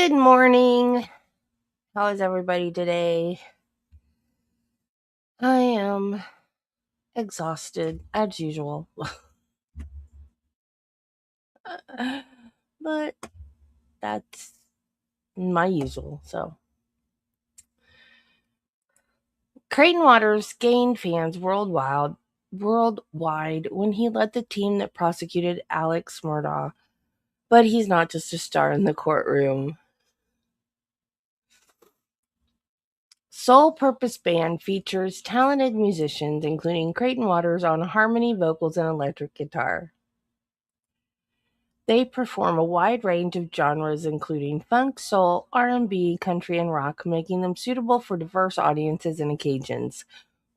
Good morning. How is everybody today? I am exhausted as usual. But that's my usual, so. Creighton Waters gained fans worldwide when he led the team that prosecuted Alex Murdaugh. But he's not just a star in the courtroom. Soul Purpose Band features talented musicians, including Creighton Waters on harmony, vocals, and electric guitar. They perform a wide range of genres, including funk, soul, R&B, country, and rock, making them suitable for diverse audiences and occasions.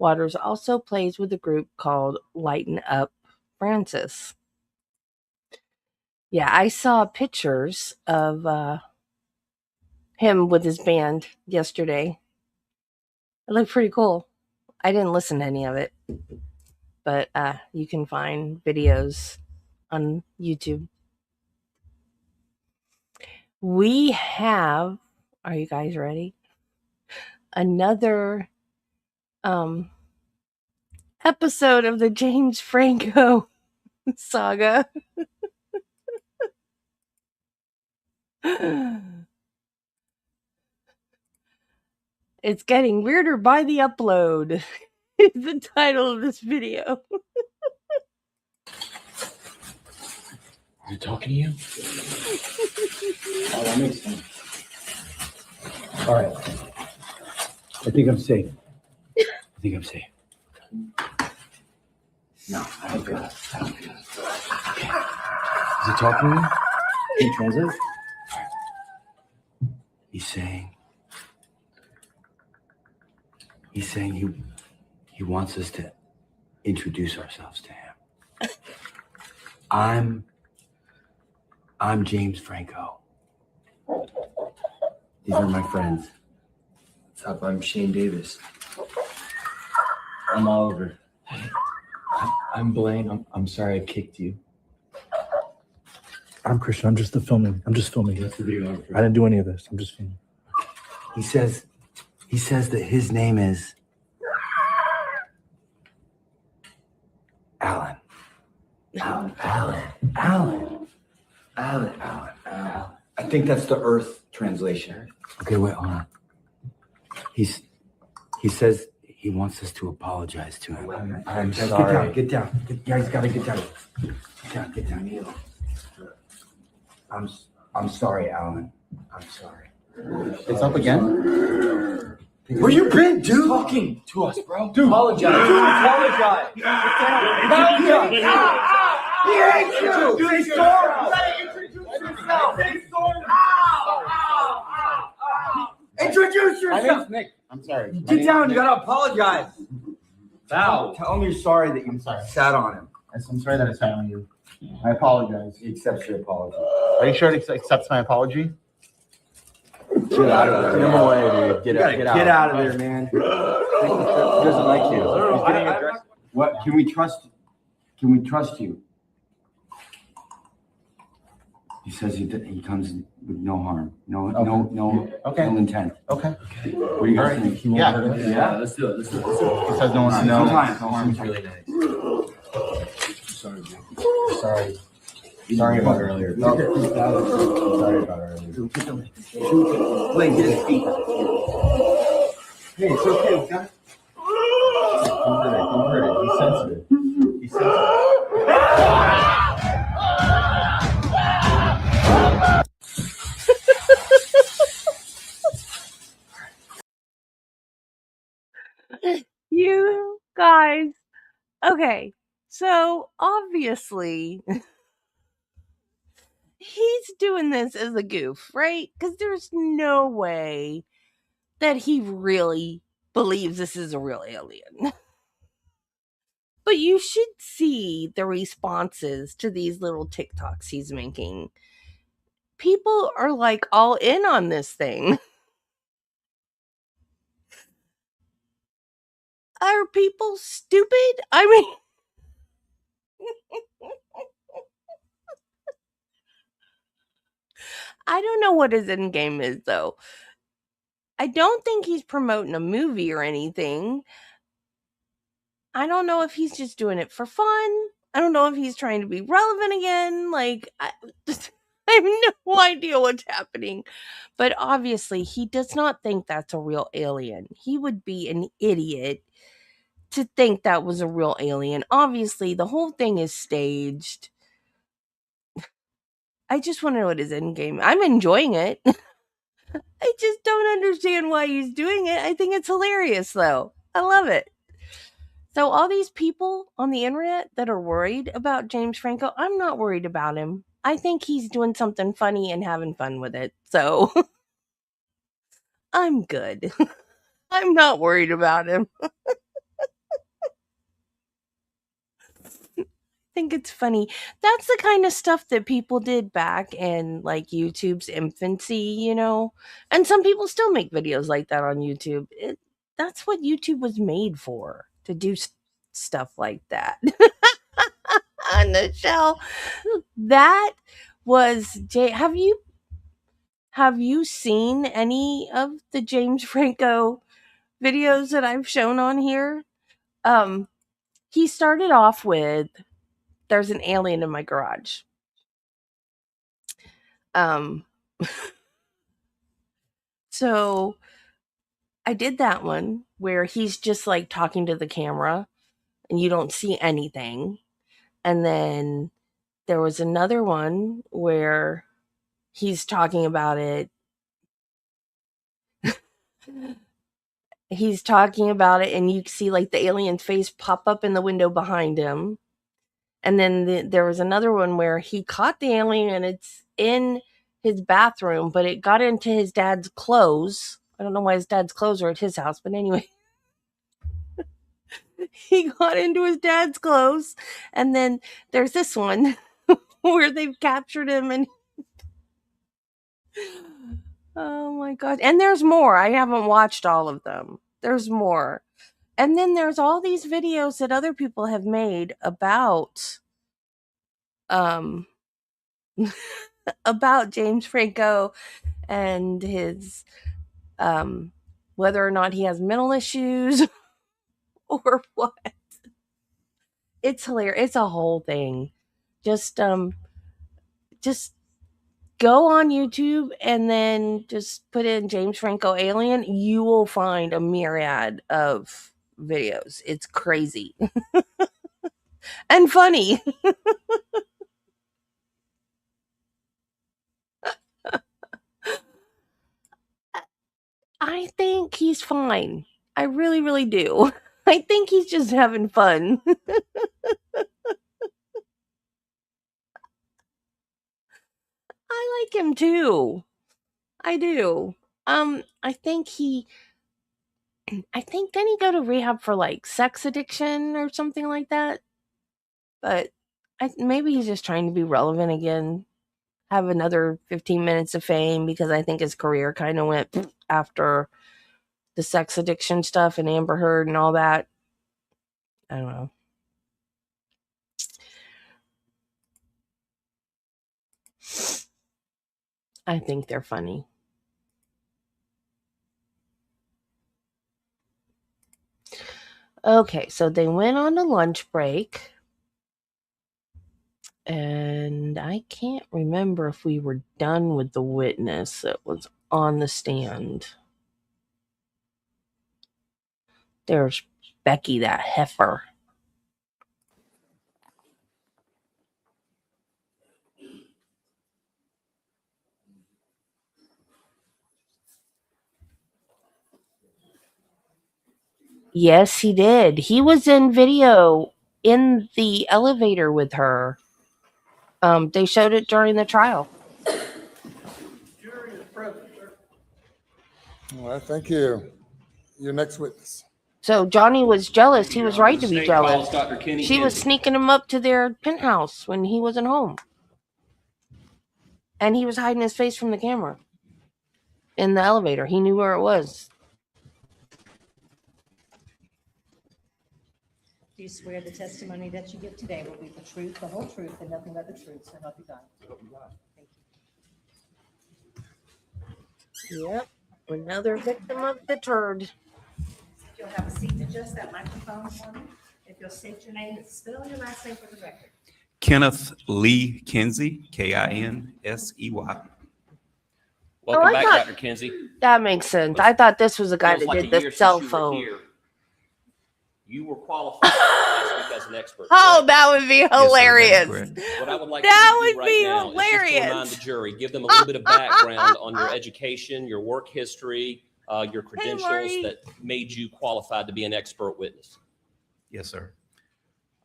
Waters also plays with a group called Lighten Up Francis. Yeah, I saw pictures of him with his band yesterday. It looked pretty cool. I didn't listen to any of it, but you can find videos on YouTube. We have, are you guys ready? Another episode of the James Franco saga. It's getting weirder by the upload is the title of this video. Are you talking to you? Oh, that makes sense. All right. I think I'm safe. No, I don't feel it. Okay. Is he talking to you? Can you translate? He's saying he wants us to introduce ourselves to him. I'm James Franco. These are my friends. What's up? I'm Shane Davis. I'm Oliver. I'm Blaine. I'm sorry I kicked you. I'm Christian. I'm just filming. That's the videographer. I didn't do any of this. I'm just filming. He says that his name is Alan. Alan. I think that's the Earth translation. Okay, wait, hold on. He says he wants us to apologize to him. I'm sorry. Get down. You guys gotta get down. Get down. I'm sorry, Alan. I'm sorry. It's up again? Where you been, dude? Talking to us, bro. Dude, apologize. Apologize. He hates you. Say sorry. Introduce My yourself. name's Nick. I'm sorry. Get down. You gotta apologize. Val. Tell him you're sorry that you sat on him. I'm sorry that I sat on you. I apologize. He accepts your apology. Are you sure it accepts my apology? Get out of there. Get him away, dude. Get out of there, man. He doesn't like you. He's getting aggressive. What? Can we trust you? He says he comes with no harm, no intent. Okay. What do you guys think? Yeah. Let's do it. He says no one. No harm. He's really nice. Sorry. Sorry about earlier. Sorry about earlier. Blaine, get his feet. Hey, it's okay. Don't hurt it. He's sensitive. You guys. Okay, so obviously he's doing this as a goof, right? Because there's no way that he really believes this is a real alien. But you should see the responses to these little TikToks he's making. People are like all in on this thing. Are people stupid? I mean, I don't know what his end game is, though. I don't think he's promoting a movie or anything. I don't know if he's just doing it for fun. I don't know if he's trying to be relevant again. Like, I have no idea what's happening. But obviously, he does not think that's a real alien. He would be an idiot to think that was a real alien. Obviously, the whole thing is staged. I just want to know what his end game. I'm enjoying it. I just don't understand why he's doing it. I think it's hilarious, though. I love it. So, all these people on the internet that are worried about James Franco, I'm not worried about him. I think he's doing something funny and having fun with it. So, I'm good. I'm not worried about him. Think it's funny. That's the kind of stuff that people did back in like YouTube's infancy, you know? And some people still make videos like that on YouTube. That's what YouTube was made for, to do stuff like that. On the show. That was have you seen any of the James Franco videos that I've shown on here? He started off with there's an alien in my garage. So I did that one where he's just like talking to the camera and you don't see anything. And then there was another one where he's talking about it. He's talking about it and you see like the alien face pop up in the window behind him. And then there was another one where he caught the alien and it's in his bathroom, but it got into his dad's clothes. I don't know why his dad's clothes are at his house, but anyway. He got into his dad's clothes. And then there's this one where they've captured him and oh my god. And there's more. I haven't watched all of them. There's more. And then there's all these videos that other people have made about about James Franco and his whether or not he has mental issues or what. It's hilarious. It's a whole thing. Just go on YouTube and then just put in James Franco alien. You will find a myriad of videos. It's crazy and funny. I think he's fine. I really, really do. I think he's just having fun. I like him too. I do. I think didn't he go to rehab for like sex addiction or something like that? But maybe he's just trying to be relevant again. Have another 15 minutes of fame because I think his career kind of went after the sex addiction stuff and Amber Heard and all that. I don't know. I think they're funny. Okay, so they went on a lunch break. And I can't remember if we were done with the witness that was on the stand. There's Becky, that heifer. Yes, he did. He was in video in the elevator with her. They showed it during the trial. Jury is present, sir. All right, thank you. Your next witness. So Johnny was jealous. He was right to be State jealous. calls Dr. Kenny She was Kinsey. sneaking him up to their penthouse when he wasn't home. And he was hiding his face from the camera in the elevator. He knew where it was. Do you swear the testimony that you give today will be the truth, the whole truth, and nothing but the truth, so help you God? Thank you. Yep. Another victim of the turd. If you'll have a seat to adjust that microphone for me, if you'll state your name and spell your last name for the record. Kenneth Lee Kinsey, Kinsey. Welcome I back, thought- Dr. Kinsey. That makes sense. I thought this was a guy Feels that like did a the year cell since you were phone. here. You were qualified last week as an expert. Oh, correct? that would be Yes, sir, that is hilarious. correct. What I would like That you to do would right be now is just to hilarious. remind the jury, give them a little bit of background on your education, your work history, your credentials Marty. that made you qualified to be an expert witness. Yes, sir.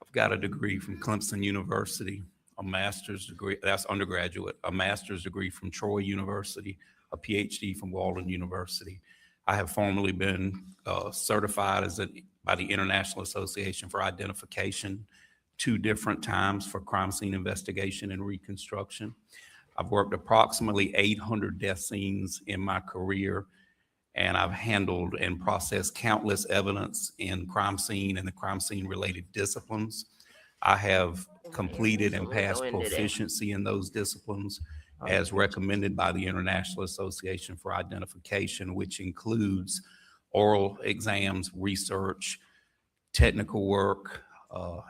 I've got a degree from Clemson University, a master's degree, that's undergraduate, a master's degree from Troy University, a PhD from Walden University. I have formerly been certified by the International Association for Identification 2 different times for crime scene investigation and reconstruction. I've worked approximately 800 death scenes in my career, and I've handled and processed countless evidence in crime scene and the crime scene related disciplines. I have completed and passed proficiency in those disciplines as recommended by the International Association for Identification, which includes oral exams, research, technical work,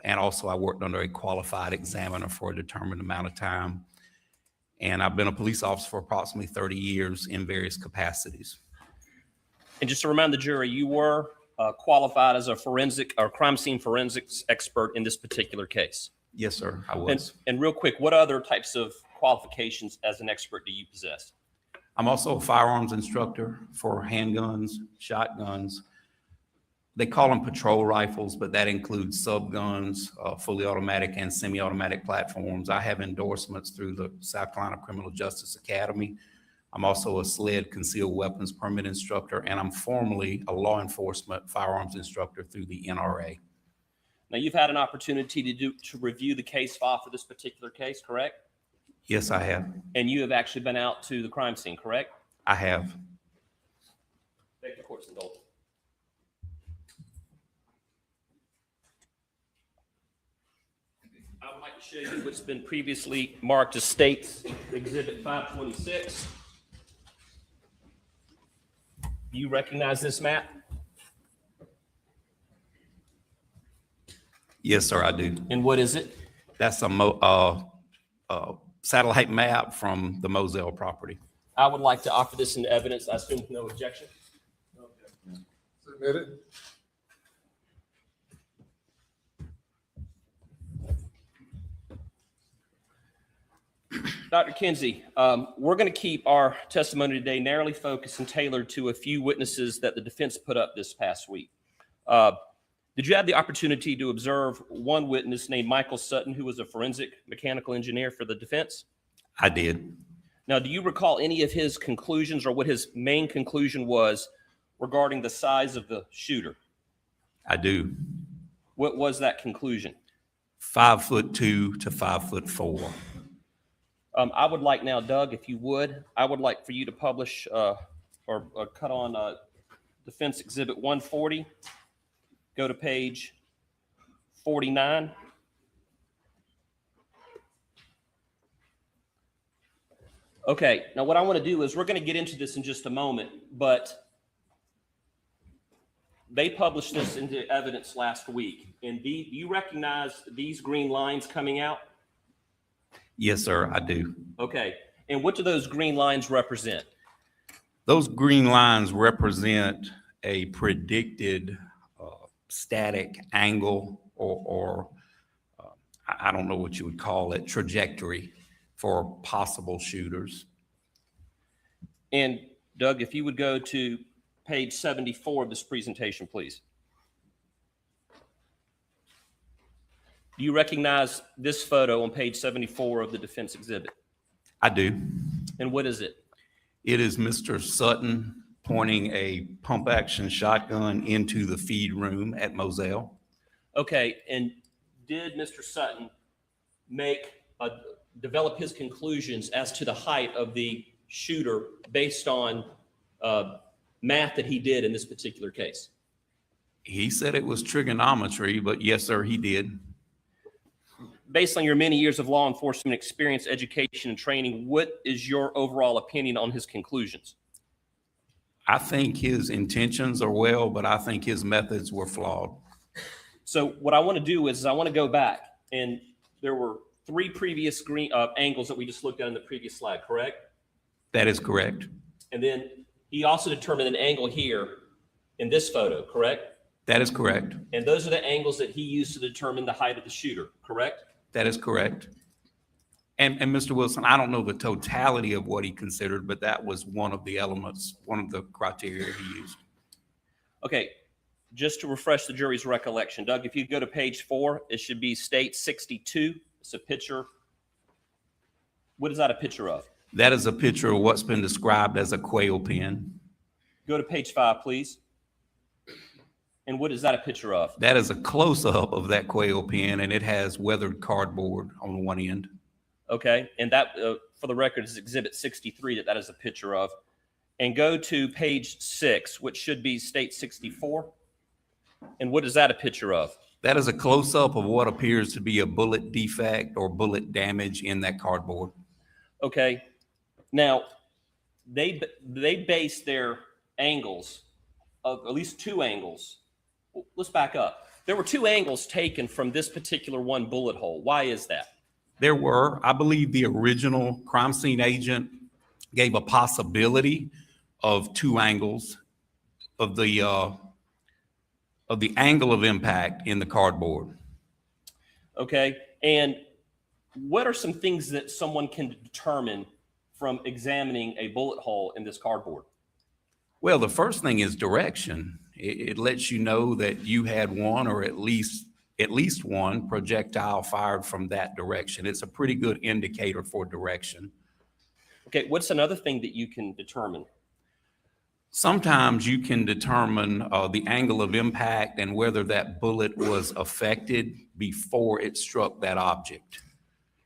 and also I worked under a qualified examiner for a determined amount of time. And I've been a police officer for approximately 30 years in various capacities. And just to remind the jury, you were qualified as a forensic or crime scene forensics expert in this particular case. Yes, sir, I was. And real quick, what other types of qualifications as an expert do you possess? I'm also a firearms instructor for handguns, shotguns. They call them patrol rifles, but that includes subguns, fully automatic and semi-automatic platforms. I have endorsements through the South Carolina Criminal Justice Academy. I'm also a SLED concealed weapons permit instructor, and I'm formerly a law enforcement firearms instructor through the NRA. Now, you've had an opportunity to review the case file for this particular case, correct? Yes, I have. And you have actually been out to the crime scene, correct? I have. Beg the court's indulgence. I would like to show you what's been previously marked as State's Exhibit 526. Do you recognize this map? Yes, sir, I do. And what is it? That's a satellite map from the Moselle property. I would like to offer this into evidence. I assume no objection. Submitted. Dr. Kinsey, we're going to keep our testimony today narrowly focused and tailored to a few witnesses that the defense put up this past week. Did you have the opportunity to observe one witness named Michael Sutton, who was a forensic mechanical engineer for the defense? I did. Now, do you recall any of his conclusions or what his main conclusion was regarding the size of the shooter? I do. What was that conclusion? 5'2" to 5'4". I would like now, Doug, if you would, I would like for you to publish or cut on Defense Exhibit 140. Go to page 49. Okay, now what I want to do is we're going to get into this in just a moment, but they published this into evidence last week. And do you recognize these green lines coming out? Yes, sir, I do. Okay, and what do those green lines represent? Those green lines represent a predicted static angle or I don't know what you would call it, trajectory for possible shooters. And Doug, if you would go to page 74 of this presentation, please. Do you recognize this photo on page 74 of the defense exhibit? I do. And what is it? It is Mr. Sutton pointing a pump action shotgun into the feed room at Moselle. Okay, and did Mr. Sutton develop his conclusions as to the height of the shooter based on math that he did in this particular case? He said it was trigonometry, but yes, sir, he did. Based on your many years of law enforcement experience, education, and training, what is your overall opinion on his conclusions? I think his intentions are well, but I think his methods were flawed. So what I want to do is I want to go back, and there were 3 previous angles that we just looked at in the previous slide, correct? That is correct. And then he also determined an angle here in this photo, correct? That is correct. And those are the angles that he used to determine the height of the shooter, correct? That is correct. And Mr. Wilson, I don't know the totality of what he considered, but that was one of the elements, one of the criteria he used. Okay, just to refresh the jury's recollection, Doug, if you go to page 4, it should be state 62. It's a picture. What is that a picture of? That is a picture of what's been described as a quail pen. Go to page 5, please. And what is that a picture of? That is a close-up of that quail pen, and it has weathered cardboard on one end. Okay, and that, for the record, is Exhibit 63 that is a picture of. And go to page 6, which should be state 64. And what is that a picture of? That is a close-up of what appears to be a bullet defect or bullet damage in that cardboard. Okay, now they base their angles of at least 2 angles. Let's back up. There were 2 angles taken from this particular one bullet hole. Why is that? There were, I believe the original crime scene agent gave a possibility of 2 angles of the angle of impact in the cardboard. Okay, and what are some things that someone can determine from examining a bullet hole in this cardboard? Well, the first thing is direction. It lets you know that you had one or at least one projectile fired from that direction. It's a pretty good indicator for direction. Okay, what's another thing that you can determine? Sometimes you can determine the angle of impact and whether that bullet was affected before it struck that object.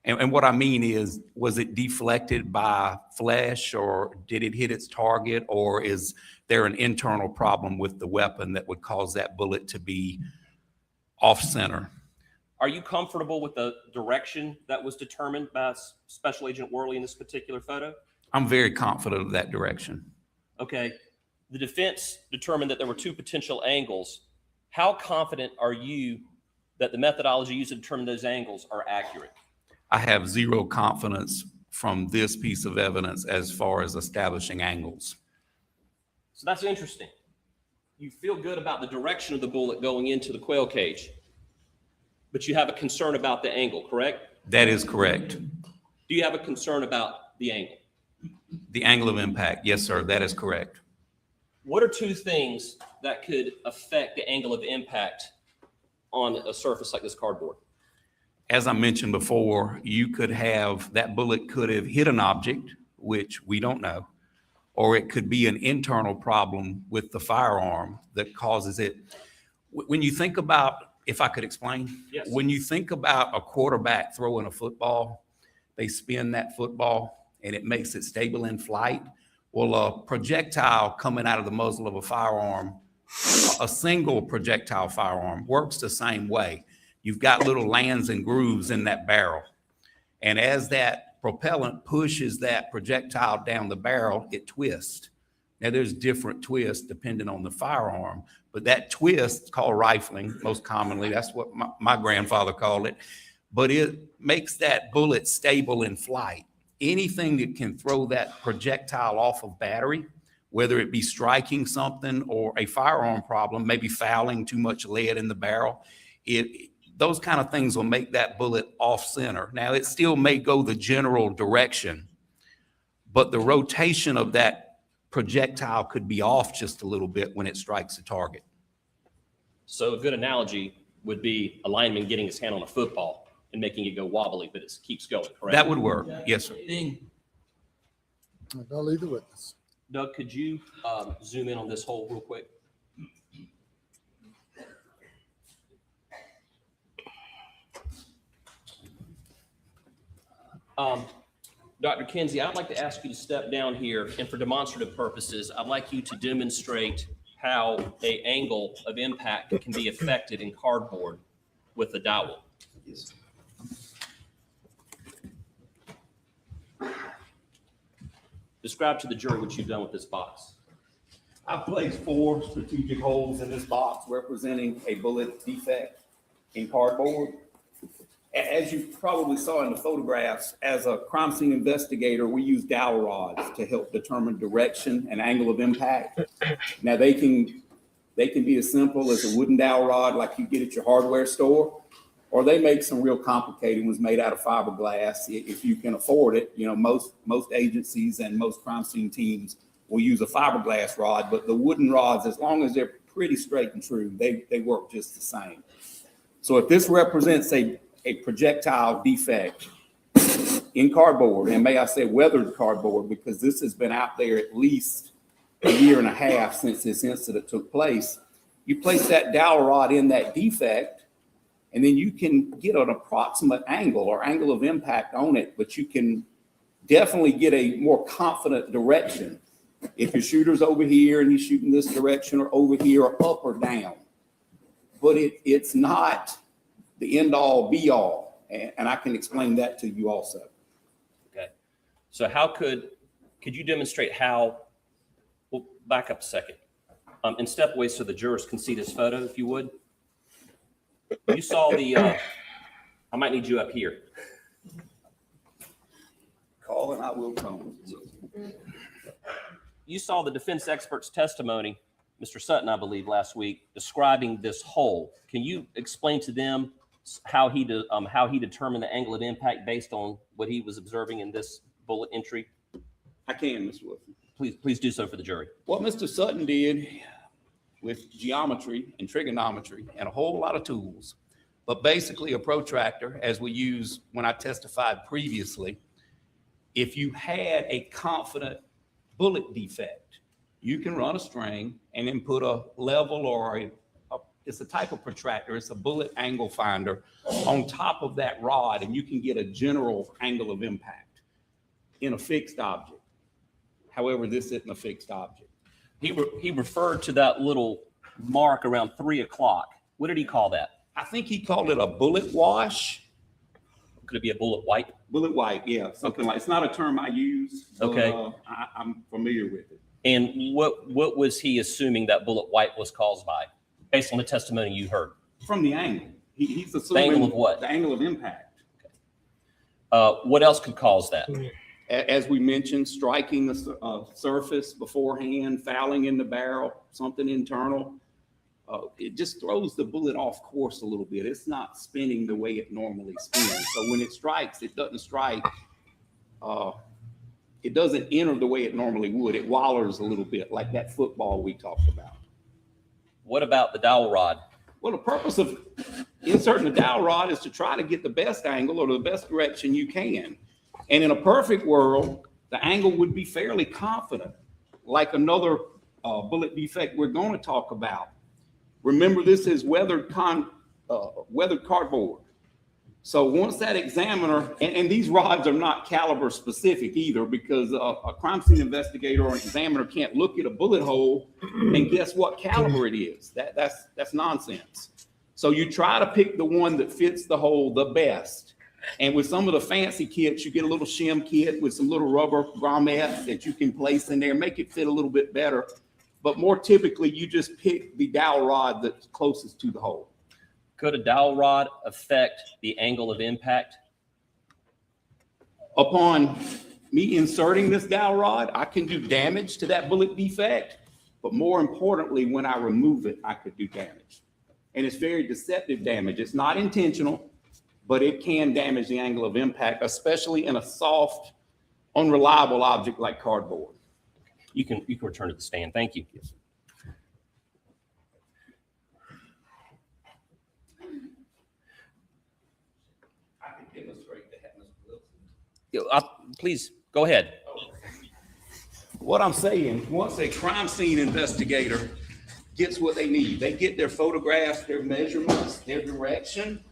And what I mean is, was it deflected by flesh, or did it hit its target, or is there an internal problem with the weapon that would cause that bullet to be off center? Are you comfortable with the direction that was determined by Special Agent Worley in this particular photo? I'm very confident of that direction. Okay. The defense determined that there were 2 potential angles. How confident are you that the methodology used to determine those angles are accurate? I have zero confidence from this piece of evidence as far as establishing angles. So that's interesting. You feel good about the direction of the bullet going into the quail cage, but you have a concern about the angle, correct? That is correct. Do you have a concern about the angle? The angle of impact, yes, sir, that is correct. What are 2 things that could affect the angle of impact on a surface like this cardboard? As I mentioned before, you could have, that bullet could have hit an object, which we don't know, or it could be an internal problem with the firearm that causes it. When you think about, if I could explain, Yes. When you think about a quarterback throwing a football, they spin that football and it makes it stable in flight. Well, a projectile coming out of the muzzle of a firearm, a single projectile firearm, works the same way. You've got little lands and grooves in that barrel. And as that propellant pushes that projectile down the barrel, it twists. Now, there's different twists depending on the firearm, but that twist, called rifling most commonly, that's what my grandfather called it, but it makes that bullet stable in flight. Anything that can throw that projectile off of battery, whether it be striking something or a firearm problem, maybe fouling too much lead in the barrel, those kind of things will make that bullet off center. Now, it still may go the general direction, but the rotation of that projectile could be off just a little bit when it strikes a target. So a good analogy would be a lineman getting his hand on a football and making it go wobbly, but it keeps going, correct? That would work, yes, sir. I'll leave the witness. Doug, could you zoom in on this hole real quick? Dr. Kinsey, I'd like to ask you to step down here, and for demonstrative purposes, I'd like you to demonstrate how an angle of impact can be affected in cardboard with a dowel. Yes. Describe to the jury what you've done with this box. I've placed 4 strategic holes in this box representing a bullet defect in cardboard. As you probably saw in the photographs, as a crime scene investigator, we use dowel rods to help determine direction and angle of impact. Now they can be as simple as a wooden dowel rod like you get at your hardware store, or they make some real complicated ones made out of fiberglass. If you can afford it, you know, most agencies and most crime scene teams will use a fiberglass rod, but the wooden rods, as long as they're pretty straight and true, they work just the same. So if this represents a projectile defect in cardboard, and may I say weathered cardboard, because this has been out there at least a year and a half since this incident took place, you place that dowel rod in that defect, and then you can get an approximate angle or angle of impact on it, but you can definitely get a more confident direction. If your shooter's over here and he's shooting this direction, or over here, or up or down. But it's not the end all be all. And I can explain that to you also. Okay. So how could you demonstrate how, well, back up a second. And step away so the jurors can see this photo, if you would. You saw the, I might need you up here. Call and I will come. You saw the defense expert's testimony, Mr. Sutton, I believe, last week, describing this hole. Can you explain to them how he determined the angle of impact based on what he was observing in this bullet entry? I can, Mr. Wilson. Please do so for the jury. What Mr. Sutton did with geometry and trigonometry and a whole lot of tools, but basically a protractor, as we use when I testified previously, if you had a confident bullet defect, you can run a string and then put a level or it's a type of protractor, it's a bullet angle finder on top of that rod, and you can get a general angle of impact in a fixed object. However, this isn't a fixed object. He referred to that little mark around 3 o'clock. What did he call that? I think he called it a bullet wash. Could it be a bullet wipe? Bullet wipe, yeah, something like, it's not a term I use, but Okay. I'm familiar with it. And what was he assuming that bullet wipe was caused by, based on the testimony you heard? From the angle. He's assuming. The angle of what? The angle of impact. What else could cause that? As we mentioned, striking the surface beforehand, fouling in the barrel, something internal. It just throws the bullet off course a little bit. It's not spinning the way it normally spins. So when it strikes, it doesn't strike. It doesn't enter the way it normally would. It wallers a little bit, like that football we talked about. What about the dowel rod? Well, the purpose of inserting the dowel rod is to try to get the best angle or the best direction you can. And in a perfect world, the angle would be fairly confident, like another bullet defect we're going to talk about. Remember, this is weathered cardboard. So once that examiner, and these rods are not caliber specific either, because a crime scene investigator or an examiner can't look at a bullet hole and guess what caliber it is. That's nonsense. So you try to pick the one that fits the hole the best. And with some of the fancy kits, you get a little shim kit with some little rubber grommets that you can place in there, make it fit a little bit better. But more typically, you just pick the dowel rod that's closest to the hole. Could a dowel rod affect the angle of impact? Upon me inserting this dowel rod, I can do damage to that bullet defect. But more importantly, when I remove it, I could do damage. And it's very deceptive damage. It's not intentional, but it can damage the angle of impact, especially in a soft, unreliable object like cardboard. You can return to the stand. Thank you. I can demonstrate that, Mr. Wilson. Please go ahead. What I'm saying, once a crime scene investigator gets what they need, they get their photographs, their measurements, their direction.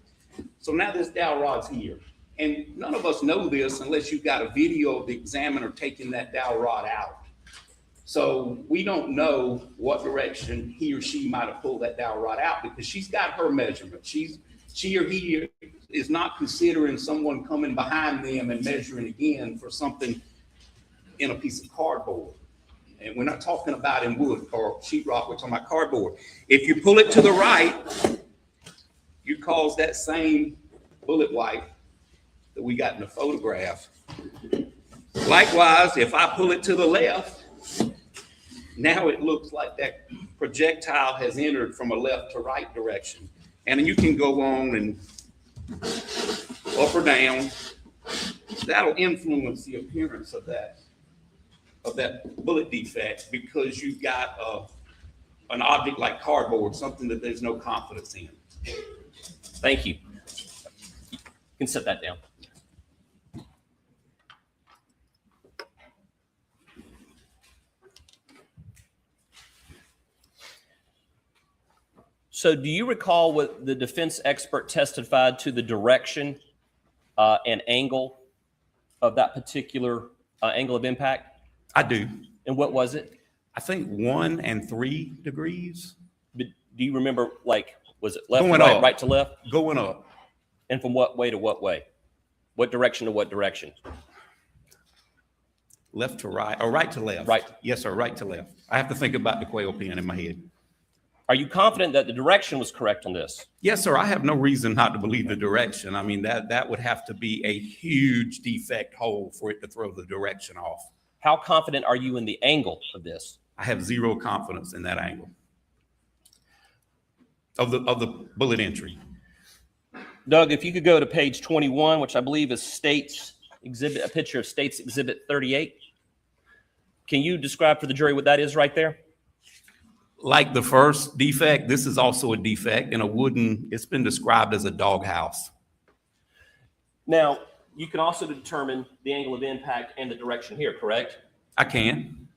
So now this dowel rod's here. And none of us know this unless you've got a video of the examiner taking that dowel rod out. So we don't know what direction he or she might have pulled that dowel rod out, because she's got her measurement. She or he is not considering someone coming behind them and measuring again for something in a piece of cardboard. and we're not talking about in wood or sheetrock, we're talking about cardboard. If you pull it to the right, you cause that same bullet wipe that we got in the photograph. Likewise, if I pull it to the left, now it looks like that projectile has entered from a left to right direction. And then you can go on and up or down. That'll influence the appearance of that bullet defect, because you've got an object like cardboard, something that there's no confidence in. Thank you. You can set that down. So do you recall what the defense expert testified to the direction and angle of that particular angle of impact? I do. And what was it? I think 1 and 3 degrees. But do you remember, like, was it left Going to right, up. right to left? Going up. And from what way to what way? What direction to what direction? Left to right, or right to left. Right. Yes, sir, right to left. I have to think about the quail pen in my head. Are you confident that the direction was correct on this? Yes, sir, I have no reason not to believe the direction. I mean, that would have to be a huge defect hole for it to throw the direction off. How confident are you in the angle of this? I have zero confidence in that angle of the bullet entry. Doug, if you could go to page 21, which I believe is State's exhibit, a picture of State's Exhibit 38. Can you describe for the jury what that is right there? Like the first defect, this is also a defect in a wooden, it's been described as a doghouse. Now, you can also determine the angle of impact and the direction here, correct? I can.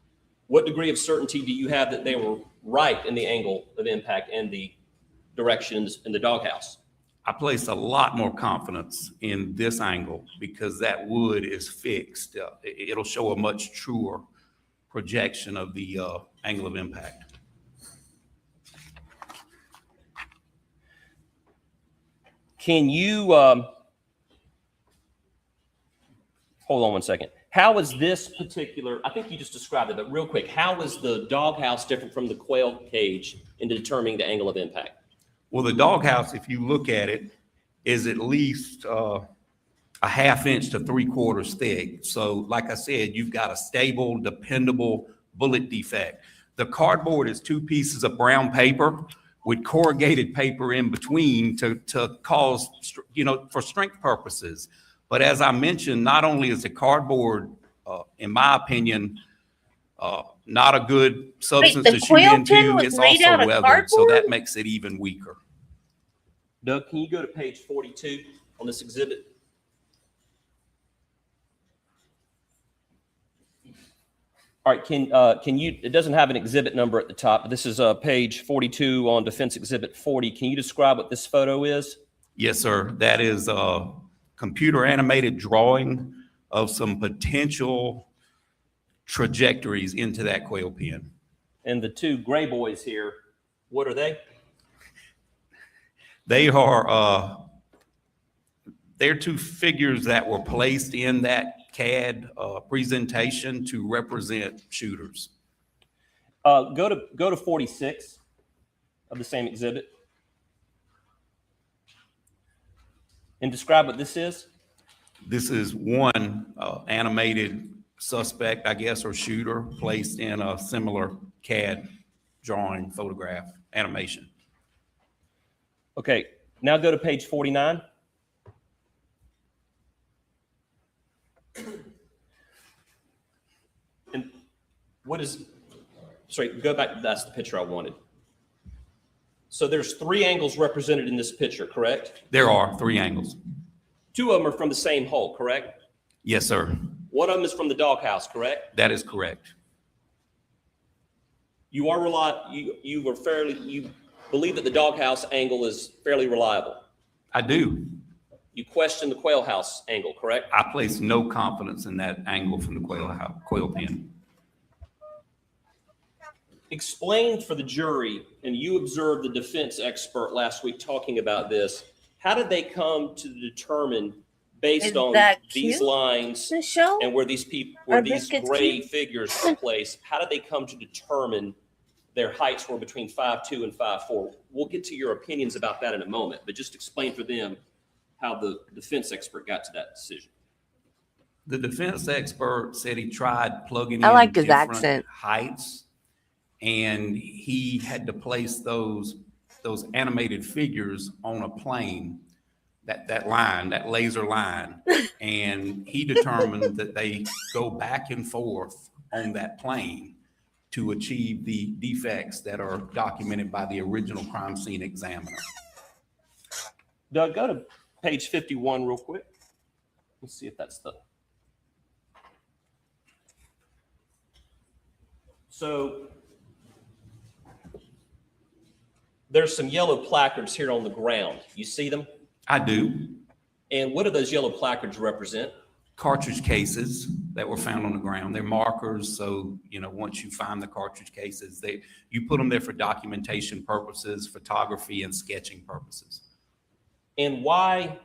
What degree of certainty do you have that they were right in the angle of impact and the directions in the doghouse? I place a lot more confidence in this angle because that wood is fixed. It'll show a much truer projection of the angle of impact. Can you, hold on one second. How is this particular, I think you just described it, but real quick, how is the doghouse different from the quail cage in determining the angle of impact? Well, the doghouse, if you look at it, is at least a 1/2 inch to 3/4 thick. So like I said, you've got a stable, dependable bullet defect. The cardboard is 2 pieces of brown paper with corrugated paper in between to cause, for strength purposes. But as I mentioned, not only is the cardboard, in my opinion, not a good substance the to shoot quail pen into, was it's made also out of weathered, so cardboard? that makes it even weaker. Doug, can you go to page 42 on this exhibit? All right, can you, it doesn't have an exhibit number at the top, but this is page 42 on Defense Exhibit 40. Can you describe what this photo is? Yes, sir. That is a computer animated drawing of some potential trajectories into that quail pen. And the 2 gray boys here, what are they? They are, they're 2 figures that were placed in that CAD presentation to represent shooters. Go to 46 of the same exhibit and describe what this is. This is one animated suspect, I guess, or shooter placed in a similar CAD drawing, photograph, animation. Okay, now go to page 49. And what is, sorry, go back, that's the picture I wanted. So there's 3 angles represented in this picture, correct? There are 3 angles. 2 of them are from the same hole, correct? Yes, sir. One of them is from the doghouse, correct? That is correct. You believe that the doghouse angle is fairly reliable. I do. You question the quail house angle, correct? I place no confidence in that angle from the quail pen. Explain for the jury, and you observed the defense expert last week talking about this, how did they come to determine based Is on that these cute? lines Michelle? and where these people, where Are these biscuits gray cute? figures are placed, how did they come to determine their heights were between 5'2" and 5'4"? We'll get to your opinions about that in a moment, but just explain for them how the defense expert got to that decision. The defense expert said he tried plugging I in like his different accent. heights, and he had to place those animated figures on a plane, that line, that laser line, and he determined that they go back and forth on that plane to achieve the defects that are documented by the original crime scene examiner. Doug, go to page 51 real quick. Let's see if that's the. So there's some yellow placards here on the ground. You see them? I do. And what do those yellow placards represent? Cartridge cases that were found on the ground. They're markers. So, once you find the cartridge cases, you put them there for documentation purposes, photography, and sketching purposes. And why?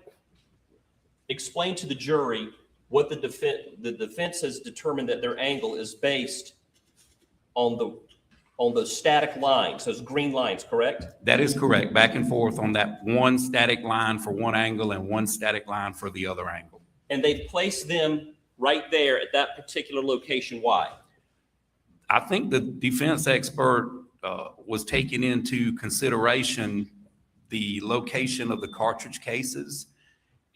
Explain to the jury what the defense has determined that their angle is based on those static lines, those green lines, correct? That is correct. Back and forth on that one static line for one angle and one static line for the other angle. And they've placed them right there at that particular location. Why? I think the defense expert was taking into consideration the location of the cartridge cases,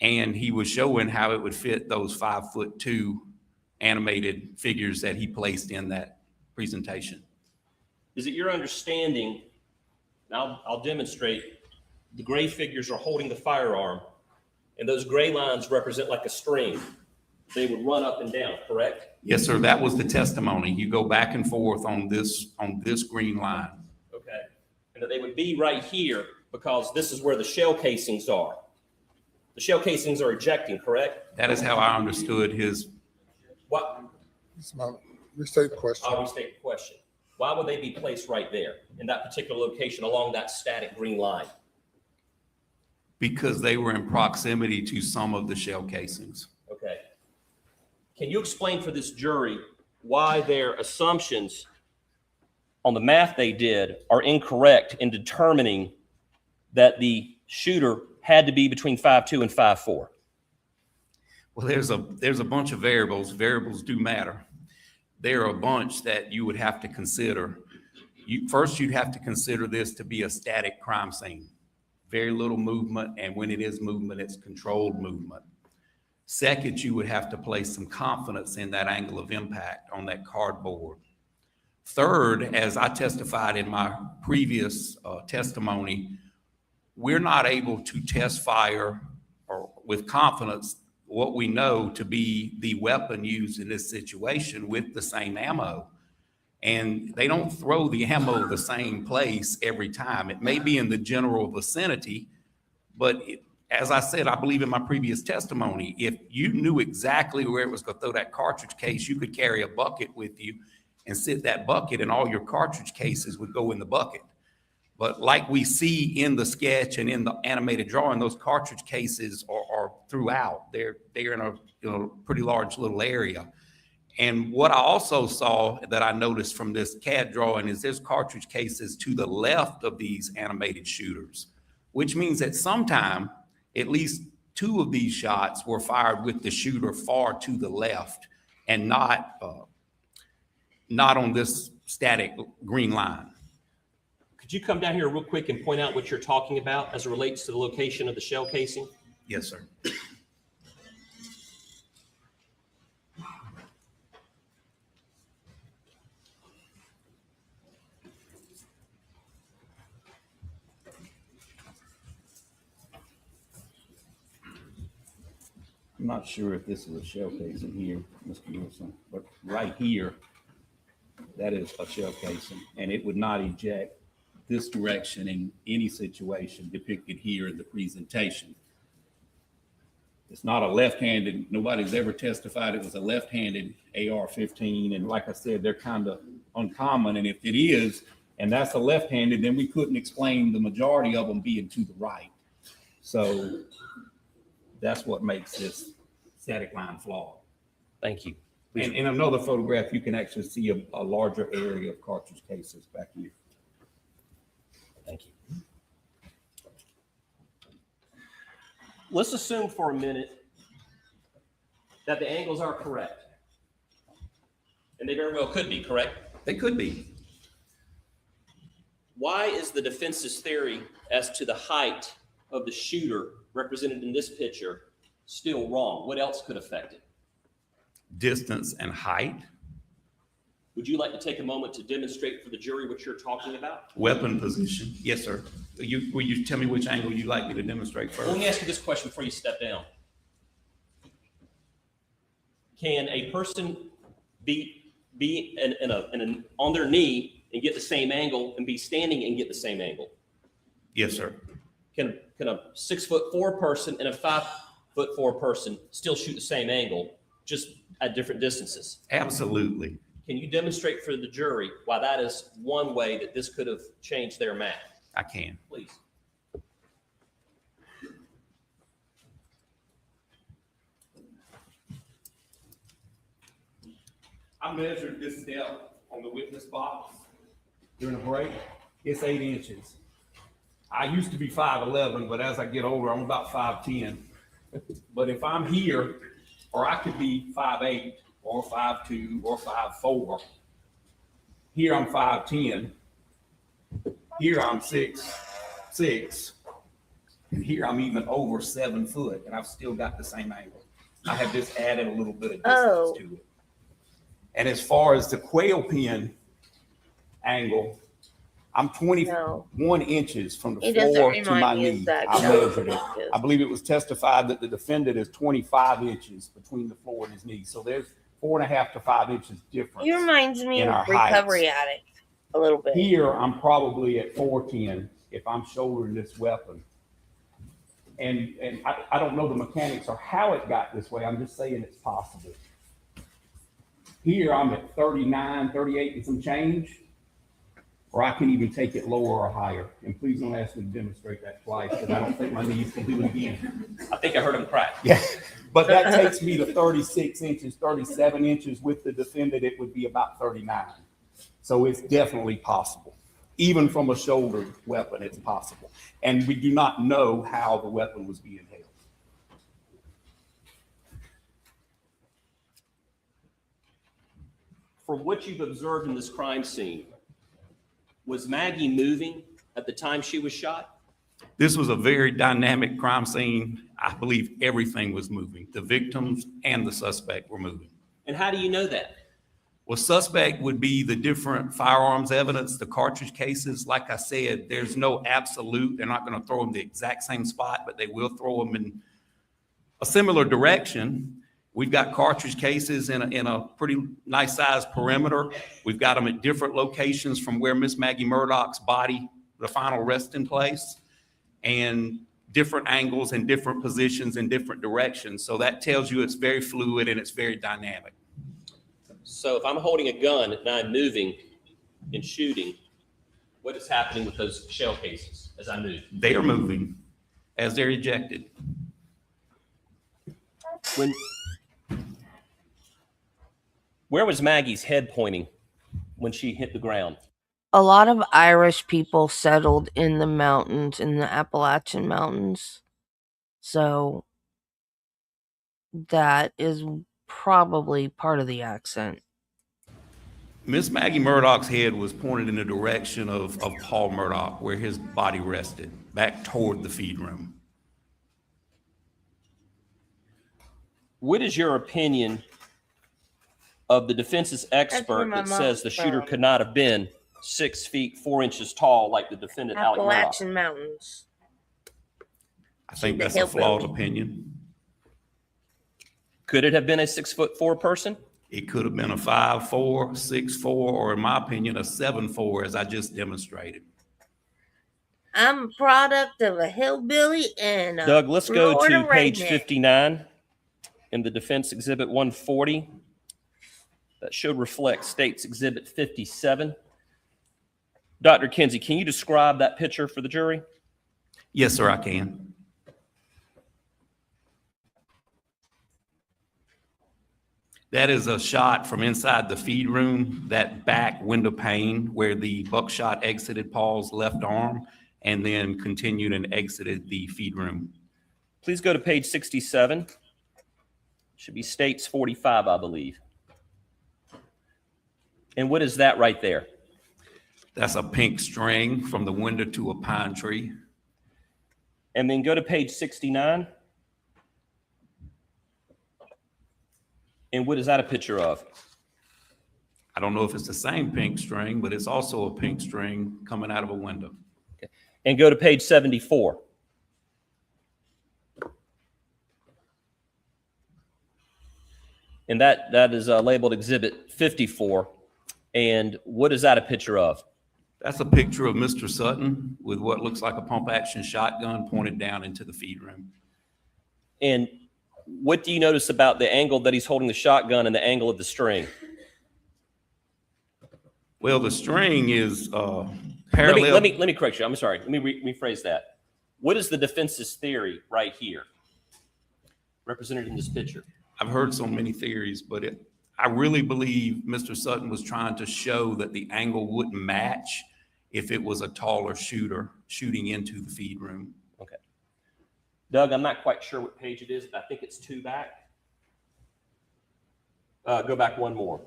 and he was showing how it would fit those 5'2" animated figures that he placed in that presentation. Is it your understanding, now I'll demonstrate, the gray figures are holding the firearm, and those gray lines represent like a string. They would run up and down, correct? Yes, sir. That was the testimony. You go back and forth on this green line. Okay. And that they would be right here because this is where the shell casings are. The shell casings are ejecting, correct? That is how I understood his. What? Restate the question. I'll restate the question. Why would they be placed right there in that particular location along that static green line? Because they were in proximity to some of the shell casings. Okay. Can you explain for this jury why their assumptions on the math they did are incorrect in determining that the shooter had to be between 5'2" and 5'4"? Well, there's a bunch of variables. Variables do matter. There are a bunch that you would have to consider. First, you'd have to consider this to be a static crime scene. Very little movement, and when it is movement, it's controlled movement. Second, you would have to place some confidence in that angle of impact on that cardboard. Third, as I testified in my previous testimony, we're not able to test fire or with confidence what we know to be the weapon used in this situation with the same ammo. And they don't throw the ammo the same place every time. It may be in the general vicinity, but as I said, I believe in my previous testimony, if you knew exactly where it was going to throw that cartridge case, you could carry a bucket with you and sit that bucket and all your cartridge cases would go in the bucket. But like we see in the sketch and in the animated drawing, those cartridge cases are throughout. They're in a pretty large little area. And what I also saw that I noticed from this CAD drawing is there's cartridge cases to the left of these animated shooters, which means that sometime at least two of these shots were fired with the shooter far to the left and not on this static green line. Could you come down here real quick and point out what you're talking about as it relates to the location of the shell casing? Yes, sir. I'm not sure if this is a shell casing here, Mr. Wilson, but right here, that is a shell casing, and it would not eject this direction in any situation depicted here in the presentation. It's not a left-handed, nobody's ever testified it was a left-handed AR-15, and like I said, they're kind of uncommon, and if it is, and that's a left-handed, then we couldn't explain the majority of them being to the right. So That's what makes this static line flawed. Thank you. And in another photograph, you can actually see a larger area of cartridge cases back here. Thank you. Let's assume for a minute that the angles are correct. And they very well could be, correct? They could be. Why is the defense's theory as to the height of the shooter represented in this picture still wrong? What else could affect it? Distance and height. Would you like to take a moment to demonstrate for the jury what you're talking about? Weapon position. Yes, sir. Will you tell me which angle you'd like me to demonstrate first? Well, let me ask you this question before you step down. Can a person be on their knee and get the same angle and be standing and get the same angle? Yes, sir. Can a 6'4" person and a 5'4" person still shoot the same angle, just at different distances? Absolutely. Can you demonstrate for the jury why that is one way that this could have changed their math? I can. Please. I measured this depth on the witness box during a break. It's 8 inches. I used to be 5'11", but as I get older, I'm about 5'10". But if I'm here, or I could be 5'8", or 5'2", or 5'4". Here I'm 5'10". Here I'm 6'6", and here I'm even over 7 foot, and I've still got the same angle. I have just added a little bit of distance to it. And as far as the quail pin angle, I'm 21 inches from the floor to my knee. I measured it. I believe it was testified that the defendant is 25 inches between the floor and his knee. So there's 4.5 to 5 inches difference. He reminds me in of our Recovery heights. Addict a little bit. Here, I'm probably at 4'10" if I'm shouldering this weapon. And I don't know the mechanics or how it got this way. I'm just saying it's possible. Here, I'm at 39, 38 and some change, or I can even take it lower or higher. And please don't ask me to demonstrate that twice, because I don't think my knees can do it again. I think I heard him crack. Yeah, but that takes me to 36 inches, 37 inches. With the defendant, it would be about 39. So it's definitely possible. Even from a shoulder weapon, it's possible. And we do not know how the weapon was being held. From what you've observed in this crime scene, was Maggie moving at the time she was shot? This was a very dynamic crime scene. I believe everything was moving. The victims and the suspect were moving. And how do you know that? Well, suspect would be the different firearms evidence, the cartridge cases. Like I said, there's no absolute. They're not going to throw them the exact same spot, but they will throw them in a similar direction. We've got cartridge cases in a pretty nice sized perimeter. We've got them at different locations from where Miss Maggie Murdaugh's body, the final resting place, and different angles and different positions in different directions. So that tells you it's very fluid and it's very dynamic. So if I'm holding a gun and I'm moving and shooting, what is happening with those shell cases as I move? They are moving as they're ejected. Where was Maggie's head pointing when she hit the ground? A lot of Irish people settled in the mountains, in the Appalachian Mountains. So that is probably part of the accent. Miss Maggie Murdaugh's head was pointed in the direction of Paul Murdaugh, where his body rested, back toward the feed room. What is your opinion of the defense's expert that says the shooter could not have been 6 feet 4 inches tall like the defendant, Alex Murdaugh? Appalachian Mountains. I think that's a flawed opinion. Could it have been a 6'4" person? It could have been a 5'4", 6'4", or in my opinion, a 7'4", as I just demonstrated. I'm a product of a hillbilly and a Doug, let's go Florida to page redneck. 59 in the defense exhibit 140. That should reflect state's exhibit 57. Dr. Kinsey, can you describe that picture for the jury? Yes, sir, I can. That is a shot from inside the feed room, that back window pane where the buckshot exited Paul's left arm and then continued and exited the feed room. Please go to page 67. Should be States 45, I believe. And what is that right there? That's a pink string from the window to a pine tree. And then go to page 69. And what is that a picture of? I don't know if it's the same pink string, but it's also a pink string coming out of a window. Okay. And go to page 74. And that is labeled Exhibit 54. And what is that a picture of? That's a picture of Mr. Sutton with what looks like a pump-action shotgun pointed down into the feed room. And what do you notice about the angle that he's holding the shotgun and the angle of the string? Well, the string is parallel. Let me correct you. I'm sorry. Let me rephrase that. What is the defense's theory right here, represented in this picture? I've heard so many theories, but I really believe Mr. Sutton was trying to show that the angle wouldn't match if it was a taller shooter shooting into the feed room. Okay. Doug, I'm not quite sure what page it is, but I think it's 2 back. Go back one more.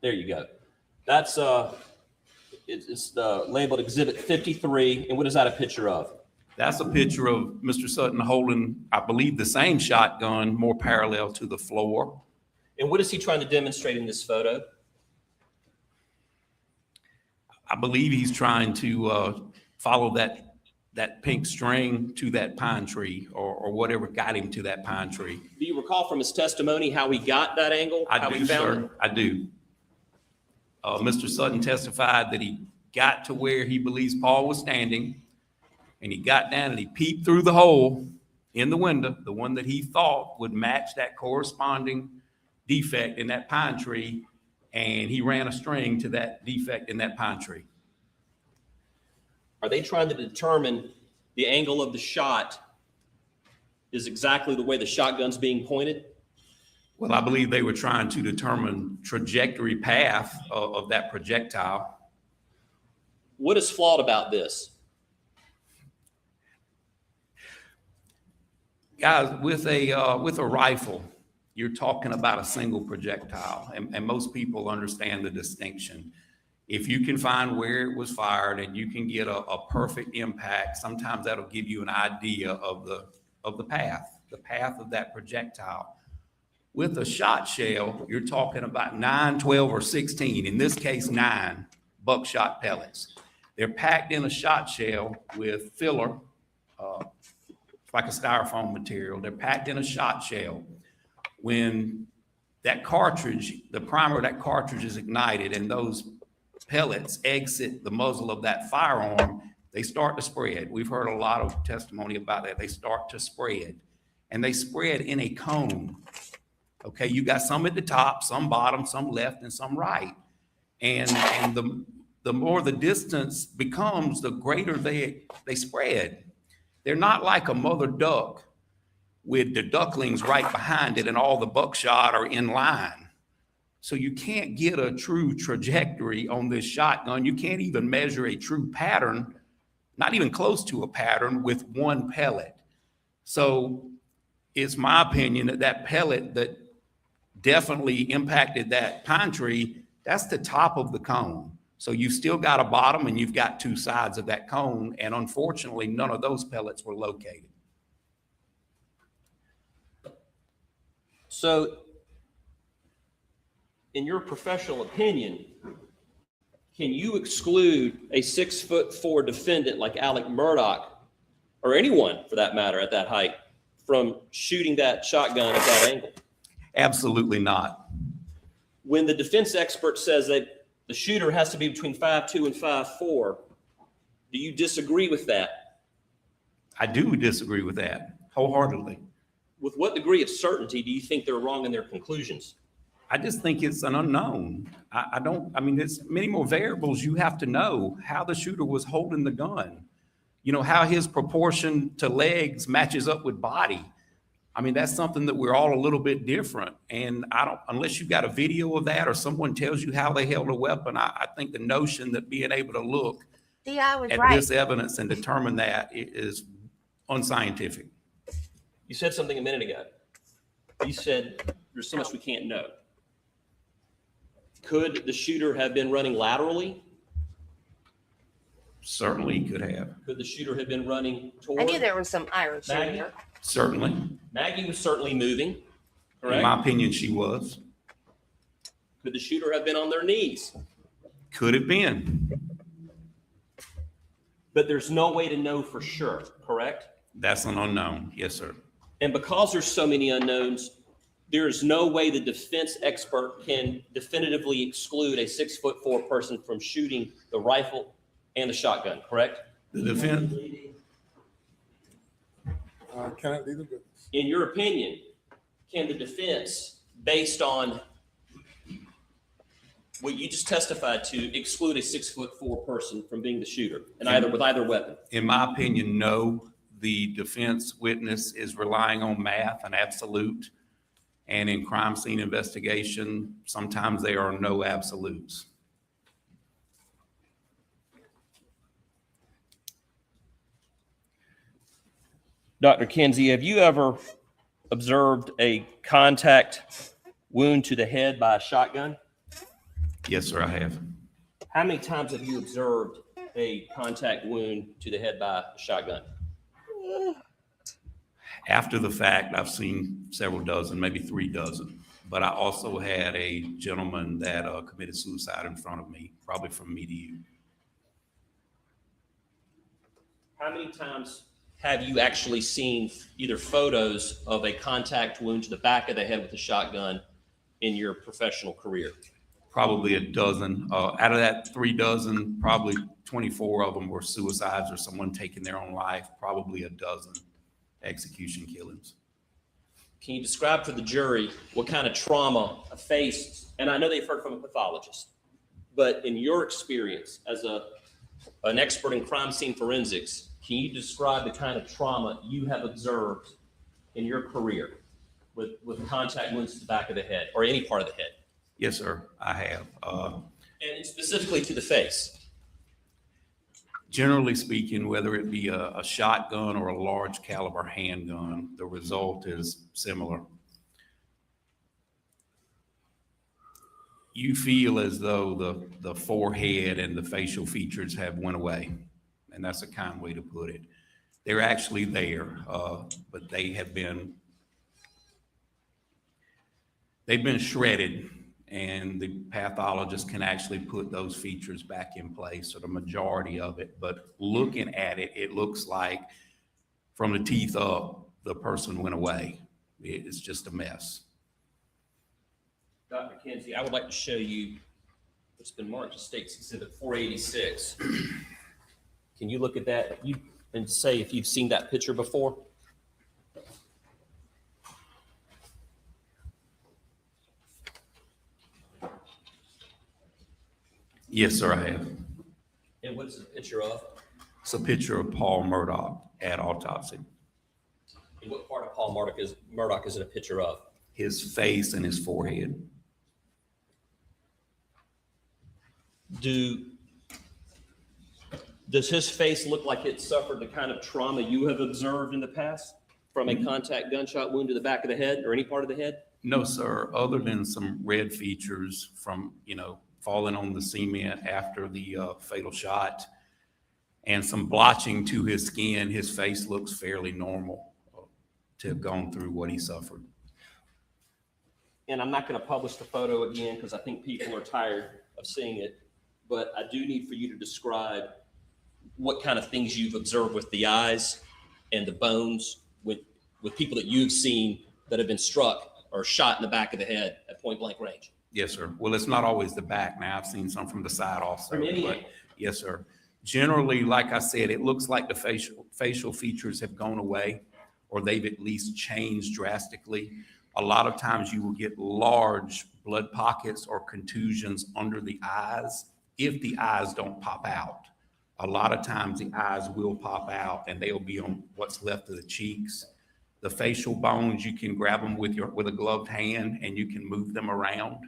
There you go. That's it's labeled Exhibit 53. And what is that a picture of? That's a picture of Mr. Sutton holding, I believe, the same shotgun, more parallel to the floor. And what is he trying to demonstrate in this photo? I believe he's trying to follow that pink string to that pine tree or whatever got him to that pine tree. Do you recall from his testimony how he got that angle? I do, sir. I do. Mr. Sutton testified that he got to where he believes Paul was standing, and he got down and he peeped through the hole in the window, the one that he thought would match that corresponding defect in that pine tree, and he ran a string to that defect in that pine tree. Are they trying to determine the angle of the shot is exactly the way the shotgun's being pointed? Well, I believe they were trying to determine trajectory path of that projectile. What is flawed about this? Guys, with a rifle, you're talking about a single projectile, and most people understand the distinction. If you can find where it was fired and you can get a perfect impact, sometimes that'll give you an idea of the path of that projectile. With a shot shell, you're talking about 9, 12, or 16, in this case, 9 buckshot pellets. They're packed in a shot shell with filler, like a styrofoam material. They're packed in a shot shell. When that cartridge, the primer of that cartridge is ignited and those pellets exit the muzzle of that firearm, they start to spread. We've heard a lot of testimony about that. They start to spread, and they spread in a cone. Okay, you got some at the top, some bottom, some left, and some right. And the more the distance becomes, the greater they spread. They're not like a mother duck with the ducklings right behind it and all the buckshot are in line. So you can't get a true trajectory on this shotgun. You can't even measure a true pattern, not even close to a pattern, with one pellet. So it's my opinion that that pellet that definitely impacted that pine tree, that's the top of the cone. So you've still got a bottom and you've got 2 sides of that cone. And unfortunately, none of those pellets were located. So, in your professional opinion, can you exclude a 6'4" defendant like Alex Murdaugh, or anyone for that matter at that height, from shooting that shotgun at that angle? Absolutely not. When the defense expert says that the shooter has to be between 5'2" and 5'4", do you disagree with that? I do disagree with that wholeheartedly. With what degree of certainty do you think they're wrong in their conclusions? I just think it's an unknown. I mean, there's many more variables you have to know. How the shooter was holding the gun, you know, how his proportion to legs matches up with body. I mean, that's something that we're all a little bit different. And I don't, unless you've got a video of that or someone tells you how they held a weapon, I think the notion that being able to look D.I. was at right. this evidence and determine that is unscientific. You said something a minute ago. You said there's so much we can't know. Could the shooter have been running laterally? Certainly could have. Could the shooter have been running toward? I knew there was some Irish in Maggie? there. Certainly. Maggie was certainly moving, In correct? my opinion, she was. Could the shooter have been on their knees? Could have been. But there's no way to know for sure, correct? That's an unknown. Yes, sir. And because there's so many unknowns, there is no way the defense expert can definitively exclude a 6'4" person from shooting the rifle and the shotgun, correct? The defense, Can it lead the witness? In your opinion, can the defense, based on what you just testified to, exclude a 6'4" person from being the shooter and with either weapon? in my opinion, no. The defense witness is relying on math and absolute. And in crime scene investigation, sometimes there are no absolutes. Dr. Kinsey, have you ever observed a contact wound to the head by a shotgun? Yes, sir, I have. How many times have you observed a contact wound to the head by a shotgun? After the fact, I've seen several dozen, maybe 3 dozen. But I also had a gentleman that committed suicide in front of me, probably from me to you. How many times have you actually seen either photos of a contact wound to the back of the head with a shotgun in your professional career? Probably a dozen. Out of that 3 dozen, probably 24 of them were suicides or someone taking their own life, probably a dozen execution killings. Can you describe for the jury what kind of trauma a face, and I know they've heard from a pathologist, but in your experience as an expert in crime scene forensics, can you describe the kind of trauma you have observed in your career with contact wounds to the back of the head or any part of the head? Yes, sir, I have. And specifically to the face. Generally speaking, whether it be a shotgun or a large caliber handgun, the result is similar. You feel as though the forehead and the facial features have went away, and that's a kind way to put it. They're actually there, but they've been shredded, and the pathologist can actually put those features back in place, or the majority of it. But looking at it, it looks like from the teeth up, the person went away. It's just a mess. Dr. Kinsey, I would like to show you what's been marked as State's Exhibit 486. Can you look at that and say if you've seen that picture before? Yes, sir, I have. And what is the picture of? It's a picture of Paul Murdaugh at autopsy. And what part of Paul Murdaugh is it a picture of? His face and his forehead. Does his face look like it suffered the kind of trauma you have observed in the past from a contact gunshot wound to the back of the head or any part of the head? No, sir, other than some red features from, falling on the cement after the fatal shot and some blotching to his skin, his face looks fairly normal to have gone through what he suffered. And I'm not going to publish the photo again because I think people are tired of seeing it, but I do need for you to describe what kind of things you've observed with the eyes and the bones with people that you've seen that have been struck or shot in the back of the head at point blank range. Yes, sir. Well, it's not always the back. Now, I've seen some from the side also. From any But angle. yes, sir. Generally, like I said, it looks like the facial features have gone away, or they've at least changed drastically. A lot of times you will get large blood pockets or contusions under the eyes if the eyes don't pop out. A lot of times the eyes will pop out and they'll be on what's left of the cheeks. The facial bones, you can grab them with a gloved hand and you can move them around.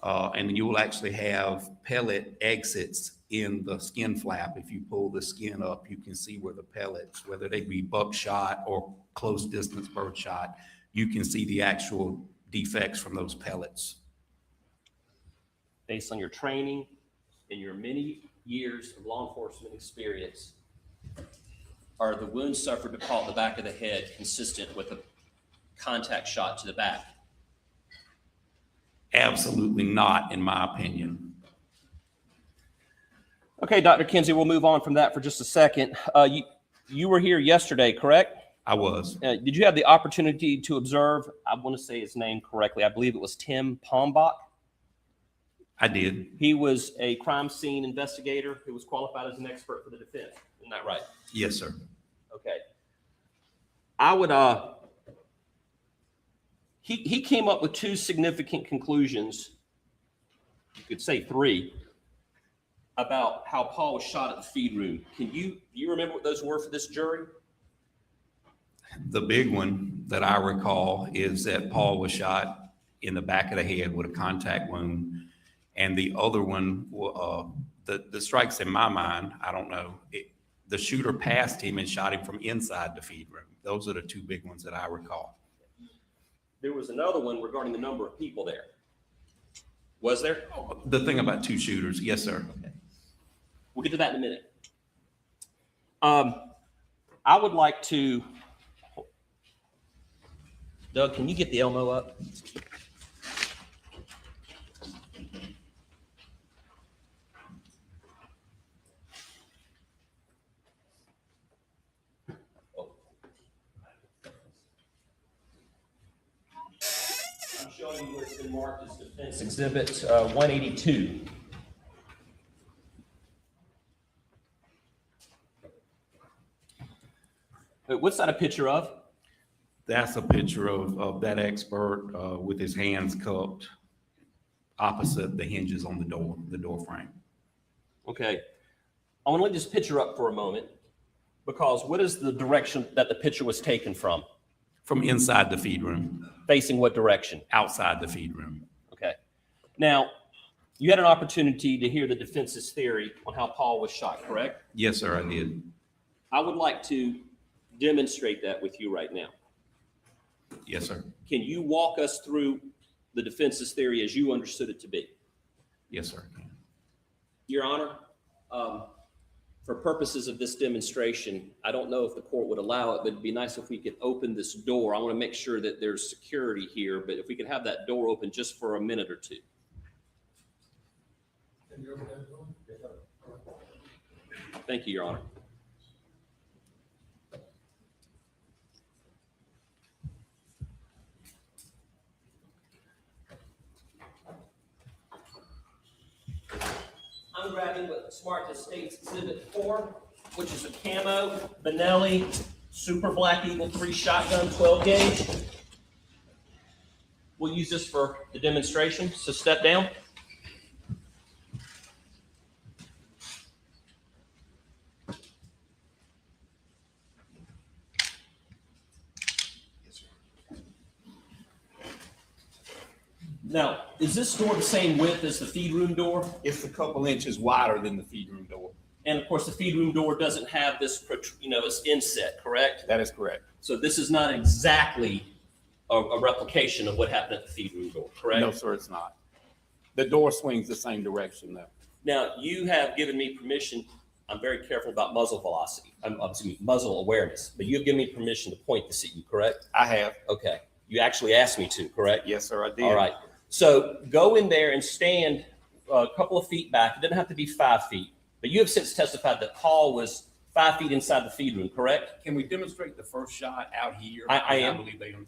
And you will actually have pellet exits in the skin flap. If you pull the skin up, you can see where the pellets, whether they be buckshot or close distance birdshot, you can see the actual defects from those pellets. Based on your training and your many years of law enforcement experience, are the wounds suffered to Paul at the back of the head consistent with a contact shot to the back? Absolutely not, in my opinion. Okay, Dr. Kinsey, we'll move on from that for just a second. You were here yesterday, correct? I was. Did you have the opportunity to observe, I want to say his name correctly, I believe it was Tim Pombach? I did. He was a crime scene investigator who was qualified as an expert for the defense. Isn't that right? Yes, sir. Okay. I would, he came up with two significant conclusions, you could say three, about how Paul was shot at the feed room. Do you remember what those were for this jury? The big one that I recall is that Paul was shot in the back of the head with a contact wound. And the other one, the strikes in my mind, I don't know, the shooter passed him and shot him from inside the feed room. Those are the two big ones that I recall. There was another one regarding the number of people there. Was there? The thing about two shooters, yes, sir. Okay. We'll get to that in a minute. I would like to, Doug, can you get the Elmo up? I'm showing you what's been marked as Defense Exhibit 182. What's that a picture of? That's a picture of that expert with his hands cupped opposite the hinges on the door frame. Okay. I want to leave this picture up for a moment because what is the direction that the picture was taken from? From inside the feed room. Facing what direction? Outside the feed room. Okay. Now, you had an opportunity to hear the defense's theory on how Paul was shot, correct? Yes, sir, I did. I would like to demonstrate that with you right now. Yes, sir. Can you walk us through the defense's theory as you understood it to be? Yes, sir, I can. Your Honor, for purposes of this demonstration, I don't know if the court would allow it, but it'd be nice if we could open this door. I want to make sure that there's security here, but if we could have that door open just for a minute or two. Thank you, Your Honor. I'm grabbing what Smart states Exhibit 4, which is a camo Benelli Super Black Eagle 3 shotgun 12 gauge. We'll use this for the demonstration, so step down. Now, is this door the same width as the feed room door? It's a couple inches wider than the feed room door. And of course, the feed room door doesn't have this, it's inset, correct? That is correct. So this is not exactly a replication of what happened at the feed room door, correct? No, sir, it's not. The door swings the same direction, though. Now, you have given me permission. I'm very careful about muzzle velocity. Muzzle awareness, but you have given me permission to point this at you, correct? I have. Okay. You actually asked me to, correct? Yes, sir, I did. All right. So go in there and stand a couple of feet back. It doesn't have to be 5 feet, but you have since testified that Paul was 5 feet inside the feed room, correct? Can we demonstrate the first shot out here? I am. I believe they are.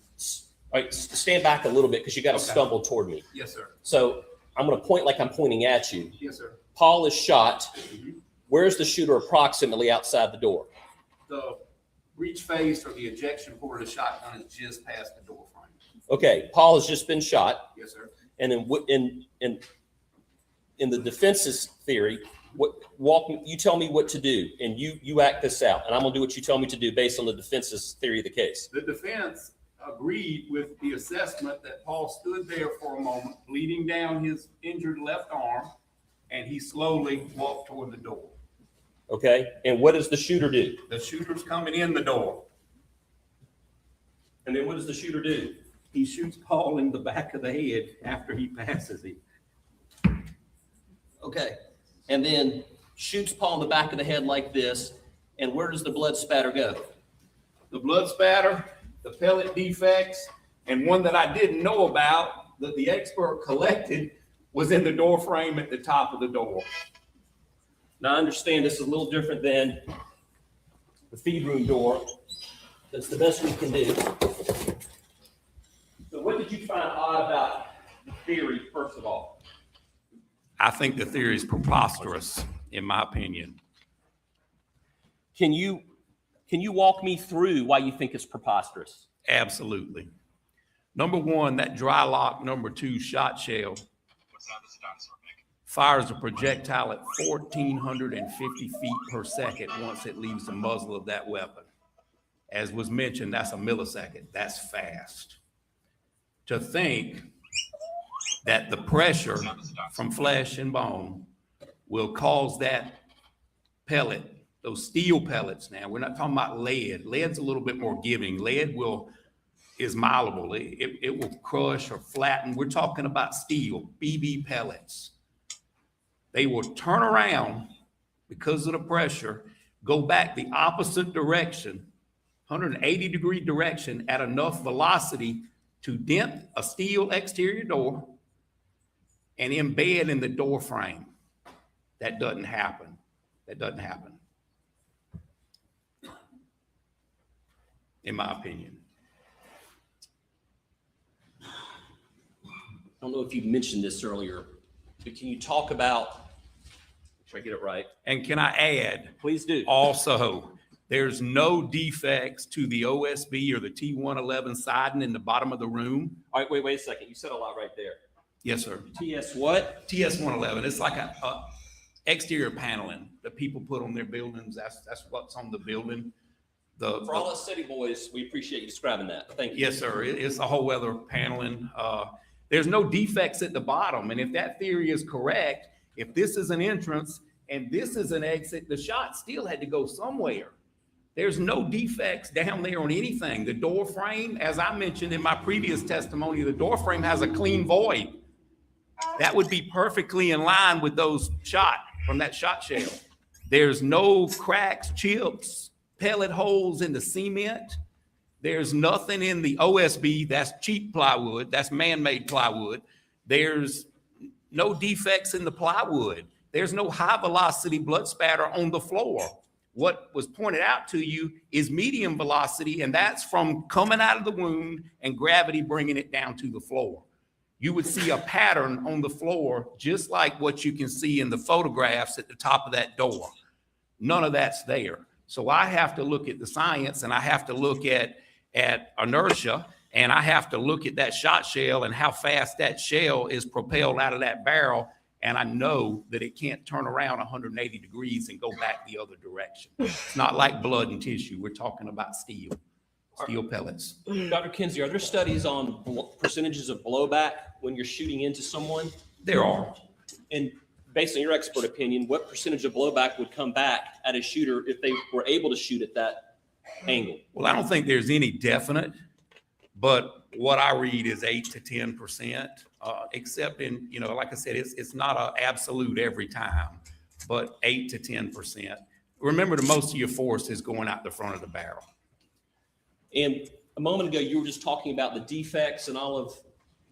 All right, stand back a little bit because you got to Okay. stumble toward me. Yes, sir. So I'm going to point like I'm pointing at you. Yes, sir. Paul is shot. Where's the shooter approximately outside the door? The reach phase for the ejection port of the shotgun is just past the door frame. Okay, Paul has just been shot. Yes, sir. And in the defense's theory, You tell me what to do, and you act this out, and I'm gonna do what you tell me to do based on the defense's theory of the case. The defense agreed with the assessment that Paul stood there for a moment, bleeding down his injured left arm, and he slowly walked toward the door. Okay, and what does the shooter do? The shooter's coming in the door. And then what does the shooter do? He shoots Paul in the back of the head after he passes him. Okay, and then shoots Paul in the back of the head like this, and where does the blood spatter go? The blood spatter, the pellet defects, and one that I didn't know about that the expert collected was in the door frame at the top of the door. Now, I understand this is a little different than the feed room door. That's the best we can do. So what did you find odd about the theory, first of all? I think the theory is preposterous, in my opinion. Can you walk me through why you think it's preposterous? Absolutely. Number one, that dry lock number 2 shot shell fires a projectile at 1,450 feet per second once it leaves the muzzle of that weapon. As was mentioned, that's a millisecond. That's fast. To think that the pressure from flesh and bone will cause that pellet, those steel pellets now, we're not talking about lead. Lead's a little bit more giving. Lead is malleable. It will crush or flatten. We're talking about steel, BB pellets. They will turn around because of the pressure, go back the opposite direction, 180-degree direction at enough velocity to dent a steel exterior door and embed in the door frame. That doesn't happen. That doesn't happen, in my opinion. I don't know if you mentioned this earlier, but can you talk about, make sure I get it right. And can I add? Please do. Also, there's no defects to the OSB or the T111 siding in the bottom of the room. All right, wait a second. You said a lot right there. Yes, sir. TS what? TS111. It's like a exterior paneling that people put on their buildings. That's what's on the building. For all us city boys, we appreciate you describing that. Thank you. Yes, sir. It's a whole weather paneling. There's no defects at the bottom. And if that theory is correct, if this is an entrance and this is an exit, the shot still had to go somewhere. There's no defects down there on anything. The door frame, as I mentioned in my previous testimony, the door frame has a clean void. That would be perfectly in line with those shot from that shot shell. There's no cracks, chips, pellet holes in the cement. There's nothing in the OSB. That's cheap plywood. That's man-made plywood. There's no defects in the plywood. There's no high velocity blood spatter on the floor. What was pointed out to you is medium velocity, and that's from coming out of the wound and gravity bringing it down to the floor. You would see a pattern on the floor, just like what you can see in the photographs at the top of that door. None of that's there. So I have to look at the science, and I have to look at inertia, and I have to look at that shot shell and how fast that shell is propelled out of that barrel. And I know that it can't turn around 180 degrees and go back the other direction. It's not like blood and tissue. We're talking about steel pellets. Dr. Kinsey, are there studies on percentages of blowback when you're shooting into someone? There are. And based on your expert opinion, what percentage of blowback would come back at a shooter if they were able to shoot at that angle? Well, I don't think there's any definite, but what I read is 8 to 10%, except in, like I said, it's not an absolute every time, but 8 to 10%. Remember, the most of your force is going out the front of the barrel. And a moment ago, you were just talking about the defects and all of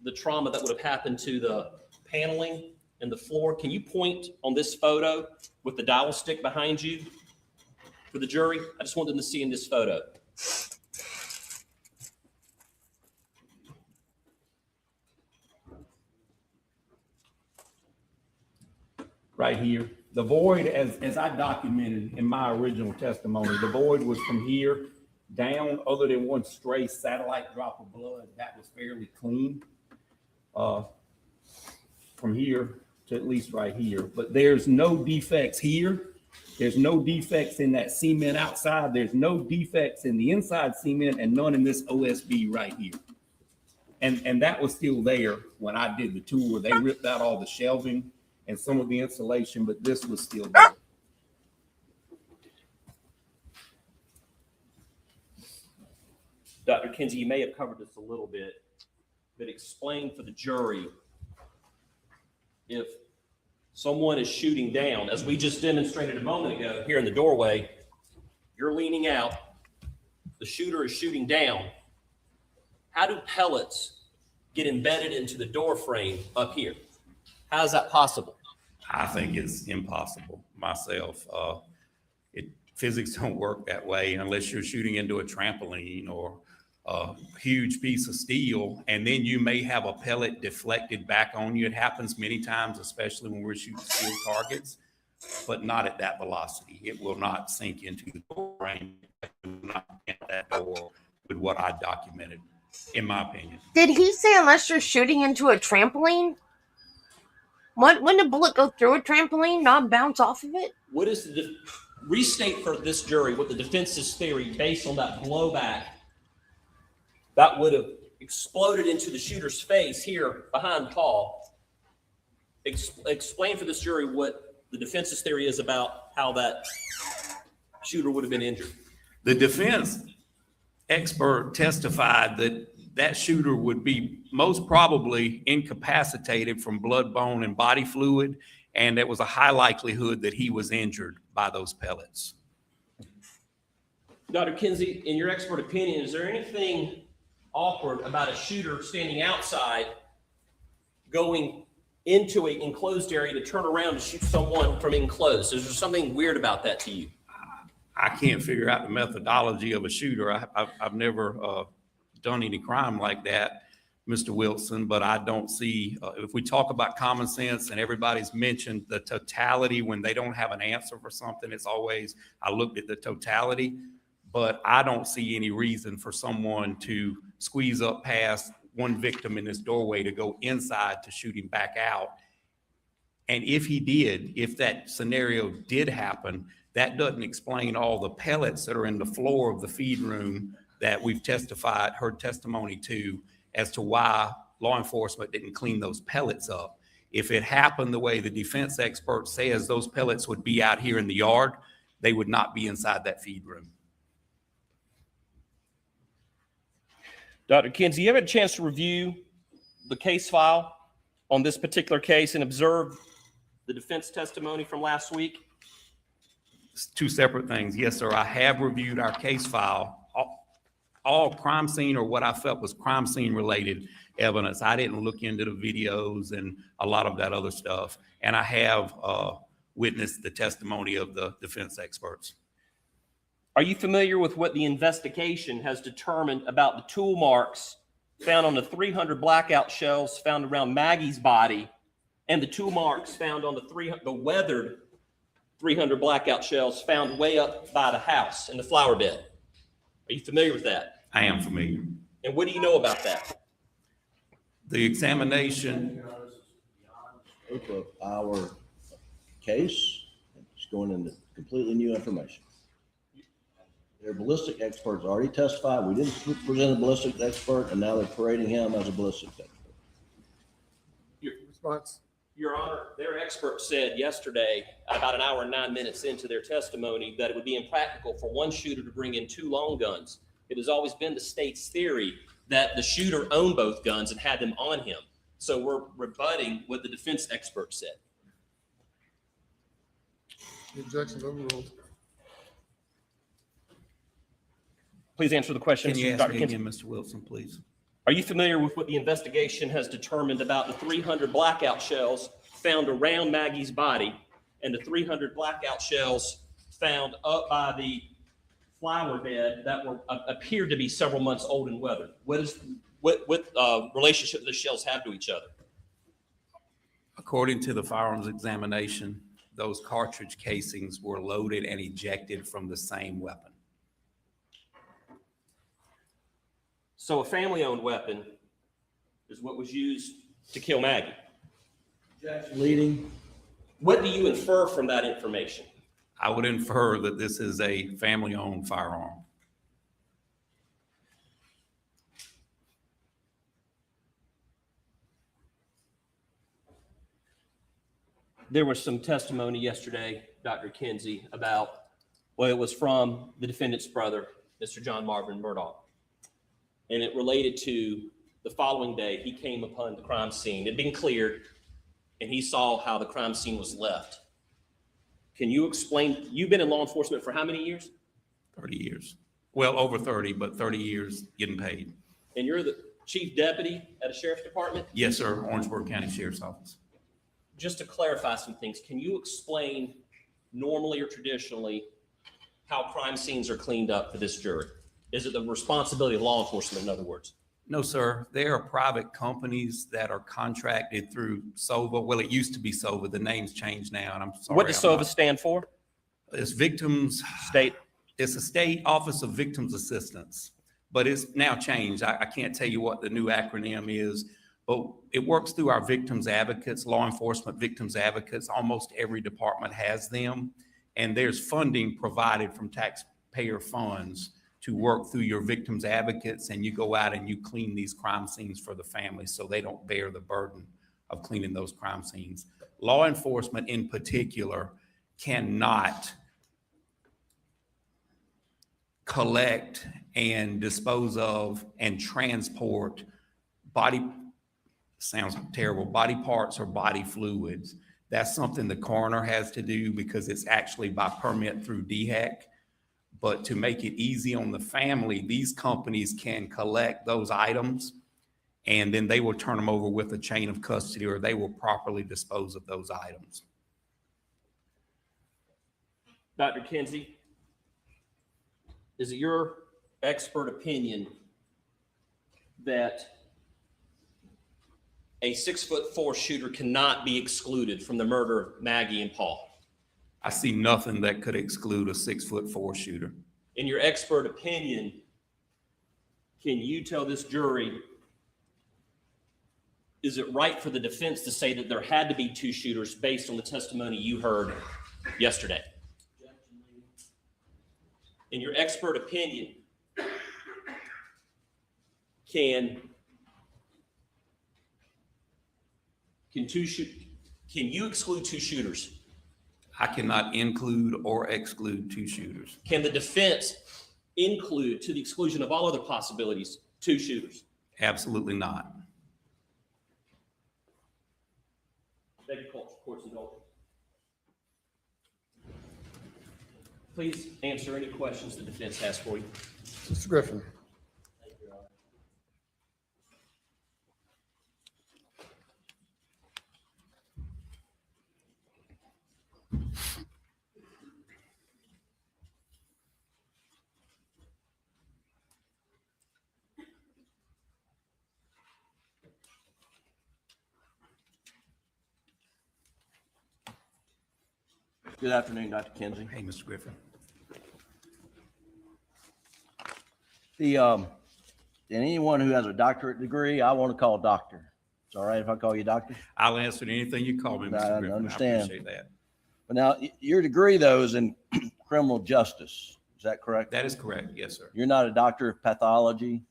the trauma that would have happened to the paneling and the floor. Can you point on this photo with the dowel stick behind you for the jury? I just want them to see in this photo. Right here, the void, as I documented in my original testimony, the void was from here down, other than one stray satellite drop of blood. That was fairly clean. From here to at least right here, but there's no defects here. There's no defects in that cement outside. There's no defects in the inside cement and none in this OSB right here. And that was still there when I did the tour. They ripped out all the shelving and some of the insulation, but this was still there. Dr. Kinsey, you may have covered this a little bit, but explain for the jury if someone is shooting down, as we just demonstrated a moment ago here in the doorway, you're leaning out, the shooter is shooting down. How do pellets get embedded into the door frame up here? How is that possible? I think it's impossible myself. Physics don't work that way unless you're shooting into a trampoline or a huge piece of steel, and then you may have a pellet deflected back on you. It happens many times, especially when we're shooting steel targets, but not at that velocity. It will not sink into the door frame. It will not hit that door with what I documented, in my opinion. Did he say unless you're shooting into a trampoline? Wouldn't a bullet go through a trampoline, not bounce off of it? What is restate for this jury what the defense's theory based on that blowback that would have exploded into the shooter's face here behind Paul. Explain for this jury what the defense's theory is about how that shooter would have been injured. The defense expert testified that that shooter would be most probably incapacitated from blood, bone, and body fluid, and there was a high likelihood that he was injured by those pellets. Dr. Kinsey, in your expert opinion, is there anything awkward about a shooter standing outside going into an enclosed area to turn around to shoot someone from enclosed? Is there something weird about that to you? I can't figure out the methodology of a shooter. I've never done any crime like that, Mr. Wilson, but I don't see, if we talk about common sense and everybody's mentioned the totality when they don't have an answer for something, it's always, I looked at the totality, but I don't see any reason for someone to squeeze up past one victim in this doorway to go inside to shoot him back out. And if he did, if that scenario did happen, that doesn't explain all the pellets that are in the floor of the feed room that we've heard testimony to as to why law enforcement didn't clean those pellets up. If it happened the way the defense expert says those pellets would be out here in the yard, they would not be inside that feed room. Dr. Kinsey, you ever had a chance to review the case file on this particular case and observe the defense testimony from last week? It's two separate things. Yes, sir. I have reviewed our case file. All crime scene or what I felt was crime scene related evidence. I didn't look into the videos and a lot of that other stuff. And I have witnessed the testimony of the defense experts. Are you familiar with what the investigation has determined about the tool marks found on the 300 blackout shells found around Maggie's body and the tool marks found on the weathered 300 blackout shells found way up by the house in the flower bed? Are you familiar with that? I am familiar. And what do you know about that? The examination. Scope of our case, it's going into completely new information. Their ballistic experts already testified. We didn't present a ballistic expert, and now they're parading him as a ballistic expert. Response. Your Honor, their expert said yesterday, about an hour and 9 minutes into their testimony, that it would be impractical for one shooter to bring in two long guns. It has always been the state's theory that the shooter owned both guns and had them on him. So we're rebutting what the defense expert said. The objection overruled. Please answer the question, Can you ask Dr. me Kinsey. again, Mr. Wilson, please? Are you familiar with what the investigation has determined about the 300 blackout shells found around Maggie's body and the 300 blackout shells found up by the flower bed that appeared to be several months old and weathered? What relationship do the shells have to each other? According to the firearms examination, those cartridge casings were loaded and ejected from the same weapon. So a family-owned weapon is what was used to kill Maggie. Leading. What do you infer from that information? I would infer that this is a family-owned firearm. There was some testimony yesterday, Dr. Kinsey, about, well, it was from the defendant's brother, Mr. John Marvin Murdaugh. And it related to the following day, he came upon the crime scene. It had been cleared, and he saw how the crime scene was left. Can you explain, you've been in law enforcement for how many years? 30 years. Well, over 30, but 30 years getting paid. And you're the chief deputy at a sheriff's department? Yes, sir. Orangeburg County Sheriff's Office. Just to clarify some things, can you explain normally or traditionally how crime scenes are cleaned up for this jury? Is it the responsibility of law enforcement, in other words? No, sir. There are private companies that are contracted through SOVA. Well, it used to be SOVA. The name's changed now, and I'm sorry. What does SOVA stand for? It's Victims State. It's a state office of victims assistance, but it's now changed. I can't tell you what the new acronym is, but it works through our victims advocates, law enforcement victims advocates. Almost every department has them, and there's funding provided from taxpayer funds to work through your victims advocates, and you go out and you clean these crime scenes for the families so they don't bear the burden of cleaning those crime scenes. Law enforcement in particular cannot collect and dispose of and transport sounds terrible, body parts or body fluids. That's something the coroner has to do because it's actually by permit through DHEC. But to make it easy on the family, these companies can collect those items and then they will turn them over with a chain of custody, or they will properly dispose of those items. Dr. Kinsey, is it your expert opinion that a 6'4" shooter cannot be excluded from the murder of Maggie and Paul? I see nothing that could exclude a 6'4" shooter. In your expert opinion, can you tell this jury, is it right for the defense to say that there had to be two shooters based on the testimony you heard yesterday? In your expert opinion, can you exclude two shooters? I cannot include or exclude two shooters. Can the defense include, to the exclusion of all other possibilities, two shooters? Absolutely not. Thank you, court's indulgence. Please answer any questions the defense has for you. Mr. Griffin. Good afternoon, Dr. Kinsey. Hey, Mr. Griffin. And anyone who has a doctorate degree, I want to call doctor. It's all right if I call you doctor? I'll answer anything you call me, Mr. I Griffin. understand. I appreciate that. But now, your degree, though, is in criminal justice. Is that correct? That is correct. Yes, sir. You're not a doctor of pathology,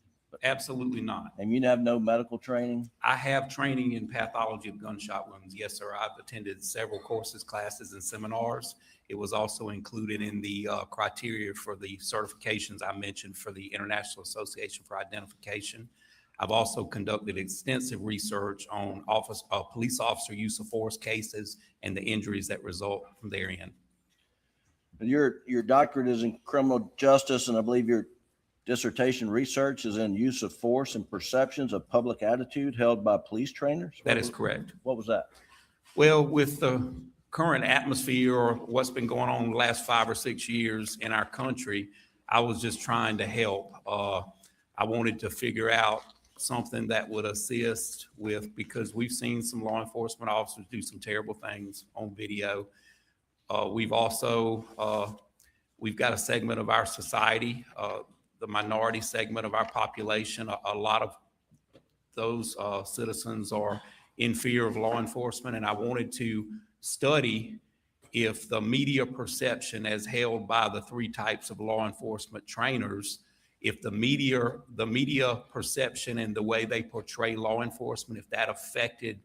Absolutely not. and you have no medical training? I have training in pathology of gunshot wounds. Yes, sir. I've attended several courses, classes, and seminars. It was also included in the criteria for the certifications I mentioned for the International Association for Identification. I've also conducted extensive research on police officer use of force cases and the injuries that result from therein. Your doctorate is in criminal justice, and I believe your dissertation research is in use of force and perceptions of public attitude held by police trainers? That is correct. What was that? Well, with the current atmosphere or what's been going on the last 5 or 6 years in our country, I was just trying to help. I wanted to figure out something that would assist with, because we've seen some law enforcement officers do some terrible things on video. We've also, we've got a segment of our society, the minority segment of our population. A lot of those citizens are in fear of law enforcement, and I wanted to study if the media perception as held by the three types of law enforcement trainers, if the media perception and the way they portray law enforcement, if that affected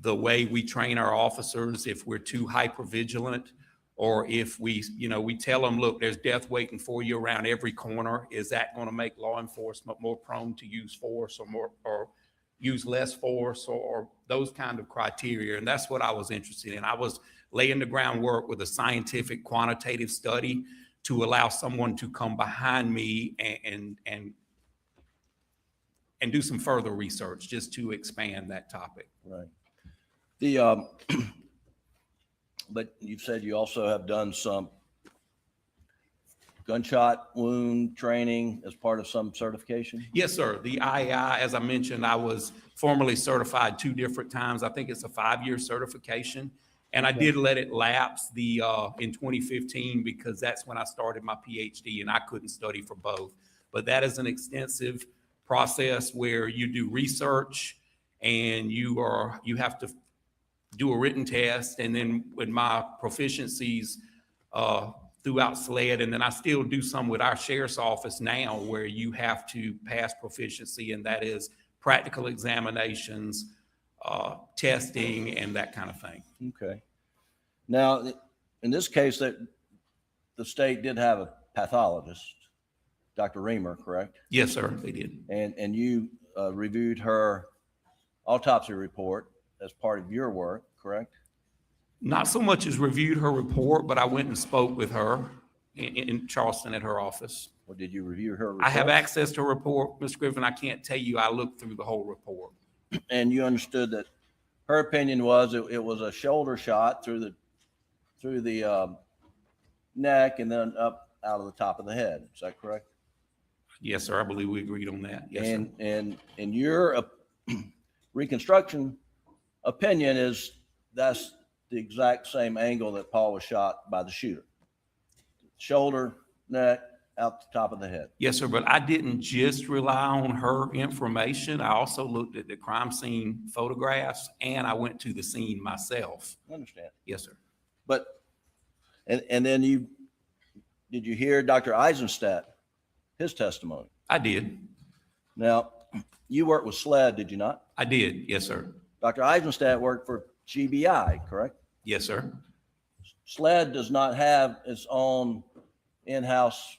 the way we train our officers, if we're too hypervigilant, or if we tell them, look, there's death waiting for you around every corner, is that going to make law enforcement more prone to use force or use less force or those kind of criteria? And that's what I was interested in. I was laying the groundwork with a scientific quantitative study to allow someone to come behind me and do some further research just to expand that topic. Right. But you've said you also have done some gunshot wound training as part of some certification? Yes, sir. The IAI, as I mentioned, I was formally certified 2 different times. I think it's a 5-year certification. And I did let it lapse in 2015 because that's when I started my PhD and I couldn't study for both. But that is an extensive process where you do research and you have to do a written test. And then with my proficiencies throughout SLED, and then I still do some with our sheriff's office now where you have to pass proficiency, and that is practical examinations, testing, and that kind of thing. Okay. Now, in this case, that the state did have a pathologist, Dr. Reamer, correct? Yes, sir, they did. And you reviewed her autopsy report as part of your work, correct? Not so much as reviewed her report, but I went and spoke with her in Charleston at her office. Or did you review her report? I have access to her report, Mr. Griffin. I can't tell you I looked through the whole report. And you understood that her opinion was it was a shoulder shot through the neck and then up out of the top of the head. Is that correct? Yes, sir. I believe we agreed on that. Yes, sir. And your reconstruction opinion is that's the exact same angle that Paul was shot by the shooter. Shoulder, neck, out the top of the head. Yes, sir. But I didn't just rely on her information. I also looked at the crime scene photographs and I went to the scene myself. I understand. Yes, sir. But, and then did you hear Dr. Eisenstadt, his testimony? I did. Now, you worked with SLED, did you not? I did. Yes, sir. Dr. Eisenstadt worked for GBI, correct? Yes, sir. SLED does not have its own in-house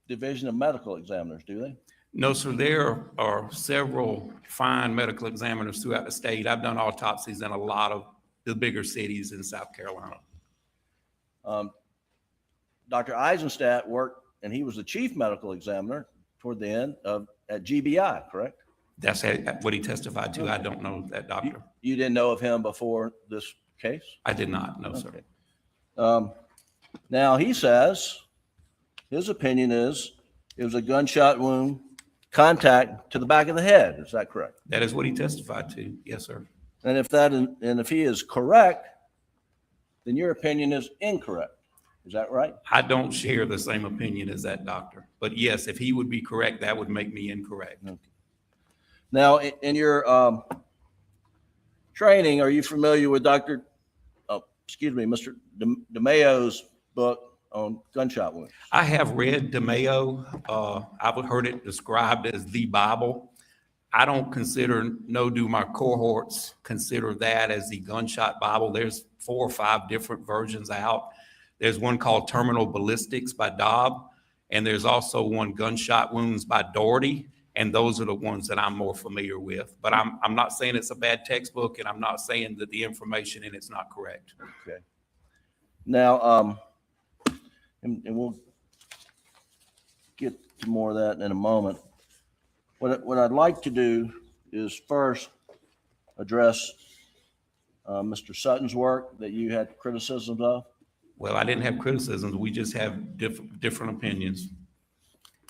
division of medical examiners, do they? No, sir. There are several fine medical examiners throughout the state. I've done autopsies in a lot of the bigger cities in South Carolina. Dr. Eisenstadt worked, and he was the chief medical examiner toward the end at GBI, correct? That's what he testified to. I don't know that doctor. You didn't know of him before this case? I did not. No, sir. Okay. Now he says his opinion is it was a gunshot wound, contact to the back of the head. Is that correct? That is what he testified to. Yes, sir. And if he is correct, then your opinion is incorrect. Is that right? I don't share the same opinion as that doctor. But yes, if he would be correct, that would make me incorrect. Okay. Now, in your training, are you familiar with Mr. DeMayo's book on gunshot wounds? I have read DeMayo. I've heard it described as the Bible. I don't consider, no do my cohorts consider that as the gunshot Bible. There's 4 or 5 different versions out. There's one called Terminal Ballistics by Dobb, and there's also one Gunshot Wounds by Doherty, and those are the ones that I'm more familiar with. But I'm not saying it's a bad textbook, and I'm not saying that the information in it's not correct. Okay. Now, and we'll get to more of that in a moment. What I'd like to do is first address Mr. Sutton's work that you had criticisms of. Well, I didn't have criticisms. We just have different opinions.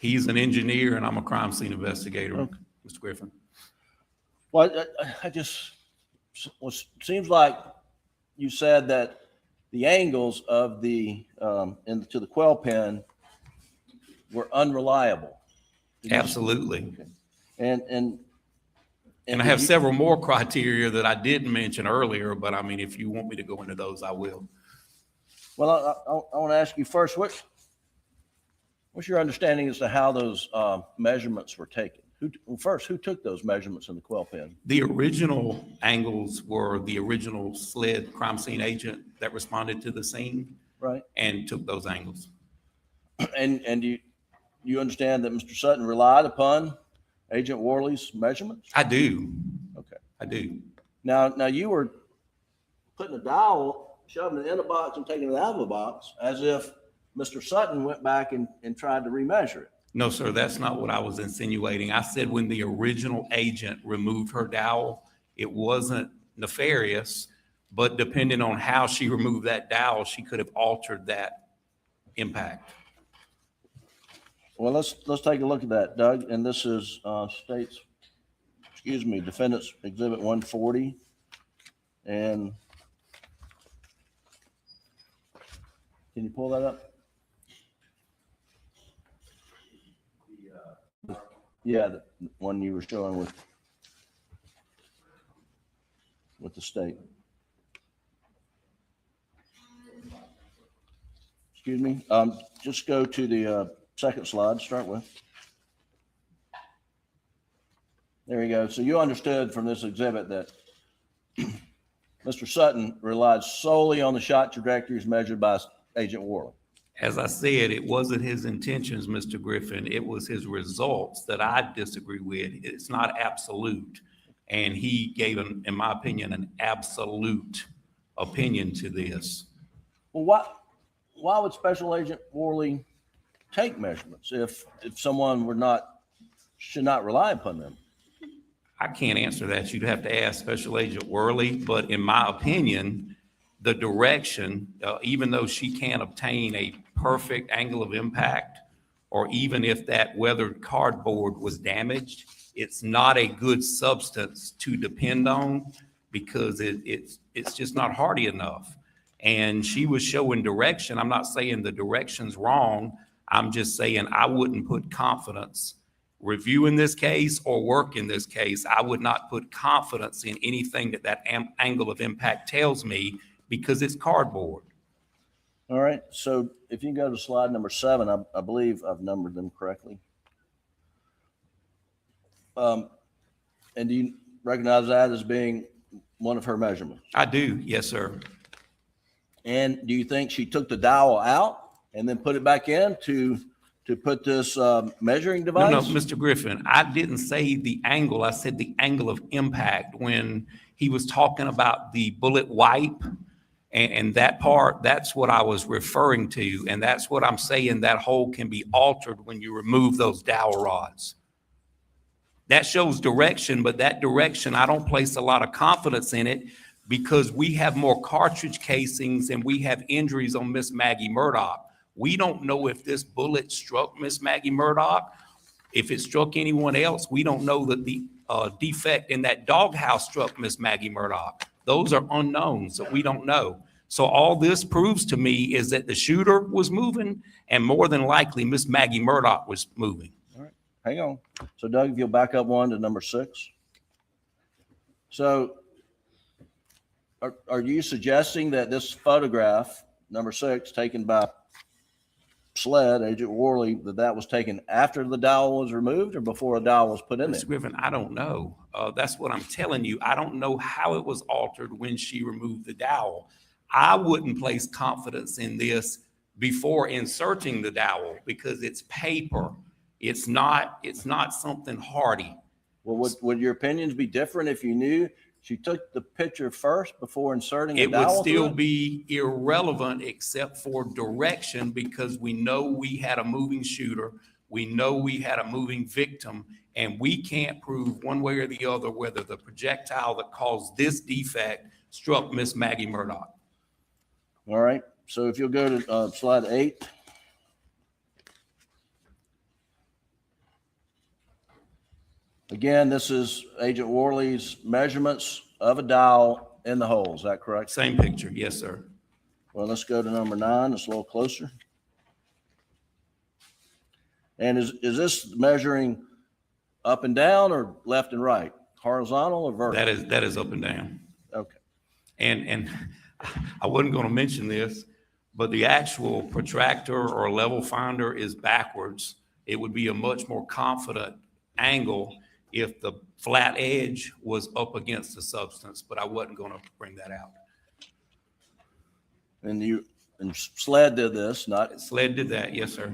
He's an engineer and I'm a crime scene investigator, okay. Mr. Griffin. Well, I just, seems like you said that the angles of to the quail pen were unreliable. Absolutely. Okay. And And I have several more criteria that I didn't mention earlier, but I mean, if you want me to go into those, I will. Well, I want to ask you first, what's your understanding as to how those measurements were taken? Who took those measurements in the quail pen? The original angles were the original SLED crime scene agent that responded to the scene. Right. And took those angles. And you understand that Mr. Sutton relied upon Agent Worley's measurements? I do. Okay. I do. Now you were putting a dowel, shoving it in a box and taking it out of a box as if Mr. Sutton went back and tried to remeasure it. No, sir, that's not what I was insinuating. I said when the original agent removed her dowel, it wasn't nefarious, but depending on how she removed that dowel, she could have altered that impact. Well, let's take a look at that, Doug. And this is Defendant's Exhibit 140. And can you pull that up? Yeah, the one you were showing with the state. Excuse me. Just go to the second slide to start with. There you go. So you understood from this exhibit that Mr. Sutton relied solely on the shot trajectories measured by Agent Worley. As I said, it wasn't his intentions, Mr. Griffin. It was his results that I disagree with. It's not absolute. And he gave, in my opinion, an absolute opinion to this. Well, why would Special Agent Worley take measurements if someone should not rely upon them? I can't answer that. You'd have to ask Special Agent Worley, but in my opinion, the direction, even though she can't obtain a perfect angle of impact, or even if that weathered cardboard was damaged, it's not a good substance to depend on because it's just not hardy enough. And she was showing direction. I'm not saying the direction's wrong. I'm just saying I wouldn't put confidence reviewing this case or working this case. I would not put confidence in anything that angle of impact tells me because it's cardboard. All right. So if you can go to slide number 7, I believe I've numbered them correctly. And do you recognize that as being one of her measurements? I do. Yes, sir. And do you think she took the dowel out and then put it back in to put this measuring device? No, Mr. Griffin, I didn't say the angle. I said the angle of impact when he was talking about the bullet wipe and that part. That's what I was referring to. And that's what I'm saying. That hole can be altered when you remove those dowel rods. That shows direction, but that direction, I don't place a lot of confidence in it because we have more cartridge casings and we have injuries on Miss Maggie Murdaugh. We don't know if this bullet struck Miss Maggie Murdaugh. If it struck anyone else, we don't know that the defect in that doghouse struck Miss Maggie Murdaugh. Those are unknowns that we don't know. So all this proves to me is that the shooter was moving and more than likely Miss Maggie Murdaugh was moving. All right, hang on. So Doug, if you'll back up one to number 6. So are you suggesting that this photograph, number 6, taken by SLED, Agent Worley, that was taken after the dowel was removed or before a dowel was put in there? Mr. Griffin, I don't know. That's what I'm telling you. I don't know how it was altered when she removed the dowel. I wouldn't place confidence in this before inserting the dowel because it's paper. It's not something hardy. Well, would your opinions be different if you knew she took the picture first before inserting a dowel? It would still be irrelevant except for direction because we know we had a moving shooter. We know we had a moving victim, and we can't prove one way or the other whether the projectile that caused this defect struck Miss Maggie Murdaugh. All right. So if you'll go to slide 8. Again, this is Agent Worley's measurements of a dowel in the hole. Is that correct? Same picture. Yes, sir. Well, let's go to number 9. It's a little closer. And is this measuring up and down or left and right? horizontal or vertical? That is up and down. Okay. And I wasn't going to mention this, but the actual protractor or level finder is backwards. It would be a much more confident angle if the flat edge was up against the substance, but I wasn't going to bring that out. And SLED did this, not, SLED did that, yes, sir.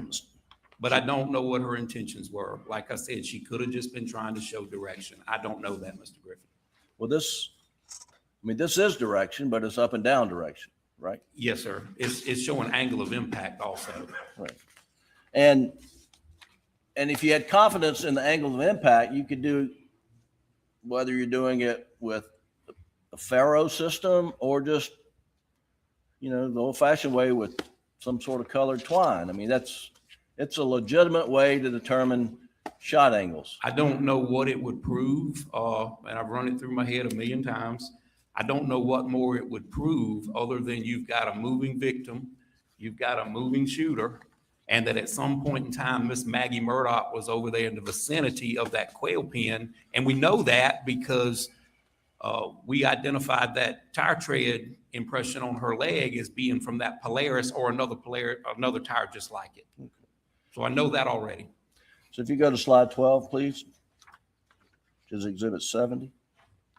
But I don't know what her intentions were. Like I said, she could have just been trying to show direction. I don't know that, Mr. Griffin. well, this is direction, but it's up and down direction, right? Yes, sir. It's showing angle of impact also. Right. And if you had confidence in the angle of impact, you could do, whether you're doing it with a ferro system or just, the old fashioned way with some sort of colored twine. I mean, it's a legitimate way to determine shot angles. I don't know what it would prove, and I've run it through my head a million times. I don't know what more it would prove other than you've got a moving victim, you've got a moving shooter, and that at some point in time, Miss Maggie Murdaugh was over there in the vicinity of that quail pen. And we know that because we identified that tire tread impression on her leg as being from that Polaris or another tire just like it. So I know that already. So if you go to slide 12, please, which is exhibit 70.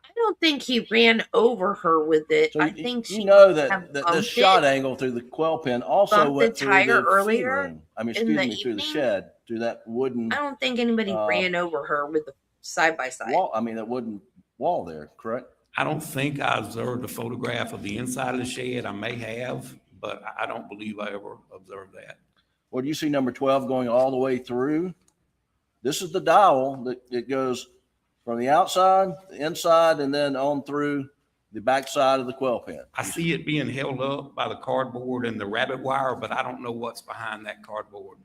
I don't think he ran over her with it. So I think she that this bumped shot it. angle through the quail pen also Bumped went the through tire the feed earlier room. I mean, in the through the evening? shed, through that wooden I don't think anybody ran over her with the side by side. wall. I mean, that wooden wall there, correct? I don't think I observed a photograph of the inside of the shed. I may have, but I don't believe I ever observed that. Well, do you see number 12 going all the way through? This is the dowel that goes from the outside, the inside, and then on through the backside of the quail pen. I see it being held up by the cardboard and the rabbit wire, but I don't know what's behind that cardboard.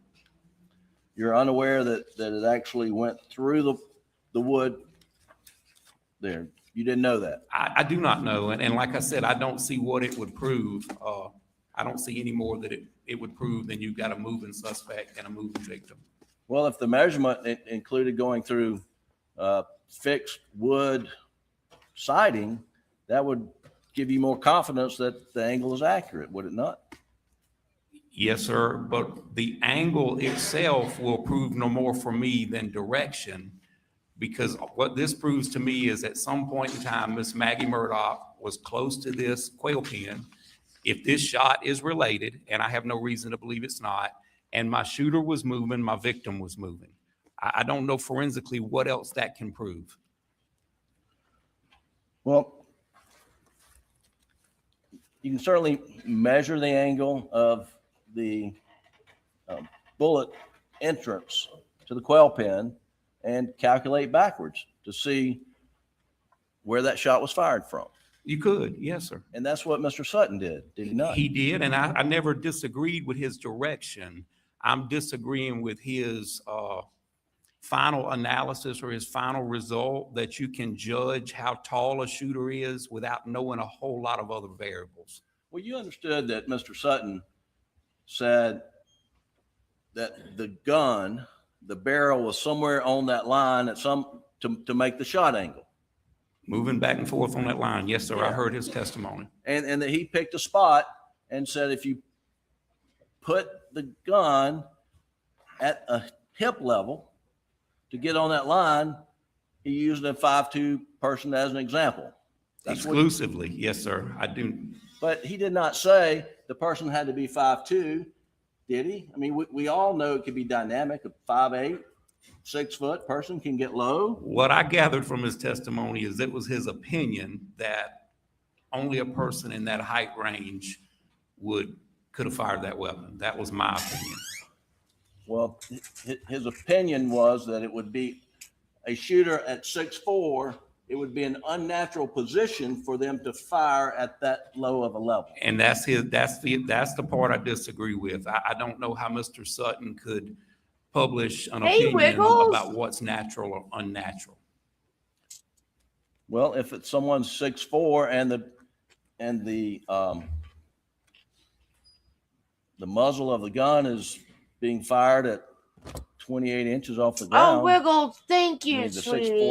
You're unaware that it actually went through the wood there. You didn't know that. I do not know. And like I said, I don't see what it would prove. I don't see any more that it would prove than you've got a moving suspect and a moving victim. Well, if the measurement included going through fixed wood siding, that would give you more confidence that the angle is accurate, would it not? Yes, sir. But the angle itself will prove no more for me than direction, because what this proves to me is at some point in time, Miss Maggie Murdaugh was close to this quail pen. If this shot is related, and I have no reason to believe it's not, and my shooter was moving, my victim was moving. I don't know forensically what else that can prove. Well, you can certainly measure the angle of the bullet entrance to the quail pen and calculate backwards to see where that shot was fired from. You could, yes, sir. And that's what Mr. Sutton did he not? He did, and I never disagreed with his direction. I'm disagreeing with his final analysis or his final result that you can judge how tall a shooter is without knowing a whole lot of other variables. Well, you understood that Mr. Sutton said that the gun, the barrel was somewhere on that line at to make the shot angle. Moving back and forth on that line. Yes, sir. Yeah. I heard his testimony. And that he picked a spot and said, if you put the gun at a hip level to get on that line, he used a 5'2" person as an example. Exclusively. Yes, sir. I do. But he did not say the person had to be 5'2", did he? I mean, we all know it could be dynamic. A 5'8", 6 foot person can get low. What I gathered from his testimony is it was his opinion that only a person in that height range could have fired that weapon. That was my opinion. Well, his opinion was that it would be a shooter at 6'4". It would be an unnatural position for them to fire at that low of a level. And that's the part I disagree with. I don't know how Mr. Sutton could publish an opinion Wiggles. about what's natural or unnatural. Well, if it's someone 6'4" and the muzzle of the gun is being fired at 28 inches off the Oh, ground. Wiggles, thank You you, need the 6'4"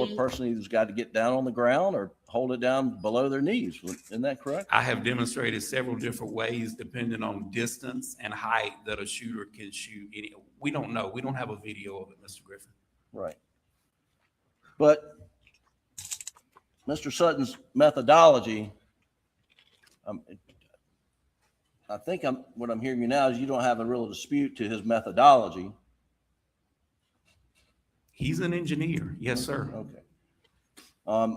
sweetie. person who's got to get down on the ground or hold it down below their knees. Isn't that correct? I have demonstrated several different ways, depending on distance and height, that a shooter can shoot any. We don't know. We don't have a video of it, Mr. Griffin. Right. But Mr. Sutton's methodology, I think what I'm hearing you now is you don't have a real dispute to his methodology. He's an engineer. Yes, sir. Okay.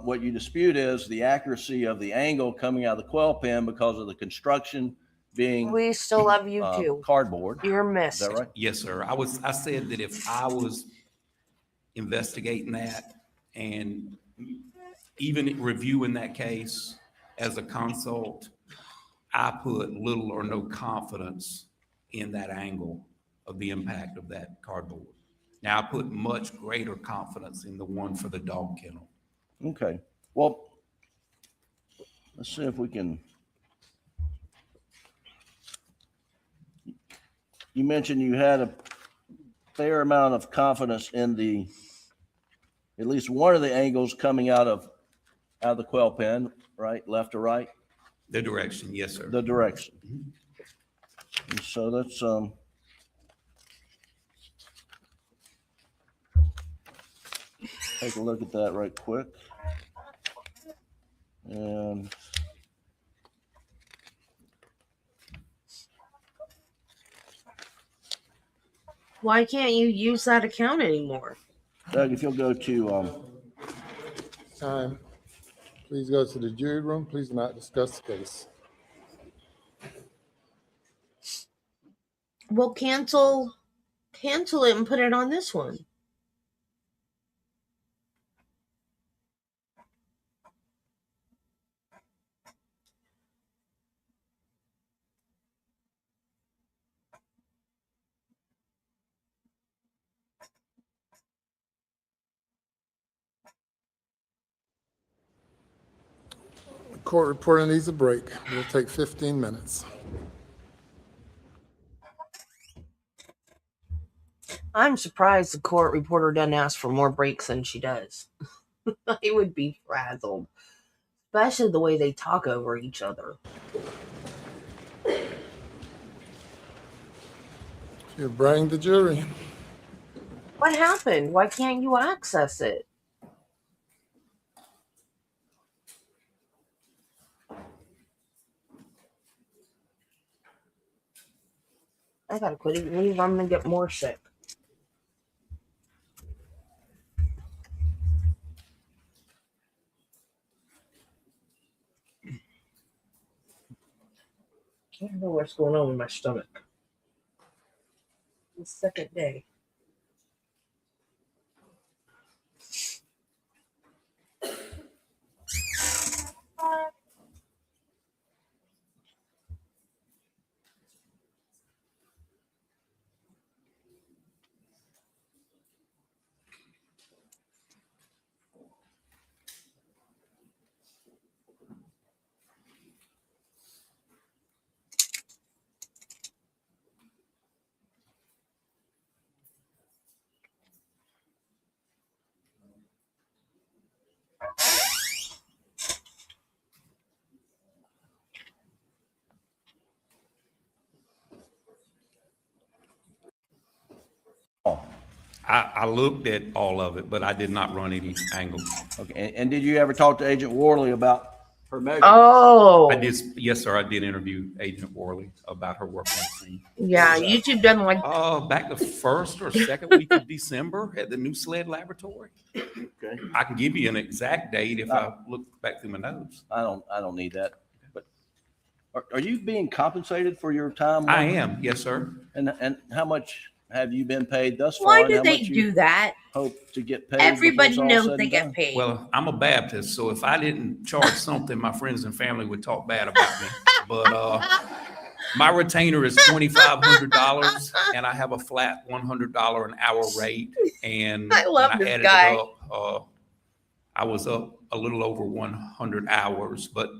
What you dispute is the accuracy of the angle coming out of the quail pen because of the construction being We still love you too. cardboard. You're Is missed. that right? Yes, sir. I said that if I was investigating that and even reviewing that case as a consult, I put little or no confidence in that angle of the impact of that cardboard. Now, I put much greater confidence in the one for the dog kennel. Okay. Well, let's see if we can. You mentioned you had a fair amount of confidence in at least one of the angles coming out of the quail pen, right? Left or right? The direction, yes, sir. The direction. And so let's take a look at that right quick. And Why can't you use that account anymore? Doug, if you'll go to Time. Please go to the jury room. Please do not discuss the case. Well, cancel it and put it on this one. The court reporter needs a break. We'll take 15 minutes. I'm surprised the court reporter doesn't ask for more breaks than she does. I would be frazzled, especially the way they talk over each other. You bring the jury. What happened? Why can't you access it? I gotta quit eating these. I'm gonna get more sick. I don't know what's going on with my stomach. It's the second day. I looked at all of it, but I did not run any angles. okay, and did you ever talk to Agent Worley about her measurements? Oh, I did, yes, sir. I did interview Agent Worley about her work on the scene. yeah. YouTube doesn't like. Back the first or second week of December at the New Sled Laboratory. Okay. I can give you an exact date if I look back through my notes. I don't need that. But are you being compensated for your time? I am, yes, sir. And how much have you been paid thus far? Why and do how they much you do that? Hope to get paid. Everybody before it's all knows said they and get done? paid. Well, I'm a Baptist, so if I didn't charge something, my friends and family would talk bad about me. But my retainer is $2,500, and I have a flat $100 an hour rate. And I love when this added guy. it up, I was up a little over 100 hours, but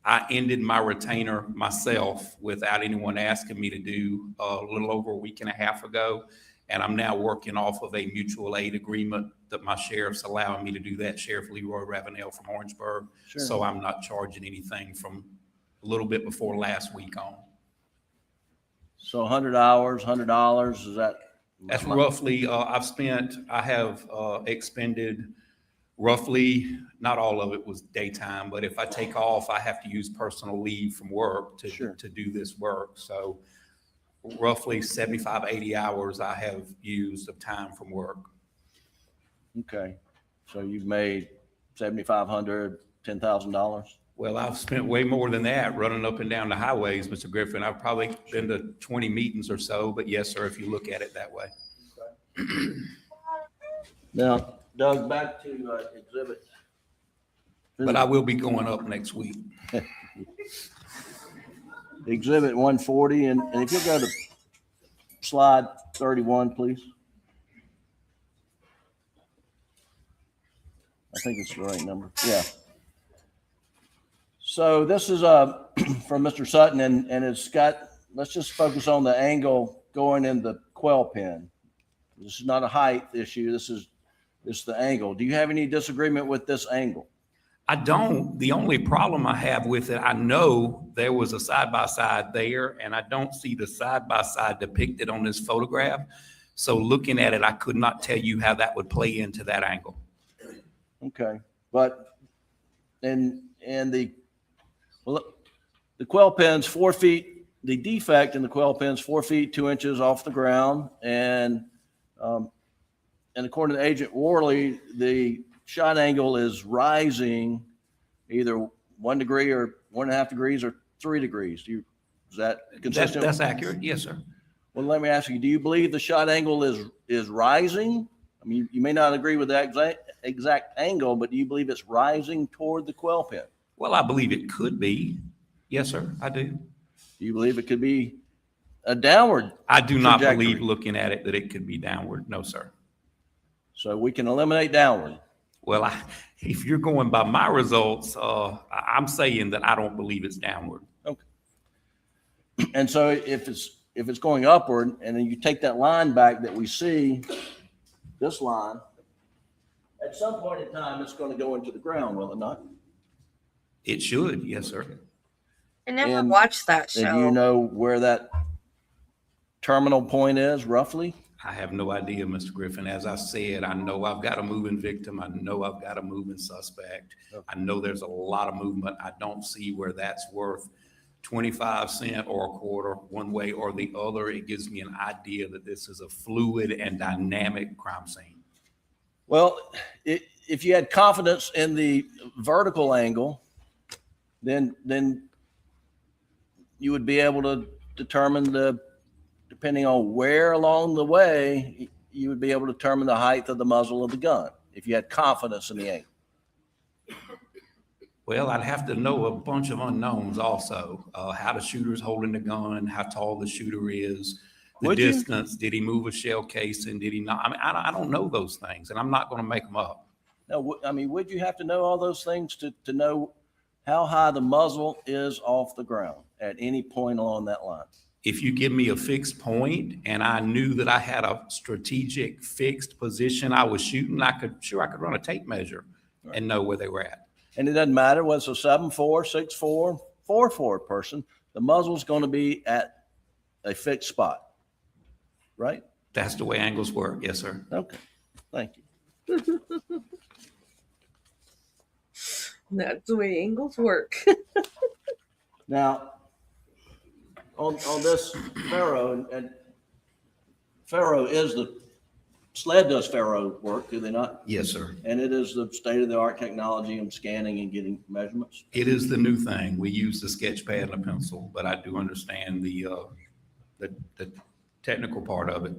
I ended my retainer myself without anyone asking me to do a little over a week and a half ago. And I'm now working off of a mutual aid agreement that my sheriff's allowing me to do that, Sheriff Leroy Ravenel from Orangeburg. Sure. So I'm not charging anything from a little bit before last week on. So 100 hours, $100, is that? That's roughly, I have expended roughly, not all of it was daytime, but if I take off, I have to use personal leave from work Sure. to do this work. So roughly 75, 80 hours I have used of time from work. Okay. So you've made $7,500, $10,000? Well, I've spent way more than that running up and down the highways, Mr. Griffin. I've probably been to 20 meetings or so, but yes, sir, if you look at it that way. Now, Doug, back to exhibit. But I will be going up next week. Exhibit 140, and if you'll go to slide 31, please. I think it's the right number. Yeah. So this is from Mr. Sutton, and it's got, let's just focus on the angle going in the quail pen. This is not a height issue. This is the angle. Do you have any disagreement with this angle? I don't. The only problem I have with it, I know there was a side-by-side there, and I don't see the side-by-side depicted on this photograph. So looking at it, I could not tell you how that would play into that angle. Okay, but the quail pen's 4 feet, the defect in the quail pen's 4 feet, 2 inches off the ground. And according to Agent Worley, the shot angle is rising either 1 degree or 1.5 degrees or 3 degrees. Is that consistent? That's accurate. Yes, sir. Well, let me ask you, do you believe the shot angle is rising? I mean, you may not agree with that exact angle, but do you believe it's rising toward the quail pen? Well, I believe it could be. Yes, sir, I do. Do you believe it could be a downward? I do not trajectory? believe, looking at it, that it could be downward. No, sir. So we can eliminate downward. Well, if you're going by my results, I'm saying that I don't believe it's downward. Okay. And so if it's going upward, and then you take that line back that we see, this line, at some point in time, it's going to go into the ground, will it not? It should, yes, sir. I never And- watched that show. And do you know where that terminal point is roughly? I have no idea, Mr. Griffin. As I said, I know I've got a moving victim. I know I've got a moving suspect. Okay. I know there's a lot of movement. I don't see where that's worth 25 cents or a quarter, one way or the other. It gives me an idea that this is a fluid and dynamic crime scene. Well, if you had confidence in the vertical angle, then you would be able to determine depending on where along the way, you would be able to determine the height of the muzzle of the gun if you had confidence in the angle. Well, I'd have to know a bunch of unknowns also. How the shooter's holding the gun, how tall the shooter is, the Would you? distance, did he move a shell casing, did he not? I mean, I don't know those things, and I'm not going to make them up. Now, I mean, would you have to know all those things to know how high the muzzle is off the ground at any point along that line? If you give me a fixed point and I knew that I had a strategic fixed position I was shooting, I could run a tape measure and know where they were at. And it doesn't matter whether it's a 7.4, 6.4, 4.4 person, the muzzle's going to be at a fixed spot, right? That's the way angles work. Yes, sir. Okay, thank you. That's the way angles work. Now, on this Faro, and Faro is SLED does Faro work, do they not? Yes, sir. And it is the state-of-the-art technology of scanning and getting measurements. It is the new thing. We use the sketch pad and a pencil, but I do understand the technical part of it.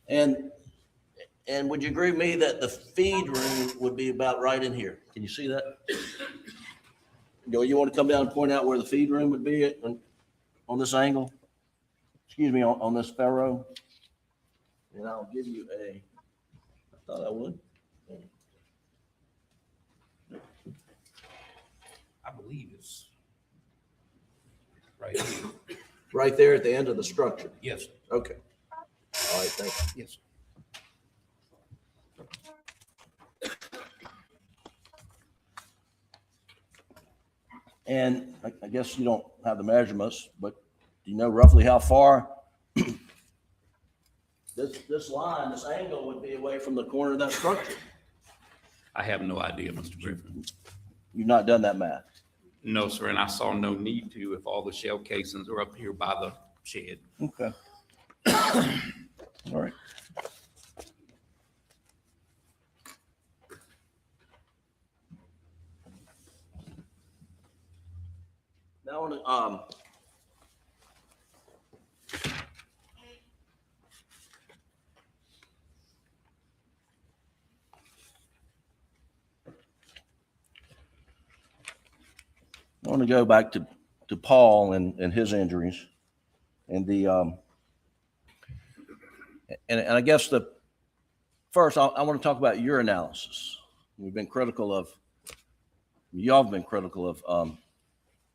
And would you agree with me that the feed room would be about right in here? Can you see that? You want to come down and point out where the feed room would be on this angle? Excuse me, on this Faro? And I'll give you I thought I would. I believe it's right here. Right there at the end of the structure. Yes. Okay. All right, thank you. Yes, sir. And I guess you don't have the measurements, but do you know roughly how far this line, this angle would be away from the corner of that structure? I have no idea, Mr. Griffin. You've not done that math. No, sir, and I saw no need to if all the shell casings are up here by the shed. Okay. All right. Now, I want to go back to Paul and his injuries and and I guess first I want to talk about your analysis. Y'all have been critical of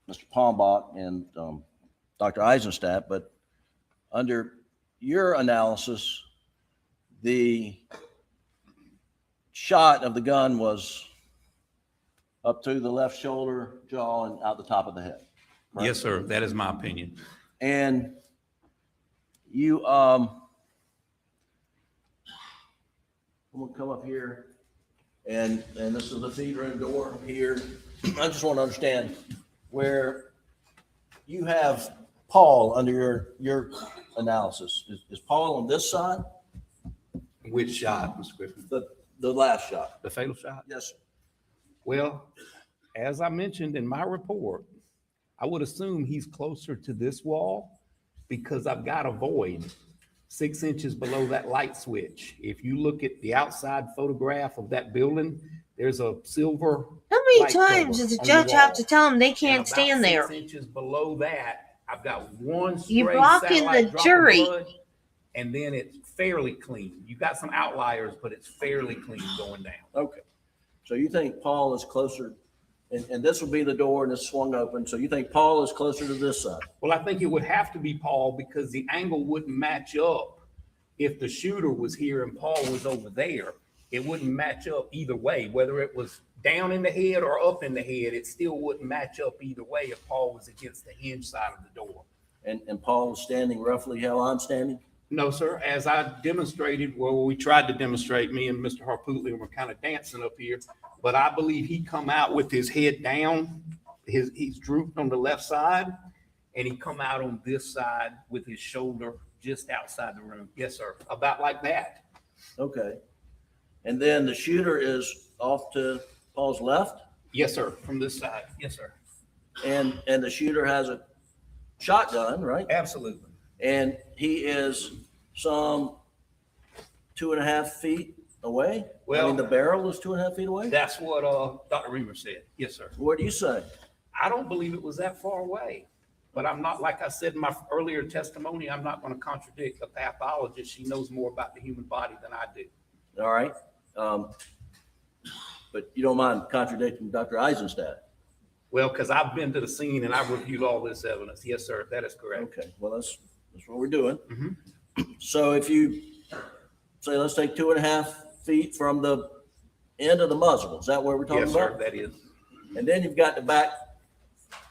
Mr. Palmbach and Dr. Eisenstadt, but under your analysis, the shot of the gun was up to the left shoulder, jaw, and out the top of the head. Correct? Yes, sir, that is my opinion. And you, I'm gonna come up here, and this is the feed room door here. I just want to understand where you have Paul under your analysis. Is Paul on this side? Which shot, Mr. Griffin? The last shot. The fatal shot? Yes, sir. Well, as I mentioned in my report, I would assume he's closer to this wall because I've got a void 6 inches below that light switch. If you look at the outside photograph of that building, there's a silver. How many light times cover does the on judge have wall. to tell them they And can't about stand there? 6 inches below that, I've got one You're stray blocking satellite the drop of jury. blood, and then it's fairly clean. You got some outliers, but it's fairly clean going down. Okay. So you think Paul is closer, and this will be the door and it's swung open. So you think Paul is closer to this side? Well, I think it would have to be Paul because the angle wouldn't match up if the shooter was here and Paul was over there. It wouldn't match up either way, whether it was down in the head or up in the head. It still wouldn't match up either way if Paul was against the hinge side of the door. And Paul is standing roughly how I'm standing? No, sir. As I demonstrated, well, we tried to demonstrate, me and Mr. Harpootlian were kind of dancing up here, but I believe he come out with his head down. He's drooped on the left side, and he come out on this side with his shoulder just outside the room. Yes, sir. About like that. Okay. And then the shooter is off to Paul's left? Yes, sir. From this side. Yes, sir. And the shooter has a shotgun, right? Absolutely. And he is some 2.5 feet away? I mean, Well, the barrel is 2.5 feet away? that's what Dr. Reamer said. Yes, sir. What do you say? I don't believe it was that far away, but I'm not, like I said in my earlier testimony, I'm not going to contradict a pathologist. She knows more about the human body than I do. All right. But you don't mind contradicting Dr. Eisenstadt? Well, because I've been to the scene and I've reviewed all this evidence. Yes, sir, that is correct. Okay, well, that's what we're doing. Mhm. So if you say, let's take 2.5 feet from the end of the muzzle, is that what we're talking Yes, sir, about? that is. And then you've got to back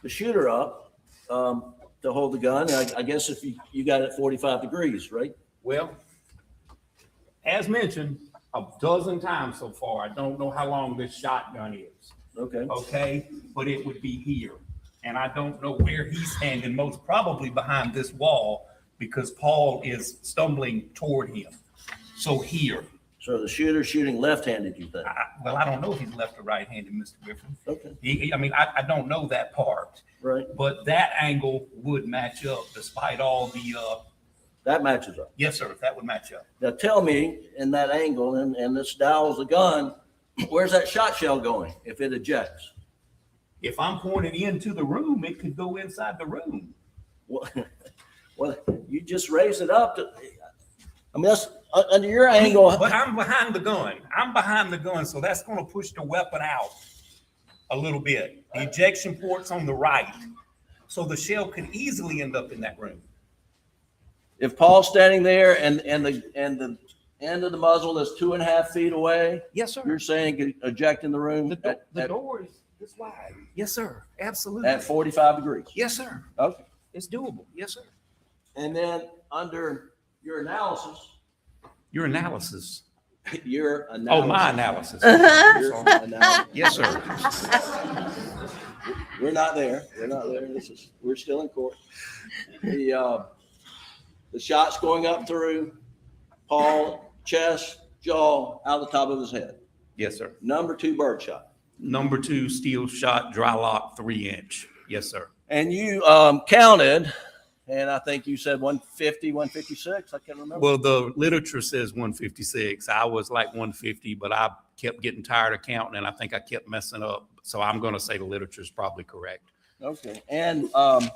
the shooter up to hold the gun. I guess if you got it 45 degrees, right? Well, as mentioned a dozen times so far, I don't know how long this shotgun is. Okay. Okay, but it would be here. And I don't know where he's standing, most probably behind this wall because Paul is stumbling toward him. So here. So the shooter's shooting left-handed, you think? Well, I don't know if he's left or right-handed, Mr. Griffin. Okay, I don't know that part, right. but that angle would match up despite all the, That matches up. yes, sir, that would match up. Now tell me, in that angle, and this dial's the gun, where's that shot shell going if it ejects? If I'm pointed into the room, it could go inside the room. Well, you just raise it up to, I mean, that's under your angle. But I'm behind the gun. I'm behind the gun, so that's going to push the weapon out a little bit. The ejection port's on the right, so the shell could easily end up in that room. if Paul's standing there and the end of the muzzle is 2.5 feet away, Yes, sir. you're saying eject in the room The door is this wide. Yes, sir. Absolutely. at 45 degrees? Yes, sir. Okay. It's doable. Yes, sir. And then under your analysis, Your analysis. your Oh, analysis. my analysis. Your analysis. Yes, sir. We're not there. We're not there. We're still in court. The shot's going up through Paul, chest, jaw, out the top of his head. Yes, sir. Number 2 bird shot. Number 2 steel shot, dry lock, 3-inch. Yes, sir. And you counted, and I think you said 150, 156. I can't remember. Well, the literature says 156. I was like 150, but I kept getting tired of counting, and I think I kept messing up. So I'm going to say the literature is probably correct. Okay. And I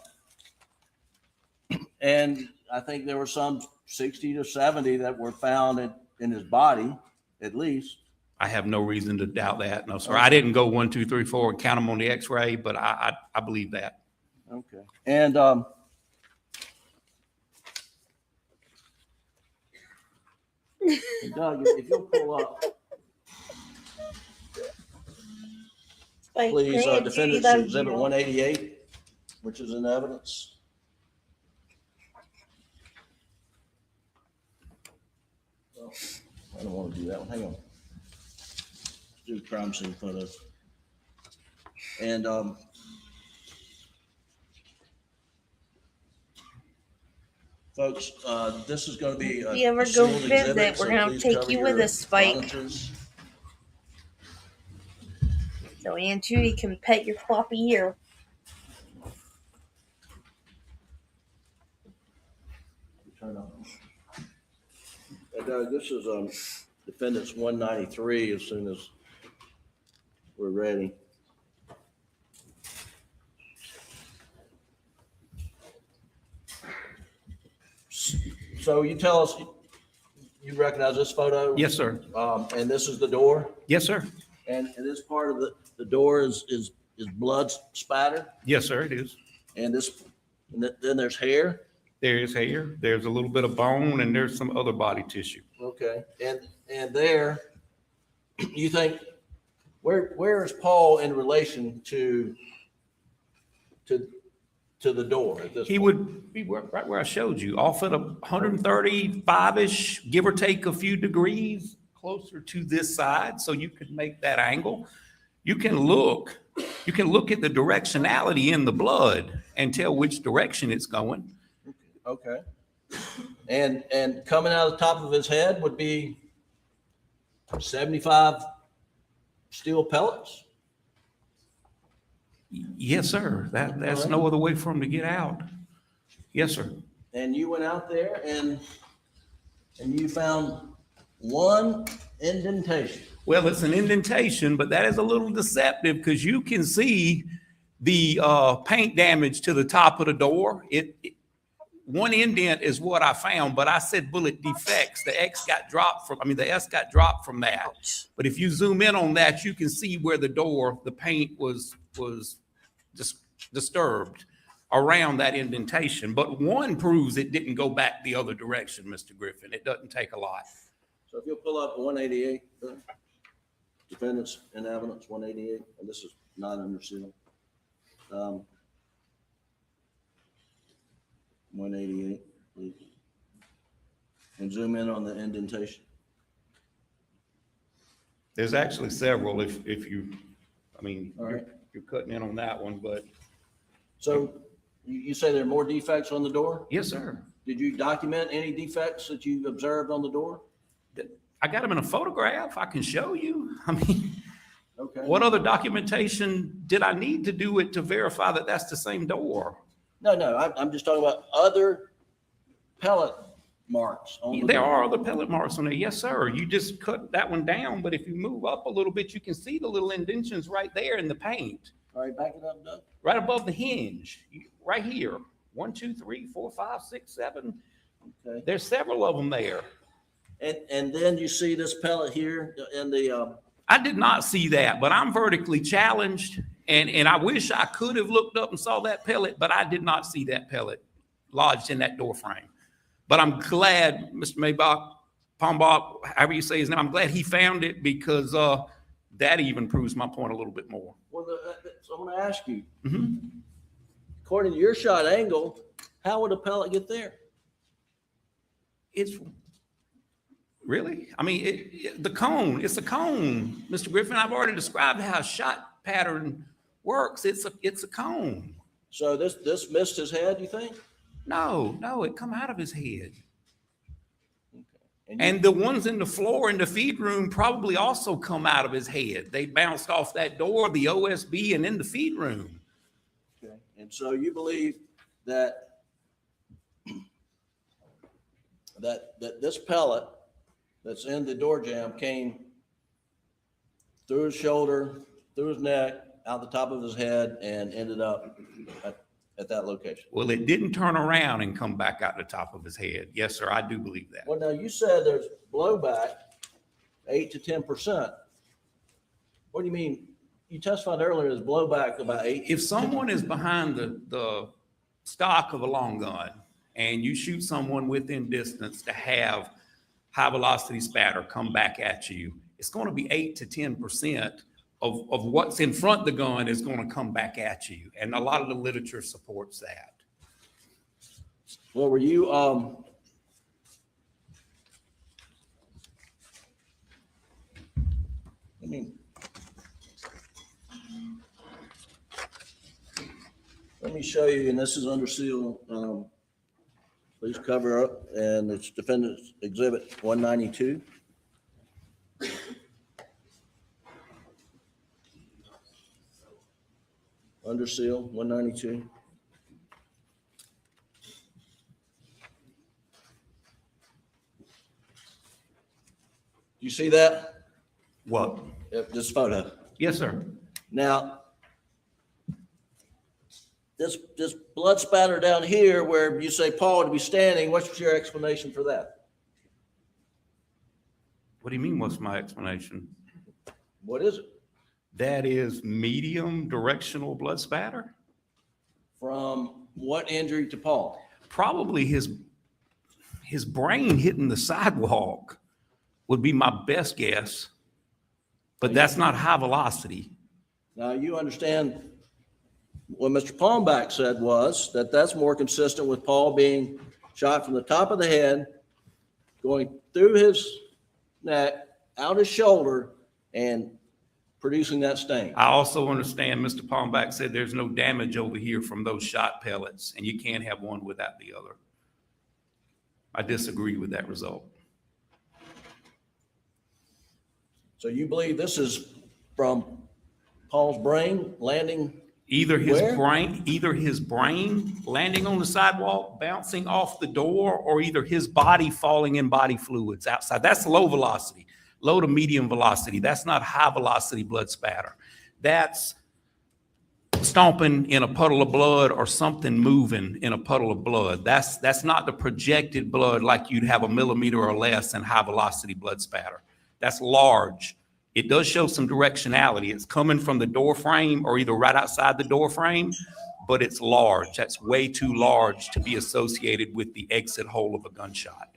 think there were some 60 to 70 that were found in his body, at least. I have no reason to doubt that. No, sir. I didn't go 1, 2, 3, 4 and count them on the X-ray, but I believe that. Okay. And Doug, if you'll pull up, please, defendant's exhibit 188, which is in evidence. Well, I don't want to do that one. Hang on. Let's do crime scene photos. And folks, this is going to be. If you ever go visit, we're gonna take you with us, Spike. So Aunt Judy can pet your floppy ear. Turn on. This is defendant's 193. As soon as we're ready. So you tell us, you recognize this photo? Yes, sir. And this is the door? Yes, sir. And this part of the door is blood spattered? Yes, sir, it is. And then there's hair? There is hair. There's a little bit of bone, and there's some other body tissue. Okay. And there, you think, where is Paul in relation to the door at this He point? would be right where I showed you, off at 135-ish, give or take a few degrees, closer to this side, so you could make that angle. You can look at the directionality in the blood and tell which direction it's going. Okay. And coming out of the top of his head would be 75 steel pellets? Yes, sir. That's no other way for him to get out. Yes, sir. And you went out there and you found one indentation. Well, it's an indentation, but that is a little deceptive because you can see the paint damage to the top of the door. One indent is what I found, but I said bullet defects. The S got dropped from that. But if you zoom in on that, you can see where the paint was just disturbed around that indentation. But one proves it didn't go back the other direction, Mr. Griffin. It doesn't take a lot. So if you'll pull up 188, defendants in evidence 188, and this is not under seal. 188, please. And zoom in on the indentation. There's actually several if you, All right. you're cutting in on that one, but So you say there are more defects on the door? yes, sir. Did you document any defects that you observed on the door? I got them in a photograph. I can show you. Okay. What other documentation did I need to do it to verify that that's the same door? No, I'm just talking about other pellet marks on the There door. are other pellet marks on there. Yes, sir. You just cut that one down, but if you move up a little bit, you can see the little indentions right there in the paint, All right, back it up, Doug. right above the hinge, right here. 1, 2, 3, 4, 5, 6, 7. Okay. There's several of them there. And then you see this pellet here in the, I did not see that, but I'm vertically challenged, and I wish I could have looked up and saw that pellet, but I did not see that pellet lodged in that door frame. But I'm glad, Mr. Pombach, however you say his name, I'm glad he found it because that even proves my point a little bit more. Well, so I'm going to ask you, Mhm. according to your shot angle, how would a pellet get there? It's really, I mean, the cone, it's a cone, Mr. Griffin. I've already described how a shot pattern works. It's a cone. So this missed his head, you think? No, it come out of his head. Okay. And the ones in the floor in the feed room probably also come out of his head. They bounced off that door, the OSB, and in the feed room. Okay. And so you believe that this pellet that's in the door jamb came through his shoulder, through his neck, out the top of his head, and ended up at that location. Well, it didn't turn around and come back out the top of his head. Yes, sir, I do believe that. Well, now you said there's blowback 8 to 10%. What do you mean? You testified earlier there's blowback about 8. If someone is behind the stock of a long gun and you shoot someone within distance to have high velocity spatter come back at you, it's going to be 8 to 10% of what's in front of the gun is going to come back at you. And a lot of the literature supports that. Well, were you, let me show you, and this is under seal. Please cover up, and it's Defendant's Exhibit 192. Under seal, 192. You see that? What? This photo. Yes, sir. Now, this blood spatter down here where you say Paul to be standing, what's your explanation for that? What do you mean, what's my explanation? What is it? That is medium directional blood spatter. From what injury to Paul? Probably his brain hitting the sidewalk would be my best guess, but that's not high velocity. Now, you understand what Mr. Palmbach said was that that's more consistent with Paul being shot from the top of the head, going through his neck, out his shoulder, and producing that stain. I also understand Mr. Palmbach said there's no damage over here from those shot pellets, and you can't have one without the other. I disagree with that result. So you believe this is from Paul's brain landing? Either his Where? brain landing on the sidewalk, bouncing off the door, or either his body falling in body fluids outside. That's low velocity, low to medium velocity. That's not high velocity blood spatter. That's stomping in a puddle of blood or something moving in a puddle of blood. That's not the projected blood like you'd have a millimeter or less in high velocity blood spatter. That's large. It does show some directionality. It's coming from the door frame or either right outside the door frame, but it's large. That's way too large to be associated with the exit hole of a gunshot.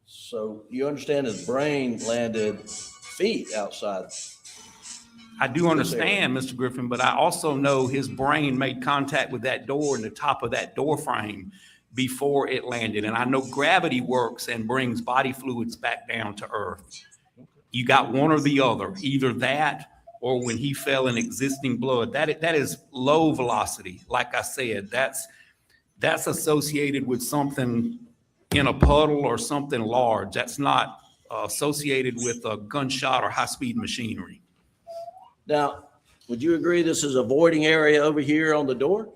So you understand his brain landed feet outside. I do understand, Mr. Griffin, but I also know his brain made contact with that door and the top of that door frame before it landed. And I know gravity works and brings body fluids back down to earth. You got one or the other, either that or when he fell in existing blood. That is low velocity. Like I said, that's associated with something in a puddle or something large. That's not associated with a gunshot or high-speed machinery. Now, would you agree this is a voiding area over here on the door?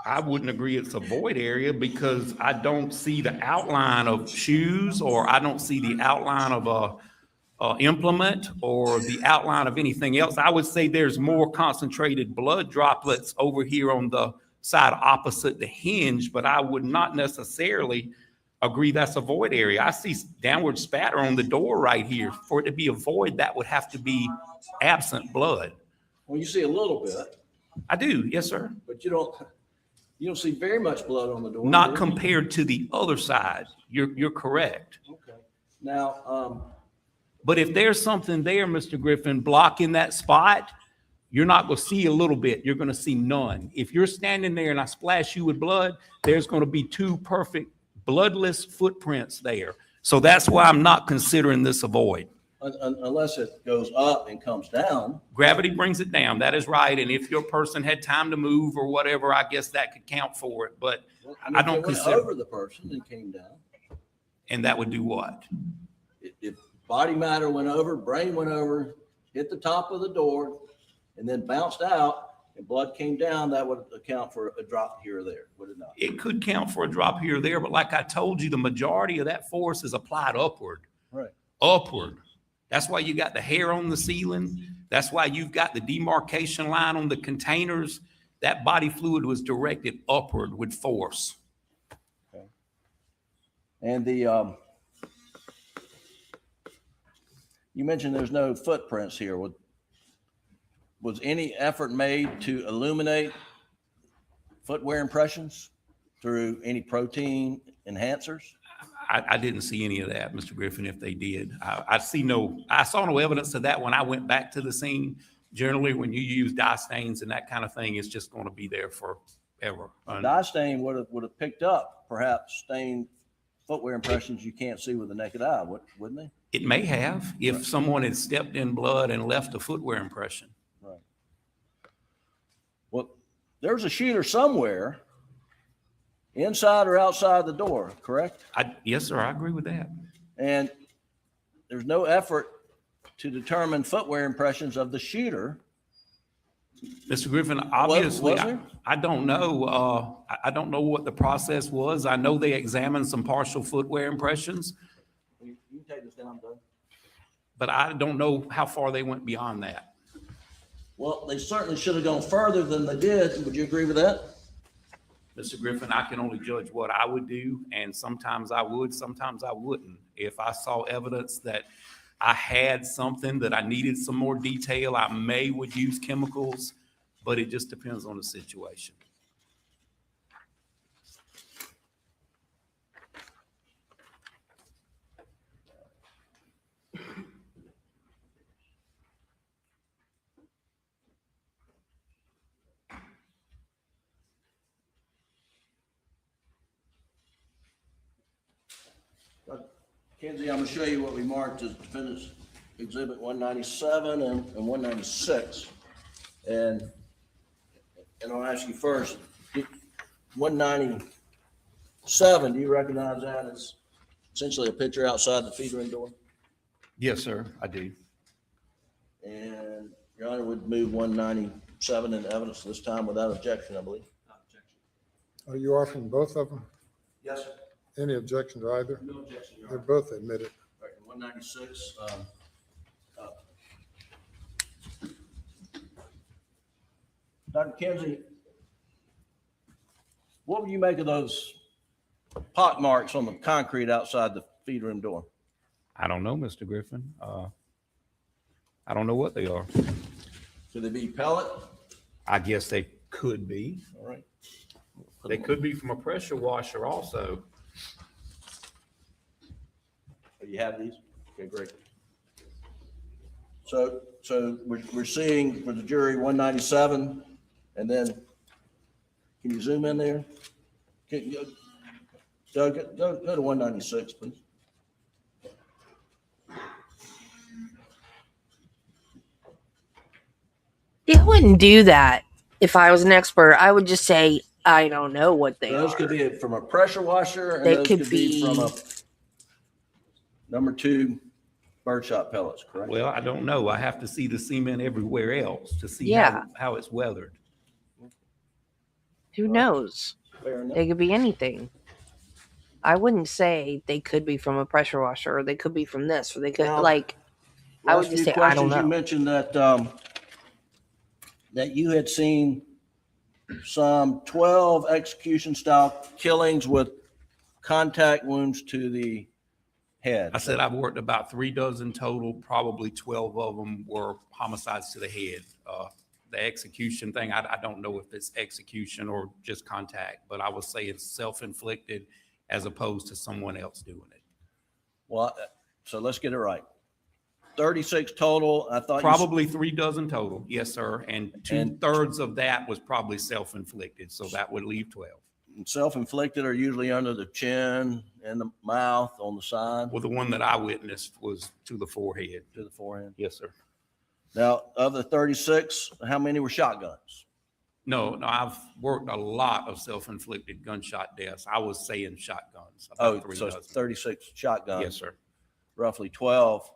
I wouldn't agree it's a void area because I don't see the outline of shoes, or I don't see the outline of a implement or the outline of anything else. I would say there's more concentrated blood droplets over here on the side opposite the hinge, but I would not necessarily agree that's a void area. I see downward spatter on the door right here. For it to be a void, that would have to be absent blood. Well, you see a little bit, I do, yes, sir. but you don't see very much blood on the door. Not do you? compared to the other side. You're correct. Okay. Now, But if there's something there, Mr. Griffin, blocking that spot, you're not going to see a little bit. You're going to see none. If you're standing there and I splash you with blood, there's going to be two perfect bloodless footprints there. So that's why I'm not considering this a void. unless it goes up and comes down. Gravity brings it down. That is right. And if your person had time to move or whatever, I guess that could count for it. But I don't If it went consider. over the person and came down. And that would do what? If body matter went over, brain went over, hit the top of the door, and then bounced out, and blood came down, that would account for a drop here or there, would it not? It could count for a drop here or there, but like I told you, the majority of that force is applied upward. Right. Upward. That's why you got the hair on the ceiling. That's why you've got the demarcation line on the containers. That body fluid was directed upward with force. Okay. And the, you mentioned there's no footprints here. Was any effort made to illuminate footwear impressions through any protein enhancers? I didn't see any of that, Mr. Griffin, if they did. I saw no evidence of that when I went back to the scene. Generally, when you use dye stains and that kind of thing, it's just going to be there forever. Dye stain would have picked up perhaps stained footwear impressions you can't see with the naked eye, wouldn't they? It may have if someone had stepped in blood and left a footwear impression. Right. Well, there's a shooter somewhere, inside or outside the door, correct? Yes, sir, I agree with that. And there's no effort to determine footwear impressions of the shooter. Mr. Griffin, obviously, was there? I don't know. I don't know what the process was. I know they examined some partial footwear impressions, You can take this down, Doug. but I don't know how far they went beyond that. Well, they certainly should have gone further than they did. Would you agree with that? Mr. Griffin, I can only judge what I would do, and sometimes I would, sometimes I wouldn't. If I saw evidence that I had something that I needed some more detail, I would use chemicals, but it just depends on the situation. Kenzie, I'm going to show you what we marked as defendants exhibit 197 and 196. And I'll ask you first, 197, do you recognize that as essentially a picture outside the feed room door? Yes, sir, I do. And Your Honor would move 197 into evidence this time without objection, I believe. Are you offering both of them? Yes, sir. Any objection to either? No objection, Your They're Honor. both admitted. All right, 196. Dr. Kenzie, what would you make of those pock marks on the concrete outside the feed room door? I don't know, Mr. Griffin. I don't know what they are. Could they be pellet? I guess they could be. All right. They could be from a pressure washer also. Oh, you have these? Okay, great. So we're seeing for the jury 197, and then can you zoom in there? Can you, Doug, go to 196, please. I wouldn't do that if I was an expert. I would just say, I don't know what they Those are. could be from a pressure washer, and They those could could be from be- a number 2 birdshot pellets, correct? Well, I don't know. I have to see the cement everywhere else to see Yeah. how it's weathered. Who knows? Fair enough. They could be anything. I wouldn't say they could be from a pressure washer, or they could be from this, or they could Now, I would Last just few say, I don't questions, you know. mentioned that that you had seen some 12 execution style killings with contact wounds to the head. I said I've worked about 36 total. Probably 12 of them were homicides to the head. the execution thing, I don't know if it's execution or just contact, but I would say it's self-inflicted as opposed to someone else doing it. Well, so let's get it right. 36 total. I thought Probably 3 dozen total, yes, sir. And 2/3 of that was probably self-inflicted, so that would leave 12. Self-inflicted are usually under the chin and the mouth on the side. Well, the one that I witnessed was to the forehead. To the forehead. Yes, sir. Now, of the 36, how many were shotguns? No, I've worked a lot of self-inflicted gunshot deaths. I was saying shotguns. Oh, About 3 so dozen. 36 shotguns. Yes, sir. Roughly 12.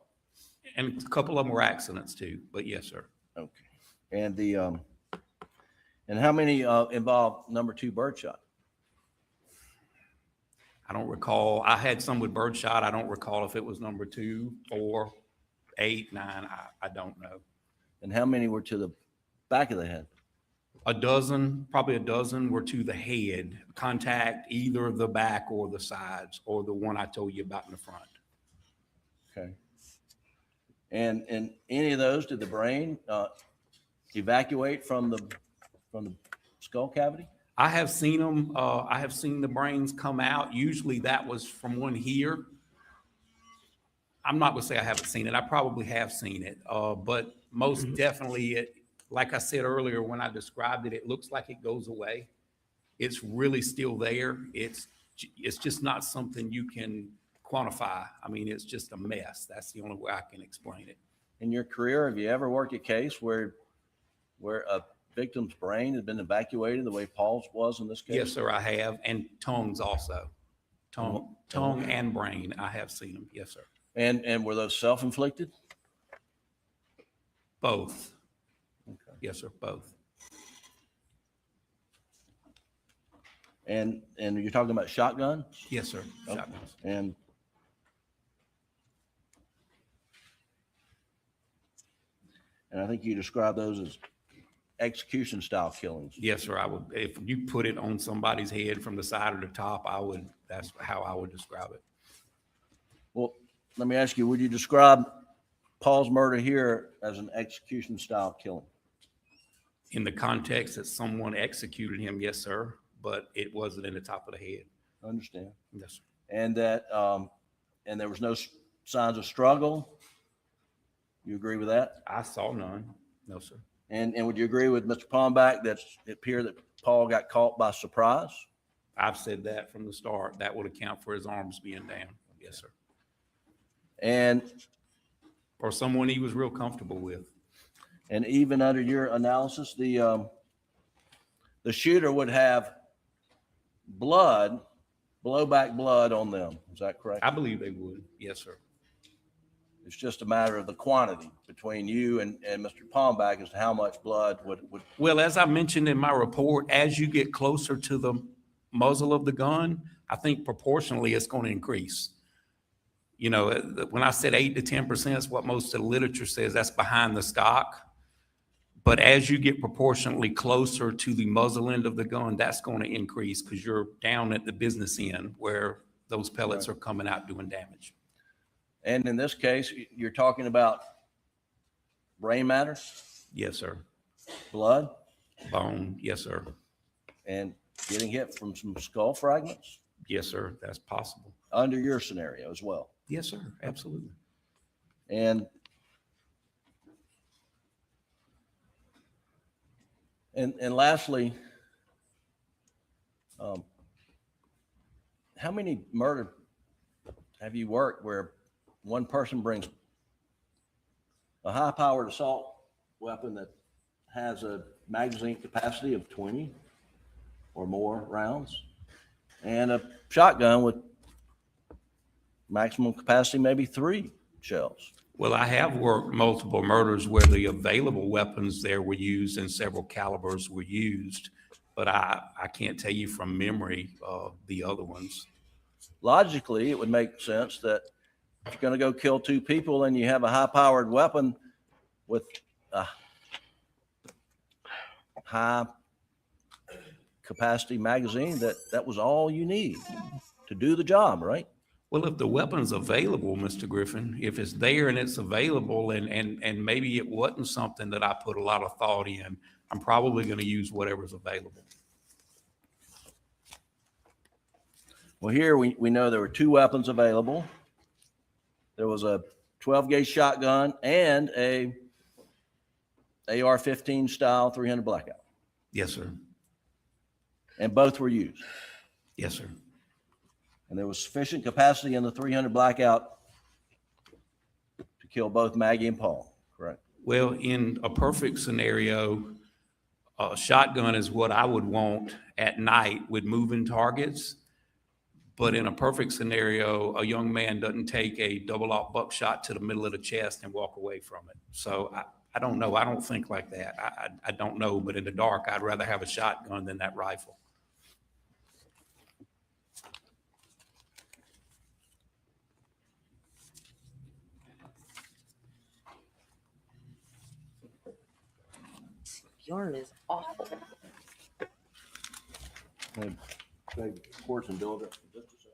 And a couple of them were accidents too, but yes, sir. Okay. And the and how many involved number 2 birdshot? I don't recall. I had some with birdshot. I don't recall if it was number 2, 4, 8, 9. I don't know. And how many were to the back of the head? A dozen, probably a dozen were to the head, contact either the back or the sides, or the one I told you about in the front. Okay. And any of those, did the brain evacuate from the skull cavity? I have seen them. I have seen the brains come out. Usually that was from one here. I'm not gonna say I haven't seen it. I probably have seen it, but most definitely it. Like I said earlier, when I described it, it looks like it goes away. It's really still there. It's just not something you can quantify. I mean, it's just a mess. That's the only way I can explain it. In your career, have you ever worked a case where a victim's brain has been evacuated the way Paul's was in this case? Yes, sir, I have, and tongues also. Tongue and brain, I have seen them. Yes, sir. And were those self-inflicted? Both. Okay. Yes, sir, both. And you're talking about shotgun? Yes, sir. Okay. Shotguns. And I think you described those as execution style killings. Yes, sir. I would, if you put it on somebody's head from the side or the top, that's how I would describe it. Well, let me ask you, would you describe Paul's murder here as an execution style killing? In the context that someone executed him, yes, sir, but it wasn't in the top of the head. I understand. Yes, sir. And that, and there was no signs of struggle. You agree with that? I saw none. No, sir. And would you agree with Mr. Palmbach that it appeared that Paul got caught by surprise? I've said that from the start. That would account for his arms being down. Yes, sir. And Or someone he was real comfortable with. And even under your analysis, the shooter would have blood, blowback blood on them. Is that correct? I believe they would. Yes, sir. It's just a matter of the quantity between you and Mr. Palmbach as to how much blood would. Well, as I mentioned in my report, as you get closer to the muzzle of the gun, I think proportionally it's going to increase. You know, when I said 8 to 10% is what most of the literature says, that's behind the stock. But as you get proportionately closer to the muzzle end of the gun, that's going to increase because you're down at the business end where those pellets are coming out doing damage. And in this case, you're talking about brain matter? Yes, sir. Blood? Bone. Yes, sir. And getting hit from some skull fragments? Yes, sir. That's possible. Under your scenario as well? Yes, sir. Absolutely. And lastly, how many murder have you worked where one person brings a high-powered assault weapon that has a magazine capacity of 20 or more rounds and a shotgun with maximum capacity maybe 3 shells? Well, I have worked multiple murders where the available weapons there were used and several calibers were used, but I can't tell you from memory the other ones. Logically, it would make sense that if you're going to go kill 2 people and you have a high-powered weapon with a high capacity magazine, that was all you need to do the job, right? Well, if the weapon's available, Mr. Griffin, if it's there and it's available and maybe it wasn't something that I put a lot of thought in, I'm probably going to use whatever's available. Well, here we know there were 2 weapons available. There was a 12-gauge shotgun and a AR-15 style 300 blackout, Yes, sir. and both were used. Yes, sir. And there was sufficient capacity in the 300 blackout to kill both Maggie and Paul, correct? Well, in a perfect scenario, a shotgun is what I would want at night with moving targets. But in a perfect scenario, a young man doesn't take a double-aught buckshot to the middle of the chest and walk away from it. So I don't know. I don't think like that. I don't know. But in the dark, I'd rather have a shotgun than that rifle. Yarn is awful. Courts and builder. Just a second.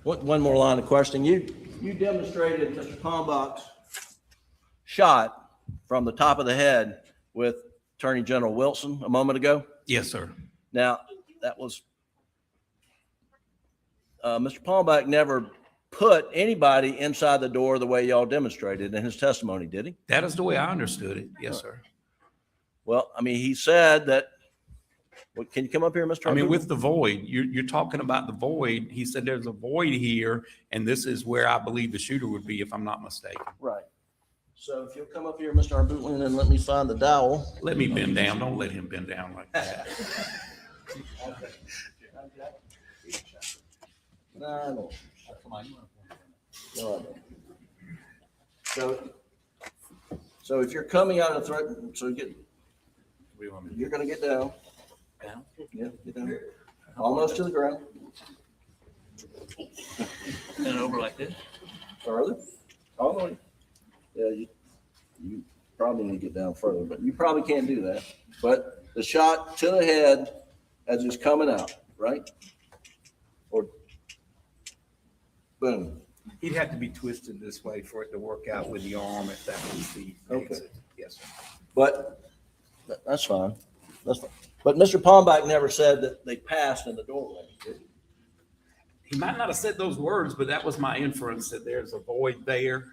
One more line of questioning. You demonstrated Mr. Palmbach's shot from the top of the head with Attorney General Wilson a moment ago. Yes, sir. Now, that was, Mr. Palmbach never put anybody inside the door the way y'all demonstrated in his testimony, did he? That is the way I understood it. Yes, sir. Well, I mean, he said that, well, can you come up here, Mr. I mean, Arbuckle? with the void, you're talking about the void. He said there's a void here, and this is where I believe the shooter would be, if I'm not mistaken. Right. So if you'll come up here, Mr. Arbuckle, and let me find the dowel. Let me bend down. Don't let him bend down like that. No, I don't. No, I don't. So if you're coming out of the threat, so you're gonna get down. Down? Yeah, get down. Almost to the ground. And over like this. Further. All the way. Yeah, you probably need to get down further, but you probably can't do that. But the shot to the head as it's coming out, right? Or boom. He'd have to be twisted this way for it to work out with the arm if that was the Okay. exit. Yes, sir. But that's fine. That's fine. But Mr. Palmbach never said that they passed in the doorway, did he? He might not have said those words, but that was my inference, that there's a void there.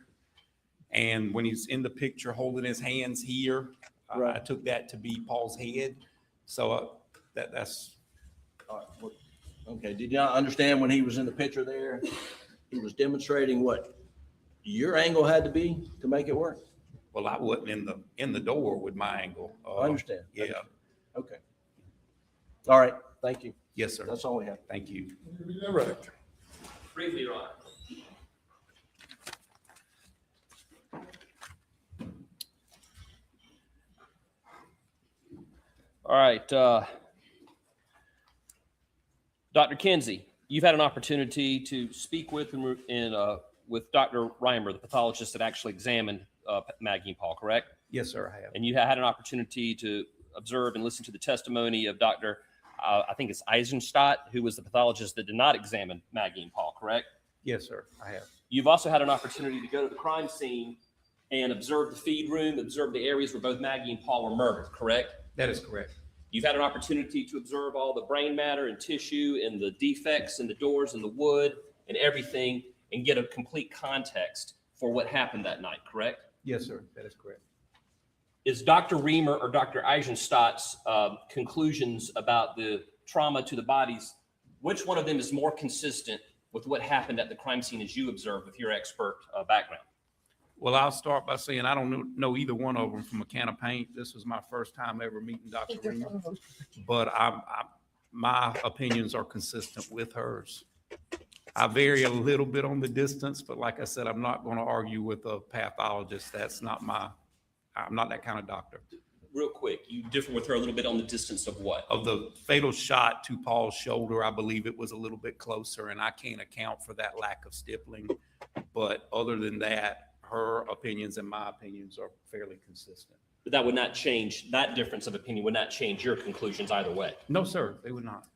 And when he's in the picture holding his hands here, I Right. took that to be Paul's head. So that's All right, well, okay, did you not understand when he was in the picture there? He was demonstrating what your angle had to be to make it work? well, I wasn't in the door with my angle. I understand. Yeah. Okay. All right, thank you. Yes, sir. That's all we have. Thank you. All right. Briefly, Your Honor. All right. Dr. Kinsey, you've had an opportunity to speak with with Dr. Reimer, the pathologist that actually examined Maggie and Paul, correct? Yes, sir, I have. And you had an opportunity to observe and listen to the testimony of Dr. I think it's Eisenstadt, who was the pathologist that did not examine Maggie and Paul, correct? Yes, sir, I have. You've also had an opportunity to go to the crime scene and observe the feed room, observe the areas where both Maggie and Paul were murdered, correct? That is correct. You've had an opportunity to observe all the brain matter and tissue and the defects in the doors and the wood and everything and get a complete context for what happened that night, correct? Yes, sir, that is correct. Is Dr. Reimer or Dr. Eisenstadt's conclusions about the trauma to the bodies, which one of them is more consistent with what happened at the crime scene as you observed with your expert background? Well, I'll start by saying I don't know either one of them from a can of paint. This was my first time ever meeting Dr. Reimer, but my opinions are consistent with hers. I vary a little bit on the distance, but like I said, I'm not going to argue with a pathologist. I'm not that kind of doctor. Real quick, you differ with her a little bit on the distance of what? Of the fatal shot to Paul's shoulder, I believe it was a little bit closer, and I can't account for that lack of stippling. But other than that, her opinions and my opinions are fairly consistent. But that would not change, that difference of opinion would not change your conclusions either way. No, sir, they would not.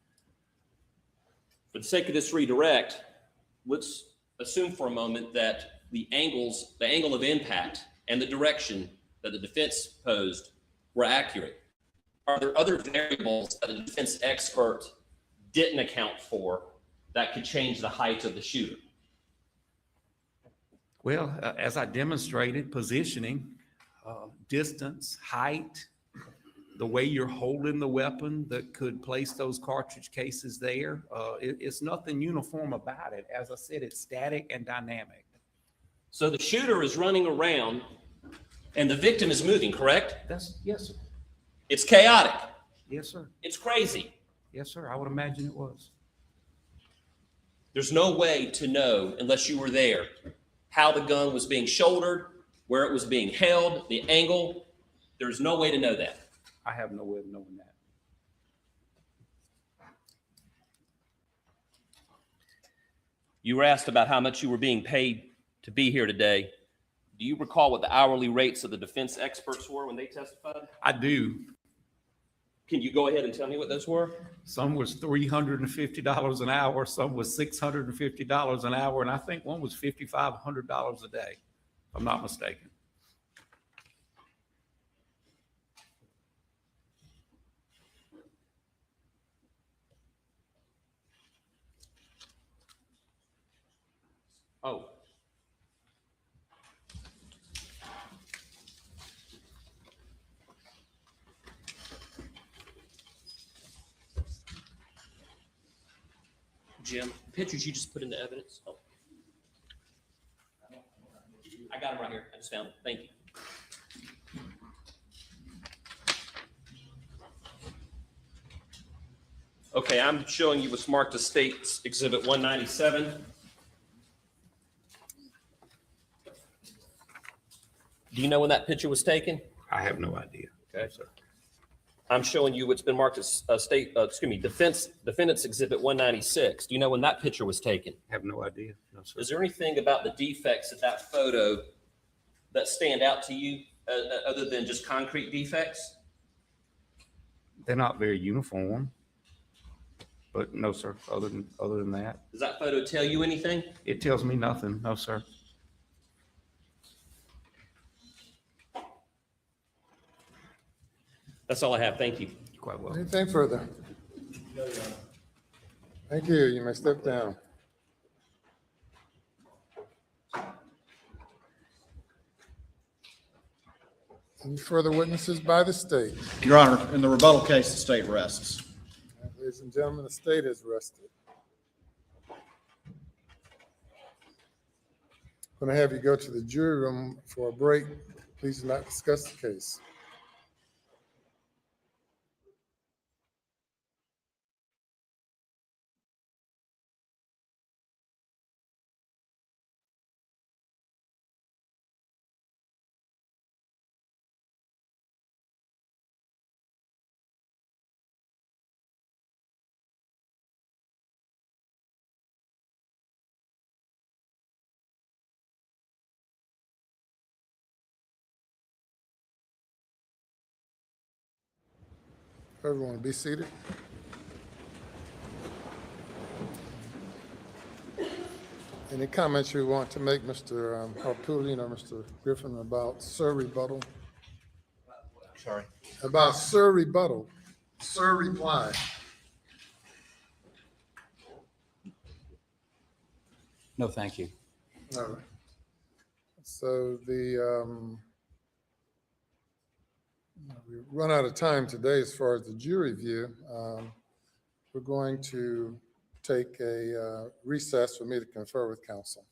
For the sake of this redirect, let's assume for a moment that the angle of impact and the direction that the defense posed were accurate. Are there other variables that the defense expert didn't account for that could change the height of the shooter? Well, as I demonstrated, positioning, distance, height, the way you're holding the weapon that could place those cartridge cases there. It's nothing uniform about it. As I said, it's static and dynamic. So the shooter is running around and the victim is moving, correct? Yes, sir. It's chaotic. Yes, sir. It's crazy. Yes, sir. I would imagine it was. There's no way to know, unless you were there, how the gun was being shouldered, where it was being held, the angle. There's no way to know that. I have no way of knowing that. You were asked about how much you were being paid to be here today. Do you recall what the hourly rates of the defense experts were when they testified? I do. Can you go ahead and tell me what those were? Some was $350 an hour, some was $650 an hour, and I think one was $5,500 a day, if I'm not mistaken. Oh. Jim, pictures you just put into evidence. Oh. I got them right here. I just found them. Thank you. Okay, I'm showing you what's marked as State's Exhibit 197. Do you know when that picture was taken? I have no idea. Okay, sir. I'm showing you what's been marked as Defendant's Exhibit 196. Do you know when that picture was taken? I have no idea. No, sir. Is there anything about the defects of that photo that stand out to you other than just concrete defects? They're not very uniform, but no, sir. Other than that, Does that photo tell you anything? it tells me nothing. No, sir. That's all I have. Thank you. You're quite welcome. Anything further? Thank you. You may step down. Any further witnesses by the state? Your Honor, in the rebuttal case, the state rests. Ladies and gentlemen, the state is rested. I'm going to have you go to the jury room for a break. Please do not discuss the case. Everyone be seated. Any comments you want to make, Mr. Harpootlian or Mr. Griffin, about Sir rebuttal? Sorry. About Sir rebuttal, Sir reply. No, thank you. All right. So we run out of time today as far as the jury view. We're going to take a recess for me to confer with counsel.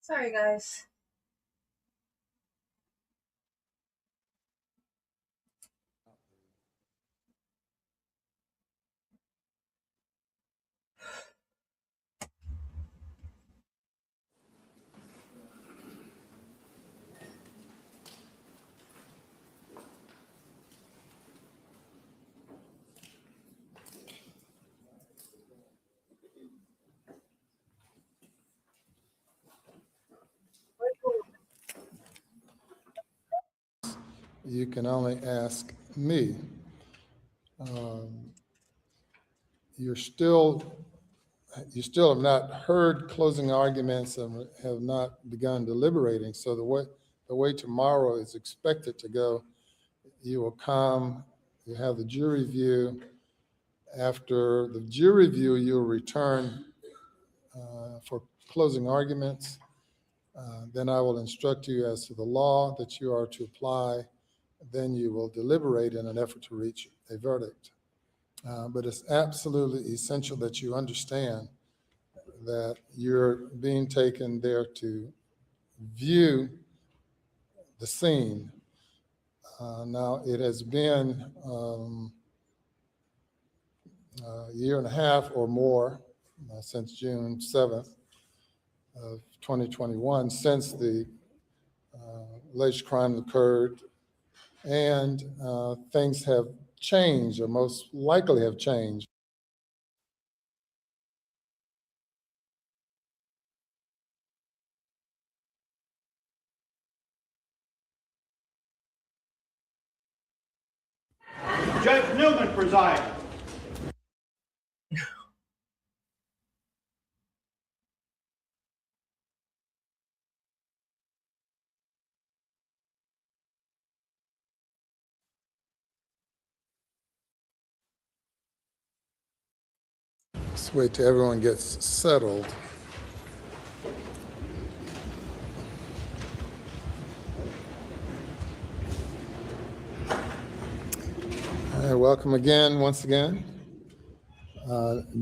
Sorry, guys. You can only ask me. You still have not heard closing arguments and have not begun deliberating. So the way tomorrow is expected to go, you will come, you have the jury view. After the jury view, you'll return for closing arguments. Then I will instruct you as to the law that you are to apply. Then you will deliberate in an effort to reach a verdict. But it's absolutely essential that you understand that you're being taken there to view the scene. Now, it has been a year and a half or more since June 7th of 2021, since the alleged crime occurred, and things have changed, or most likely have changed. Judge Newman presiding. Let's wait till everyone gets settled. All right, welcome again, once again.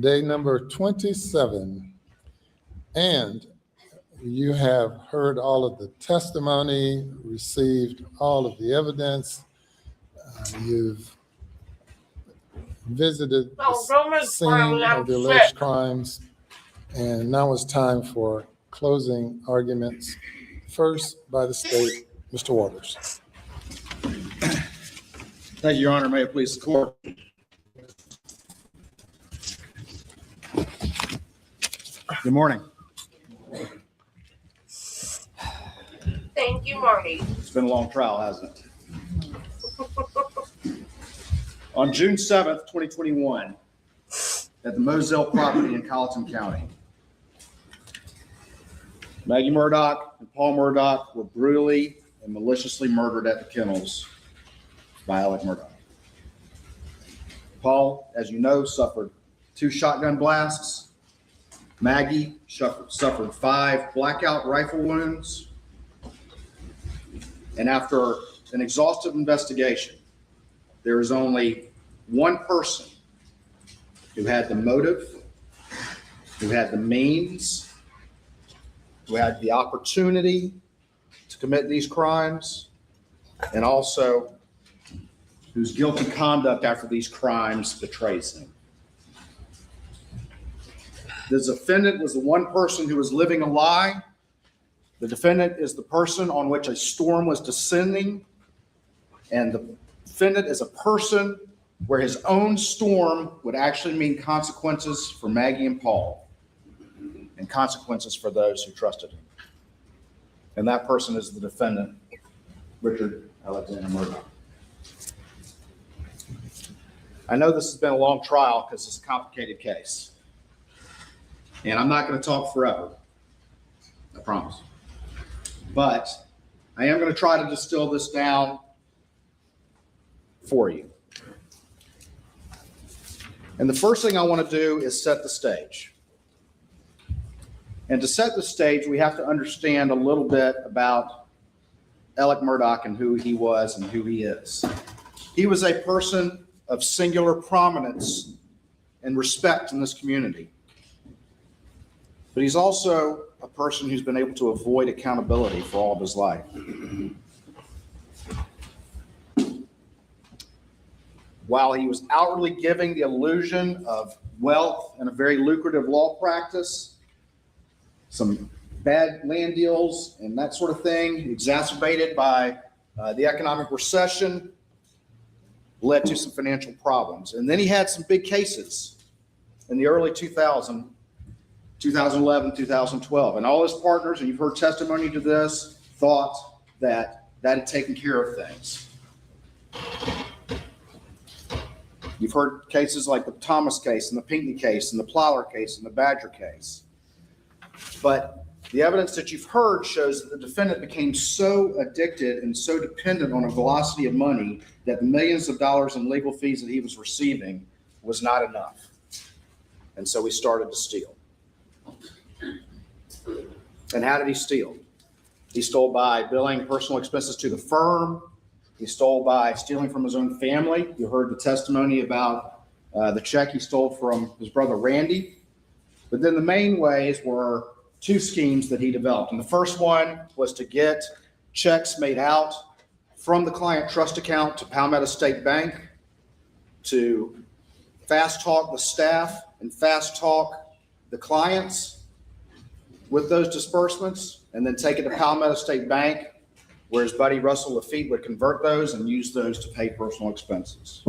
Day number 27. And you have heard all of the testimony, received all of the evidence. You've visited the scene of the alleged crimes. And now it's time for closing arguments. First, by the state, Mr. Waters. Thank you, Your Honor. May it please the court. Good morning. Thank you, Marty. It's been a long trial, hasn't it? On June 7th, 2021, at the Moselle property in Colleton County, Maggie Murdaugh and Paul Murdaugh were brutally and maliciously murdered at the kennels by Alex Murdaugh. Paul, as you know, suffered 2 shotgun blasts. Maggie suffered 5 blackout rifle wounds. And after an exhaustive investigation, there is only one person who had the motive, who had the means, who had the opportunity to commit these crimes, and also whose guilty conduct after these crimes betrays him. The defendant was the one person who was living a lie. The defendant is the person on which a storm was descending, and the defendant is a person where his own storm would actually mean consequences for Maggie and Paul, and consequences for those who trusted him. And that person is the defendant, Richard Alexander Murdaugh. I know this has been a long trial because it's a complicated case. And I'm not going to talk forever, I promise. But I am going to try to distill this down for you. And the first thing I want to do is set the stage. And to set the stage, we have to understand a little bit about Alex Murdaugh and who he was and who he is. He was a person of singular prominence and respect in this community. But he's also a person who's been able to avoid accountability for all of his life. While he was outwardly giving the illusion of wealth and a very lucrative law practice, some bad land deals and that sort of thing, exacerbated by the economic recession, led to some financial problems. And then he had some big cases in the early 2011, 2012. And all his partners, and you've heard testimony to this, thought that that had taken care of things. You've heard cases like the Thomas case and the Pinckney case and the Plyler case and the Badger case. But the evidence that you've heard shows that the defendant became so addicted and so dependent on a velocity of money that the millions of dollars in legal fees that he was receiving was not enough. And so he started to steal. And how did he steal? He stole by billing personal expenses to the firm. He stole by stealing from his own family. You heard the testimony about the check he stole from his brother Randy. But then the main ways were two schemes that he developed. And the first one was to get checks made out from the client trust account to Palmetto State Bank, to fast talk the staff and fast talk the clients with those disbursements, and then take it to Palmetto State Bank, where his buddy Russell Lafitte would convert those and use those to pay personal expenses.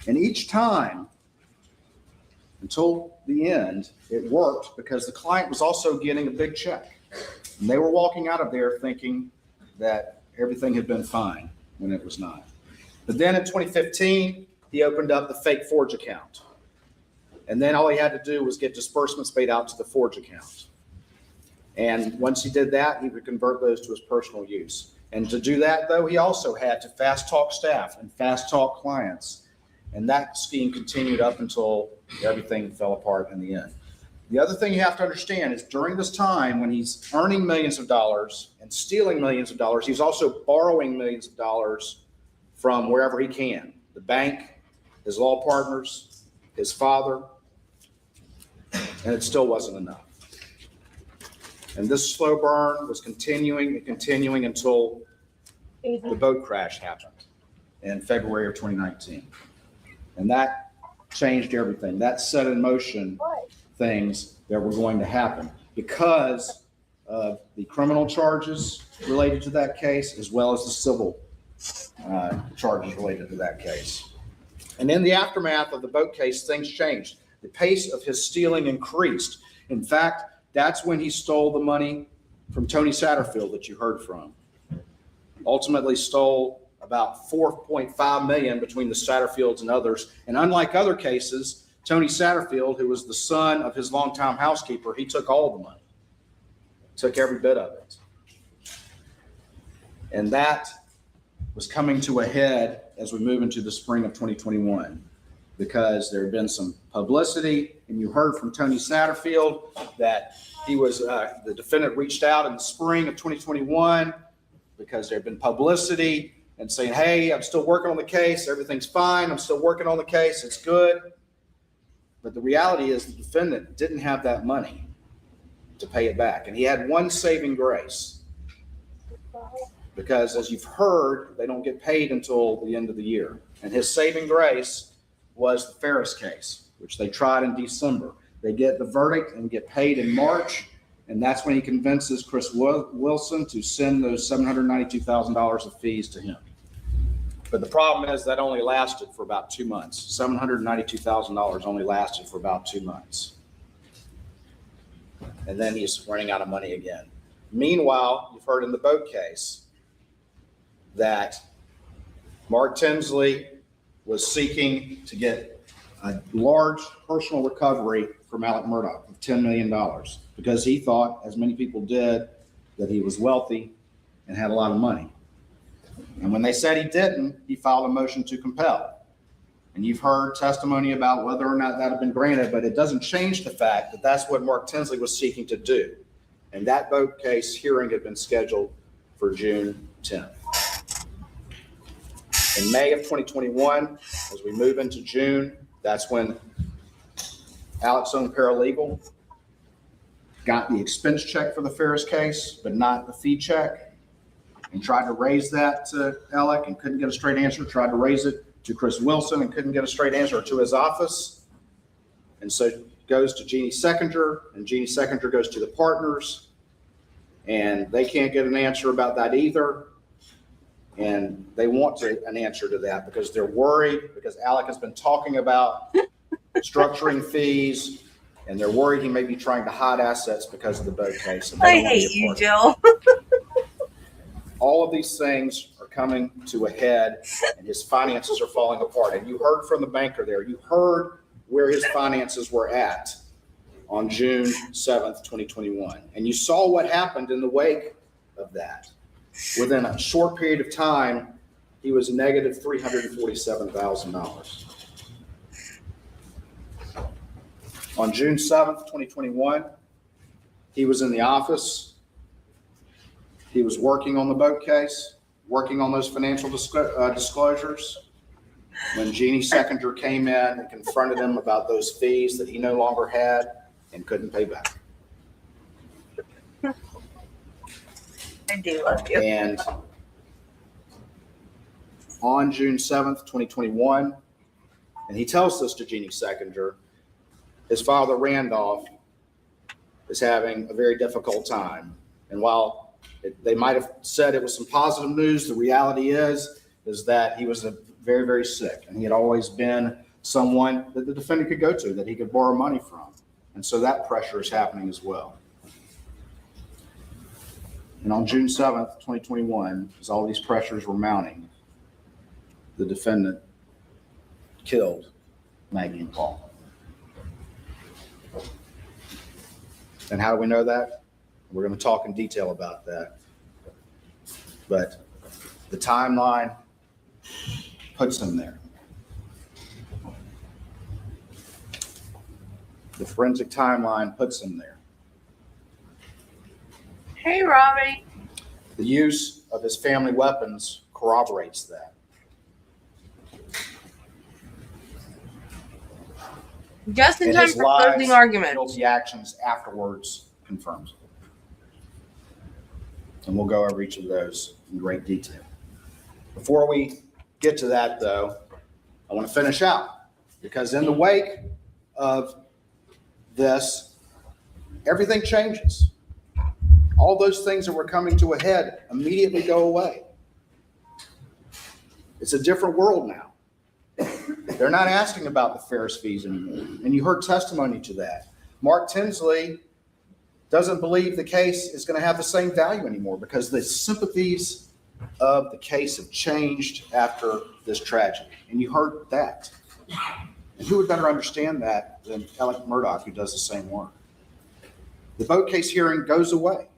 And each time, until the end, it worked because the client was also getting a big check. And they were walking out of there thinking that everything had been fine when it was not. But then in 2015, he opened up the fake Forge account. And then all he had to do was get disbursements paid out to the Forge account. And once he did that, he would convert those to his personal use. And to do that, though, he also had to fast talk staff and fast talk clients. And that scheme continued up until everything fell apart in the end. The other thing you have to understand is during this time when he's earning millions of dollars and stealing millions of dollars, he's also borrowing millions of dollars from wherever he can. The bank, his law partners, his father, and it still wasn't enough. And this slow burn was continuing and continuing until the boat crash happened in February of 2019. And that changed everything. That set in motion things that were going to happen because of the criminal charges related to that case, as well as the civil charges related to that case. And in the aftermath of the boat case, things changed. The pace of his stealing increased. In fact, that's when he stole the money from Tony Satterfield that you heard from. Ultimately stole about $4.5 million between the Satterfields and others. And unlike other cases, Tony Satterfield, who was the son of his longtime housekeeper, he took all the money, took every bit of it. And that was coming to a head as we move into the spring of 2021, because there had been some publicity, and you heard from Tony Satterfield that he was, the defendant reached out in the spring of 2021 because there had been publicity and saying, hey, I'm still working on the case. Everything's fine. I'm still working on the case. It's good. But the reality is the defendant didn't have that money to pay it back. And he had one saving grace, because as you've heard, they don't get paid until the end of the year. And his saving grace was the Ferris case, which they tried in December. They get the verdict and get paid in March. And that's when he convinces Chris Wilson to send those $792,000 of fees to him. But the problem is that only lasted for about 2 months. $792,000 only lasted for about 2 months. And then he's running out of money again. Meanwhile, you've heard in the boat case that Mark Tinsley was seeking to get a large personal recovery from Alex Murdaugh of $10 million because he thought, as many people did, that he was wealthy and had a lot of money. And when they said he didn't, he filed a motion to compel. And you've heard testimony about whether or not that had been granted, but it doesn't change the fact that that's what Mark Tinsley was seeking to do. And that boat case hearing had been scheduled for June 10th. In May of 2021, as we move into June, that's when Alex's own paralegal got the expense check for the Ferris case, but not the fee check, and tried to raise that to Alec and couldn't get a straight answer, tried to raise it to Chris Wilson and couldn't get a straight answer, to his office. And so goes to Jeannie Seconder, and Jeannie Seconder goes to the partners, and they can't get an answer about that either. And they want an answer to that because they're worried, because Alec has been talking about structuring fees, and they're worried he may be trying to hide assets because of the boat case. And I they don't want to hate be a you, part of Jill. all of these things are coming to a head, and his finances are falling apart. And you heard from the banker there. You heard where his finances were at on June 7th, 2021. And you saw what happened in the wake of that. Within a short period of time, he was negative $347,000. On June 7th, 2021, he was in the office. He was working on the boat case, working on those financial disclosures, when Jeannie Seconder came in and confronted him about those fees that he no longer had and couldn't pay back. I do love you. And on June 7th, 2021, and he tells this to Jeannie Seconder, his father, Randolph, is having a very difficult time. And while they might have said it was some positive news, the reality is that he was very, very sick. And he had always been someone that the defendant could go to, that he could borrow money from. And so that pressure is happening as well. And on June 7th, 2021, as all these pressures were mounting, the defendant killed Maggie and Paul. And how do we know that? We're going to talk in detail about that. But the timeline puts him there. The forensic timeline puts him there. Hey, Robbie. The use of his family weapons corroborates that. Just in And time his for closing lies, argument. guilty actions afterwards confirms it. And we'll go over each of those in great detail. Before we get to that, though, I want to finish out, because in the wake of this, everything changes. All those things that were coming to a head immediately go away. It's a different world now. They're not asking about the Ferris fees anymore. And you heard testimony to that. Mark Tinsley doesn't believe the case is going to have the same value anymore because the sympathies of the case have changed after this tragedy. And you heard that. And who would better understand that than Alex Murdaugh, who does the same work? The boat case hearing goes away.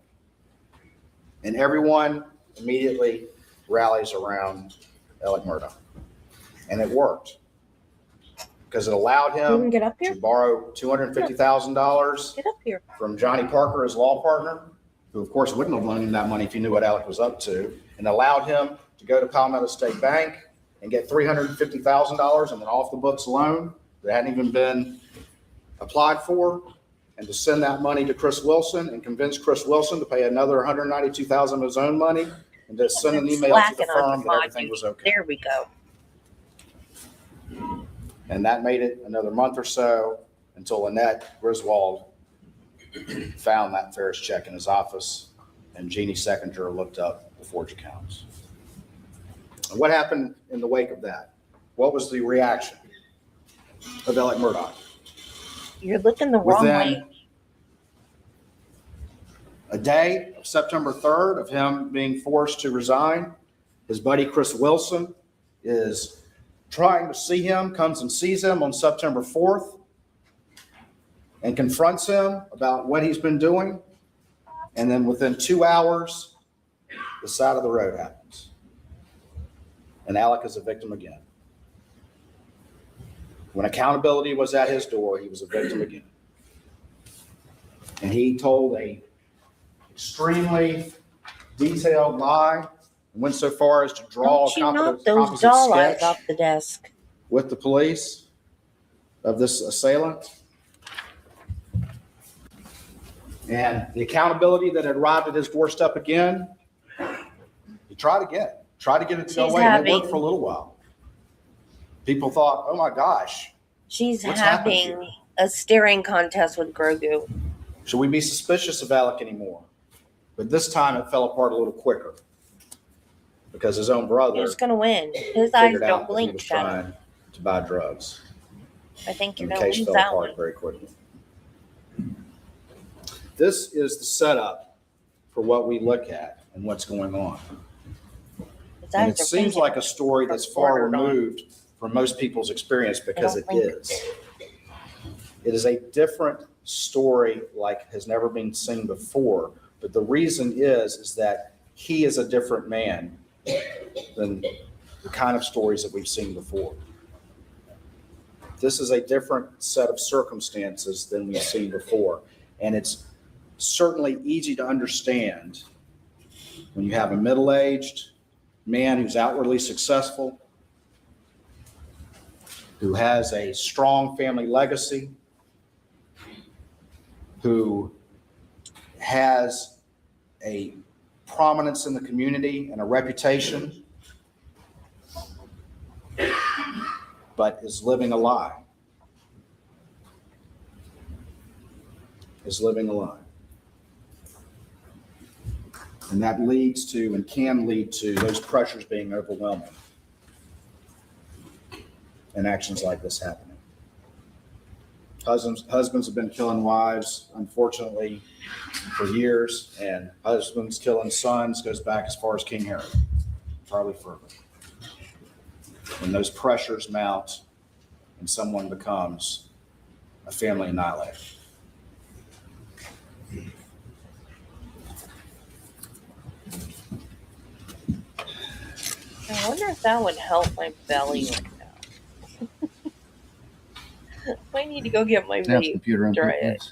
And everyone immediately rallies around Alex Murdaugh. And it worked. Because it allowed him Get up here. to borrow $250,000 Get up here. from Johnny Parker, his law partner, who of course wouldn't have loaned him that money if he knew what Alec was up to, and allowed him to go to Palmetto State Bank and get $350,000 in an off-the-books loan that hadn't even been applied for, and to send that money to Chris Wilson and convince Chris Wilson to pay another $192,000 of his own money, and to send an email to the firm that everything was okay. There we go. And that made it another month or so until Annette Griswold found that Ferris check in his office, and Jeannie Seconder looked up the forged accounts. And what happened in the wake of that? What was the reaction of Alex Murdaugh? You're looking the wrong way. Within a day of September 3rd of him being forced to resign, his buddy Chris Wilson is trying to see him, comes and sees him on September 4th and confronts him about what he's been doing. And then within 2 hours, the side of the road happens. And Alec is a victim again. When accountability was at his door, he was a victim again. And he told a extremely detailed lie, and went so far as to draw Don't a you knock competent those doll eyes sketch off the desk? with the police of this assailant. And the accountability that had arrived at his doorstep again, he tried again, tried to get it to go She's away, and it worked having- for a little while. People thought, oh my gosh, She's What's happened having here? a staring contest with Grogu. should we be suspicious of Alec anymore? But this time it fell apart a little quicker because his own brother Who's gonna win? His eyes figured don't out that he blink, was Shadow. trying to buy drugs. I think you're And the gonna case lose fell that apart one. very quickly. This is the setup for what we look at and what's going on. His And eyes it are seems blinking. like a story that's far Bordered on. removed from most people's experience because it don't blink. is. It is a different story like has never been seen before. But the reason is that he is a different man than the kind of stories that we've seen before. This is a different set of circumstances than we've seen before. And it's certainly easy to understand when you have a middle-aged man who's outwardly successful, who has a strong family legacy, who has a prominence in the community and a reputation, but is living a lie. Is living a lie. And that leads to and can lead to those pressures being overwhelming and actions like this happening. Husbands have been killing wives, unfortunately, for years, and husbands killing sons goes back as far as King Herod, probably further. When those pressures mount and someone becomes a family annihilator. I wonder if that would help my belly right now. I need to go get my vape. Computer Try it.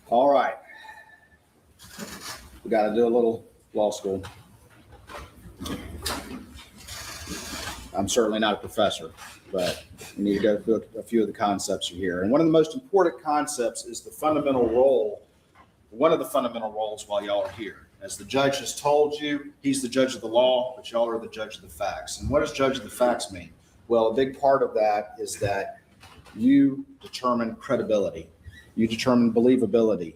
All right. We got to do a little law school. I'm certainly not a professor, but we need to go through a few of the concepts here. And one of the most important concepts is the fundamental role, one of the fundamental roles while y'all are here. As the judge has told you, he's the judge of the law, but y'all are the judge of the facts. And what does judge of the facts mean? Well, a big part of that is that you determine credibility. You determine believability.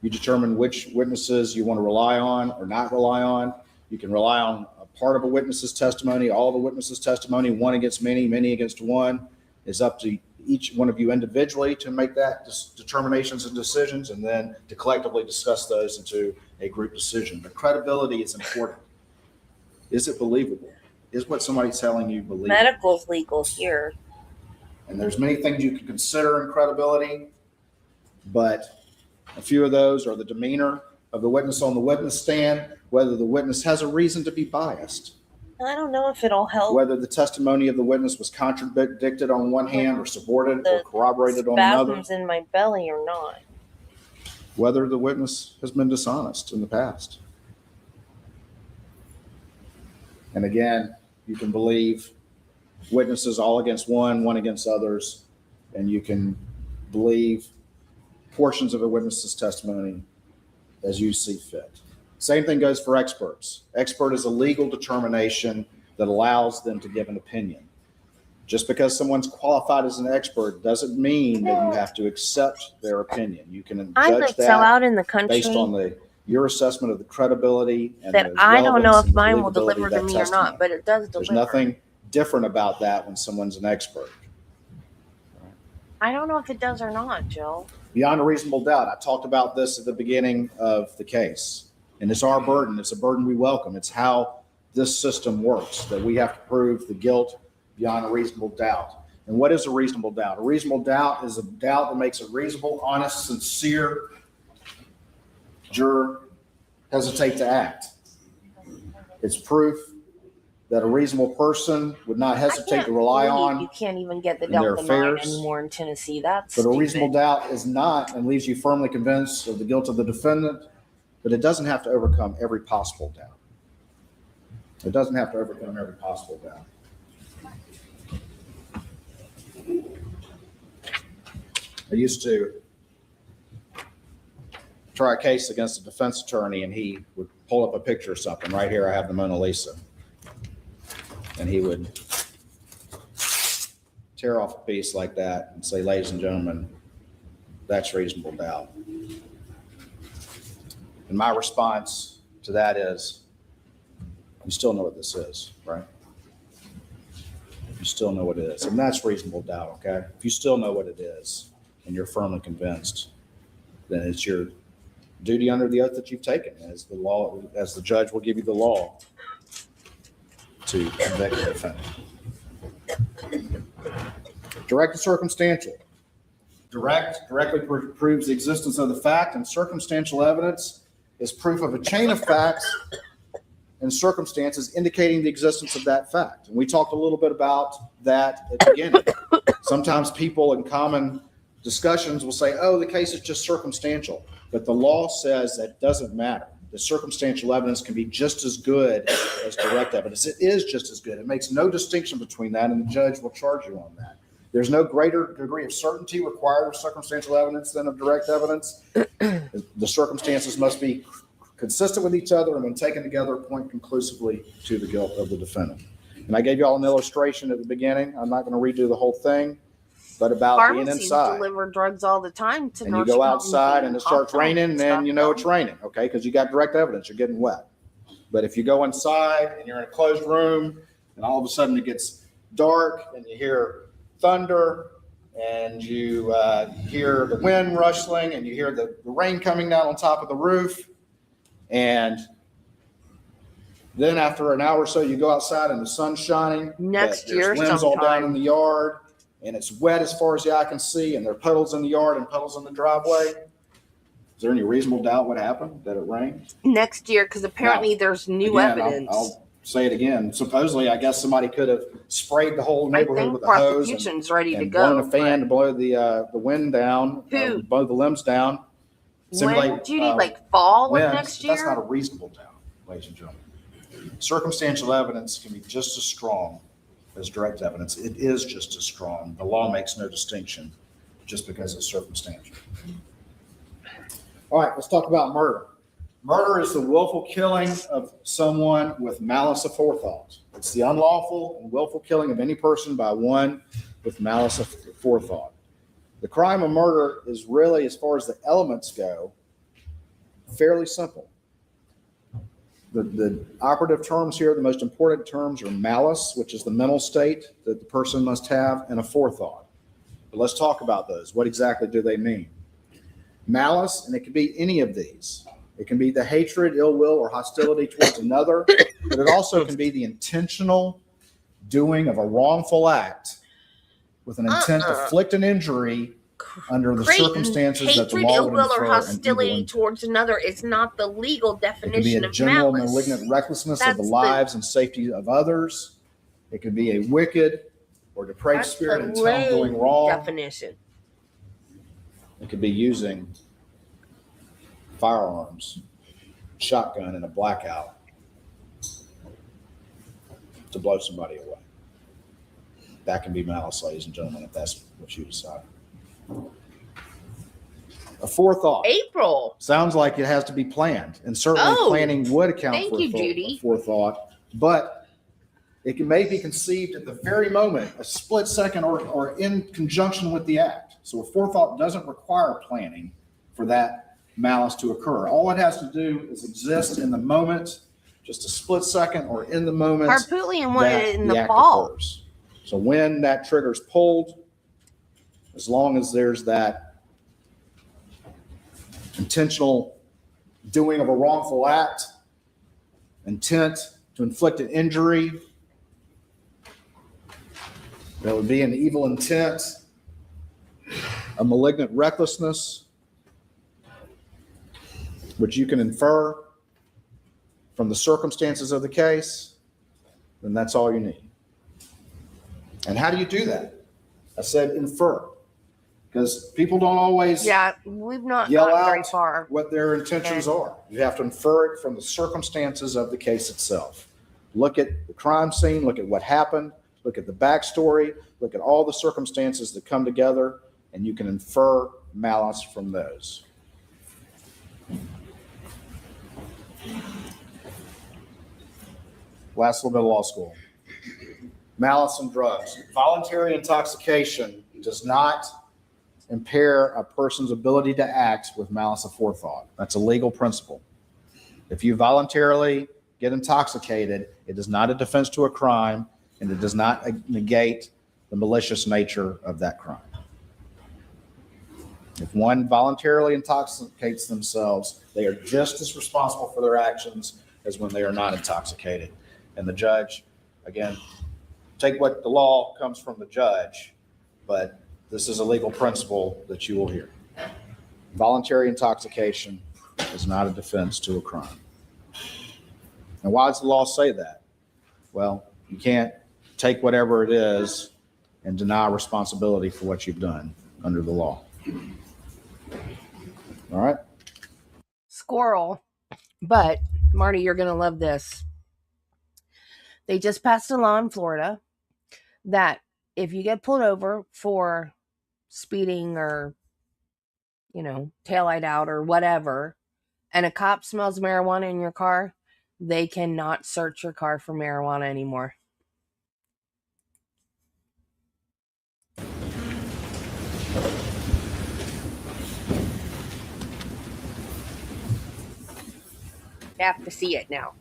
You determine which witnesses you want to rely on or not rely on. You can rely on a part of a witness's testimony, all the witnesses' testimony, one against many, many against one. It's up to each one of you individually to make that determinations and decisions, and then to collectively discuss those into a group decision. But credibility is important. Is it believable? Is what somebody's telling you believable? Medical's legal here. And there's many things you can consider in credibility, but a few of those are the demeanor of the witness on the witness stand, whether the witness has a reason to be biased, I don't know if it'll help. whether the testimony of the witness was contradicted on one hand or supported or The corroborated on another, spasms in my belly or not. whether the witness has been dishonest in the past. And again, you can believe witnesses all against one, one against others, and you can believe portions of a witness's testimony as you see fit. Same thing goes for experts. Expert is a legal determination that allows them to give an opinion. Just because someone's qualified as an expert doesn't mean that you have to accept their opinion. You can I live judge so that out in the country based on your assessment of the credibility and that the I don't know relevance if and mine will believability deliver of to that me testimony. or not, but it does There's deliver. nothing different about that when someone's an expert. I don't know if it does or not, Joe. Beyond a reasonable doubt. I talked about this at the beginning of the case. And it's our burden. It's a burden we welcome. It's how this system works, that we have to prove the guilt beyond a reasonable doubt. And what is a reasonable doubt? A reasonable doubt is a doubt that makes a reasonable, honest, sincere juror hesitate to act. It's proof that a reasonable person would not hesitate to rely You on. can't even get the in their Delta 9 affairs. anymore in Tennessee. That's But a stupid. reasonable doubt is not and leaves you firmly convinced of the guilt of the defendant, but it doesn't have to overcome every possible doubt. It doesn't have to overcome every possible doubt. I used to try a case against a defense attorney, and he would pull up a picture of something. Right here, I have the Mona Lisa. And he would tear off a piece like that and say, ladies and gentlemen, that's reasonable doubt. And my response to that is, you still know what this is, right? You still know what it is. And that's reasonable doubt, okay? If you still know what it is and you're firmly convinced, then it's your duty under the oath that you've taken as the law, as the judge will give you the law to convict the defendant. Direct and circumstantial. Directly proves the existence of the fact, and circumstantial evidence is proof of a chain of facts and circumstances indicating the existence of that fact. And we talked a little bit about that at the beginning. Sometimes people in common discussions will say, oh, the case is just circumstantial. But the law says that doesn't matter. The circumstantial evidence can be just as good as direct evidence. It is just as good. It makes no distinction between that, and the judge will charge you on that. There's no greater degree of certainty required of circumstantial evidence than of direct evidence. The circumstances must be consistent with each other and when taken together point conclusively to the guilt of the defendant. And I gave you all an illustration at the beginning. I'm not going to redo the whole thing, but about being Pharmacies inside. deliver drugs all the time to And you nursing go homes outside and it starts hospitals raining, and then stuff, you know though. it's raining, okay? Because you got direct evidence, you're getting wet. But if you go inside and you're in a closed room and all of a sudden it gets dark and you hear thunder and you hear the wind rustling and you hear the rain coming down on top of the roof, and then after an hour or so you go outside and the sun's shining. Next there's year limbs all down sometime. in the yard, and it's wet as far as the eye can see, and there are puddles in the yard and puddles in the driveway. Is there any reasonable doubt what happened, that it rained? Next year, because apparently there's new Again, evidence. I'll say it again. Supposedly, I guess somebody could have sprayed the whole I neighborhood think with a hose prosecution's ready to and go. blown a fan to blow the wind down, Who? blow the limbs down. When, Judy, like fall winds, of next but That's not a year? reasonable doubt, ladies and gentlemen. Circumstantial evidence can be just as strong as direct evidence. It is just as strong. The law makes no distinction just because it's circumstantial. All right, let's talk about murder. Murder is the willful killing of someone with malice aforethought. It's the unlawful and willful killing of any person by one with malice aforethought. The crime of murder is really, as far as the elements go, fairly simple. The operative terms here, the most important terms are malice, which is the mental state that the person must have, and aforethought. But let's talk about those. What exactly do they mean? Malice, and it can be any of these. It can be the hatred, ill will, or hostility towards another, but it also can be the intentional doing of a wrongful act with an intent to inflict an injury under the Creighton, circumstances that the hatred, law ill would will, infer or an evil hostility intent. towards another is not the legal It could be definition a of general malice. malignant recklessness of the That's lives and safety of others. It could be a wicked or depraved That's spirit the intent on doing lay wrong. definition. It could be using firearms, shotgun in a blackout to blow somebody away. That can be malice, ladies and gentlemen, if that's what you decide. A forethought. April. Sounds like it has to be planned, and certainly Oh, planning would account thank for you, a Judy. forethought, but it can may be conceived at the very moment, a split second, or in conjunction with the act. So a forethought doesn't require planning for that malice to occur. All it has to do is exist in the moment, just a split second, or in the moment Harpootlian wanted that it in the the act fall. occurs. So when that trigger's pulled, as long as there's that intentional doing of a wrongful act, intent to inflict an injury, that would be an evil intent, a malignant recklessness, which you can infer from the circumstances of the case, then that's all you need. And how do you do that? I said infer, because people don't always Yeah, we've not yell gotten very out far. what their intentions are. You have to infer it from the circumstances of the case itself. Look at the crime scene, look at what happened, look at the backstory, look at all the circumstances that come together, and you can infer malice from those. Last little bit of law school. Malice and drugs. Voluntary intoxication does not impair a person's ability to act with malice aforethought. That's a legal principle. If you voluntarily get intoxicated, it is not a defense to a crime, and it does not negate the malicious nature of that crime. If one voluntarily intoxicates themselves, they are just as responsible for their actions as when they are not intoxicated. And the judge, again, take what the law comes from the judge, but this is a legal principle that you will hear. Voluntary intoxication is not a defense to a crime. And why does the law say that? Well, you can't take whatever it is and deny responsibility for what you've done under the law. All right? Squirrel. But, Marty, you're going to love this. They just passed a law in Florida that if you get pulled over for speeding or, taillight out or whatever, and a cop smells marijuana in your car, they cannot search your car for marijuana anymore. You have to see it now.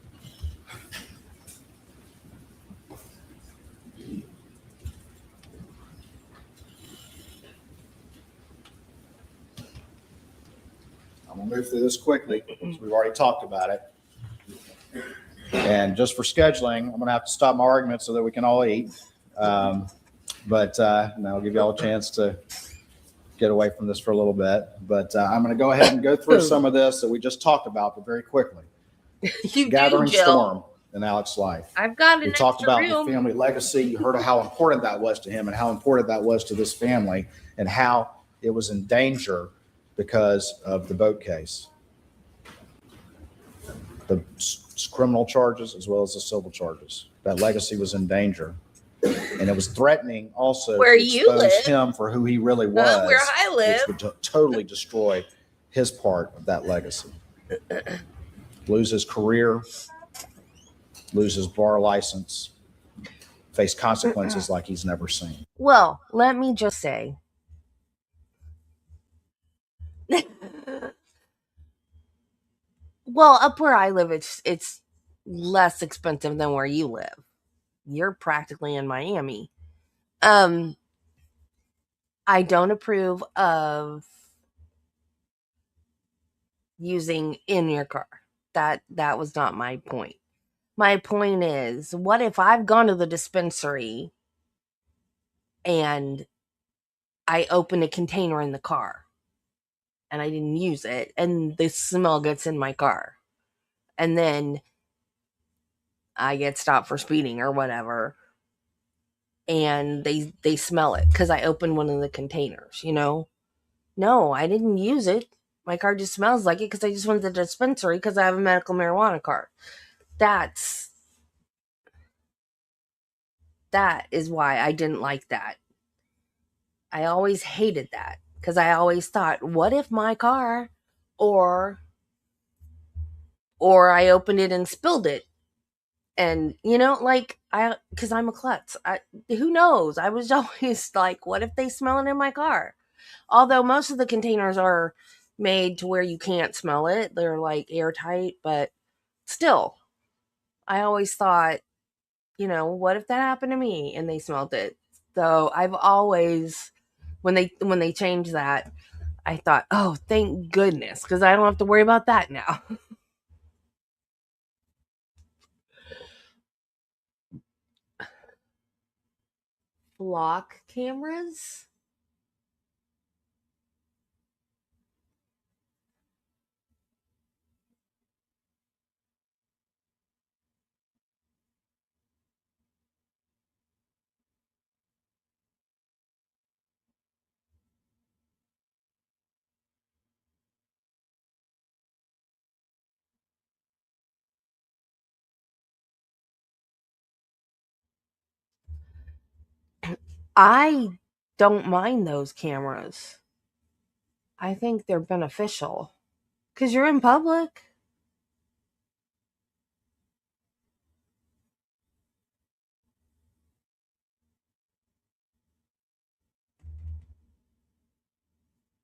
I'm going to move through this quickly because we've already talked about it. And just for scheduling, I'm going to have to stop my argument so that we can all eat. But I'll give you all a chance to get away from this for a little bit. But I'm going to go ahead and go through some of this that we just talked about, but very quickly. You Gathering do, Jill. storm in Alex's life. I've got We an talked extra about room. the family legacy. You heard how important that was to him and how important that was to this family and how it was in danger because of the boat case. The criminal charges as well as the civil charges. That legacy was in danger. And it was threatening also Where to you expose live. him for who he really was. Where I live. Which would totally destroy his part of that legacy. Lose his career, lose his bar license, face consequences like he's never seen. Well, let me just say. Well, up where I live, it's less expensive than where you live. You're practically in Miami. I don't approve of using in your car. That was not my point. My point is, what if I've gone to the dispensary and I open a container in the car and I didn't use it and the smell gets in my car and then I get stopped for speeding or whatever and they smell it because I opened one of the containers, No, I didn't use it. My car just smells like it because I just went to the dispensary because I have a medical marijuana card. That is why I didn't like that. I always hated that because I always thought, what if my car or I opened it and spilled it? And, because I'm a klutz. Who knows? I was always like, what if they smell it in my car? Although most of the containers are made to where you can't smell it. They're like airtight, but still, I always thought, what if that happened to me and they smelled it? So I've always, when they changed that, I thought, oh, thank goodness, because I don't have to worry about that now. Block cameras? I don't mind those cameras. I think they're beneficial because you're in public.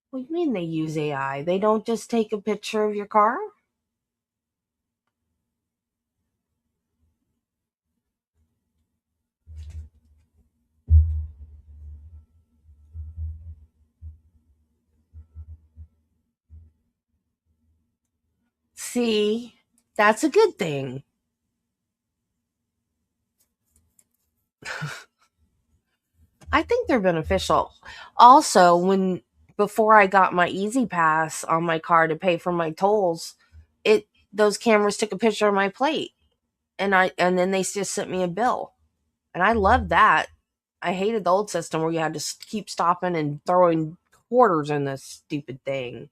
What do you mean they use AI? They don't just take a picture of your car? See, that's a good thing. I think they're beneficial. Also, before I got my Easy Pass on my car to pay for my tolls, those cameras took a picture of my plate, and then they just sent me a bill. And I loved that. I hated the old system where you had to keep stopping and throwing quarters in this stupid thing.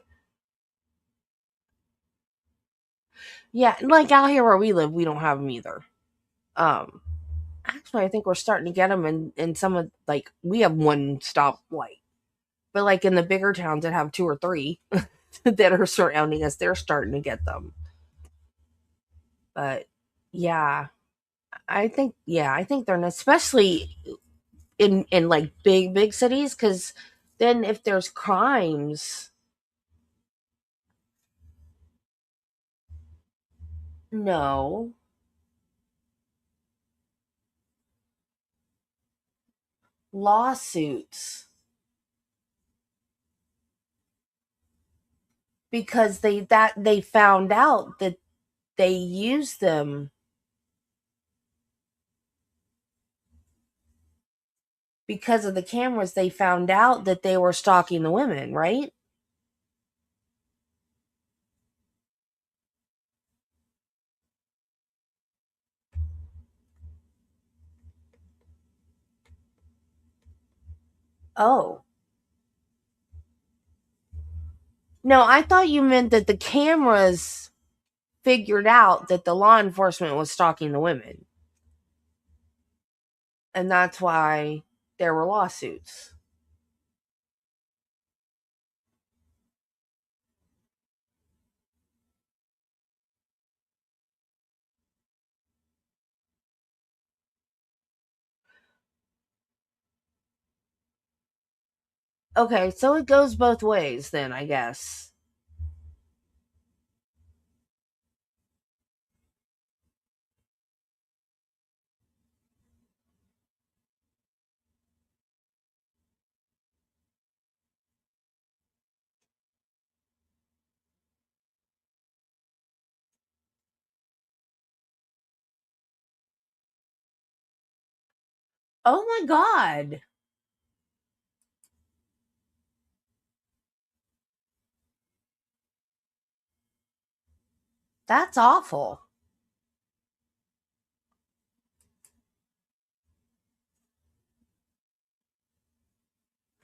Yeah, like out here where we live, we don't have them either. Actually, I think we're starting to get them in some of, like, we have one stoplight, but like in the bigger towns that have 2 or 3 that are surrounding us, they're starting to get them. But yeah, I think they're, especially in like big cities, because then if there's crimes, no, lawsuits, because they found out that they used them because of the cameras. They found out that they were stalking the women, right? Oh. No, I thought you meant that the cameras figured out that the law enforcement was stalking the women. And that's why there were lawsuits. Okay, so it goes both ways then, I guess. Oh my God. That's awful.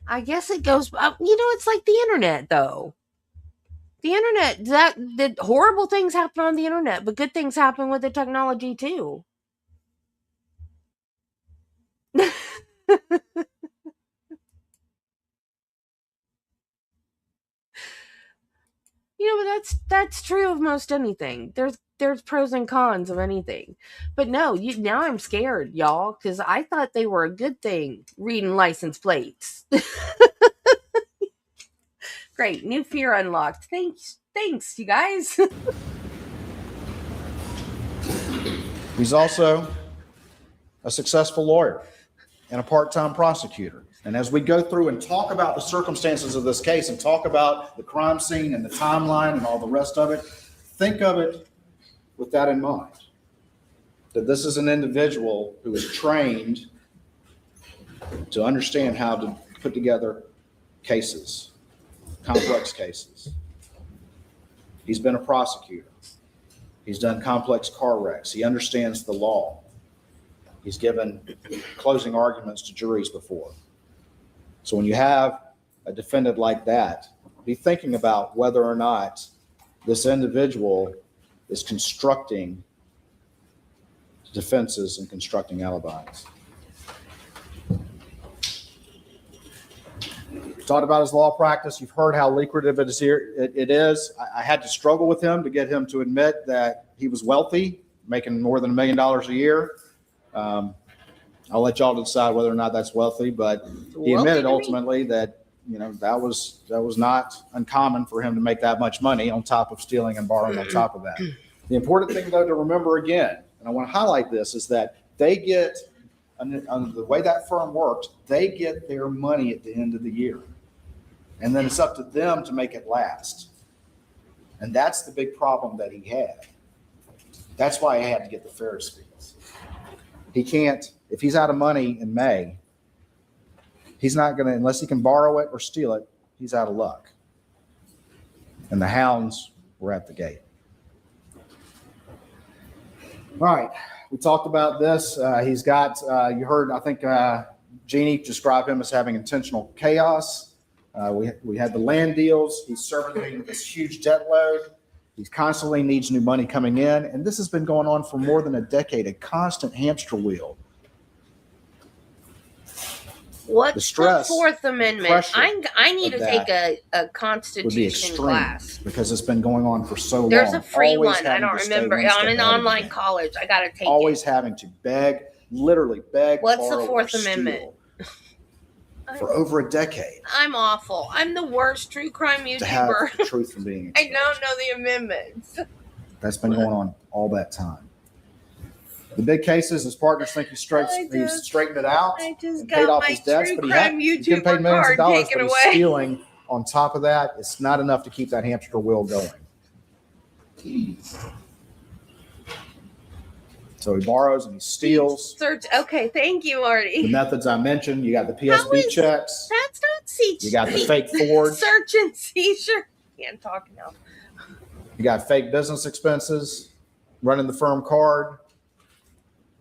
I guess it goes, it's like the internet, though. The internet, that horrible things happen on the internet, but good things happen with the technology too. But that's true of most anything. There's pros and cons of anything. But no, now I'm scared, y'all, because I thought they were a good thing, reading license plates. Great, new fear unlocked. Thanks, you guys. He's also a successful lawyer and a part-time prosecutor. And as we go through and talk about the circumstances of this case and talk about the crime scene and the timeline and all the rest of it, think of it with that in mind, that this is an individual who is trained to understand how to put together cases, complex cases. He's been a prosecutor. He's done complex car wrecks. He understands the law. He's given closing arguments to juries before. So when you have a defendant like that, be thinking about whether or not this individual is constructing defenses and constructing alibis. talked about his law practice. You've heard how lucrative it is here. It is. I had to struggle with him to get him to admit that he was wealthy, making more than $1 million a year. I'll let y'all decide whether or not that's wealthy, but he admitted ultimately that, you know, that was not uncommon for him to make that much money on top of stealing and borrowing on top of that. The important thing, though, to remember again, and I want to highlight this, is that they get, under the way that firm works, they get their money at the end of the year. And then it's up to them to make it last. And that's the big problem that he had. That's why I had to get the Ferris fees. He can't, if he's out of money in May, he's not going to, unless he can borrow it or steal it, he's out of luck. And the hounds were at the gate. All right. We talked about this. He's got, you heard, I think Jeannie described him as having intentional chaos. We had the land deals. He's serving this huge debt load. He constantly needs new money coming in. And this has been going on for more than a decade, a constant hamster wheel. What's The stress, the Fourth Amendment? pressure I need to of take that a Would be Constitution extreme class. because it's been going on for so long. There's a free Always one. I having don't to stay remember. one step On an ahead of the online game. college. I got to take Always it. having to beg, literally beg. What's the borrow, or Fourth steal Amendment? For over a decade I'm awful. I'm the worst true crime to have YouTuber. the truth from being I exposed. don't know the amendments. That's been going on all that time. The big cases, his partners think he's straightened it out I just and paid got off my his debts, true but crime he's getting paid YouTuber millions of card dollars, taken but he's away. stealing on top of that. It's not enough to keep that hamster wheel going. So he borrows and he steals. Search. Okay, thank you, The Artie. methods I mentioned, you got the How PSB is- checks, That's not seizure. you got the fake forge, Search and seizure. Can't talk now. you got fake business expenses, running the firm card.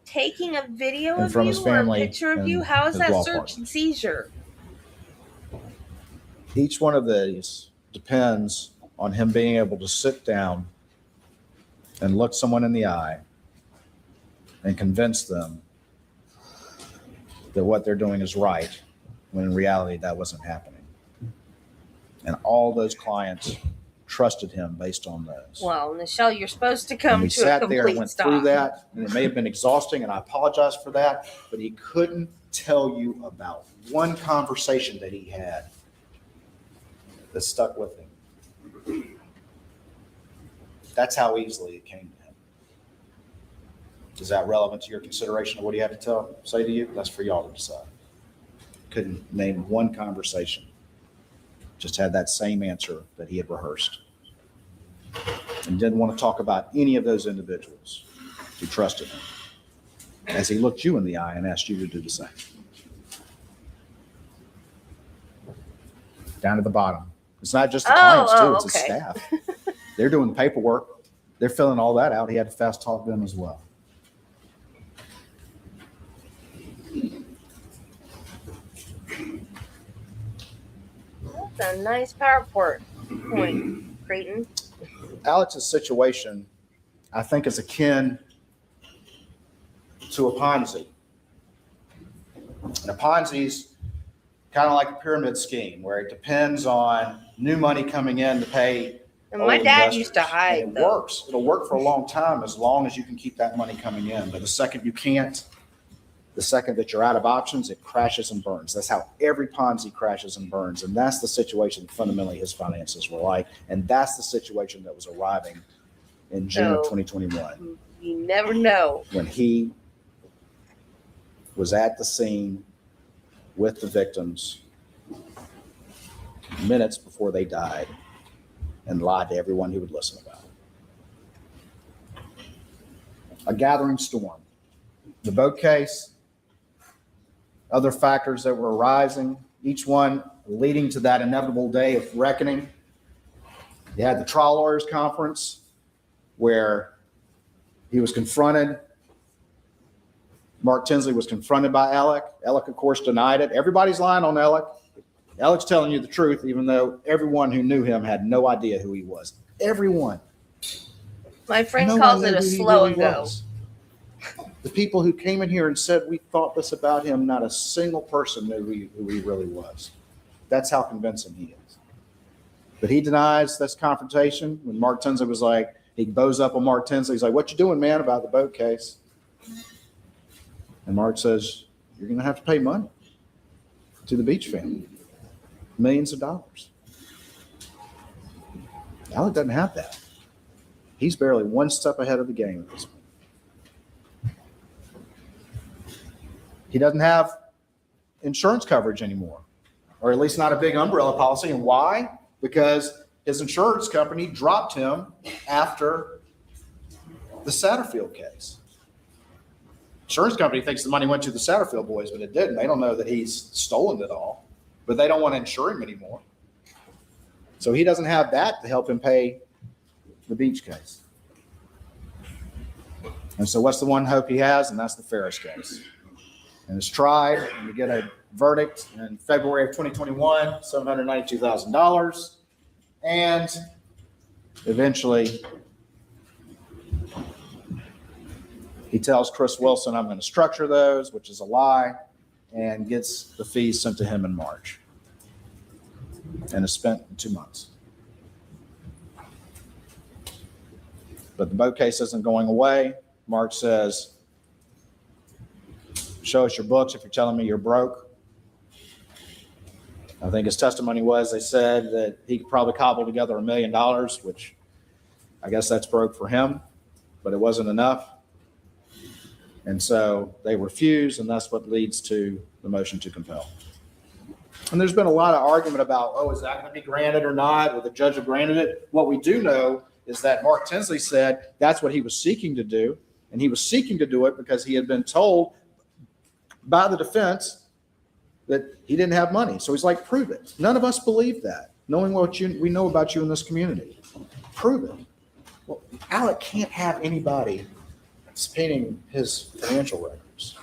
Taking a video And of from you his or a family picture of you. and How is his that law search partner. and seizure? Each one of these depends on him being able to sit down and look someone in the eye and convince them that what they're doing is right, when in reality that wasn't happening. And all those clients trusted him based on those. Well, Michelle, you're supposed to And come we to a sat there and complete went stop. through that, and it may have been exhausting, and I apologize for that, but he couldn't tell you about one conversation that he had that stuck with him. That's how easily it came to him. Is that relevant to your consideration of what he had to say to you? That's for y'all to decide. Couldn't name one conversation. Just had that same answer that he had rehearsed. And didn't want to talk about any of those individuals who trusted him, as he looked you in the eye and asked you to do the same. Down to the bottom. It's not just the clients too, it's his okay. staff. They're doing the paperwork. They're filling all that out. He had to fast talk them as well. That's a nice PowerPoint point, Creighton. Alex's situation, I think, is akin to a Ponzi. And a Ponzi's kind of like a pyramid scheme where it depends on new money coming in to pay. And my old dad investors. used to hide, And it though. works. It'll work for a long time as long as you can keep that money coming in. But the second you can't, the second that you're out of options, it crashes and burns. That's how every Ponzi crashes and burns. And that's the situation fundamentally his finances were like. And that's the situation that was arriving in June of So- 2021 You never know. when he was at the scene with the victims minutes before they died and lied to everyone he would listen about. A gathering storm. The boat case, other factors that were arising, each one leading to that inevitable day of reckoning. You had the trial lawyers conference where he was confronted. Mark Tinsley was confronted by Alec. Alec, of course, denied it. Everybody's lying on Alec. Alec's telling you the truth, even though everyone who knew him had no idea who he was. Everyone. My friend No calls one it knew a who he slow really and go. was. The people who came in here and said we thought this about him, not a single person knew who he really was. That's how convincing he is. But he denies this confrontation. When Mark Tinsley was like, he bows up on Mark Tinsley. He's like, what you doing, man, about the boat case? And Mark says, you're going to have to pay money to the Beach family. Millions of dollars. Alec doesn't have that. He's barely one step ahead of the game at this point. He doesn't have insurance coverage anymore, or at least not a big umbrella policy. And why? Because his insurance company dropped him after the Satterfield case. Insurance company thinks the money went to the Satterfield boys, but it didn't. They don't know that he's stolen it all, but they don't want to insure him anymore. So he doesn't have that to help him pay the Beach case. And so what's the one hope he has? And that's the Ferris case. And it's tried, and you get a verdict in February of 2021, $792,000. And eventually, he tells Chris Wilson, I'm going to structure those, which is a lie, and gets the fees sent to him in March. And is spent in 2 months. But the boat case isn't going away. Mark says, show us your books if you're telling me you're broke. I think his testimony was, they said that he could probably cobble together $1 million, which I guess that's broke for him, but it wasn't enough. And so they refuse, and that's what leads to the motion to compel. And there's been a lot of argument about, oh, is that going to be granted or not? Or the judge have granted it? What we do know is that Mark Tinsley said that's what he was seeking to do. And he was seeking to do it because he had been told by the defense that he didn't have money. So he's like, prove it. None of us believe that, knowing what we know about you in this community. Prove it. Well, Alec can't have anybody subpoenaing his financial records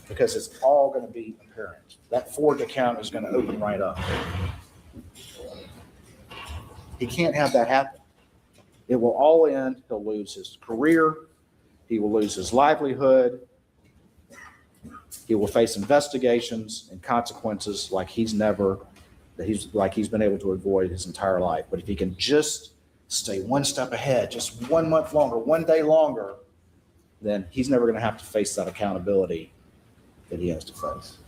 because it's all going to be apparent. That Ford account is going to open right up. He can't have that happen. It will all end. He'll lose his career. He will lose his livelihood. He will face investigations and consequences like he's been able to avoid his entire life. But if he can just stay one step ahead, just 1 month longer, 1 day longer, then he's never going to have to face that accountability that he has to face.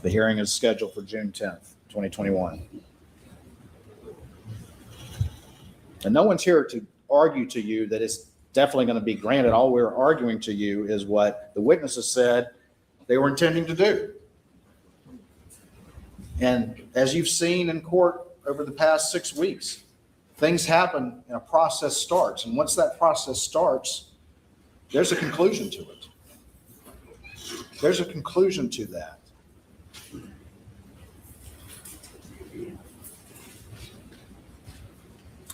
The hearing is scheduled for June 10th, 2021. And no one's here to argue to you that it's definitely going to be granted. All we're arguing to you is what the witnesses said they were intending to do. And as you've seen in court over the past 6 weeks, things happen and a process starts. And once that process starts, there's a conclusion to it. There's a conclusion to that.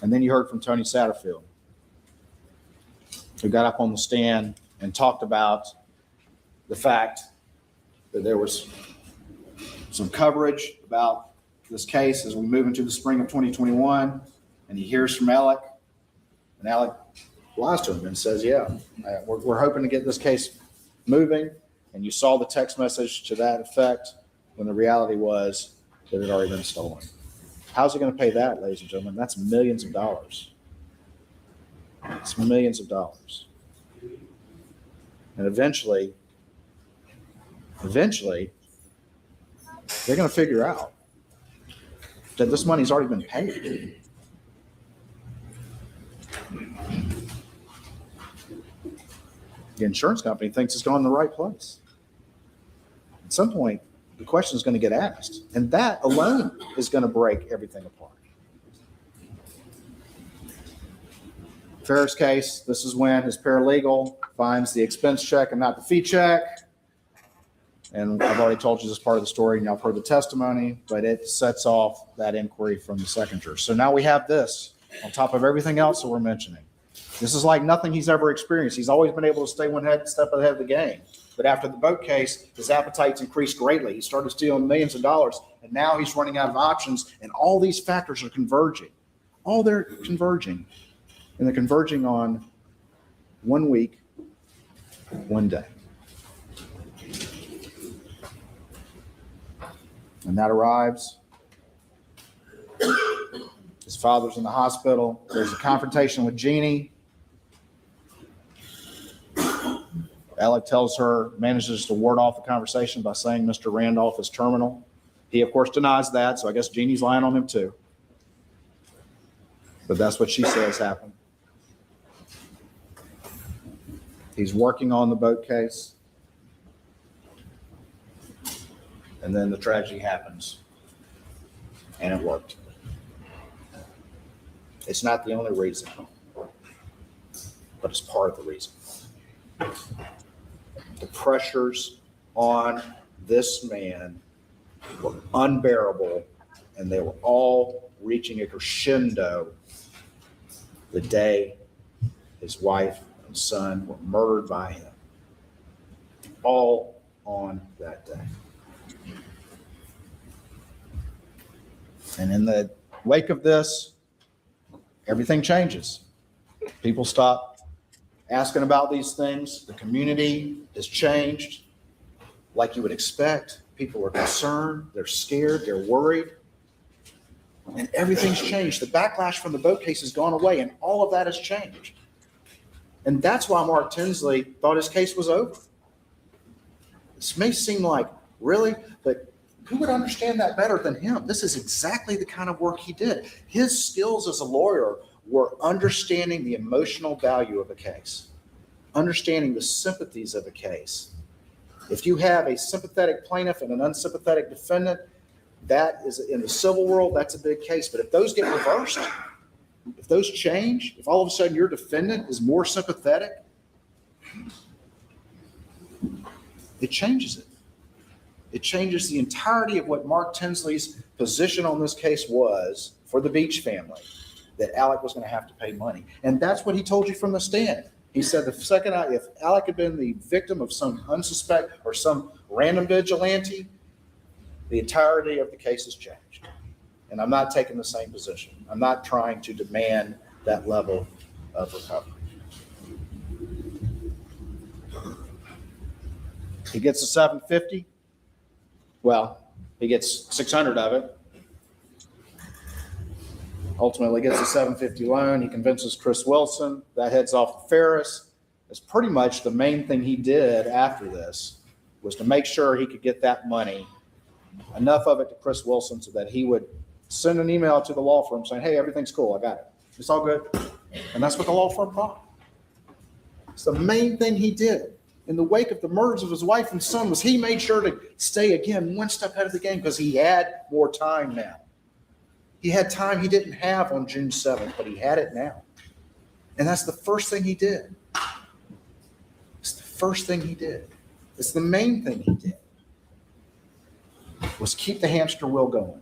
And then you heard from Tony Satterfield, who got up on the stand and talked about the fact that there was some coverage about this case as we move into the spring of 2021. And he hears from Alec, and Alec lies to him and says, yeah, we're hoping to get this case moving. And you saw the text message to that effect when the reality was that it had already been stolen. How's he going to pay that, ladies and gentlemen? That's millions of dollars. It's millions of dollars. And eventually, they're going to figure out that this money's already been paid. The insurance company thinks it's gone in the right place. At some point, the question is going to get asked, and that alone is going to break everything apart. Ferris case, this is when his paralegal finds the expense check and not the fee check. And I've already told you this part of the story, and y'all have heard the testimony, but it sets off that inquiry from the second juror. So now we have this on top of everything else that we're mentioning. This is like nothing he's ever experienced. He's always been able to stay one step ahead of the game. But after the boat case, his appetite's increased greatly. He started stealing millions of dollars, and now he's running out of options, and all these factors are converging. They're converging. And they're converging on 1 week One day. When that arrives, his father's in the hospital. There's a confrontation with Jeannie. Alec tells her, manages to ward off the conversation by saying Mr. Randolph is terminal. He, of course, denies that, so I guess Jeannie's lying on him too. But that's what she says happened. He's working on the boat case. And then the tragedy happens. And it worked. It's not the only reason, but it's part of the reason. The pressures on this man were unbearable, and they were all reaching a crescendo the day his wife and son were murdered by him. All on that day. And in the wake of this, everything changes. People stop asking about these things. The community has changed like you would expect. People are concerned, they're scared, they're worried. And everything's changed. The backlash from the boat case has gone away, and all of that has changed. And that's why Mark Tinsley thought his case was over. This may seem like, really? But who would understand that better than him? This is exactly the kind of work he did. His skills as a lawyer were understanding the emotional value of a case, understanding the sympathies of a case. If you have a sympathetic plaintiff and an unsympathetic defendant, that is, in the civil world, that's a big case. But if those get reversed, if those change, if all of a sudden your defendant is more sympathetic, it changes it. It changes the entirety of what Mark Tinsley's position on this case was for the Beach family, that Alec was going to have to pay money. And that's what he told you from the stand. He said if Alec had been the victim of some unsuspect or some random vigilante, the entirety of the case has changed. And I'm not taking the same position. I'm not trying to demand that level of recovery. He gets the $750. Well, he gets $600 of it. Ultimately gets a $750 loan. He convinces Chris Wilson. That heads off to Ferris. That's pretty much the main thing he did after this, was to make sure he could get that money, enough of it to Chris Wilson so that he would send an email to the law firm saying, hey, everything's cool. I got it. It's all good. And that's what the law firm thought. It's the main thing he did in the wake of the murders of his wife and son, was he made sure to stay, again, one step ahead of the game, because he had more time now. He had time he didn't have on June 7th, but he had it now. And that's the first thing he did. It's the first thing he did. It's the main thing he did, was keep the hamster wheel going.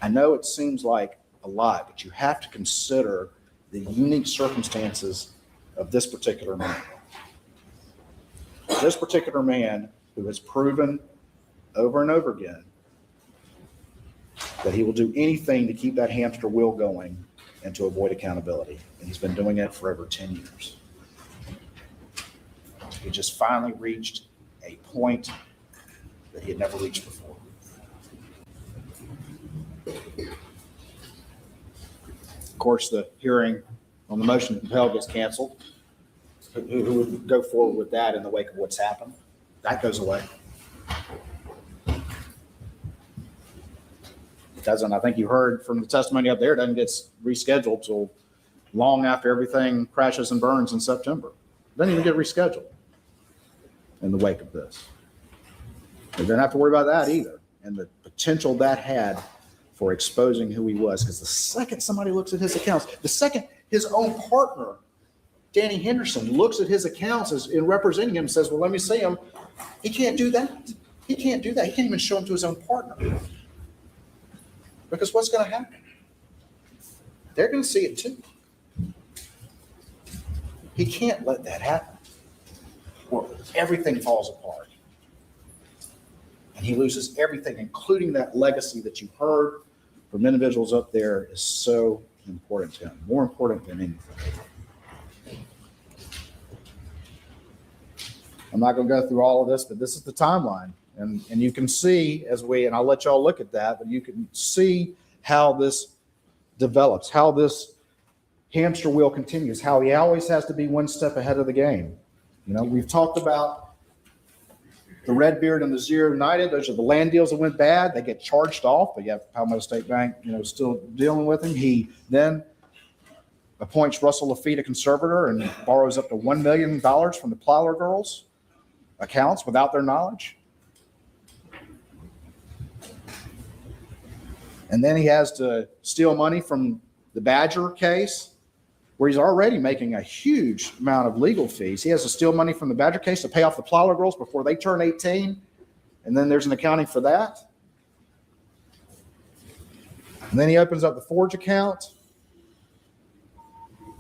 I know it seems like a lot, but you have to consider the unique circumstances of this particular man. This particular man who has proven over and over again that he will do anything to keep that hamster wheel going and to avoid accountability. And he's been doing it for over 10 years. He just finally reached a point that he had never reached before. Of course, the hearing on the motion to compel gets canceled. Who would go forward with that in the wake of what's happened? That goes away. Doesn't, I think you heard from the testimony up there, it doesn't get rescheduled till long after everything crashes and burns in September. It doesn't even get rescheduled in the wake of this. We don't have to worry about that either. And the potential that had for exposing who he was, because the second somebody looks at his accounts, the second his own partner, Danny Henderson, looks at his accounts as in representing him and says, well, let me see him. He can't do that. He can't do that. He can't even show them to his own partner. Because what's going to happen? They're going to see it too. He can't let that happen, or everything falls apart. And he loses everything, including that legacy that you heard from individuals up there is so important to him, more important than anything. I'm not going to go through all of this, but this is the timeline. And you can see and I'll let y'all look at that, but you can see how this develops, how this hamster wheel continues, how he always has to be one step ahead of the game. You know, we've talked about the Redbeard and the Zero United. Those are the land deals that went bad. They get charged off, but you have Palmetto State Bank, still dealing with him. He then appoints Russell Lafitte a conservator and borrows up to $1 million from the Plowler girls' accounts without their knowledge. And then he has to steal money from the Badger case, where he's already making a huge amount of legal fees. He has to steal money from the Badger case to pay off the Plowler girls before they turn 18. And then there's an accounting for that. And then he opens up the Forge account.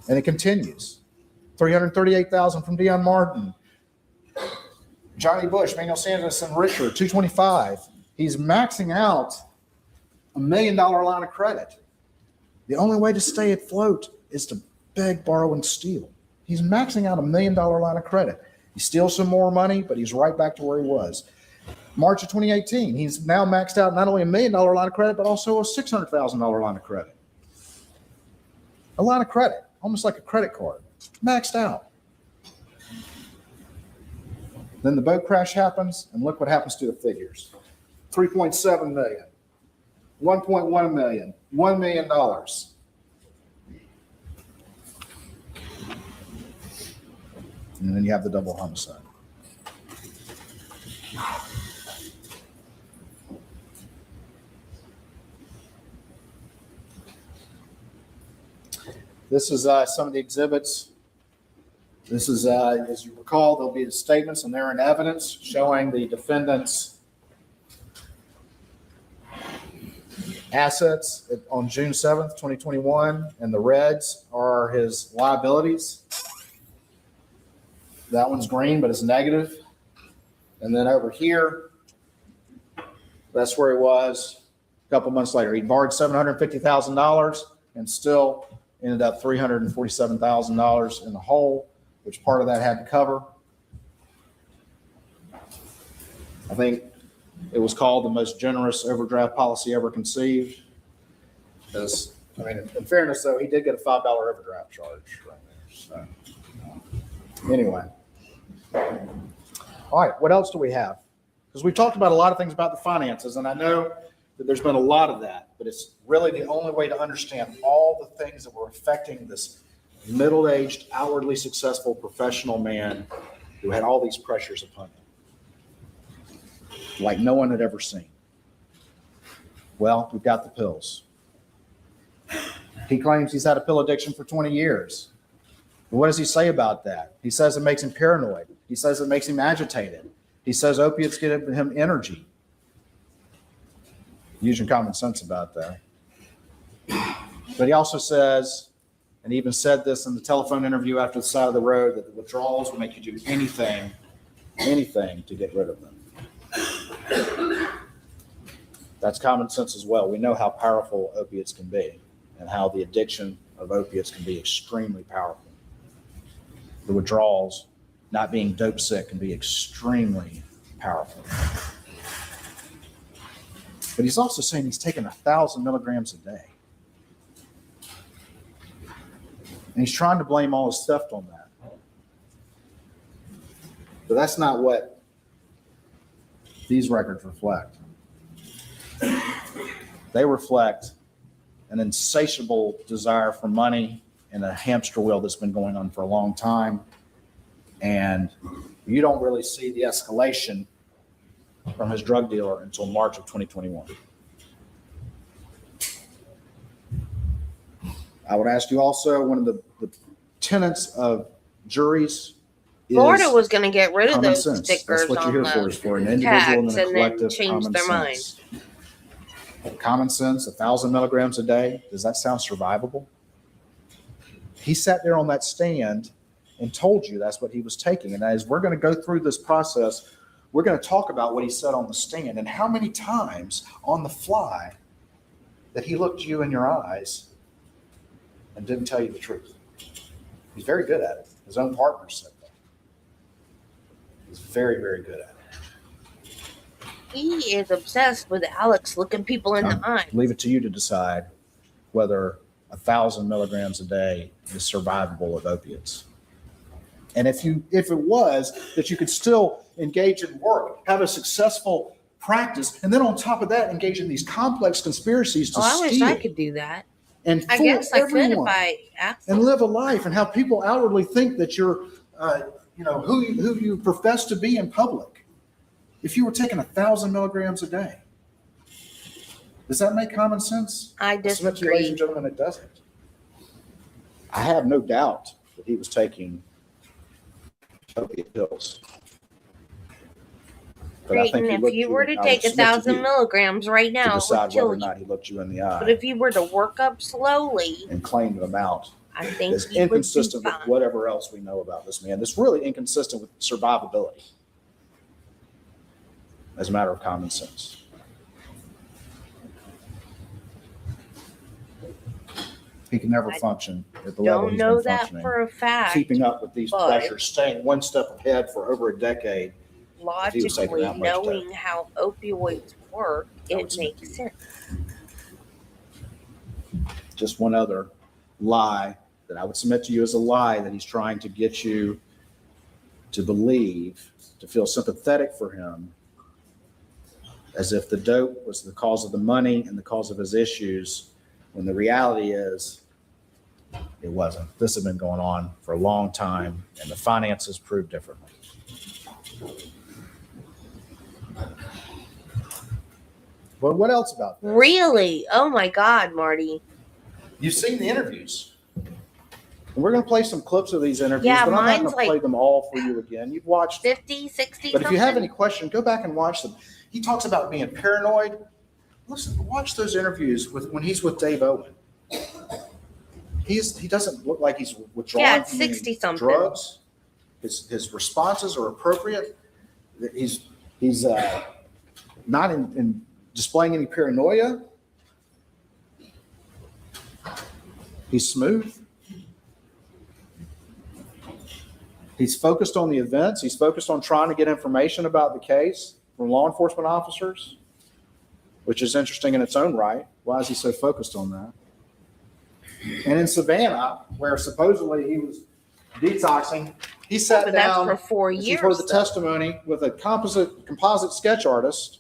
And it continues. $338,000 from Deion Martin. Johnny Bush, Manuel Sanders, and Richard, $225,000. He's maxing out $1 million line of credit. The only way to stay afloat is to beg, borrow, and steal. He's maxing out $1 million line of credit. He steals some more money, but he's right back to where he was. March of 2018, he's now maxed out not only $1 million line of credit, but also a $600,000 line of credit. A line of credit, almost like a credit card, maxed out. Then the boat crash happens, and look what happens to the figures. 3.7 million, 1.1 million, $1 million. And then you have the double homicide. This is some of the exhibits. This is, as you recall, there'll be the statements, and they're in evidence showing the defendant's assets on June 7th, 2021, and the reds are his liabilities. That one's green, but it's negative. And then over here, that's where he was a couple months later. He borrowed $750,000 and still ended up $347,000 in the hole, which part of that had to cover. I think it was called the most generous overdraft policy ever conceived. Because, in fairness, though, he did get a $5 overdraft charge right there. So, anyway. All right, what else do we have? Because we've talked about a lot of things about the finances, and I know that there's been a lot of that, but it's really the only way to understand all the things that were affecting this middle-aged, outwardly successful professional man who had all these pressures upon him, like no one had ever seen. Well, we've got the pills. He claims he's had a pill addiction for 20 years. But what does he say about that? He says it makes him paranoid. He says it makes him agitated. He says opiates give him energy. Using common sense about that. But he also says, and he even said this in the telephone interview after the side of the road, that the withdrawals will make you do anything to get rid of them. That's common sense as well. We know how powerful opiates can be and how the addiction of opiates can be extremely powerful. The withdrawals, not being dope sick, can be extremely powerful. But he's also saying he's taking 1,000 milligrams a day. And he's trying to blame all his theft on that. But that's not what these records reflect. They reflect an insatiable desire for money and a hamster wheel that's been going on for a long time. And you don't really see the escalation from his drug dealer until March of 2021. I would ask you also, one of the tenets of juries is Florida was going to get rid of common those sense. stickers That's what on you're here for, the is for an individual and tags, a and then collective change common their mind. sense. Common sense, 1,000 milligrams a day. Does that sound survivable? He sat there on that stand and told you that's what he was taking. And as we're going to go through this process, we're going to talk about what he said on the stand and how many times on the fly that he looked you in your eyes and didn't tell you the truth. He's very good at it. His own partner said that. He's very, very good at it. He is obsessed with Alex looking people in the eye. Leave it to you to decide whether 1,000 milligrams a day is survivable with opiates. And if it was, that you could still engage in work, have a successful practice, and then on top of that, engage in these complex conspiracies to I wish steal I could do that. and I fool guess I could if everyone I asked. and live a life and have people outwardly think that you're, who you profess to be in public. If you were taking 1,000 milligrams a day, does that make common sense? I Ladies disagree. and gentlemen, it doesn't. I have no doubt that he was taking opiate pills. But I think Creighton, he if looked you were to I would take submit 1,000 you milligrams right to now, it would decide whether kill or you. not he looked you in the But eye if you were to work up slowly, and claimed the amount I think is he would be inconsistent with fine. whatever else we know about this man. That's really inconsistent with survivability as a matter of common sense. He can never I function at the level Don't he's know been that functioning. for a fact. Keeping up with these but- pressures, staying one step ahead for over a decade. If he was taking Logically, that much dope. knowing how opioids work, I would it submit to makes you. sense. Just one other lie that I would submit to you as a lie that he's trying to get you to believe, to feel sympathetic for him, as if the dope was the cause of the money and the cause of his issues, when the reality is it wasn't. This had been going on for a long time, and the finances proved differently. But what else about this? Really? Oh my God, Marty. You've seen the interviews. And we're going to play some clips of these interviews, Yeah, but I'm not mine's going to like play them all for you again. You've watched, 50, 60 but if you have something? any questions, go back and watch them. He talks about being paranoid. Listen, watch those interviews when he's with Dave Owen. He doesn't look like he's withdrawing Yeah, it's from any 60 something. drugs. His responses are appropriate. He's not in displaying any paranoia. He's smooth. He's focused on the events. He's focused on trying to get information about the case from law enforcement officers, which is interesting in its own right. Why is he so focused on that? And in Savannah, where supposedly he was detoxing, he sat But that's down, for 4 as years. you've heard the though. testimony, with a composite sketch artist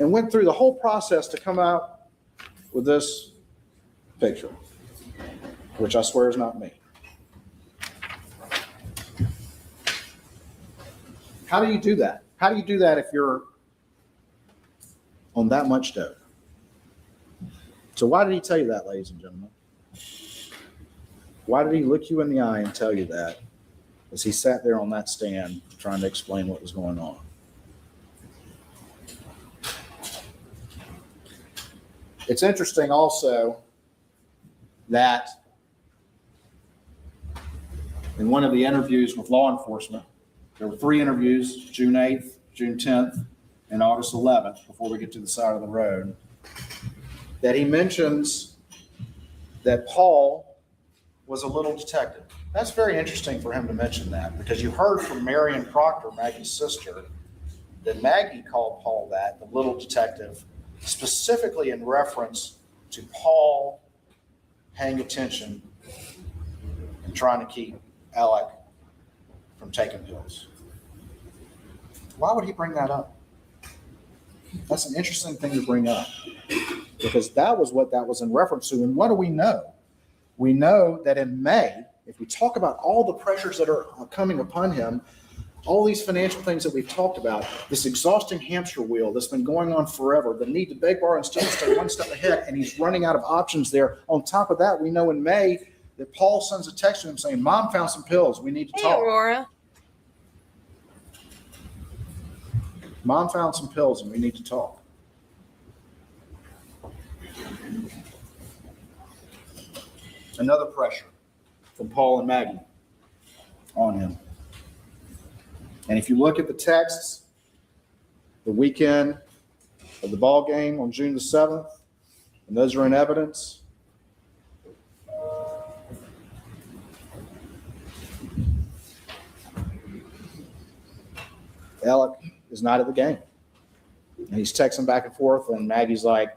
and went through the whole process to come out with this picture, which I swear is not me. How do you do that? How do you do that if you're on that much dope? So why did he tell you that, ladies and gentlemen? Why did he look you in the eye and tell you that as he sat there on that stand trying to explain what was going on? It's interesting also that in one of the interviews with law enforcement, there were 3 interviews, June 8th, June 10th, and August 11th, before we get to the side of the road, that he mentions that Paul was a little detective. That's very interesting for him to mention that, because you heard from Marion Proctor, Maggie's sister, that Maggie called Paul that, the little detective, specifically in reference to Paul paying attention and trying to keep Alec from taking pills. Why would he bring that up? That's an interesting thing to bring up, because that was what that was in reference to. And what do we know? We know that in May, if we talk about all the pressures that are coming upon him, all these financial things that we've talked about, this exhausting hamster wheel that's been going on forever, the need to beg, borrow, and steal, stay one step ahead, and he's running out of options there. On top of that, we know in May that Paul sends a text to him saying, "Mom found some pills. We need to Hey, talk." Aurora. Mom found some pills and we need to talk. Another pressure from Paul and Maggie on him. And if you look at the texts, the weekend of the ball game on June the 7th, and those are in evidence, Alec is not at the game. And he's texting back and forth, and Maggie's like,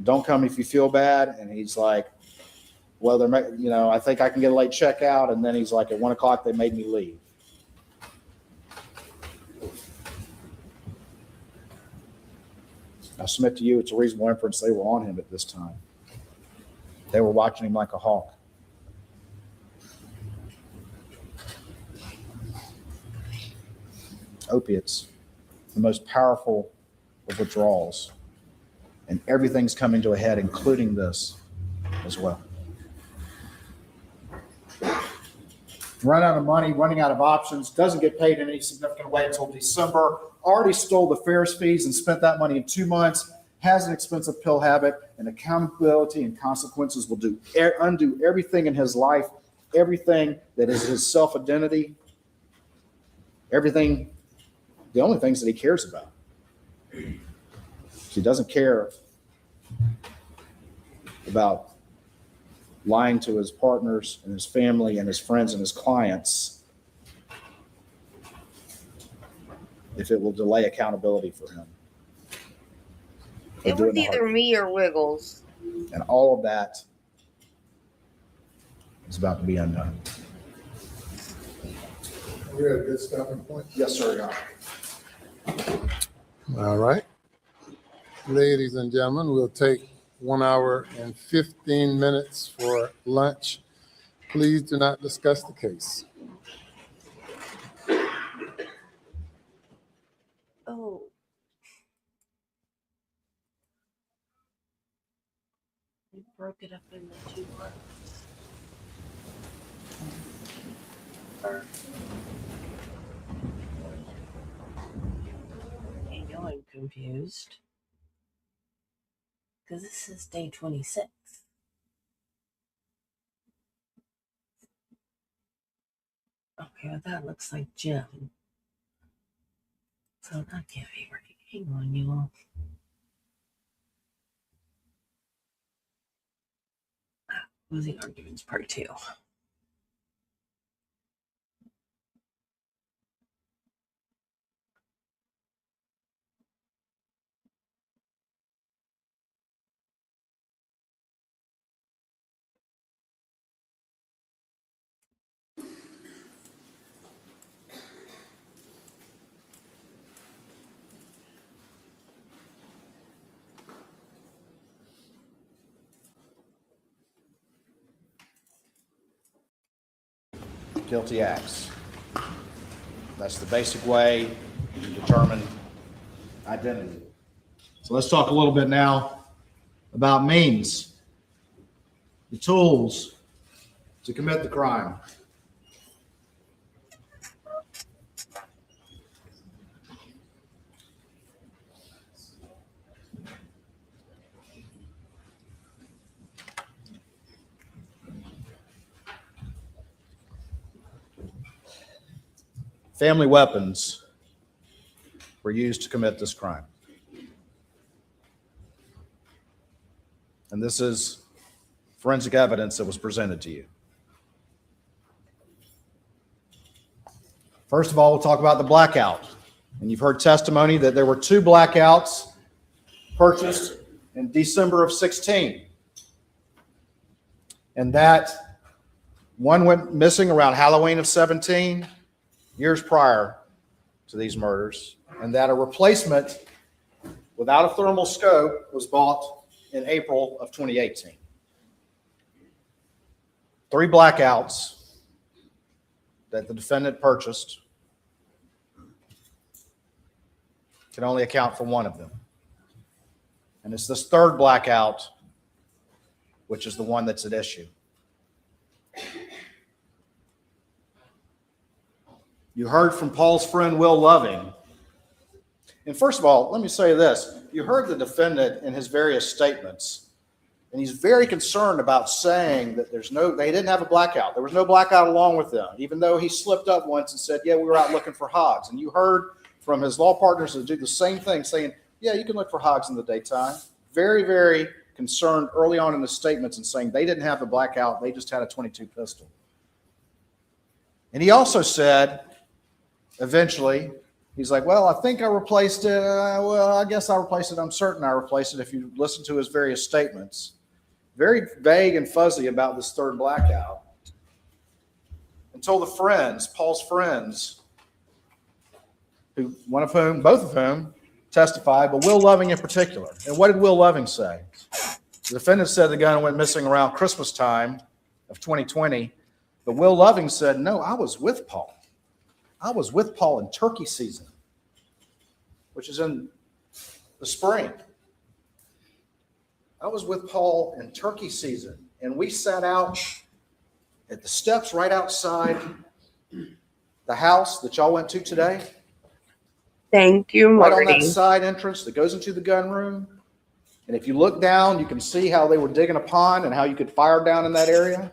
don't come if you feel bad. And he's like, well, I think I can get a late checkout. And then he's like, at 1 o'clock, they made me leave. I submit to you, it's a reasonable inference they were on him at this time. They were watching him like a hawk. Opiates, the most powerful of withdrawals. And everything's coming to a head, including this as well. Run out of money, running out of options, doesn't get paid in any significant way until December, already stole the Ferris fees and spent that money in 2 months, has an expensive pill habit, and accountability and consequences will undo everything in his life, everything that is his self-identity, everything, the only things that he cares about. He doesn't care about lying to his partners and his family and his friends and his clients if it will delay accountability for him. It was either me or Wiggles. And all of that is about to be undone. We're at a good stopping point. Yes, sir, Your Honor. All right. Ladies and gentlemen, we'll take 1 hour and 15 minutes for lunch. Please do not discuss the case. Oh. We broke it up into 2 parts. Okay, now I'm confused. Because this is day 26. Okay, well, that looks like Jim. So that can't be right. Hang on, you all. Closing arguments, part 2. Guilty acts. That's the basic way to determine identity. So let's talk a little bit now about means, the tools to commit the crime. Family weapons were used to commit this crime. And this is forensic evidence that was presented to you. First of all, we'll talk about the blackout. And you've heard testimony that there were 2 blackouts purchased in December of 16. And that one went missing around Halloween of 17, years prior to these murders, and that a replacement without a thermal scope was bought in April of 2018. 3 blackouts that the defendant purchased can only account for 1 of them. And it's this 3rd blackout, which is the one that's at issue. You heard from Paul's friend, Will Loving. And first of all, let me say this. You heard the defendant in his various statements, and he's very concerned about saying that they didn't have a blackout. There was no blackout along with them, even though he slipped up once and said, yeah, we were out looking for hogs. And you heard from his law partners that do the same thing, saying, yeah, you can look for hogs in the daytime. Very, very concerned early on in the statements and saying they didn't have a blackout. They just had a .22 pistol. And he also said, eventually, He's like, well, I think I replaced it. Well, I guess I replaced it. I'm certain I replaced it. If you listen to his various statements, very vague and fuzzy about this third blackout, until the friends, Paul's friends, both of whom testified, but Will Loving in particular. And what did Will Loving say? The defendant said the gun went missing around Christmas time of 2020, but Will Loving said, no, I was with Paul. I was with Paul in turkey season, which is in the spring. I was with Paul in turkey season, and we sat out at the steps right outside the house that y'all went to today. Thank you, Right on Marty. that side entrance that goes into the gun room. And if you look down, you can see how they were digging a pond and how you could fire down in that area.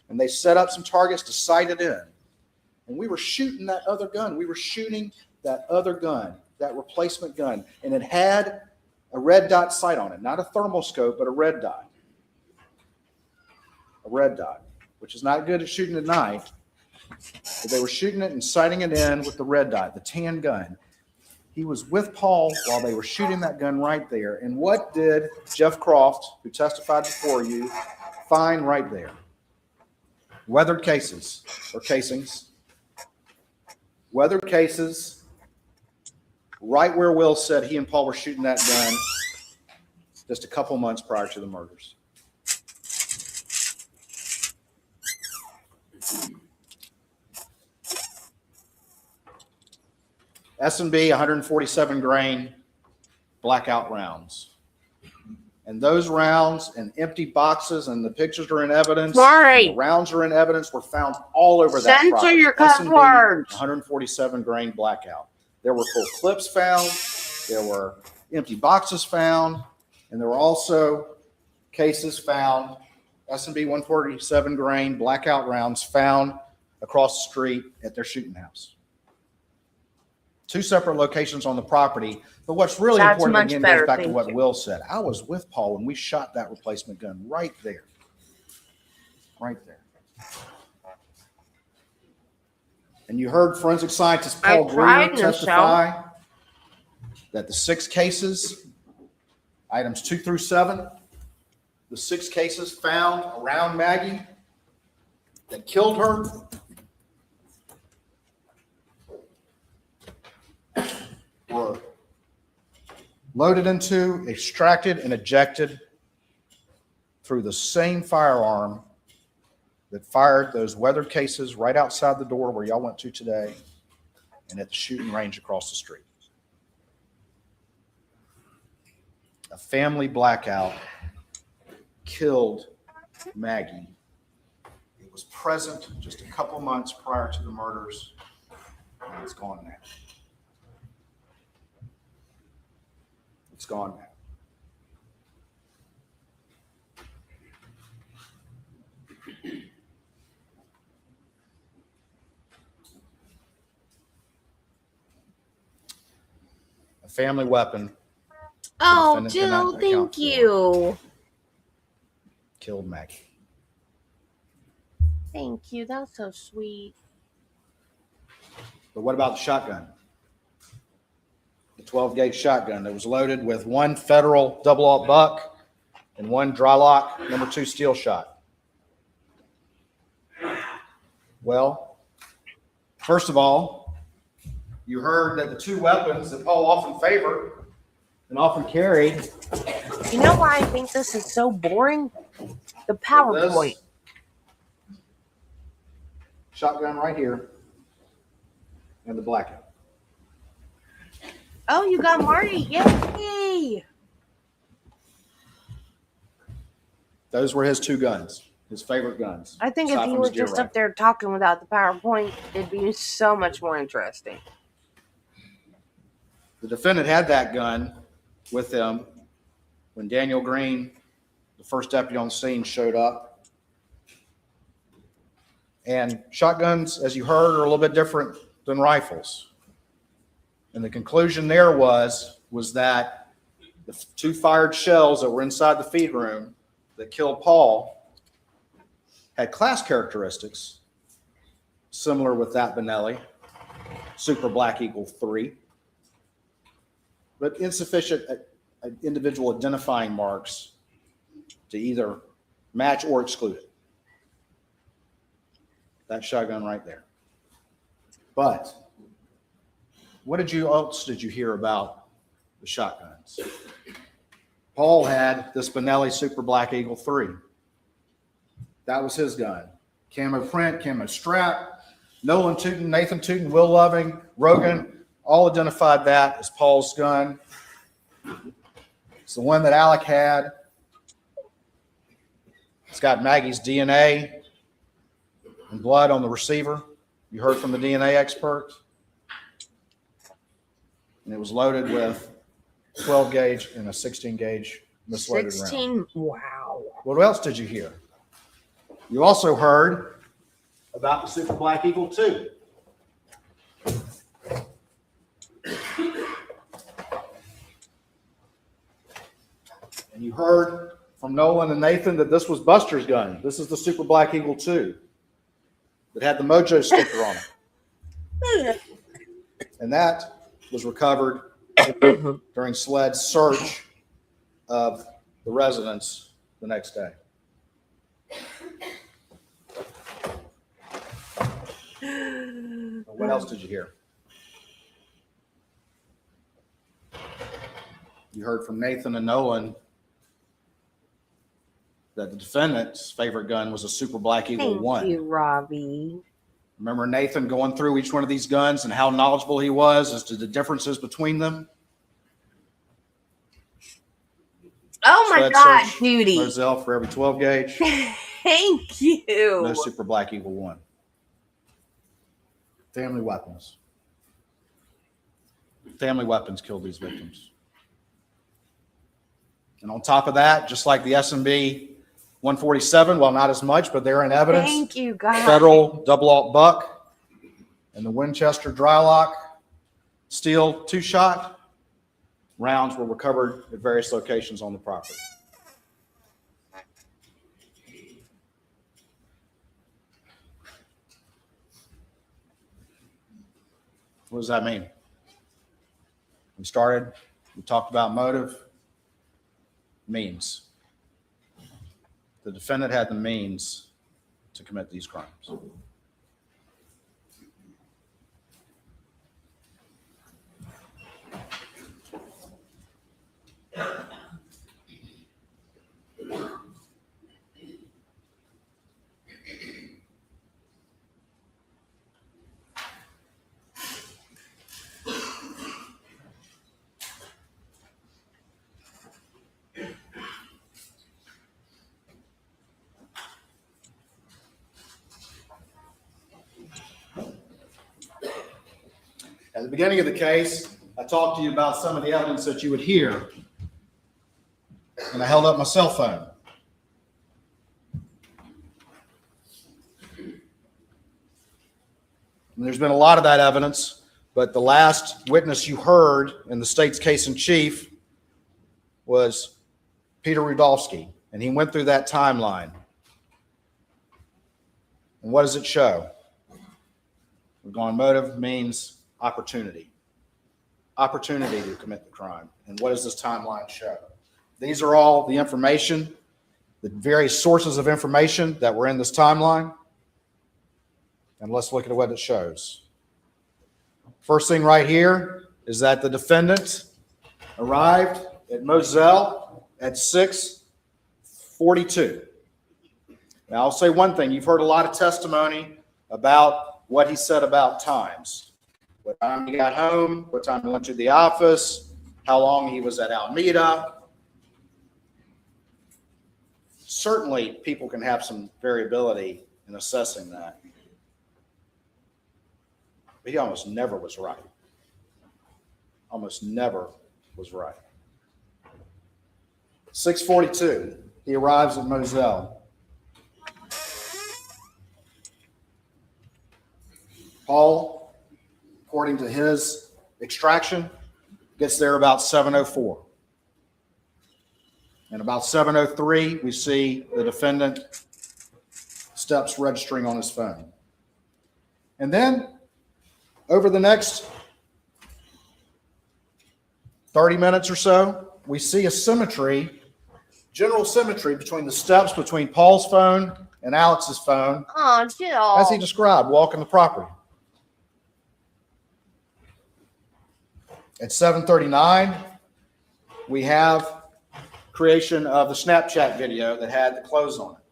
And they set up some targets to sight it in. And we were shooting that other gun. We were shooting that other gun, that replacement gun. And it had a red dot sight on it. Not a thermal scope, but a red dot. A red dot, which is not good at shooting at night. But they were shooting it and sighting it in with the red dot, the tan gun. He was with Paul while they were shooting that gun right there. And what did Jeff Croft, who testified before you, find right there? Weathered cases or casings. Weathered cases right where Will said he and Paul were shooting that gun just a couple months prior to the murders. S&B 147 grain blackout rounds. And those rounds and empty boxes, and the pictures are in evidence. Marty. The rounds are in evidence, were found all over that Censor property. your cuss S&B words. 147 grain blackout. There were full clips found. There were empty boxes found. And there were also cases found, S&B 147 grain blackout rounds found across the street at their shooting house. 2 separate locations on the property. But what's really That's important, much again, better, goes back to thank what you. Will said. I was with Paul when we shot that replacement gun right there. Right there. And you heard forensic scientist I Paul tried, Greer testify that the 6 cases, items 2 through 7, the 6 cases found around Maggie that killed her, were loaded into, extracted, and ejected through the same firearm that fired those weathered cases right outside the door where y'all went to today and at the shooting range across the street. A family blackout killed Maggie. It was present just a couple months prior to the murders, and it's gone now. It's gone now. A family weapon Oh, defendant cannot Jill, account thank for. you. Killed Maggie. Thank you. That's so sweet. But what about the shotgun? The 12-gauge shotgun that was loaded with 1 Federal double-aught buck and 1 dry-lock #2 steel shot. Well, first of all, you heard that the 2 weapons that Paul often favored and often carried. You know why I think this is so boring? The PowerPoint. This shotgun right here and the blackout. Oh, you got Marty. Yay! Those were his 2 guns, his favorite guns. I think if aside you from were his deer just up rifle. there talking without the PowerPoint, it'd be so much more interesting. The defendant had that gun with him when Daniel Green, the first deputy on the scene, showed up. And shotguns, as you heard, are a little bit different than rifles. And the conclusion there was that the 2 fired shells that were inside the feed room that killed Paul had class characteristics similar with that Benelli, Super Black Eagle 3, but insufficient individual identifying marks to either match or exclude it. That shotgun right there. But what else did you hear about the shotguns? Paul had this Benelli Super Black Eagle 3. That was his gun. Camo print, camo strap. Nolan Tootin, Nathan Tootin, Will Loving, Rogan, all identified that as Paul's gun. It's the one that Alec had. It's got Maggie's DNA and blood on the receiver. You heard from the DNA expert. And it was loaded with 12 gauge and a 16 gauge misloaded 16, round. wow. What else did you hear? You also heard about the Super Black Eagle 2. And you heard from Nolan and Nathan that this was Buster's gun. This is the Super Black Eagle 2 that had the Mojo sticker on it. And that was recovered during SLED's search of the residence the next day. What else did you hear? You heard from Nathan and Nolan that the defendant's favorite gun was a Super Black Eagle 1. Thank you, Robbie. Remember Nathan going through each one of these guns and how knowledgeable he was as to the differences between them? Oh my SLED God, search, Judy. Moselle for every 12 gauge. Thank you. No Super Black Eagle 1. Family weapons. Family weapons killed these victims. And on top of that, just like the S&B 147, well, not as much, but they're in evidence. Thank you, God. Federal double-aught buck and the Winchester dry-lock steel 2-shot rounds were recovered at various locations on the property. What does that mean? We talked about motive, means. The defendant had the means to commit these crimes. At the beginning of the case, I talked to you about some of the evidence that you would hear, and I held up my cell phone. And there's been a lot of that evidence, but the last witness you heard in the state's case in chief was Peter Rudolphy, and he went through that timeline. And what does it show? We've gone motive, means, opportunity to commit the crime. And what does this timeline show? These are all the information, the various sources of information that were in this timeline. And let's look at what it shows. First thing right here is that the defendant arrived at Moselle at 6:42. Now I'll say one thing. You've heard a lot of testimony about what he said about times. What time he got home, what time he went to the office, how long he was at Alameda. Certainly, people can have some variability in assessing that. But he almost never was right. Almost never was right. 6:42, he arrives at Moselle. Paul, according to his extraction, gets there about 7:04. And about 7:03, we see the defendant steps registering on his phone. And then Over the next 30 minutes or so, we see a symmetry, general symmetry between the steps between Paul's phone and Alex's phone, Oh, Jill. as he described, walking the property. At 7:39, we have creation of the Snapchat video that had the clothes on it.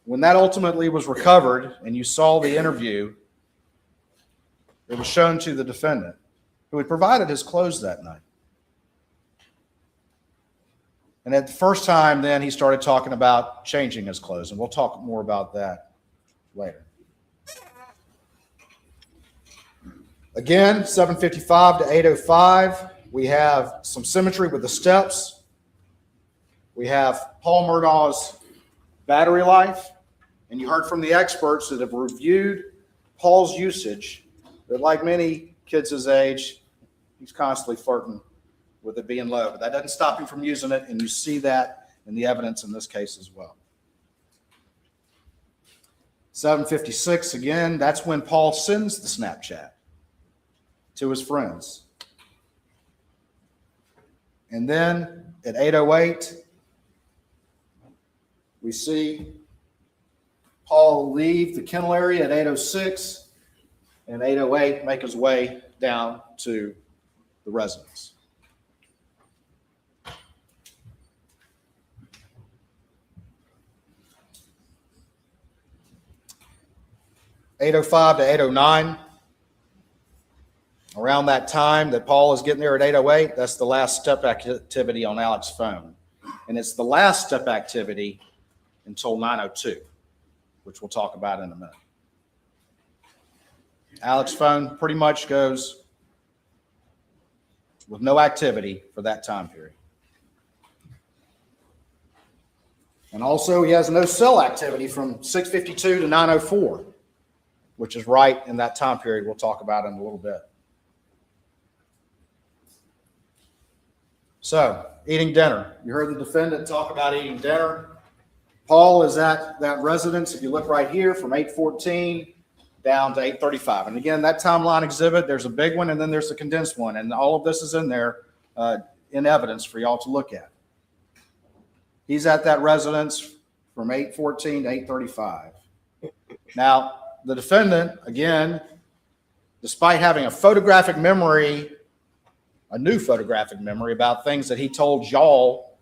When that ultimately was recovered and you saw the interview, it was shown to the defendant, who had provided his clothes that night. And at the first time, then he started talking about changing his clothes, and we'll talk more about that later. Again, 7:55 to 8:05, we have some symmetry with the steps. We have Paul Murdaugh's battery life, and you heard from the experts that have reviewed Paul's usage that, like many kids his age, he's constantly flirting with it being low, but that doesn't stop him from using it, and you see that in the evidence in this case as well. 7:56, again, that's when Paul sends the Snapchat to his friends. And then at 8:08, we see Paul leave the kennel area at 8:06, and 8:08 make his way down to the residence. (8:05 to 8:09). Around that time that Paul is getting there at 8:08, that's the last step activity on Alex's phone. And it's the last step activity until 9:02, which we'll talk about in a minute. Alex's phone pretty much goes with no activity for that time period. And also, he has no cell activity from 6:52 to 9:04, which is right in that time period we'll talk about in a little bit. So, eating dinner. You heard the defendant talk about eating dinner. Paul is at that residence, if you look right here, from 8:14 down to 8:35. And again, that timeline exhibit, there's a big one and then there's a condensed one. And all of this is in there in evidence for y'all to look at. He's at that residence from 8:14 to 8:35. Now, the defendant, again, despite having a photographic memory, a new photographic memory about things that he told y'all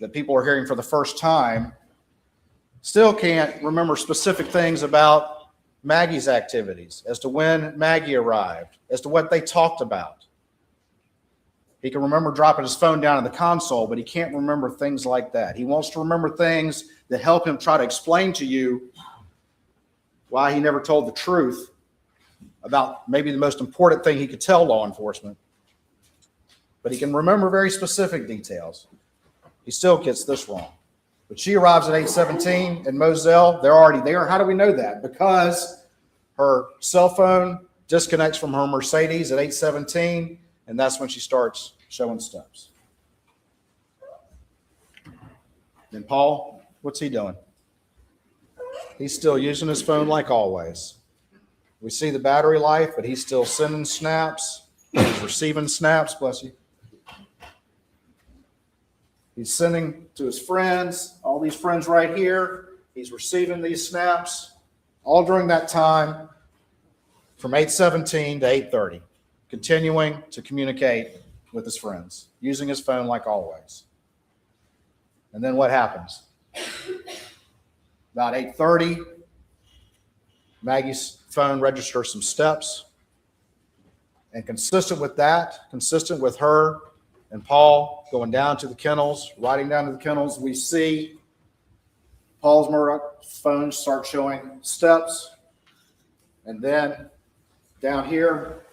that people are hearing for the first time, still can't remember specific things about Maggie's activities, as to when Maggie arrived, as to what they talked about. He can remember dropping his phone down in the console, but he can't remember things like that. He wants to remember things that help him try to explain to you why he never told the truth about maybe the most important thing he could tell law enforcement. But he can remember very specific details. He still gets this wrong. But she arrives at 8:17, and Moselle, they're already there. How do we know that? Because her cell phone disconnects from her Mercedes at 8:17, and that's when she starts showing steps. Then Paul, what's he doing? He's still using his phone like always. We see the battery life, but he's still sending snaps. He's receiving snaps, bless you. He's sending to his friends, all these friends right here. He's receiving these snaps all during that time from 8:17 to 8:30, continuing to communicate with his friends, using his phone like always. And then what happens? About 8:30, Maggie's phone registers some steps. And consistent with that, consistent with her and Paul going down to the kennels, riding down to the kennels, we see Paul's Murdaugh's phone start showing steps. And then down here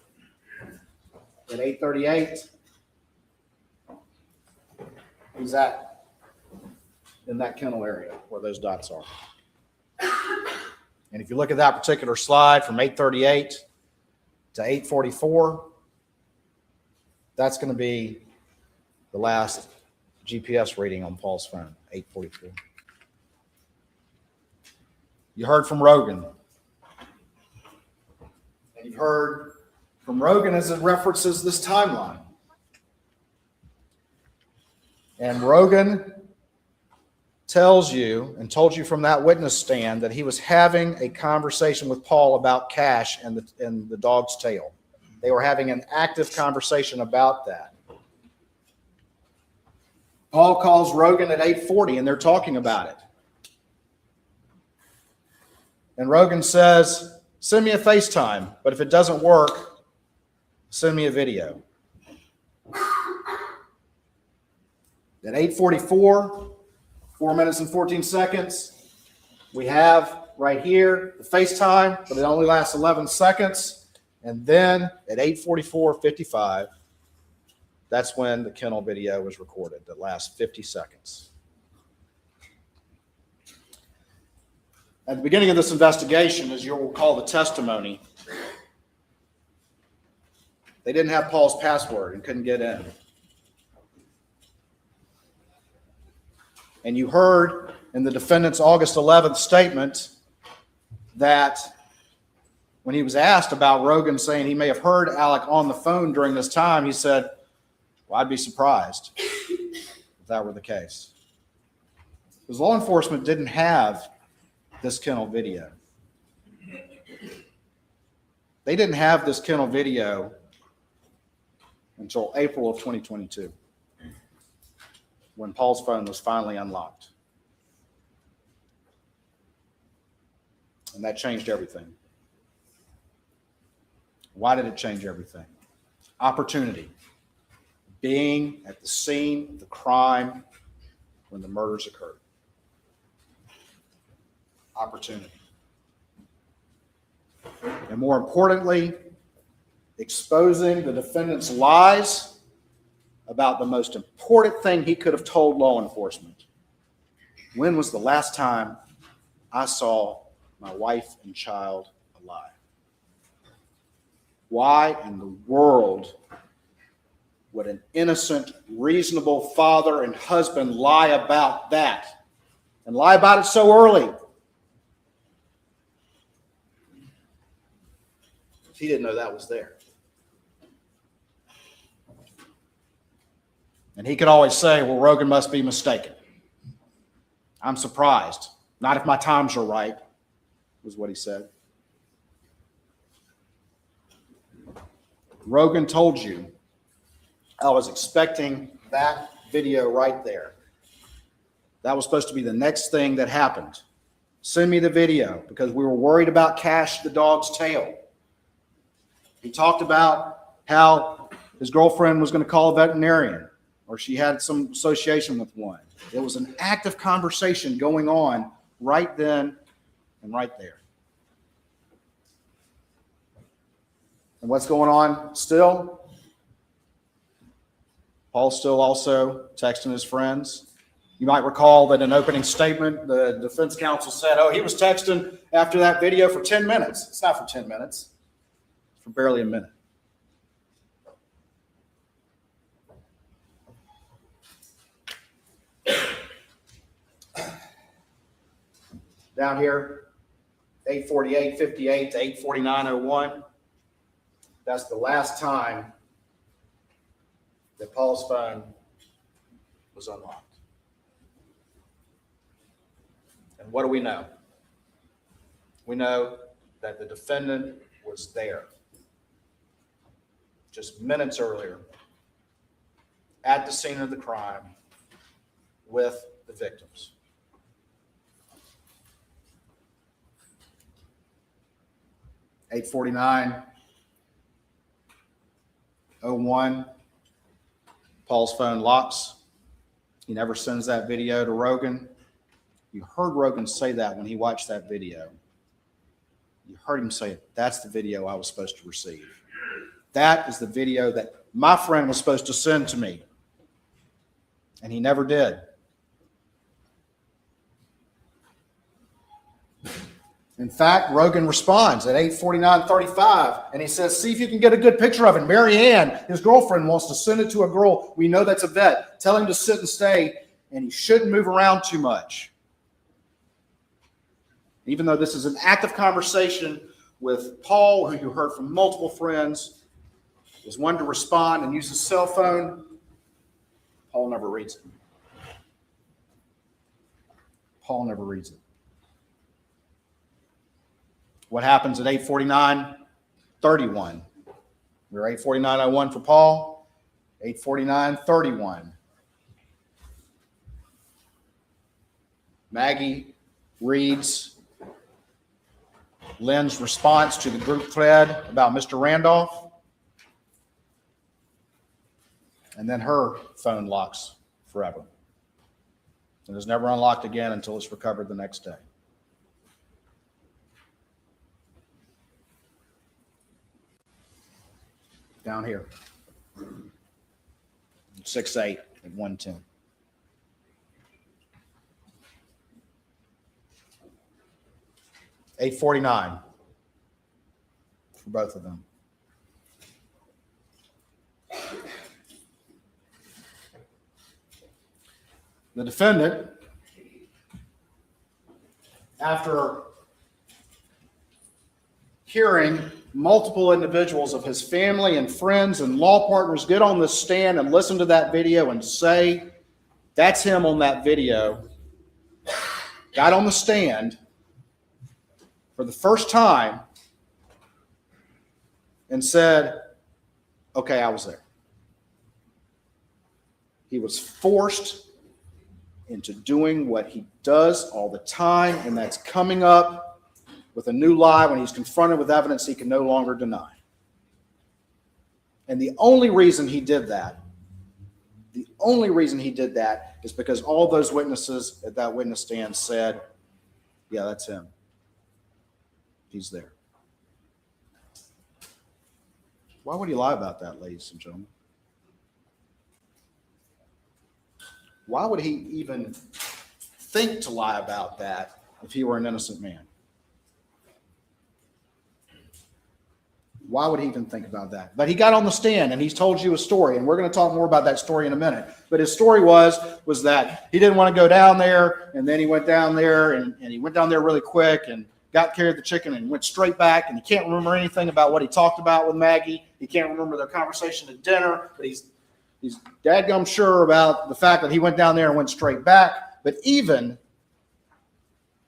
at 8:38, he's in that kennel area where those dots are. And if you look at that particular slide from 8:38 to 8:44, that's going to be the last GPS reading on Paul's phone, 8:44. You heard from Rogan. And you heard from Rogan as it references this timeline. And Rogan tells you and told you from that witness stand that he was having a conversation with Paul about cash and the dog's tail. They were having an active conversation about that. Paul calls Rogan at 8:40 and they're talking about it. And Rogan says, send me a FaceTime, but if it doesn't work, send me a video. At 8:44, 4 minutes and 14 seconds, we have right here the FaceTime, but it only lasts 11 seconds. And then at 8:44:55, that's when the kennel video was recorded that lasts 50 seconds. At the beginning of this investigation, as you'll recall the testimony, they didn't have Paul's password and couldn't get in. And you heard in the defendant's August 11th statement that when he was asked about Rogan saying he may have heard Alec on the phone during this time, he said, well, I'd be surprised if that were the case. Because law enforcement didn't have this kennel video. They didn't have this kennel video until April of 2022, when Paul's phone was finally unlocked. And that changed everything. Why did it change everything? Opportunity. Being at the scene of the crime when the murders occurred. Opportunity. And more importantly, exposing the defendant's lies about the most important thing he could have told law enforcement. When was the last time I saw my wife and child alive? Why in the world would an innocent, reasonable father and husband lie about that? And lie about it so early? He didn't know that was there. And he could always say, well, Rogan must be mistaken. I'm surprised. Not if my times are right, was what he said. Rogan told you, I was expecting that video right there. That was supposed to be the next thing that happened. Send me the video because we were worried about Cash the dog's tail. He talked about how his girlfriend was going to call a veterinarian, or she had some association with one. There was an active conversation going on right then and right there. And what's going on still? Paul's still also texting his friends. You might recall that in opening statement, the defense counsel said, oh, he was texting after that video for 10 minutes. It's not for 10 minutes. It's for barely a minute. Down here, 8:48:58 to 8:49:01. That's the last time that Paul's phone was unlocked. And what do we know? We know that the defendant was there just minutes earlier at the scene of the crime with the victims. At 8:49:01, Paul's phone locks. He never sends that video to Rogan. You heard Rogan say that when he watched that video. You heard him say, that's the video I was supposed to receive. That is the video that my friend was supposed to send to me. And he never did. In fact, Rogan responds at 8:49:35, and he says, see if you can get a good picture of it. Mary Ann, his girlfriend, wants to send it to a girl we know that's a vet. Tell him to sit and stay, and he shouldn't move around too much. Even though this is an active conversation with Paul, who you heard from multiple friends, was one to respond and use his cell phone. Paul never reads it. Paul never reads it. What happens at 8:49:31? We're 8:49:01 for Paul, 8:49:31. Maggie reads Lynn's response to the group thread about Mr. Randolph, and then her phone locks forever. And is never unlocked again until it's recovered the next day. Down here, 6'8" at 110. $849 for both of them. The defendant, after hearing multiple individuals of his family and friends and law partners get on the stand and listen to that video and say, that's him on that video, got on the stand for the first time and said, okay, I was there. He was forced into doing what he does all the time, and that's coming up with a new lie when he's confronted with evidence he can no longer deny. And the only reason he did that is because all those witnesses at that witness stand said, yeah, that's him. He's there. Why would he lie about that, ladies and gentlemen? Why would he even think to lie about that if he were an innocent man? Why would he even think about that? But he got on the stand and he's told you a story, and we're going to talk more about that story in a minute. But his story was that he didn't want to go down there, and then he went down there, and he went down there really quick and got carried the chicken and went straight back, and he can't remember anything about what he talked about with Maggie. He can't remember their conversation at dinner, but he's dadgum sure about the fact that he went down there and went straight back. But even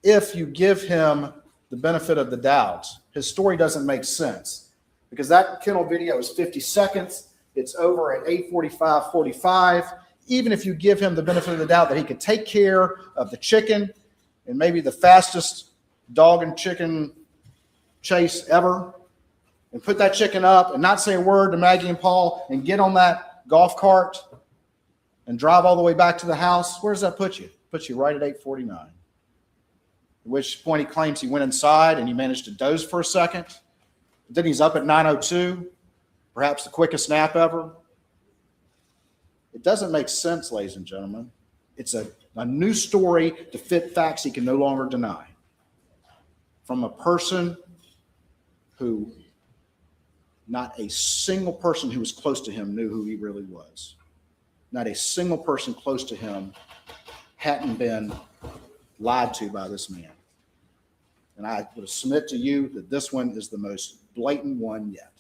if you give him the benefit of the doubt, his story doesn't make sense, because that kennel video is 50 seconds. It's over at 8:45:45. Even if you give him the benefit of the doubt that he could take care of the chicken and maybe the fastest dog and chicken chase ever, and put that chicken up and not say a word to Maggie and Paul and get on that golf cart and drive all the way back to the house, where does that put you? It puts you right at 8:49. At which point he claims he went inside and he managed to doze for a second. Then he's up at 9:02, perhaps the quickest nap ever. It doesn't make sense, ladies and gentlemen. It's a new story to fit facts he can no longer deny, from a person who not a single person who was close to him knew who he really was. Not a single person close to him hadn't been lied to by this man. And I would submit to you that this one is the most blatant one yet.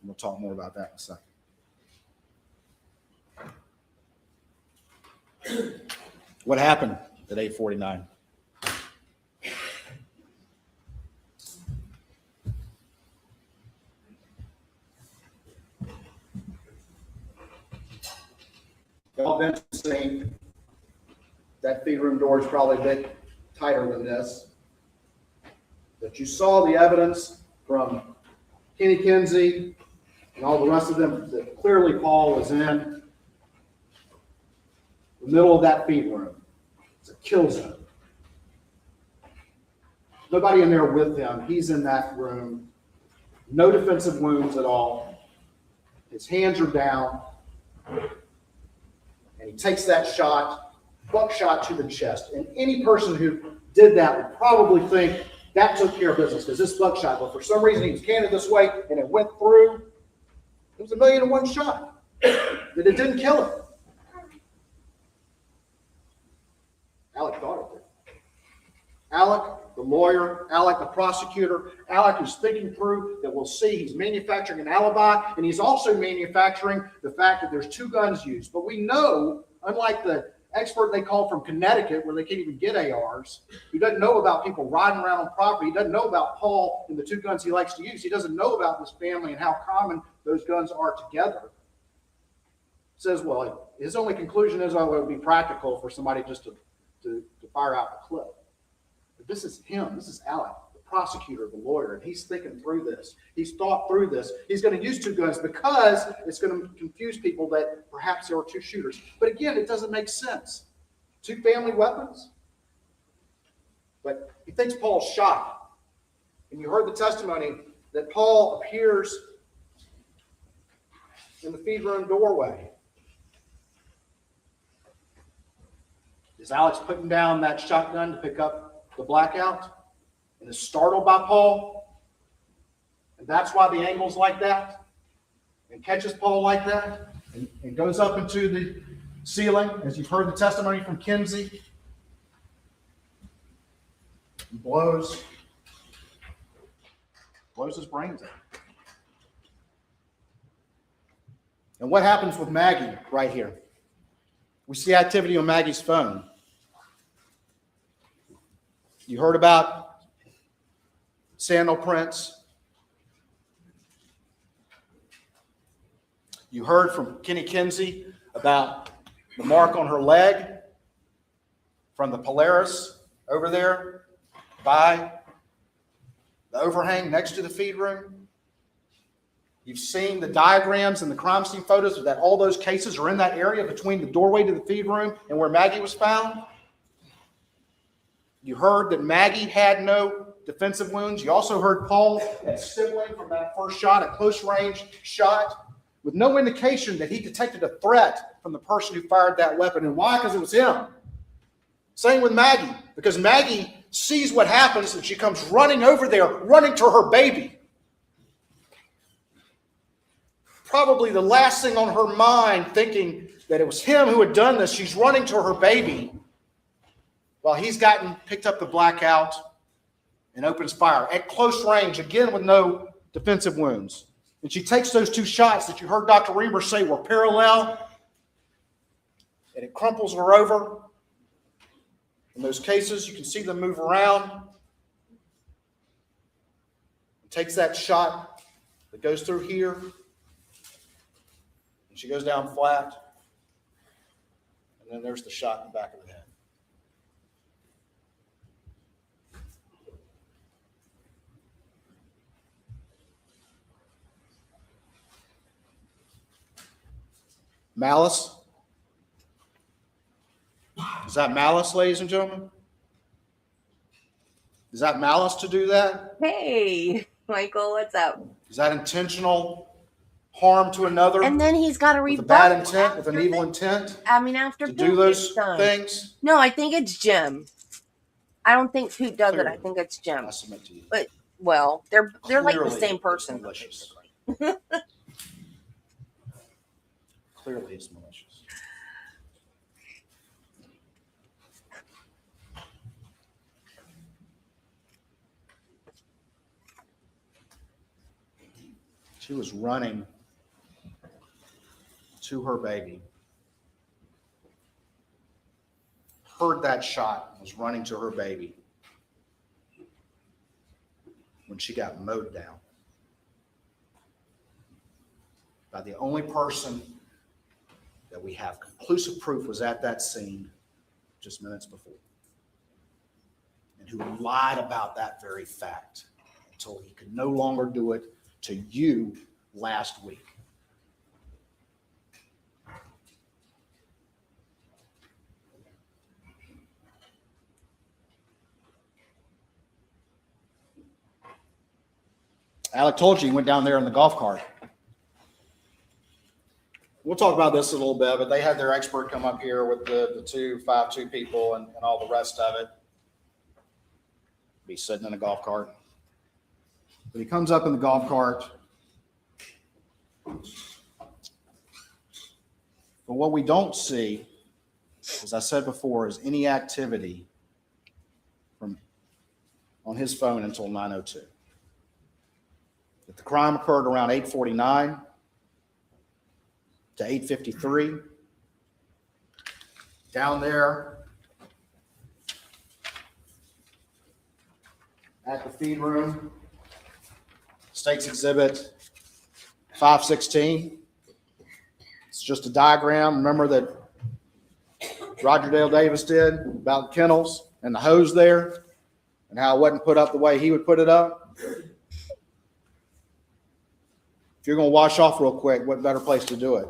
And we'll talk more about that in a second. What happened at 8:49? Y'all been saying that feed room door is probably a bit tighter than this. But you saw the evidence from Kenny Kinsey and all the rest of them that clearly Paul was in the middle of that feed room. It's a kill zone. Nobody in there with him. He's in that room. No defensive wounds at all. His hands are down. And he takes that shot, buckshot to the chest. And any person who did that would probably think that took care of business because this buckshot, but for some reason he was canted this way and it went through. It was 1,000,001 shot. That it didn't kill him. Alec thought it did. Alec, the lawyer, Alec, the prosecutor, Alec who's thinking through that we'll see he's manufacturing an alibi, and he's also manufacturing the fact that there's 2 guns used. But we know, unlike the expert they called from Connecticut, where they can't even get ARs, who doesn't know about people riding around on property, he doesn't know about Paul and the 2 guns he likes to use, he doesn't know about this family and how common those guns are together. Says, well, his only conclusion is, oh, it would be practical for somebody just to fire out the clip. But this is him. This is Alec, the prosecutor, the lawyer, and he's thinking through this. He's thought through this. He's going to use 2 guns because it's going to confuse people that perhaps there were 2 shooters. But again, it doesn't make sense. 2 family weapons. But he thinks Paul's shot. And you heard the testimony that Paul appears in the feed room doorway. Is Alex putting down that shotgun to pick up the blackout and is startled by Paul? And that's why the angle's like that and catches Paul like that and goes up into the ceiling, as you've heard the testimony from Kinsey, and blows his brains out. And what happens with Maggie right here? We see activity on Maggie's phone. You heard about sandal prints. You heard from Kenny Kinsey about the mark on her leg from the Polaris over there by the overhang next to the feed room. You've seen the diagrams and the crime scene photos that all those cases are in that area between the doorway to the feed room and where Maggie was found. You heard that Maggie had no defensive wounds. You also heard Paul had stippling from that first shot, a close range shot, with no indication that he detected a threat from the person who fired that weapon. And why? Because it was him. Same with Maggie, because Maggie sees what happens and she comes running over there, running to her baby. Probably the last thing on her mind, thinking that it was him who had done this. She's running to her baby while he's picked up the blackout and opens fire at close range, again with no defensive wounds. And she takes those 2 shots that you heard Dr. Reamer say were parallel, and it crumples her over. In those cases, you can see them move around. It takes that shot that goes through here. She goes down flat, and then there's the shot in the back of the head. Malice? Is that malice, ladies and gentlemen? Is that malice to do that? Hey, Michael, what's up? Is that intentional harm to another? And then he's got to with a rebut bad intent, with an after evil this. intent I mean, after to Poot do those gets done. things? No, I think it's Jim. I don't think Poot does it. I think it's Jim. I submit to you. But well, they're like the Clearly, same person. it's malicious. Clearly, it's malicious. She was running to her baby, heard that shot, was running to her baby when she got mowed down by the only person that we have conclusive proof was at that scene just minutes before, and who lied about that very fact until he could no longer do it to you last week. Alec told you he went down there in the golf cart. We'll talk about this a little bit, but they had their expert come up here with the 5-2 people and all the rest of it. be sitting in a golf cart. But he comes up in the golf cart. But what we don't see, as I said before, is any activity on his phone until 9:02. That the crime occurred around 8:49 to 8:53. Down there at the feed room, State's Exhibit 516. It's just a diagram. Remember that Roger Dale Davis did about kennels and the hose there and how it wasn't put up the way he would put it up. If you're going to wash off real quick, what better place to do it?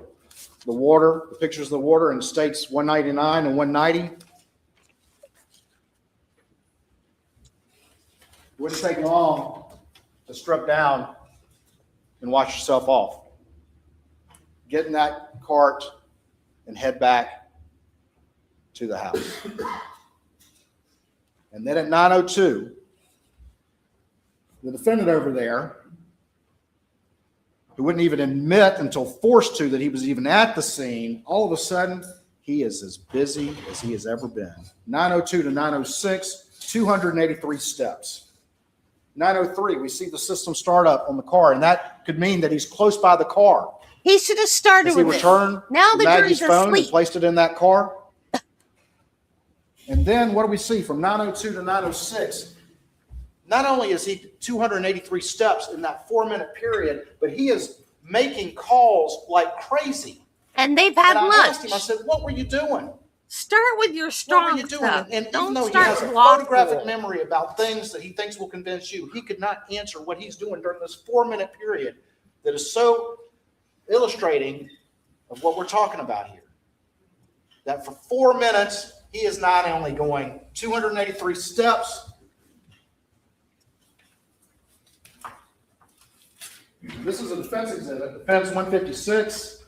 The water, the pictures of the water in States 199 and 190. It wouldn't take long to strip down and wash yourself off. Get in that cart and head back to the house. And then at 9:02, the defendant over there, who wouldn't even admit until forced to that he was even at the scene, all of a sudden, he is as busy as he has ever been. 9:02 to 9:06, 283 steps. 9:03, we see the system start up on the car, and that could mean that he's close by the car. He should have started As he with returned it. Now the Maggie's jury's phone and asleep. placed it in that car. And then what do we see from 9:02 to 9:06? Not only is he 283 steps in that 4-minute period, but he is making calls like crazy. And they've had And I lunch. asked him, I said, what were you doing? Start with your What strong were you doing? stuff. And even Don't though he start has a waffle. photographic memory about things that he thinks will convince you, he could not answer what he's doing during this 4-minute period that is so illustrating of what we're talking about here. That for 4 minutes, he is not only going 283 steps. This is a defense exhibit, defense 156.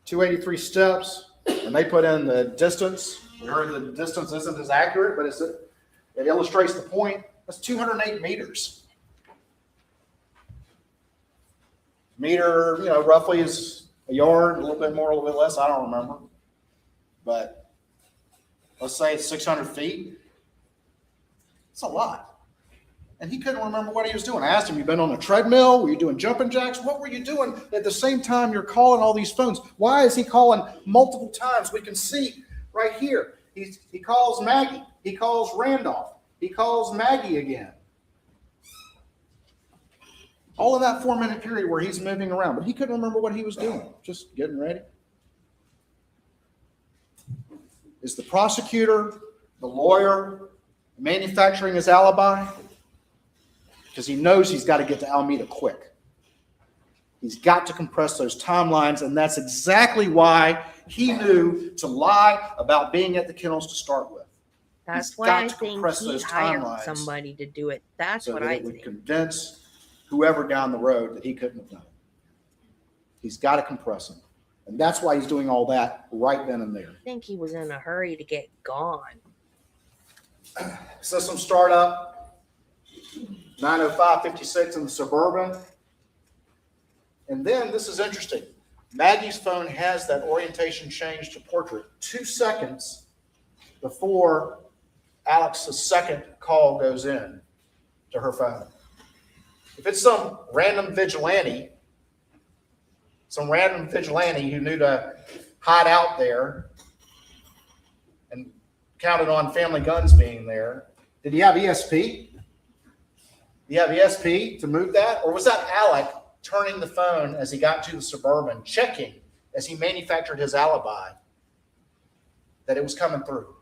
"283 steps, and they put in the distance. We heard the distance isn't as accurate, but it illustrates the point. That's 208 meters. Meter, roughly is a yard, a little bit more, a little bit less. I don't remember. But let's say it's 600 feet. It's a lot. And he couldn't remember what he was doing. I asked him, you been on a treadmill? Were you doing jumping jacks? What were you doing at the same time you're calling all these phones? Why is he calling multiple times? We can see right here. He calls Maggie. He calls Randolph. He calls Maggie again. All in that 4-minute period where he's moving around. But he couldn't remember what he was doing. Just getting ready. Is the prosecutor, the lawyer, manufacturing his alibi? Because he knows he's got to get to Alameda quick. He's got to compress those timelines, and that's exactly why he knew to lie about being at the kennels to start with. That's He's why got I to think compress he those hired timelines somebody to do it. That's so what that I it would think. convince whoever down the road that he couldn't have done it. He's got to compress them. And that's why he's doing all that right then and there. I think he was in a hurry to get gone. System startup, 9:05:56 in the Suburban. And then this is interesting. Maggie's phone has that orientation change to portrait 2 seconds before Alex's second call goes in to her phone. If it's some random vigilante who knew to hide out there and counted on family guns being there, did he have ESP? Did he have ESP to move that? Or was that Alec turning the phone as he got to the Suburban, checking as he manufactured his alibi that it was coming through?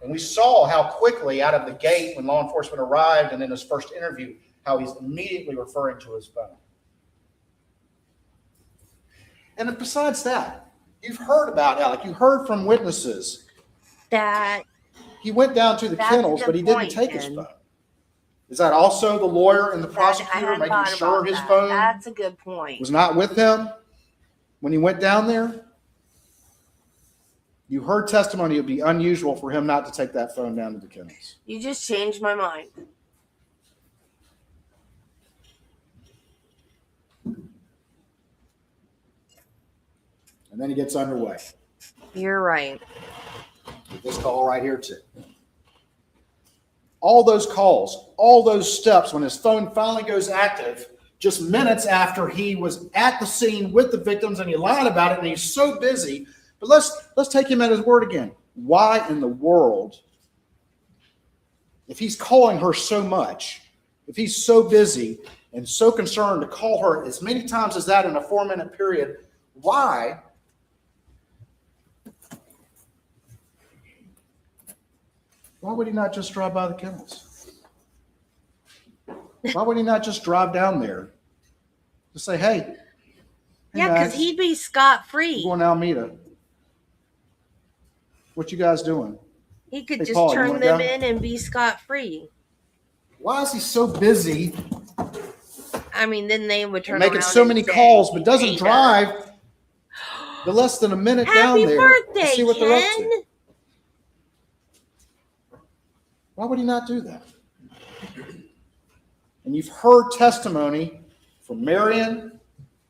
And we saw how quickly out of the gate when law enforcement arrived and in his first interview, how he's immediately referring to his phone. And besides that, you've heard about Alec. You heard from witnesses That he went down to the That's a kennels, good but he didn't point, take his Ken. phone. Is that also the lawyer and the I prosecutor hadn't making thought sure about his that. phone That's a good point. was not with him when he went down there? You heard testimony. It would be unusual for him not to take that phone down to the kennels. You just changed my mind. And then he gets underway. You're right. With this call right here too. All those calls, all those steps, when his phone finally goes active, just minutes after he was at the scene with the victims, and he lied about it, and he's so busy. But let's take him at his word again. Why in the world, if he's calling her so much, if he's so busy and so concerned to call her as many times as that in a 4-minute period, why would he not just drive by the kennels? Why would he not just drive down there to say, hey, Yeah, because he'd be scot-free. we're going to Alameda. What you guys doing? He could Hey, just Paul, you turn wanna them go? in and be scot-free. Why is he so busy I mean, then they would turn making around so and many say, calls, but doesn't "Hey, drive the less than a minute down Happy there birthday, to see what they're up Ken!" to? Why would he not do that? And you've heard testimony from Marion.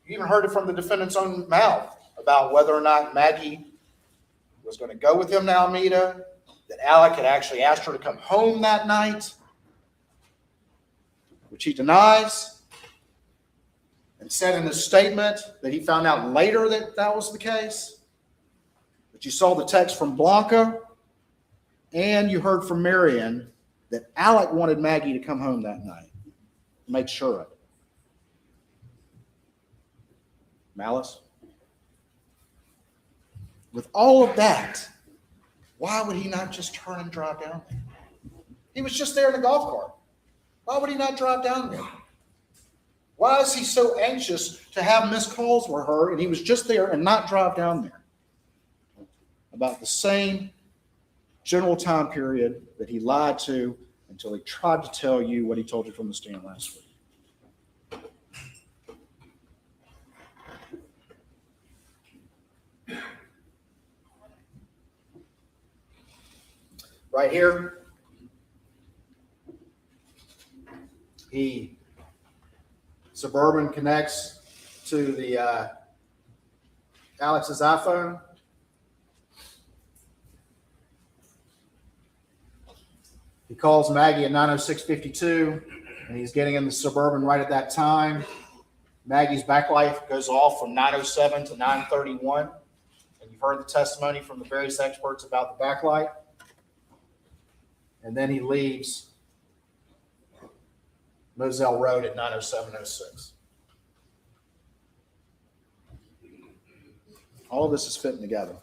You even heard it from the defendant's own mouth about whether or not Maggie was going to go with him to Alameda, that Alec had actually asked her to come home that night, which he denies, and said in his statement that he found out later that that was the case. But you saw the text from Blanca, and you heard from Marion that Alec wanted Maggie to come home that night. Make sure of it. Malice? With all of that, why would he not just turn and drive down there? He was just there in a golf cart. Why would he not drive down there? Why is he so anxious to have missed calls with her, and he was just there and not drive down there? About the same general time period that he lied to until he tried to tell you what he told you from the stand last week. Right here, Suburban connects to the Alex's iPhone. He calls Maggie at 9:06:52, and he's getting in the Suburban right at that time. Maggie's backlight goes off from 9:07 to 9:31, and you've heard the testimony from the various experts about the backlight. And then he leaves Moselle Road at 9:07:06. All of this is fitting together.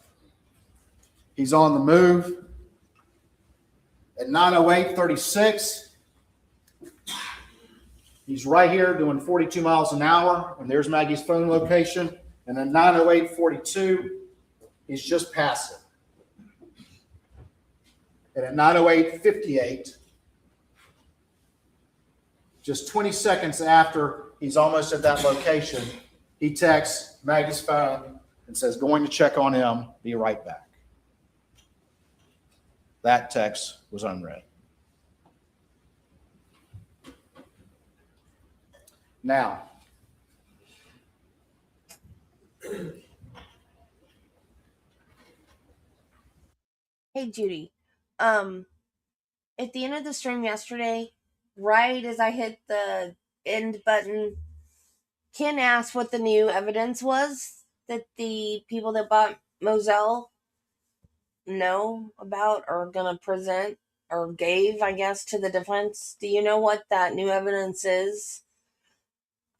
He's on the move. At 9:08:36, he's right here doing 42 miles an hour, and there's Maggie's phone location. And at 9:08:42, he's just past it. And at 9:08:58, just 20 seconds after he's almost at that location, he texts Maggie's phone and says, going to check on him, be right back. That text was unread. Now, Hey, Judy. At the end of the stream yesterday, right as I hit the end button, Ken asked what the new evidence was that the people that bought Moselle know about or gonna present or gave, I guess, to the defense. Do you know what that new evidence is?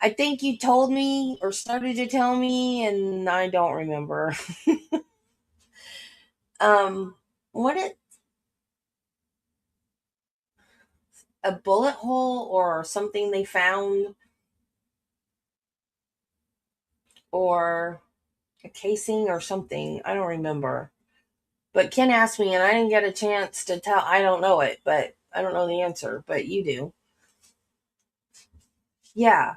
I think you told me or started to tell me, and I don't remember. What it a bullet hole or something they found, or a casing or something. I don't remember. But Ken asked me, and I didn't get a chance to tell. I don't know it, but I don't know the answer, but you do. Yeah.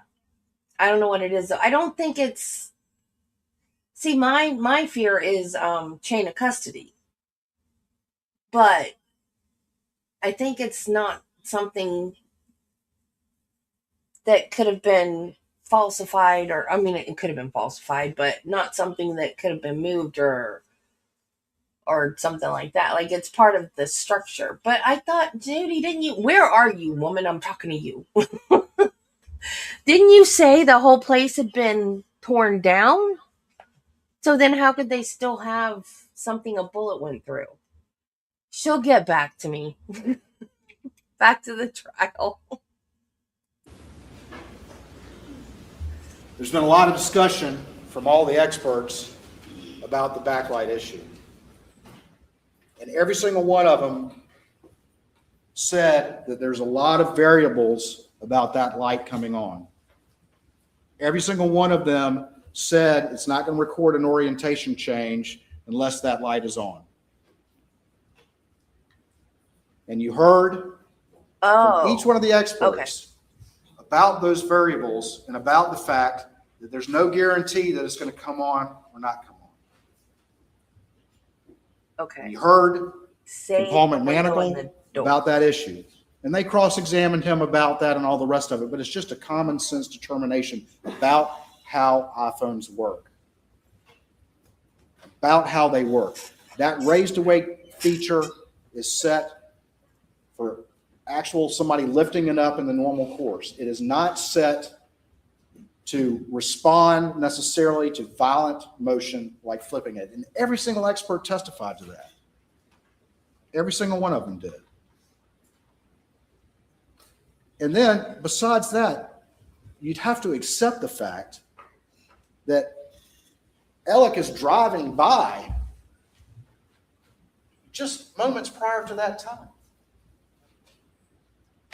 I don't know what it is. I don't think it's See, my fear is chain of custody. But I think it's not something that could have been falsified, or I mean it could have been falsified, but not something that could have been moved or something like that. Like it's part of the structure. But I thought, Judy, didn't you, where are you, woman? I'm talking to you. Didn't you say the whole place had been torn down? So then how could they still have something a bullet went through? She'll get back to me. Back to the trial. There's been a lot of discussion from all the experts about the backlight issue. And every single one of them said that there's a lot of variables about that light coming on. Every single one of them said it's not going to record an orientation change unless that light is on. And you heard from each one of the experts about those variables and about the fact that there's no guarantee that it's going to come on or not come on. Okay. You heard from Paul McManigal about that issue. And they cross-examined him about that and all the rest of it, but it's just a common sense determination about how iPhones work, about how they work. That raised awake feature is set for actual somebody lifting it up in the normal course. It is not set to respond necessarily to violent motion like flipping it. And every single expert testified to that. Every single one of them did. And then besides that, you'd have to accept the fact that Alec is driving by just moments prior to that time.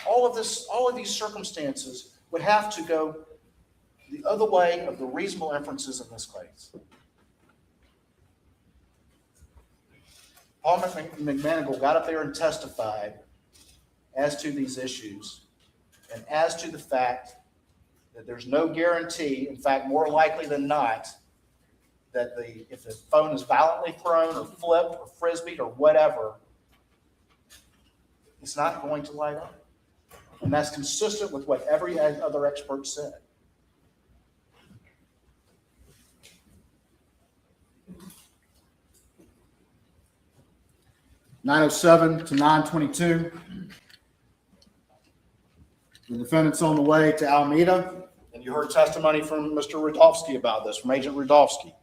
All of these circumstances would have to go the other way of the reasonable inferences in this case. Paul McManigal got up there and testified as to these issues and as to the fact that there's no guarantee, in fact, more likely than not, that if the phone is violently thrown or flipped or frisbeed or whatever, it's not going to light up. And that's consistent with what every other expert said. (9:07 to 9:22). The defendant's on the way to Alameda, and you heard testimony from Mr. Rudofsky about this, from Agent Rudofsky.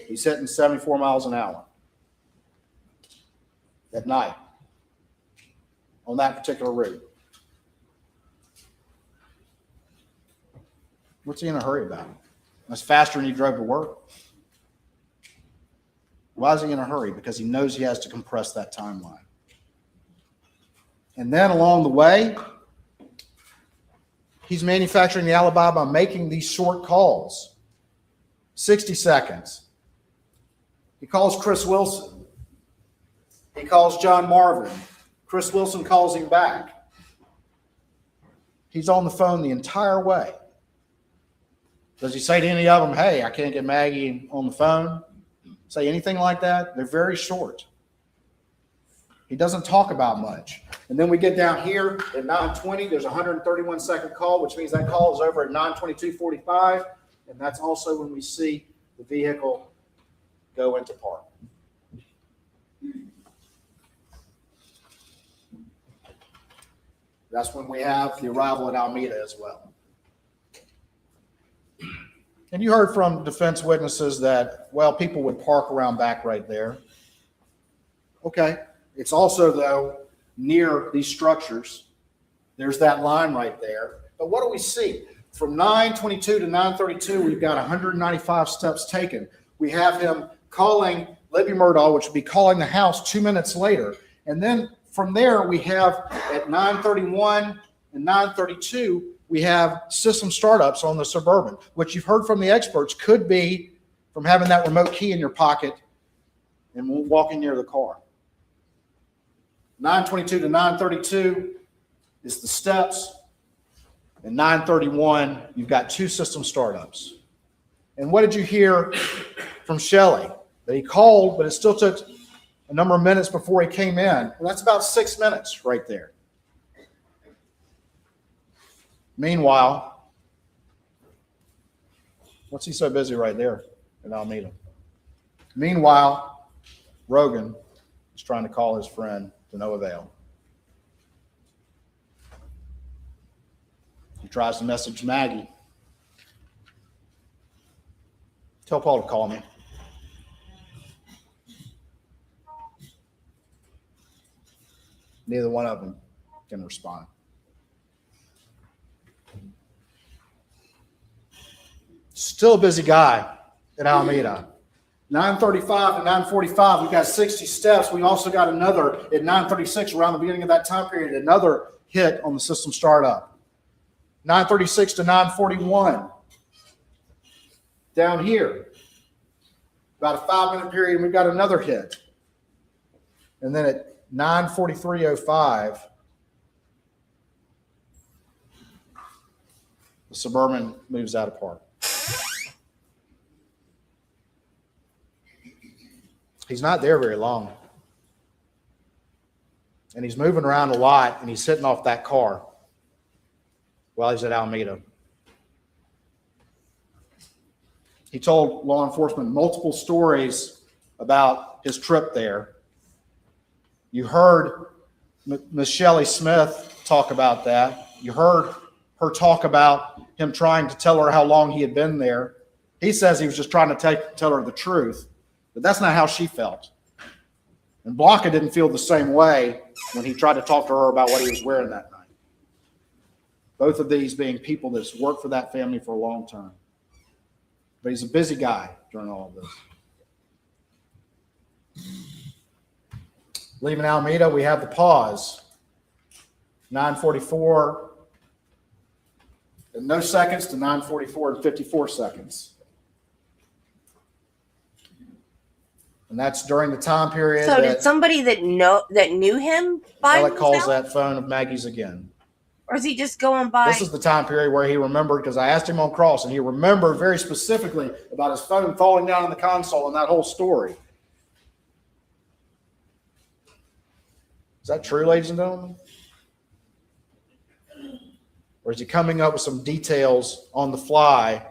He's hitting 74 miles an hour at night on that particular route. What's he in a hurry about? That's faster than he drove to work. Why is he in a hurry? Because he knows he has to compress that timeline. And then along the way, he's manufacturing the alibi by making these short calls, 60 seconds. He calls Chris Wilson. He calls John Marvin. Chris Wilson calls him back. He's on the phone the entire way. Does he say to any of them, hey, I can't get Maggie on the phone? Say anything like that? They're very short. He doesn't talk about much. And then we get down here at 9:20. There's a 131-second call, which means that call is over at 9:22:45. And that's also when we see the vehicle go into park. That's when we have the arrival at Alameda as well. And you heard from defense witnesses that, well, people would park around back right there. Okay. It's also, though, near these structures. There's that line right there. But what do we see? From 9:22 to 9:32, we've got 195 steps taken. We have him calling Libby Murdaugh, which would be calling the house 2 minutes later. And then from there, we have at 9:31 and 9:32, we have system startups on the Suburban, which you've heard from the experts could be from having that remote key in your pocket and walking near the car. 9:22 to 9:32 is the steps. And 9:31, you've got two system startups. And what did you hear from Shelley? That he called, but it still took a number of minutes before he came in. Well, that's about 6 minutes right there. Meanwhile, what's he so busy right there in Alameda? Meanwhile, Rogan is trying to call his friend to no avail. He tries to message Maggie. Tell Paul to call me. Neither one of them can respond. Still a busy guy at Alameda. 9:35 to 9:45, we've got 60 steps. We also got another at 9:36, around the beginning of that time period, another hit on the system startup. 9:36 to 9:41. Down here, about a 5-minute period, we've got another hit. And then at 9:43:05, the Suburban moves out of park. He's not there very long. And he's moving around a lot, and he's sitting off that car while he's at Alameda. He told law enforcement multiple stories about his trip there. You heard Miss Shelley Smith talk about that. You heard her talk about him trying to tell her how long he had been there. He says he was just trying to tell her the truth, but that's not how she felt. And Blanca didn't feel the same way when he tried to talk to her about what he was wearing that night. Both of these being people that's worked for that family for a long time. But he's a busy guy during all of this. Leaving Alameda, we have the pause. 9:44 and no seconds to 9:44 and 54 seconds. And that's during the time period. So did somebody that knew him buy Alec calls that phone of Maggie's again. Or is he just going by? This is the time period where he remembered, because I asked him on cross, and he remembered very specifically about his phone falling down in the console and that whole story. Is that true, ladies and gentlemen? Or is he coming up with some details on the fly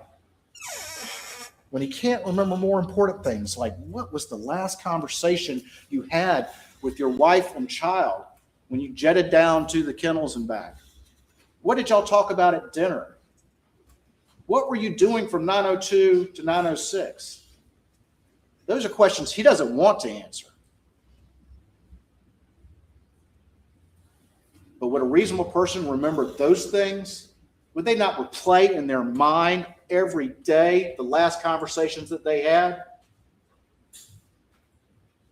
when he can't remember more important things, like what was the last conversation you had with your wife and child when you jetted down to the kennels and back? What did y'all talk about at dinner? What were you doing from 9:02 to 9:06? Those are questions he doesn't want to answer. But would a reasonable person remember those things? Would they not replay in their mind every day the last conversations that they had?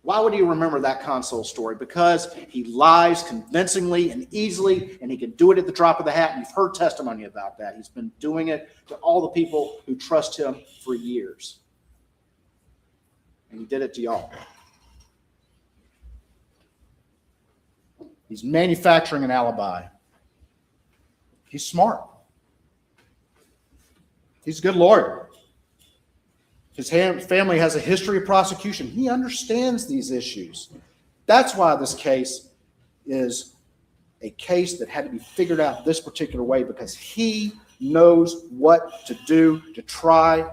Why would he remember that console story? Because he lies convincingly and easily, and he can do it at the drop of the hat. And you've heard testimony about that. He's been doing it to all the people who trust him for years. And he did it to y'all. He's manufacturing an alibi. He's smart. He's a good lawyer. His family has a history of prosecution. He understands these issues. That's why this case is a case that had to be figured out this particular way, because he knows what to do to try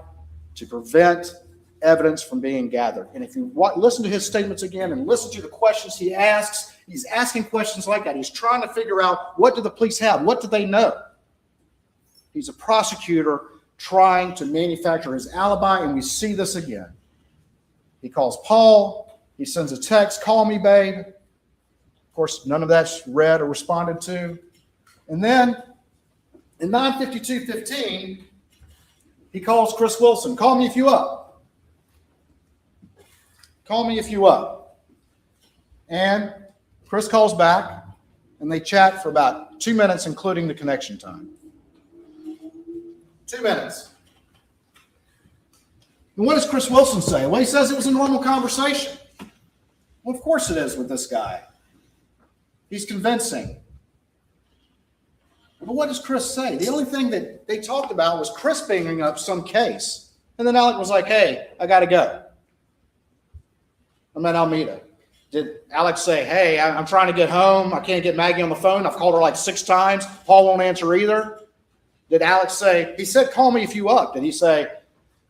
to prevent evidence from being gathered. And if you listen to his statements again and listen to the questions he asks, he's asking questions like that. He's trying to figure out, what do the police have? What do they know? He's a prosecutor trying to manufacture his alibi, and we see this again. He calls Paul. He sends a text, "Call me, babe." Of course, none of that's read or responded to. And then in 9:52:15, he calls Chris Wilson. "Call me if you up. Call me if you up." And Chris calls back, and they chat for about 2 minutes, including the connection time. 2 minutes. And what does Chris Wilson say? Well, he says it was a normal conversation. Well, of course it is with this guy. He's convincing. But what does Chris say? The only thing that they talked about was Chris bringing up some case And then Alex was like, hey, I got to go. I'm at Alameda. Did Alex say, hey, I'm trying to get home. I can't get Maggie on the phone. I've called her like 6 times. Paul won't answer either. Did Alex say, he said, call me if you up. Did he say,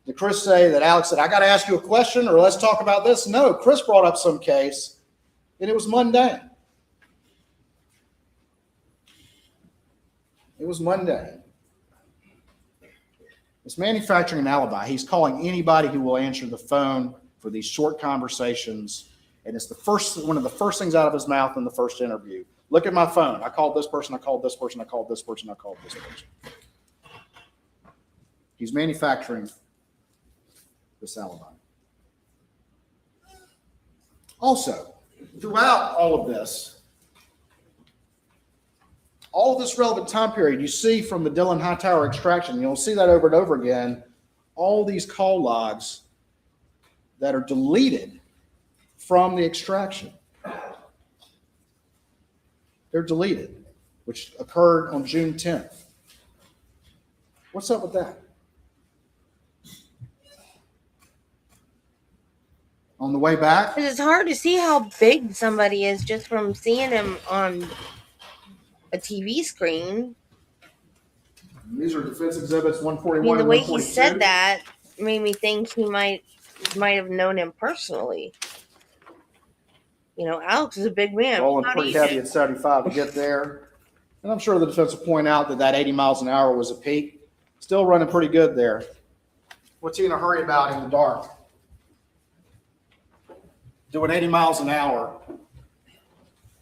did Chris say that Alex said, I got to ask you a question or let's talk about this? No, Chris brought up some case and it was mundane. It was mundane. It's manufacturing an alibi. He's calling anybody who will answer the phone for these short conversations. And it's one of the first things out of his mouth in the first interview. Look at my phone. I called this person. I called this person. I called this person. I called this person. He's manufacturing this alibi. Also, throughout all of this relevant time period, you see from the Dillon Hightower extraction, you'll see that over and over again, all these call logs that are deleted from the extraction. They're deleted, which occurred on June 10th. What's up with that? On the way back? Because it's hard to see how big somebody is just from seeing him on a TV screen. These are defense exhibits 141 I mean, the and way 142. he said that made me think he might have known him personally. You know, Alex is a big man. Rolling pretty heavy at 75 to get there. And I'm sure the defense will point out that 80 miles an hour was a peak. Still running pretty good there. What's he in a hurry about in the dark? Doing 80 miles an hour.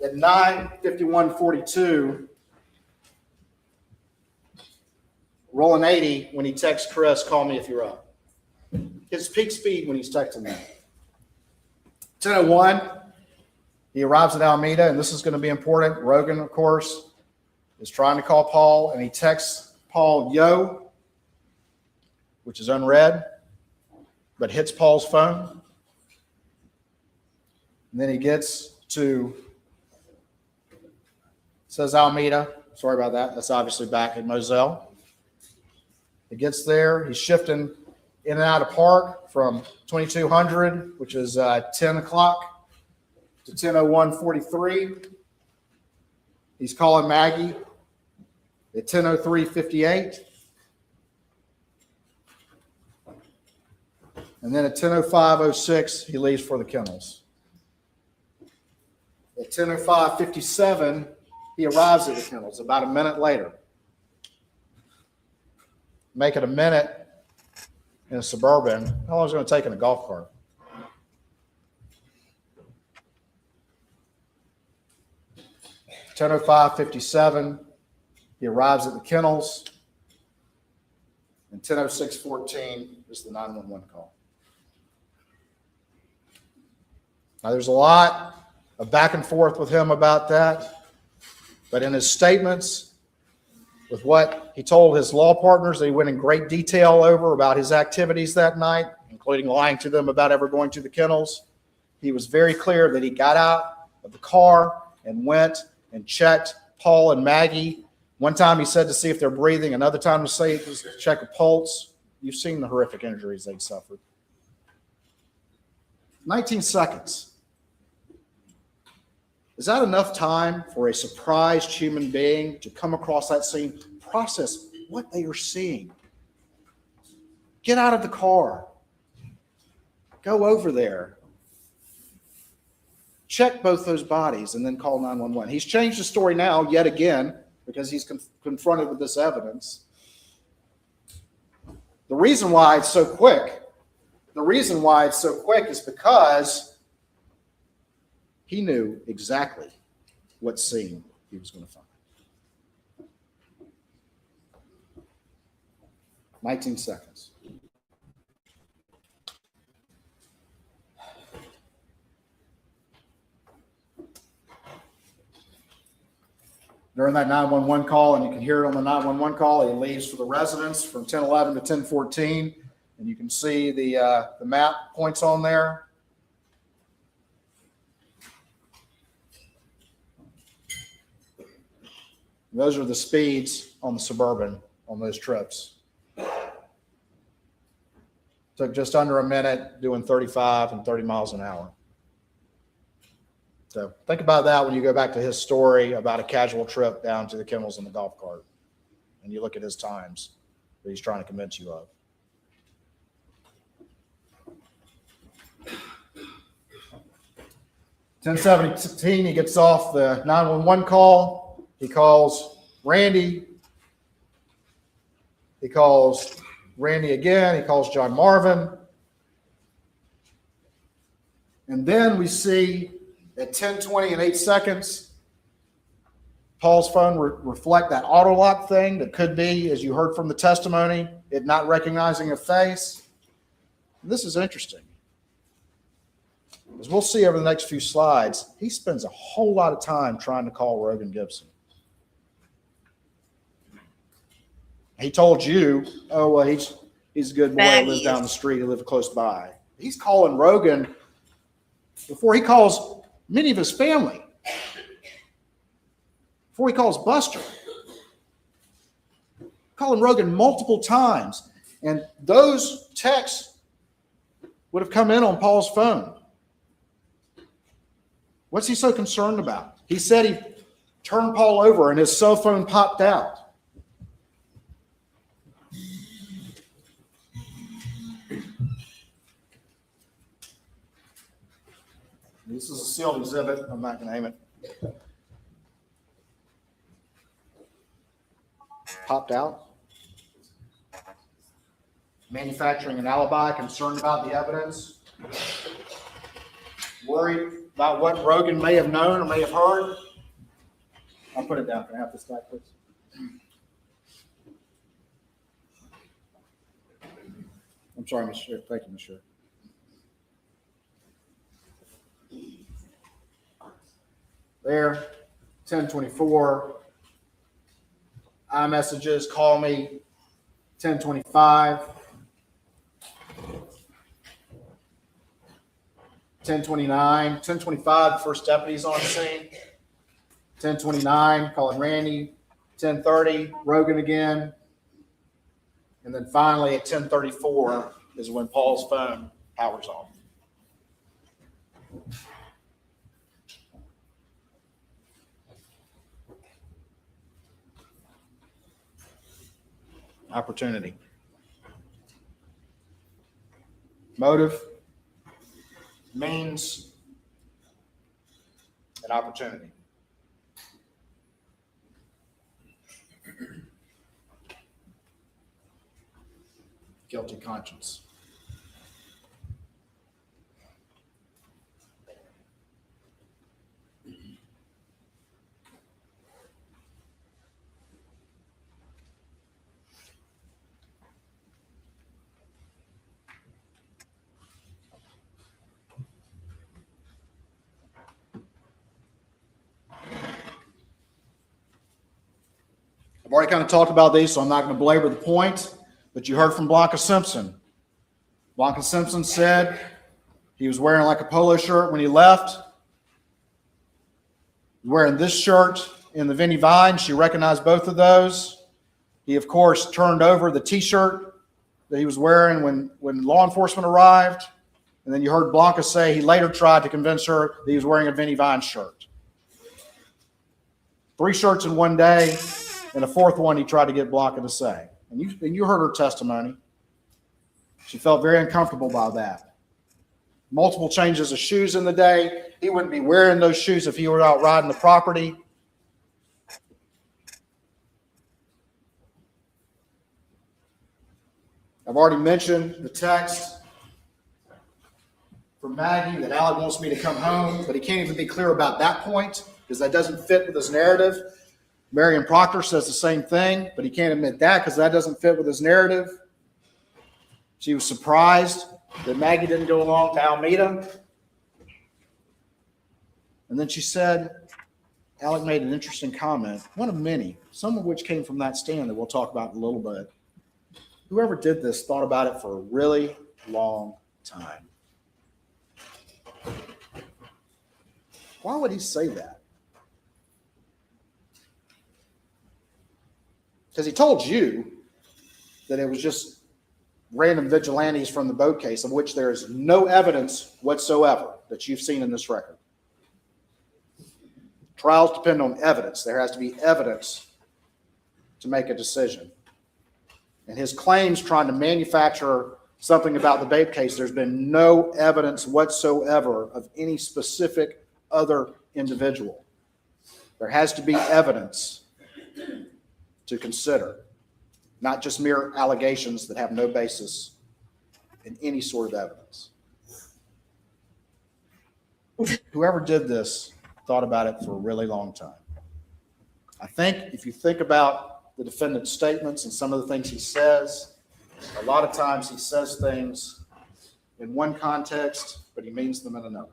At 9:51:42, rolling 80 when he texts Chris, call me if you're up. His peak speed when he's texting me. 10:01, he arrives at Alameda, and this is going to be important. Rogan, of course, is trying to call Paul, and he texts Paul, yo, which is unread, but hits Paul's phone. And then he gets to, says Alameda. Sorry about that. That's obviously back at Moselle. He gets there. He's shifting in and out of park from 2200, which is 10 o'clock, to 10:01:43. He's calling Maggie at 10:03:58. And then at 10:05:06, he leaves for the kennels. At 10:05:57, he arrives at the kennels about a minute later. Make it a minute in a Suburban. How long is it going to take in a golf cart? At 10:05:57, he arrives at the kennels. And 10:06:14 is the 911 call. Now, there's a lot of back and forth with him about that. But in his statements, with what he told his law partners, that he went in great detail over about his activities that night, including lying to them about ever going to the kennels. He was very clear that he got out of the car and went and checked Paul and Maggie. One time he said to see if they're breathing. Another time to say to check a pulse. You've seen the horrific injuries they suffered. 19 seconds. Is that enough time for a surprised human being to come across that scene, process what they are seeing? Get out of the car. Go over there. Check both those bodies and then call 911. He's changed the story now yet again because he's confronted with this evidence. The reason why it's so quick is because he knew exactly what scene he was going to find. 19 seconds. During that 911 call, and you can hear it on the 911 call, he leaves for the residence from 10:11 to 10:14, and you can see the map points on there. Those are the speeds on the Suburban on those trips. Took just under a minute, doing 35 and 30 miles an hour. So think about that when you go back to his story about a casual trip down to the kennels in the golf cart, and you look at his times that he's trying to convince you of. (10:17), he gets off the 911 call. He calls Randy. He calls Randy again. He calls John Marvin. And then we see at 10:20 and 8 seconds, Paul's phone reflect that auto lock thing that could be, as you heard from the testimony, it not recognizing a face. And this is interesting. As we'll see over the next few slides, he spends a whole lot of time trying to call Rogan Gibson. He told you, oh, well, he's a good boy. He lives down the street. He lives close by. He's calling Rogan before he calls many of his family, before he calls Buster. Calling Rogan multiple times. And those texts would have come in on Paul's phone. What's he so concerned about? He said he turned Paul over and his cell phone popped out. This is a sealed exhibit. I'm not going to name it. Popped out. Manufacturing an alibi, concerned about the evidence. Worried about what Rogan may have known or may have heard. I'll put it down. Can I have this back, please? I'm sorry, Mr. Thank you, Mr. There, 10:24. iMessages, call me, 10:25. 10:29. 10:25, the first deputy's on scene. 10:29, calling Randy. 10:30, Rogan again. And then finally at 10:34 is when Paul's phone powers off. Opportunity. Motive, means, and opportunity. Guilty conscience. I've already kind of talked about these, so I'm not going to belabor the point, but you heard from Blanca Simpson. Blanca Simpson said he was wearing like a polo shirt when he left. Wearing this shirt in the Vinnie Vine. She recognized both of those. He, of course, turned over the T-shirt that he was wearing when law enforcement arrived. And then you heard Blanca say he later tried to convince her that he was wearing a Vinnie Vine shirt. 3 shirts in one day. And the fourth one he tried to get Blanca to say. And you heard her testimony. She felt very uncomfortable by that. Multiple changes of shoes in the day. He wouldn't be wearing those shoes if he were out riding the property. I've already mentioned the text from Maggie that Alec wants me to come home, but he can't even be clear about that point because that doesn't fit with his narrative. Marion Proctor says the same thing, but he can't admit that because that doesn't fit with his narrative. She was surprised that Maggie didn't go along to Alameda. And then she said, Alec made an interesting comment, one of many, some of which came from that stand that we'll talk about in a little bit. Whoever did this thought about it for a really long time. Why would he say that? Because he told you that it was just random vigilantes from the boat case, of which there is no evidence whatsoever that you've seen in this record. Trials depend on evidence. There has to be evidence to make a decision. And his claims trying to manufacture something about the Babe case, there's been no evidence whatsoever of any specific other individual. There has to be evidence to consider, not just mere allegations that have no basis in any sort of evidence. Whoever did this thought about it for a really long time. I think if you think about the defendant's statements and some of the things he says, a lot of times he says things in one context, but he means them in another.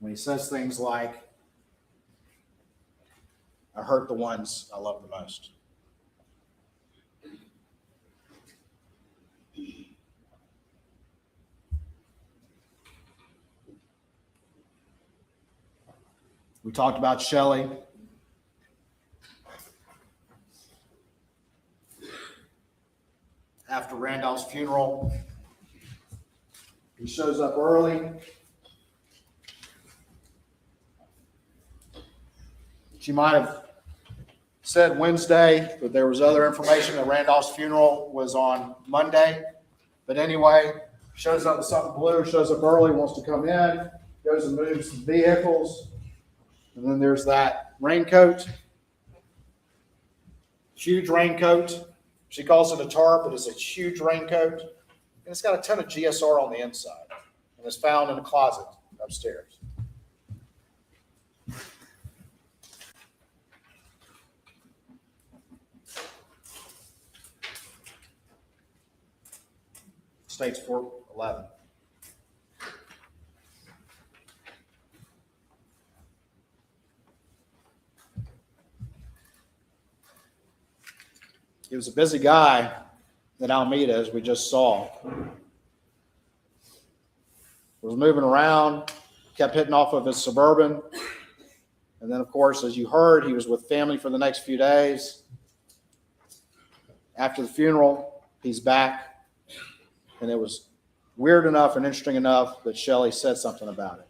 When he says things like, I hurt the ones I love the most. We talked about Shelley. After Randolph's funeral, he shows up early. She might have said Wednesday, but there was other information that Randolph's funeral was on Monday. But anyway, shows up with something blue, shows up early, wants to come in, goes and moves some vehicles. And then there's that raincoat, huge raincoat. She calls it a tarp, but it's a huge raincoat. And it's got a ton of GSR on the inside. And it's found in a closet upstairs. States 411. He was a busy guy in Alameda, as we just saw. Was moving around, kept hitting off of his Suburban. And then, of course, as you heard, he was with family for the next few days. After the funeral, he's back. And it was weird enough and interesting enough that Shelley said something about it.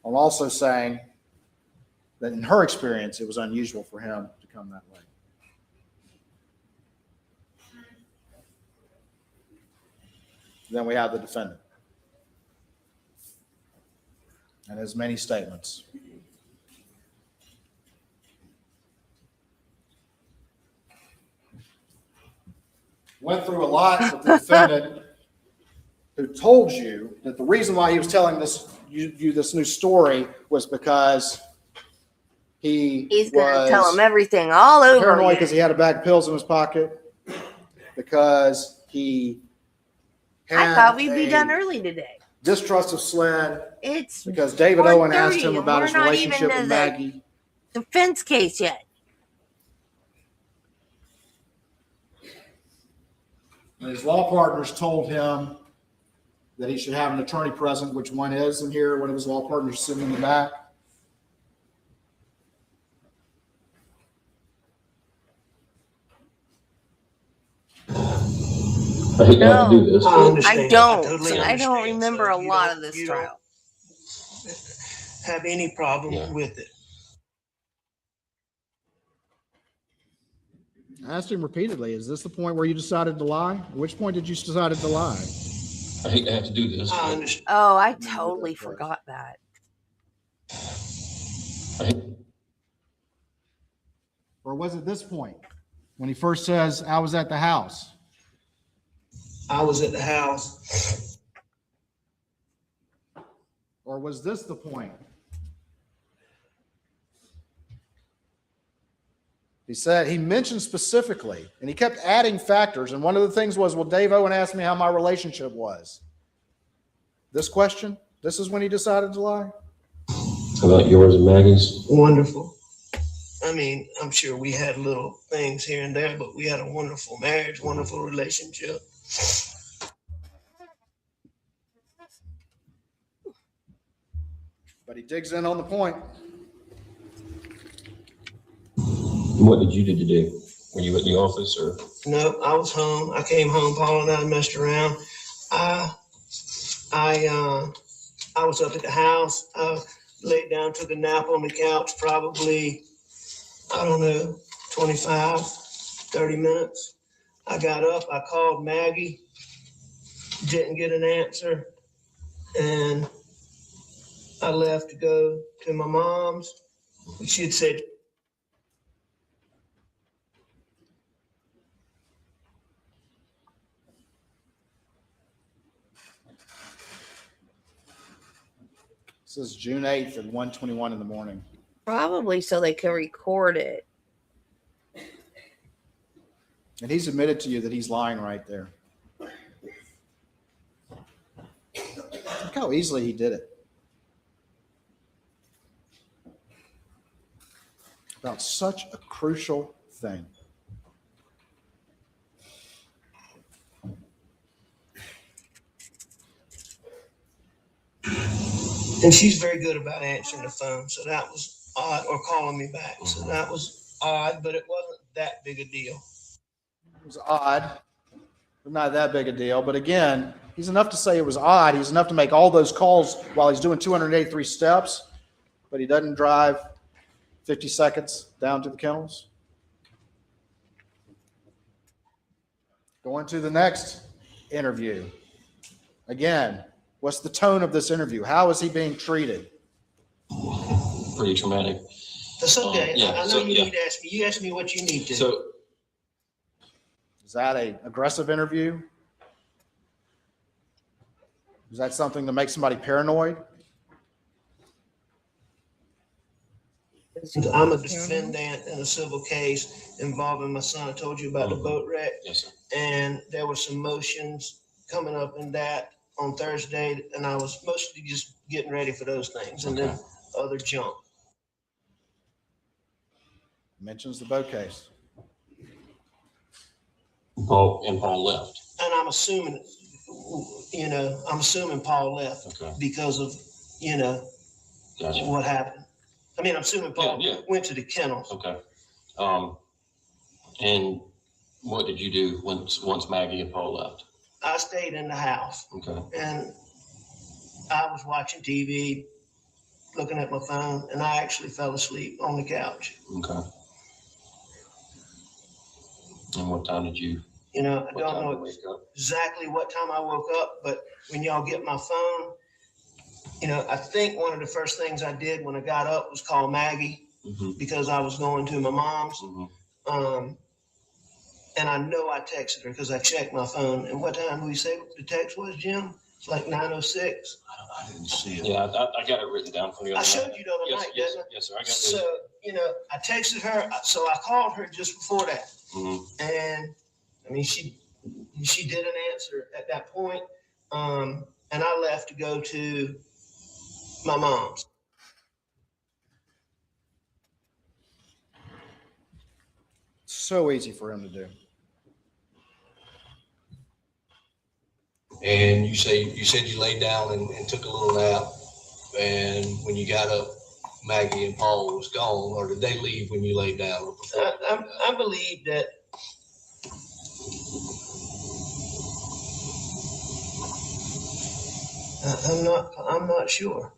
I'm also saying that in her experience, it was unusual for him to come that way. Then we have the defendant and his many statements. Went through a lot with the defendant, who told you that the reason why he was telling you this new story was because he's going to tell him everything all over paranoid again. because he had a bag of pills in his pocket, because he I thought we'd be done early today. distrust of SLED, It's because David Owen asked 4:30 him and about we're his not relationship even to with the Maggie. defense case yet. And his law partners told him that he should have an attorney present, which one is in here. One of his law partners is sitting in the back. I hate to have to do this. I don't remember a lot of this trial. Have any problem with it? I asked him repeatedly, is this the point where you decided to lie? At which point did you decide to lie? I hate to have to do this. Oh, I totally forgot that. Or was it this point when he first says, I was at the house? I was at the house. Or was this the point? He said, he mentioned specifically, and he kept adding factors. And one of the things was, well, Dave Owen asked me how my relationship was. This question, this is when he decided to lie? How about yours and Maggie's? Wonderful. I mean, I'm sure we had little things here and there, but we had a wonderful marriage, wonderful relationship. But he digs in on the point. What did you do today? Were you at the office or? Nope, I was home. I came home. Paul and I messed around. I was up at the house. I laid down, took a nap on the couch, probably, I don't know, 25, 30 minutes. I got up, I called Maggie, didn't get an answer, and I left to go to my mom's. She had said, This is June 8th at 1:21 in the morning. Probably so they can record it. And he's admitted to you that he's lying right there. Look how easily he did it. About such a crucial thing. and she's very good about answering the phone, so that was odd, or calling me back. So that was odd, but it wasn't that big a deal. It was odd, but not that big a deal. But again, he's enough to say it was odd. He's enough to make all those calls while he's doing 283 steps, but he doesn't drive 50 seconds down to the kennels. Going to the next interview. Again, what's the tone of this interview? How is he being treated? Pretty traumatic. That's okay. Yeah, I know you need to ask me. You ask me what you need to. So, Is that an aggressive interview? Is that something to make somebody paranoid? I'm a defendant in a civil case involving my son. I told you about the boat wreck. yes, sir. And there were some motions coming up in that on Thursday, and I was mostly just getting ready for those things and then other junk. Mentions the boat case. Paul left. And I'm assuming, Paul left Okay. because of, Gotcha. what happened. I mean, I'm assuming Paul Yeah. went to the kennels. Okay. And what did you do once Maggie and Paul left? I stayed in the house Okay. and I was watching TV, looking at my phone, and I actually fell asleep on the couch. Okay. And what time did you? I What don't time know did you wake up? exactly what time I woke up, but when y'all get my phone, I think one of the first things I did when I got up was call Maggie Mm-hmm. because I was going to my mom's. Mm-hmm. And I know I texted her because I checked my phone. And what time did we say the text was, Jim? It's like 9:06. I didn't see it. Yeah, I got it written down for you. I showed you the other night, Yes, didn't I? yes, sir. I got So, it. I texted her. So I called her just before that. Mm-hmm. And I mean, she didn't answer at that point. And I left to go to my mom's. So easy for him to do. And you said you laid down and took a little nap, and when you got up, Maggie and Paul was gone, or did they leave when you laid down? Or before? I believe that I'm not sure.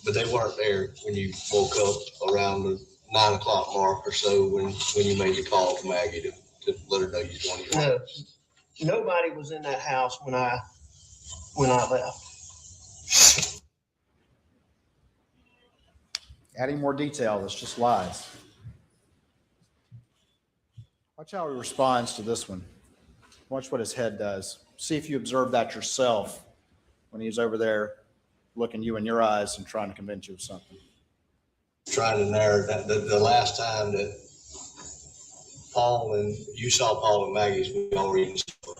But they weren't there when you woke up around the 9 o'clock mark or so when you made the call to Maggie to let her know you was going to your house. No, nobody was in that house when I left. Adding more detail, that's just lies. Watch how he responds to this one. Watch what his head does. See if you observe that yourself when he's over there looking you in your eyes and trying to convince you of something. Trying to narrow that the last time that you saw Paul and Maggie's, we already saw.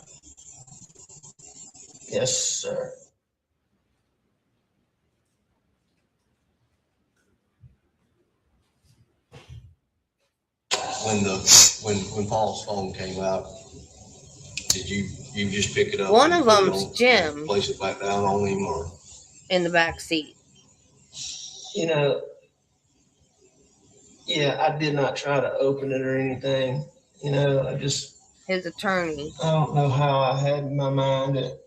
Yes, sir. When Paul's phone came out, did you just pick it up? One and of put it them's on- Jim Place it back down on him, or? in the back seat. Yeah, I did not try to open it or anything. You know, His attorney. I don't know how I had in my mind that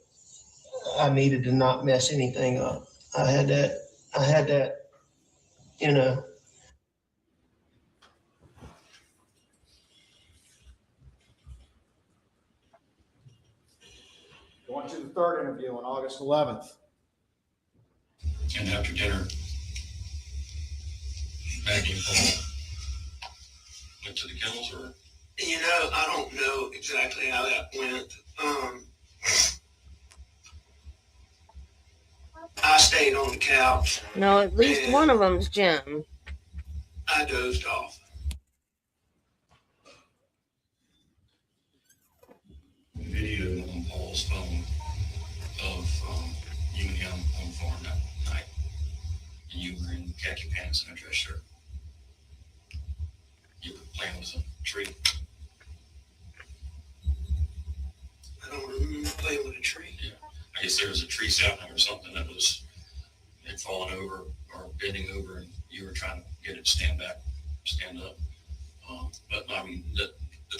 I needed to not mess anything up. I had that, you know. Going to the third interview on August 11th. And after dinner, Maggie and Paul went to the kennels, or? You know, I don't know exactly how that went. I stayed on the couch. No, at least one of them's Jim. I dozed off. Video on Paul's phone of you and him on the farm that night. And you were in khaki pants and a dress shirt. You were playing with a tree. I don't remember playing with a tree. Yeah. I guess there was a tree sapling or something that had fallen over or bending over, and you were trying to get it to stand up. But I mean, the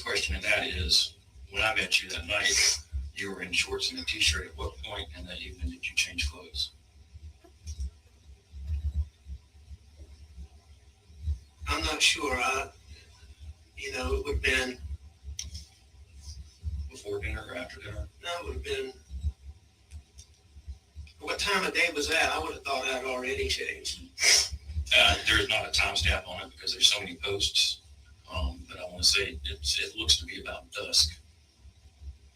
question in that is, when I met you that night, you were in shorts and a t-shirt. At what point in that evening did you change clothes? I'm not sure. It would have been Before dinner or after dinner? No, it would have been. What time of day was that? I would have thought I'd already changed. There is not a timestamp on it because there's so many posts. But I want to say it looks to be about dusk.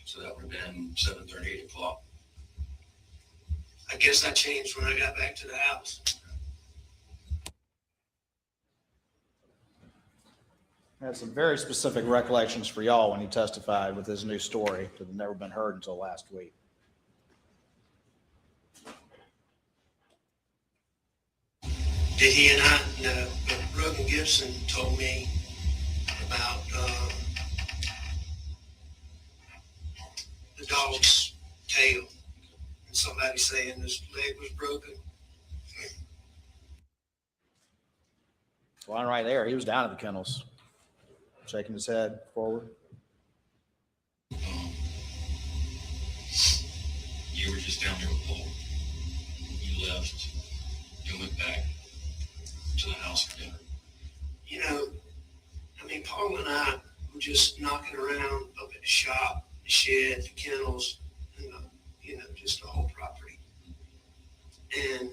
So that would have been 7:30, 8 o'clock. I guess that changed when I got back to the house. I had some very specific recollections for y'all when he testified with his new story that had never been heard until last week. Did he and I know? But Rogan Gibson told me about the dog's tail and somebody saying his leg was broken. Line right there. He was down at the kennels, shaking his head forward. You were just down there with Paul. You left. You went back to the house for dinner. Paul and I were just knocking around up at the shop, the shed, the kennels, and just the whole property. And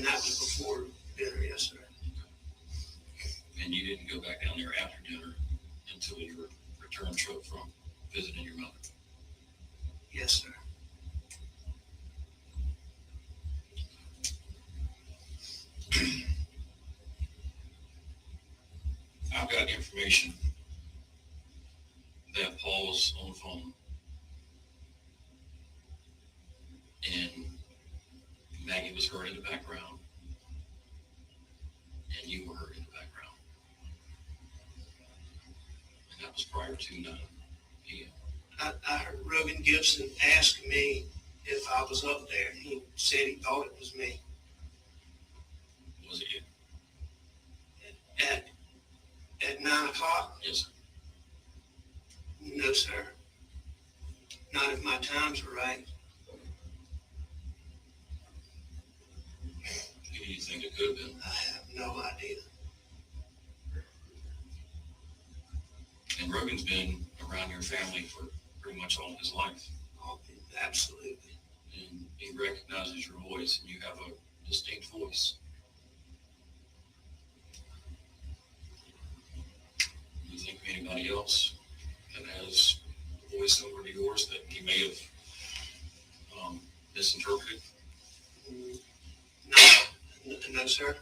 that was before dinner yesterday. And you didn't go back down there after dinner until your return trip from visiting your mother? Yes, sir. I've got information that Paul was on the phone and Maggie was heard in the background and you were heard in the background. And that was prior to 9 p.m. I heard Rogan Gibson ask me if I was up there. He said he thought it was me. Was it you? At 9 o'clock? Yes, sir. No, sir. Not if my times were right. Who do you think it could have been? I have no idea. And Rogan's been around your family for pretty much all of his life. Oh, absolutely. And he recognizes your voice, and you have a distinct voice. Do you think of anybody else that has a voice similar to yours that he may have misinterpreted? No, sir.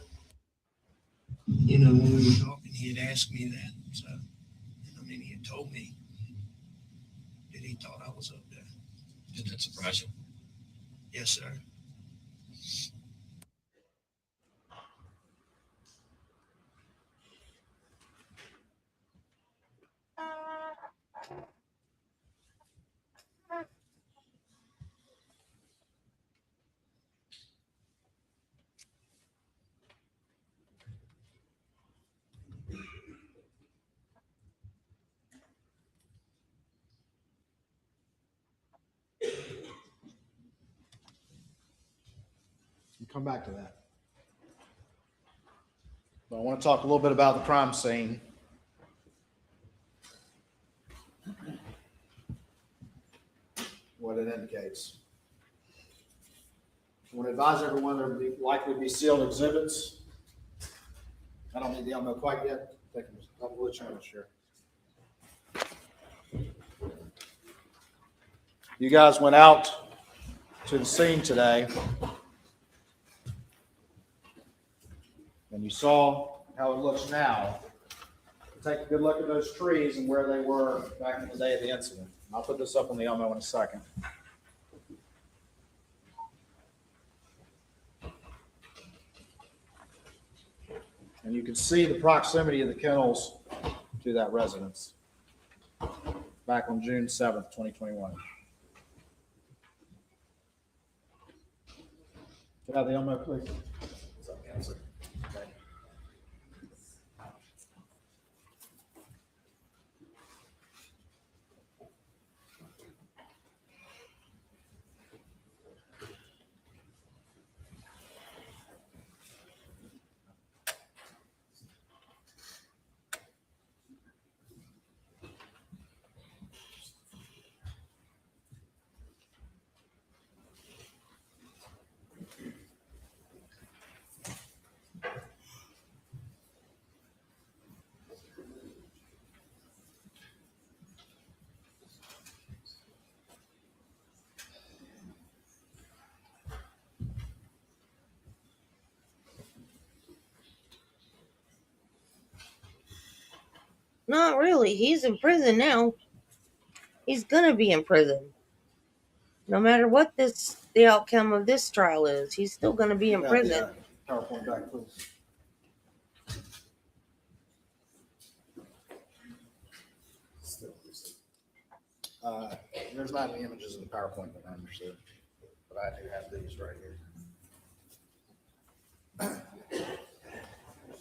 When we were talking, he had asked me that. So, he had told me that he thought I was up there. Did that surprise you? Yes, sir. come back to that. But I want to talk a little bit about the crime scene. What it indicates. I want to advise everyone there will be likely be sealed exhibits. I don't need the ammo quite yet. I'll let you know, sure. You guys went out to the scene today and you saw how it looks now. Take a good look at those trees and where they were back in the day of the incident. I'll put this up on the Elmo in a second. And you can see the proximity of the kennels to that residence back on June 7th, 2021. Get out the Elmo, please. Okay. Not really. He's in prison now. He's gonna be in prison. No matter what the outcome of this trial is, he's still gonna be in prison. PowerPoint back, please. There's not any images in the PowerPoint that I understood, but I do have these right here.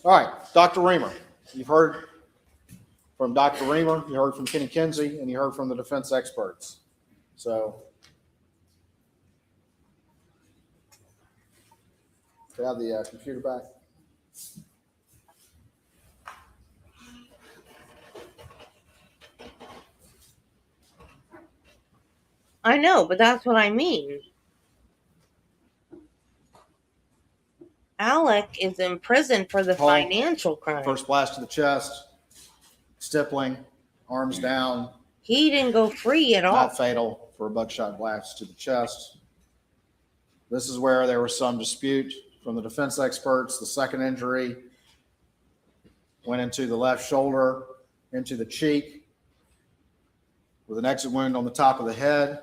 All right, Dr. Reamer, you've heard from Dr. Reamer, you heard from Kenny Kinsey, and you heard from the defense experts. So, do you have the computer back? I know, but that's what I mean. Alec is in prison for the Paul, financial crime. First blast to the chest, stippling, arms down. He didn't go free at all. Not fatal for a buckshot blast to the chest. This is where there was some dispute from the defense experts. The second injury went into the left shoulder, into the cheek, with an exit wound on the top of the head,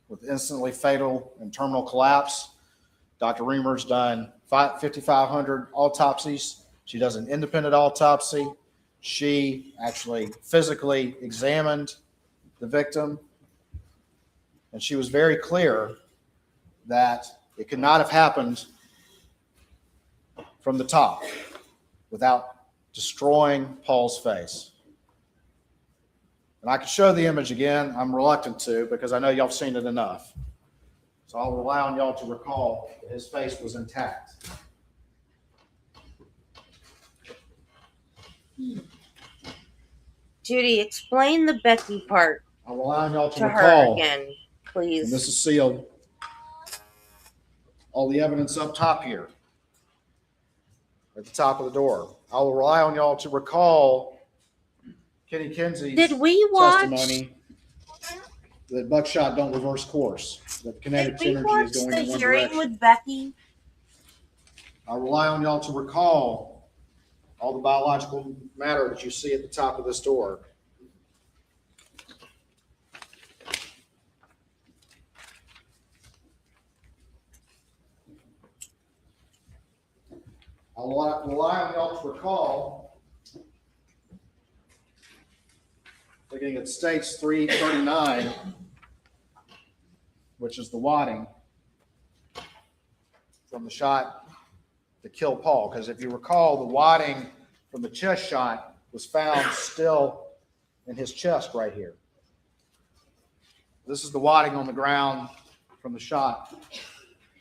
with instantly fatal and terminal collapse. Dr. Reamer's done 5,500 autopsies. She does an independent autopsy. She actually physically examined the victim, and she was very clear that it could not have happened from the top without destroying Paul's face. And I could show the image again. I'm reluctant to because I know y'all have seen it enough. So I'll rely on y'all to recall that his face was intact. Judy, explain the Becky part I'll rely on y'all to to her recall. again, please. And this is sealed. All the evidence up top here at the top of the door. I will rely on y'all to recall Kenny Kinsey's Did we watch testimony that buckshot don't reverse course, that kinetic Did we energy watch is going the in one hearing direction. with Becky? I rely on y'all to recall all the biological matter that you see at the top of this door. I'll rely on y'all to recall, looking at states 339, which is the wadding from the shot to kill Paul. Because if you recall, the wadding from the chest shot was found still in his chest right here. This is the wadding on the ground from the shot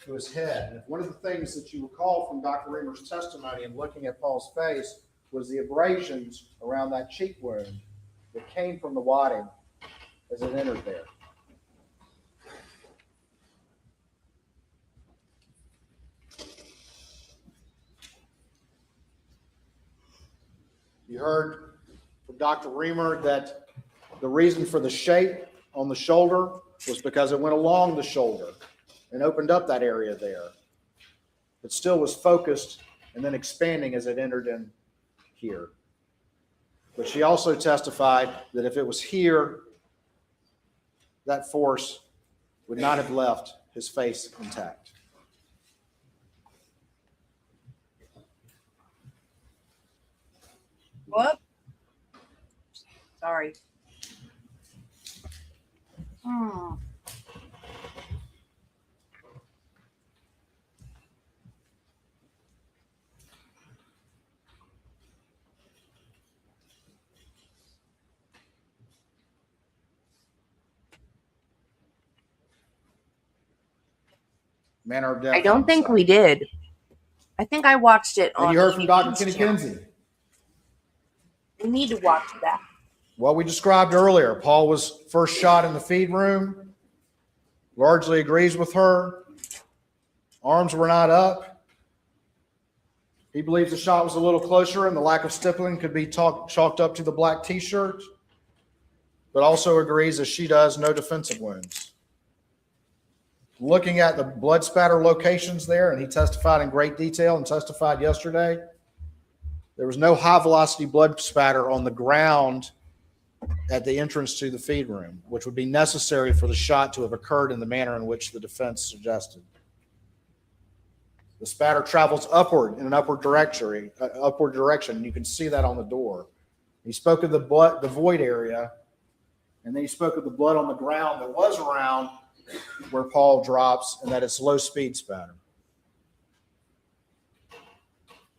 to his head. And one of the things that you recall from Dr. Reamer's testimony and looking at Paul's face was the abrasions around that cheek wound that came from the wadding as it entered there. You heard from Dr. Reamer that the reason for the shape on the shoulder was because it went along the shoulder and opened up that area there. It still was focused and then expanding as it entered in here. But she also testified that if it was here, that force would not have left his face intact. What? Sorry. Hmm. Manner of death. I don't think we did. I think I watched it on. And you heard from Dr. EB's Kenny channel. Kinsey. We need to watch that. What we described earlier, Paul was first shot in the feed room, largely agrees with her. Arms were not up. He believes the shot was a little closer and the lack of stippling could be chalked up to the black t-shirt, but also agrees, as she does, no defensive wounds. Looking at the blood spatter locations there, and he testified in great detail and testified yesterday, there was no high velocity blood spatter on the ground at the entrance to the feed room, which would be necessary for the shot to have occurred in the manner in which the defense suggested. The spatter travels upward in an upward direction. You can see that on the door. He spoke of the blood, the void area, and then he spoke of the blood on the ground that was around where Paul drops, and that it's low speed spatter.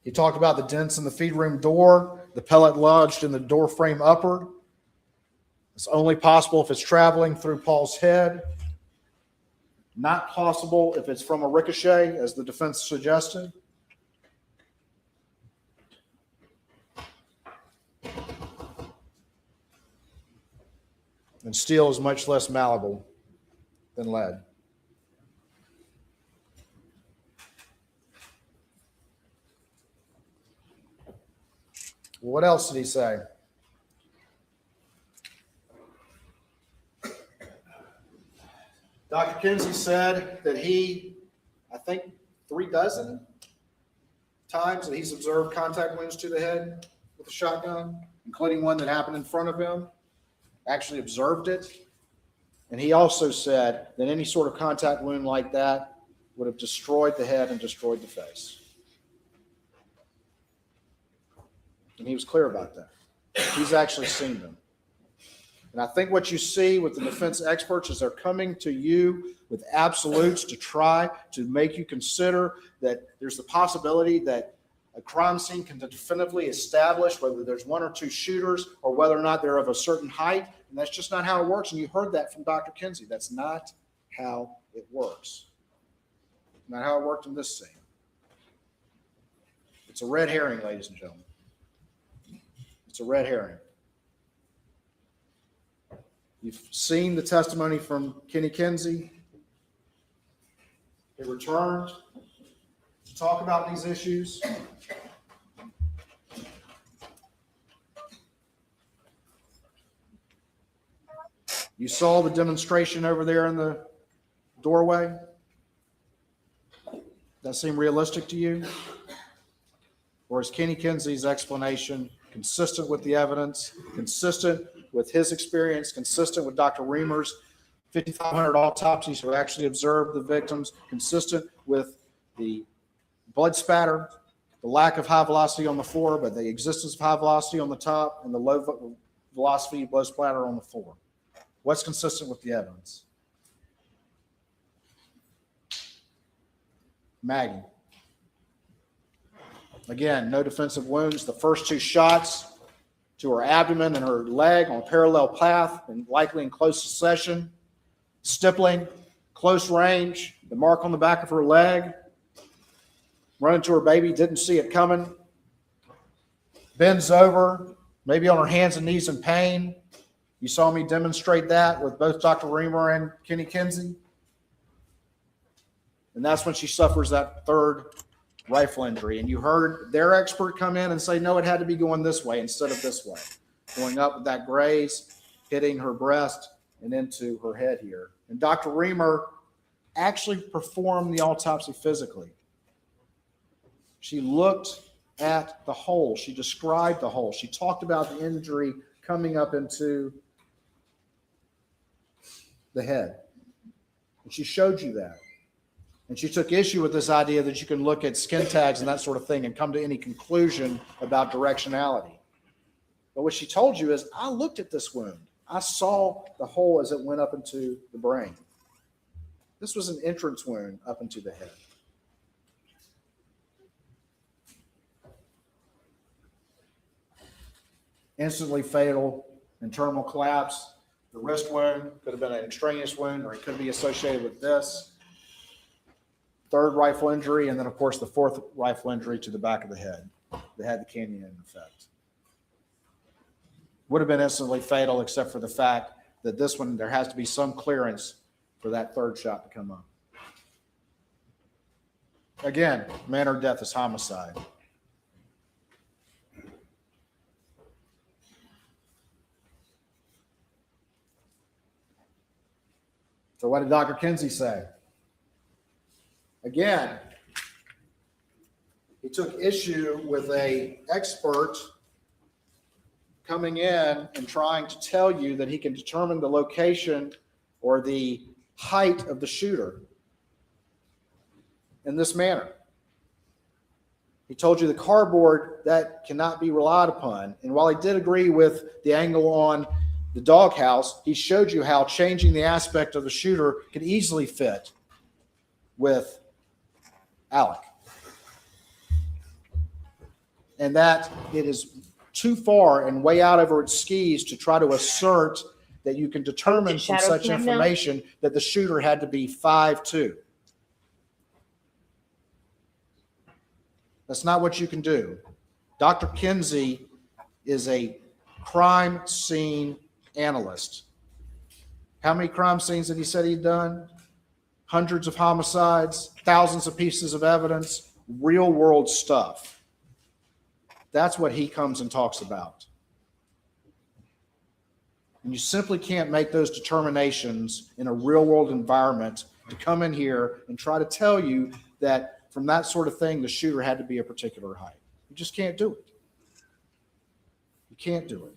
He talked about the dents in the feed room door, the pellet lodged in the door frame upward. It's only possible if it's traveling through Paul's head. Not possible if it's from a ricochet, as the defense suggested. And steel is much less malleable than lead. What else did he say? Dr. Kinsey said that he, I think 36 times that he's observed contact wounds to the head with a shotgun, including one that happened in front of him, actually observed it. And he also said that any sort of contact wound like that would have destroyed the head and destroyed the face. And he was clear about that. He's actually seen them. And I think what you see with the defense experts is they're coming to you with absolutes to try to make you consider that there's the possibility that a crime scene can definitively establish whether there's one or two shooters or whether or not they're of a certain height. And that's just not how it works. And you heard that from Dr. Kinsey. That's not how it works. Not how it worked in this scene. It's a red herring, ladies and gentlemen. It's a red herring. You've seen the testimony from Kenny Kinsey. He returned to talk about these issues. You saw the demonstration over there in the doorway. That seem realistic to you? Or is Kenny Kinsey's explanation consistent with the evidence, consistent with his experience, consistent with Dr. Reamer's 5,500 autopsies who actually observed the victims, consistent with the blood spatter, the lack of high velocity on the floor, but the existence of high velocity on the top and the low velocity blood splatter on the floor? What's consistent with the evidence? Maggie. Again, no defensive wounds. The first two shots to her abdomen and her leg on a parallel path and likely in close succession. Stippling, close range, the mark on the back of her leg, running to her baby, didn't see it coming, bends over, maybe on her hands and knees in pain. You saw me demonstrate that with both Dr. Reamer and Kenny Kinsey. And that's when she suffers that third rifle injury. And you heard their expert come in and say, no, it had to be going this way instead of this way. Going up with that graze, hitting her breast and into her head here. And Dr. Reamer actually performed the autopsy physically. She looked at the hole. She described the hole. She talked about the injury coming up into the head. And she showed you that. And she took issue with this idea that you can look at skin tags and that sort of thing and come to any conclusion about directionality. But what she told you is, I looked at this wound. I saw the hole as it went up into the brain. This was an entrance wound up into the head. Instantly fatal and terminal collapse. The wrist wound could have been an extraneous wound, or it could be associated with this. Third rifle injury, and then, of course, the fourth rifle injury to the back of the head that had the canyon effect. Would have been instantly fatal, except for the fact that this one, there has to be some clearance for that third shot to come up. Again, manner of death is homicide. So what did Dr. Kinsey say? Again, he took issue with an expert coming in and trying to tell you that he can determine the location or the height of the shooter in this manner. He told you the cardboard, that cannot be relied upon. And while he did agree with the angle on the doghouse, he showed you how changing the aspect of the shooter could easily fit with Alec. And that it is too far and way out over its skis to try to assert that you can determine from such information that the shooter had to be 5'2". That's not what you can do. Dr. Kinsey is a crime scene analyst. How many crime scenes did he say he'd done? Hundreds of homicides, thousands of pieces of evidence, real world stuff. That's what he comes and talks about. And you simply can't make those determinations in a real world environment to come in here and try to tell you that from that sort of thing, the shooter had to be a particular height. You just can't do it. You can't do it.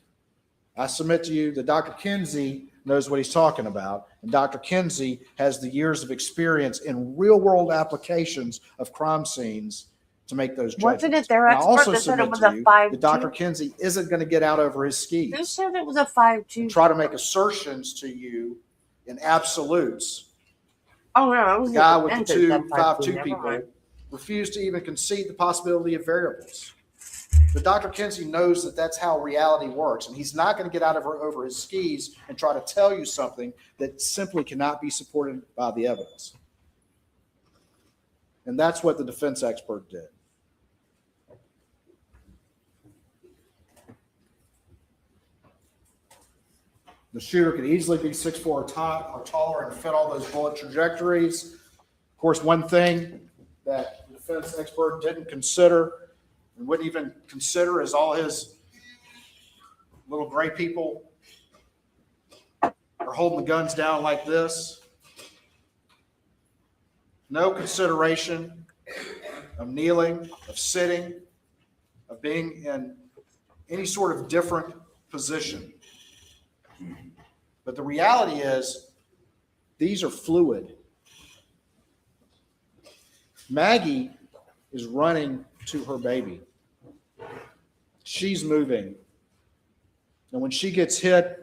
I submit to you that Dr. Kinsey knows what he's talking about, and Dr. Kinsey has the years of experience in real-world applications of crime scenes to make those judgments. Wasn't it their expert that said it was a 5'2"? That Dr. Kinsey isn't going to get out over his skis. Who said it was a 5'2"? Try to make assertions to you in absolutes. Oh no, it was The guy with the two 5'2", 5'2" people refused to even concede the possibility of variables. But Dr. Kinsey knows that that's how reality works, and he's not going to get out of over his skis and try to tell you something that simply cannot be supported by the evidence. And that's what the defense expert did. The shooter could easily be 6'4" or taller and fit all those bullet trajectories. Of course, one thing that the defense expert didn't consider and wouldn't even consider is all his little gray people are holding the guns down like this. No consideration of kneeling, of sitting, of being in any sort of different position. But the reality is, these are fluid. Maggie is running to her baby. She's moving. And when she gets hit,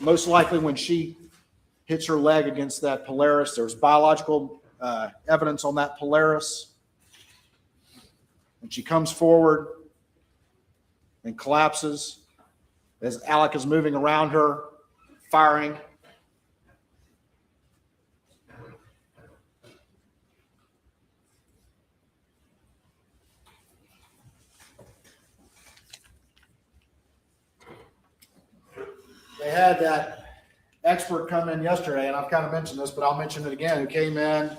most likely when she hits her leg against that Polaris, there's biological evidence on that Polaris. And she comes forward and collapses as Alec is moving around her, firing. they had that expert come in yesterday, and I've kind of mentioned this, but I'll mention it again, who came in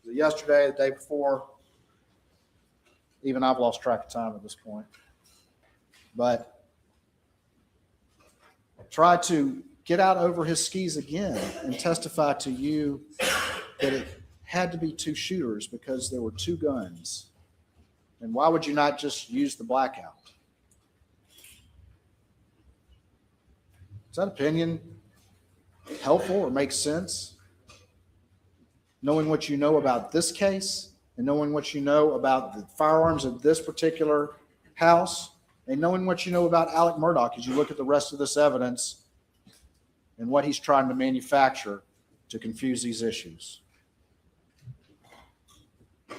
yesterday, the day before. Even I've lost track of time at this point. But tried to get out over his skis again and testify to you that it had to be two shooters because there were two guns. And why would you not just use the blackout? Is that opinion helpful or makes sense? Knowing what you know about this case and knowing what you know about the firearms of this particular house and knowing what you know about Alex Murdaugh as you look at the rest of this evidence and what he's trying to manufacture to confuse these issues.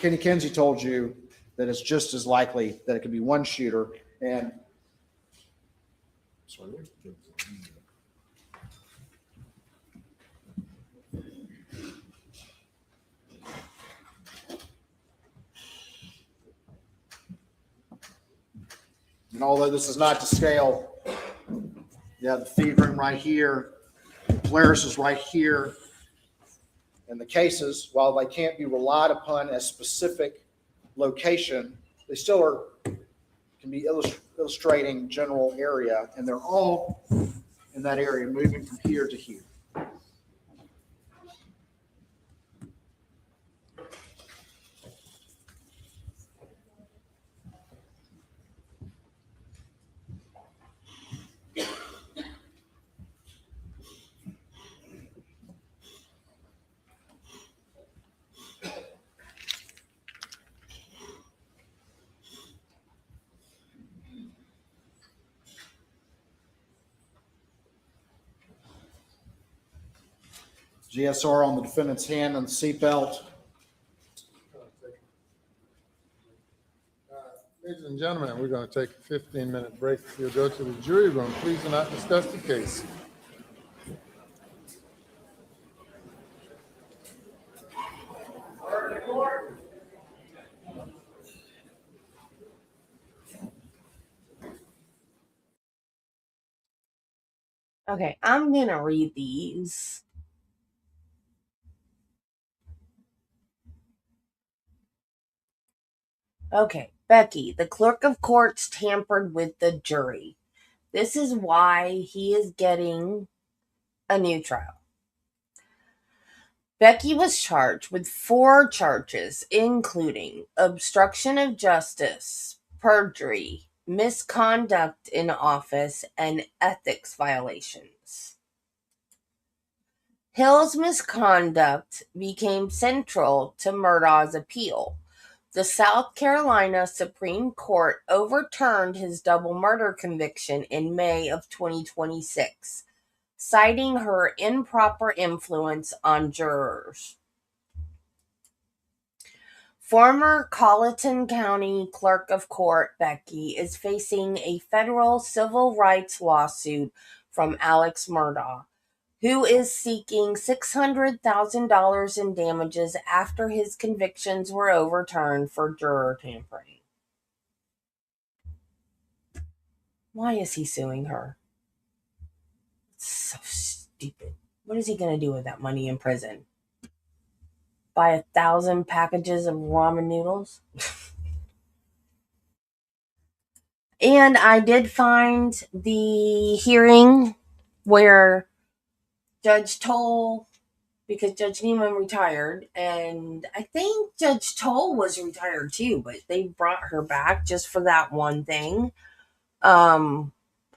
Kenny Kinsey told you that it's just as likely that it could be one shooter and and although this is not to scale, you have the feed room right here, Polaris is right here, and the cases, while they can't be relied upon as specific location, they still can be illustrating general area, and they're all in that area, moving from here to here. GSR on the defendant's hand and the seatbelt. Ladies and gentlemen, we're going to take a 15-minute break. If you'll go to the jury room, please do not discuss the case. Okay, I'm going to read these. Okay, Becky, the clerk of courts tampered with the jury. This is why he is getting a new trial. Becky was charged with 4 charges, including obstruction of justice, perjury, misconduct in office, and ethics violations. Hill's misconduct became central to Murdaugh's appeal. The South Carolina Supreme Court overturned his double murder conviction in May of 2026, citing her improper influence on jurors. Former Colleton County Clerk of Court Becky is facing a federal civil rights lawsuit from Alex Murdaugh, who is seeking $600,000 in damages after his convictions were overturned for juror tampering. Why is he suing her? It's so stupid. What is he going to do with that money in prison? Buy 1,000 packages of ramen noodles? And I did find the hearing where Judge Toll, because Judge Neiman retired, and I think Judge Toll was retired too, but they brought her back just for that one thing. I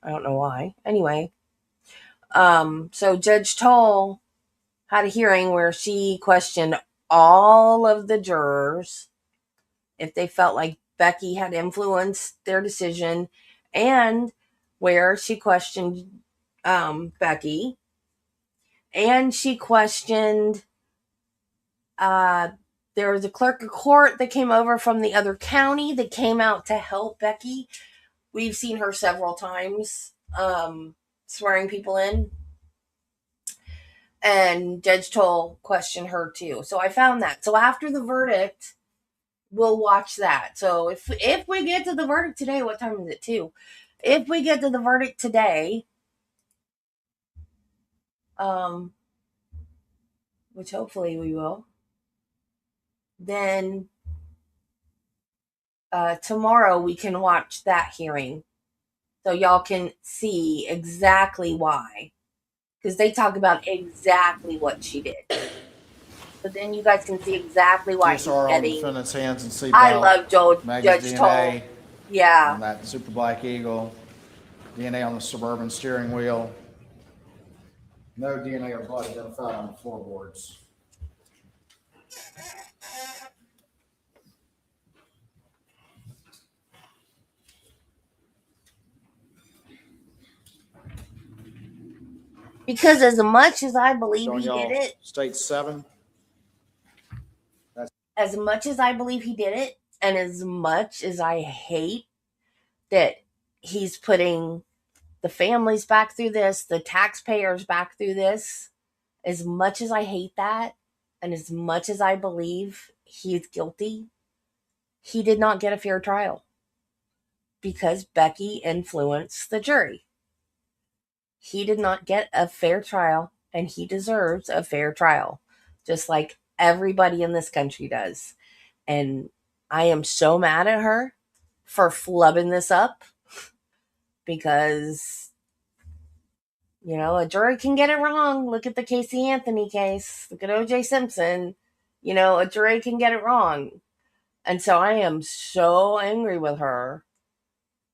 don't know why. Anyway, so Judge Toll had a hearing where she questioned all of the jurors if they felt like Becky had influenced their decision, and where she questioned Becky, and she questioned there was a clerk of court that came over from the other county that came out to help Becky. We've seen her several times swearing people in. And Judge Toll questioned her too. So I found that. So after the verdict, we'll watch that. So if we get to the verdict today, what time is it? 2? If we get to the verdict today, which hopefully we will, then tomorrow we can watch that hearing. So y'all can see exactly why. Because they talk about exactly what she did. So then you guys can see exactly why he's DSR on the getting. defendant's hands and seatbelt. I love Maggie's Judge DNA Toll. Yeah. on that Super Black Eagle. DNA on the Suburban steering wheel. No DNA or blood identified on the floorboards. Because as much as I believe Showing he y'all did it, State 7. as much as I believe he did it, and as much as I hate that he's putting the families back through this, the taxpayers back through this, as much as I hate that, and as much as I believe he's guilty, he did not get a fair trial because Becky influenced the jury. He did not get a fair trial, and he deserves a fair trial, just like everybody in this country does. And I am so mad at her for flubbing this up because, you know, a jury can get it wrong. Look at the Casey Anthony case. Look at O.J. Simpson. You know, a jury can get it wrong. And so I am so angry with her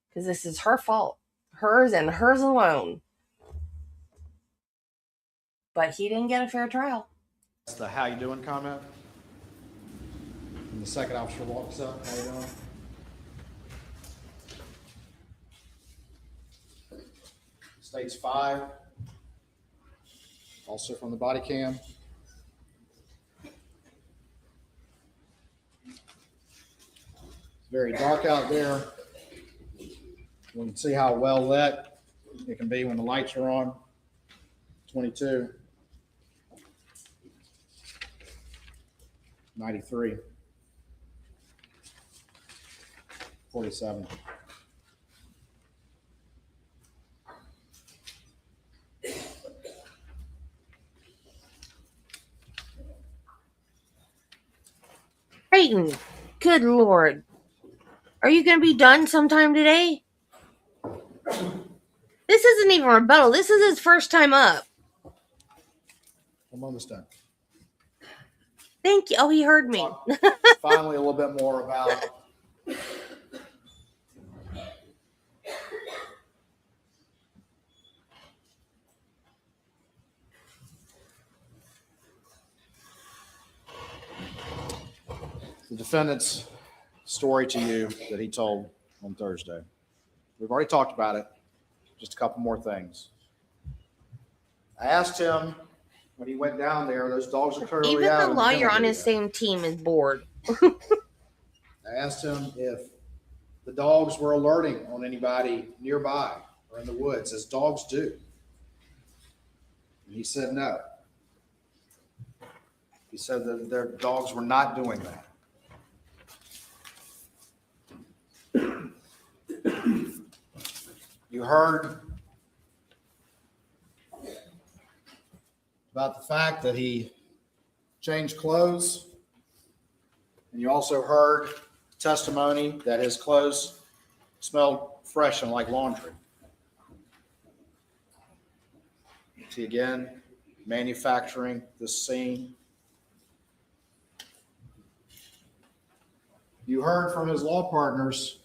because this is her fault. Hers and hers alone. But he didn't get a fair trial. That's the how you doing comment. And the second officer walks up. How you doing? States 5. Also from the body cam. It's very dark out there. You can see how well lit it can be when the lights are on. 22. 93. 47. Creighton, good Lord. Are you going to be done sometime today? This isn't even a rebuttal. This is his first time up. I'm almost done. Thank you. Oh, he heard me. Finally, a little bit more about the defendant's story to you that he told on Thursday. We've already talked about it. Just a couple more things. I asked him when he went down there, those dogs are clearly Even out. the in lawyer kennel on his area. same team is bored. I asked him if the dogs were alerting on anybody nearby or in the woods, as dogs do. And he said no. He said that their dogs were not doing that. You heard about the fact that he changed clothes, and you also heard testimony that his clothes smelled fresh and like laundry. See again, manufacturing this scene. You heard from his law partners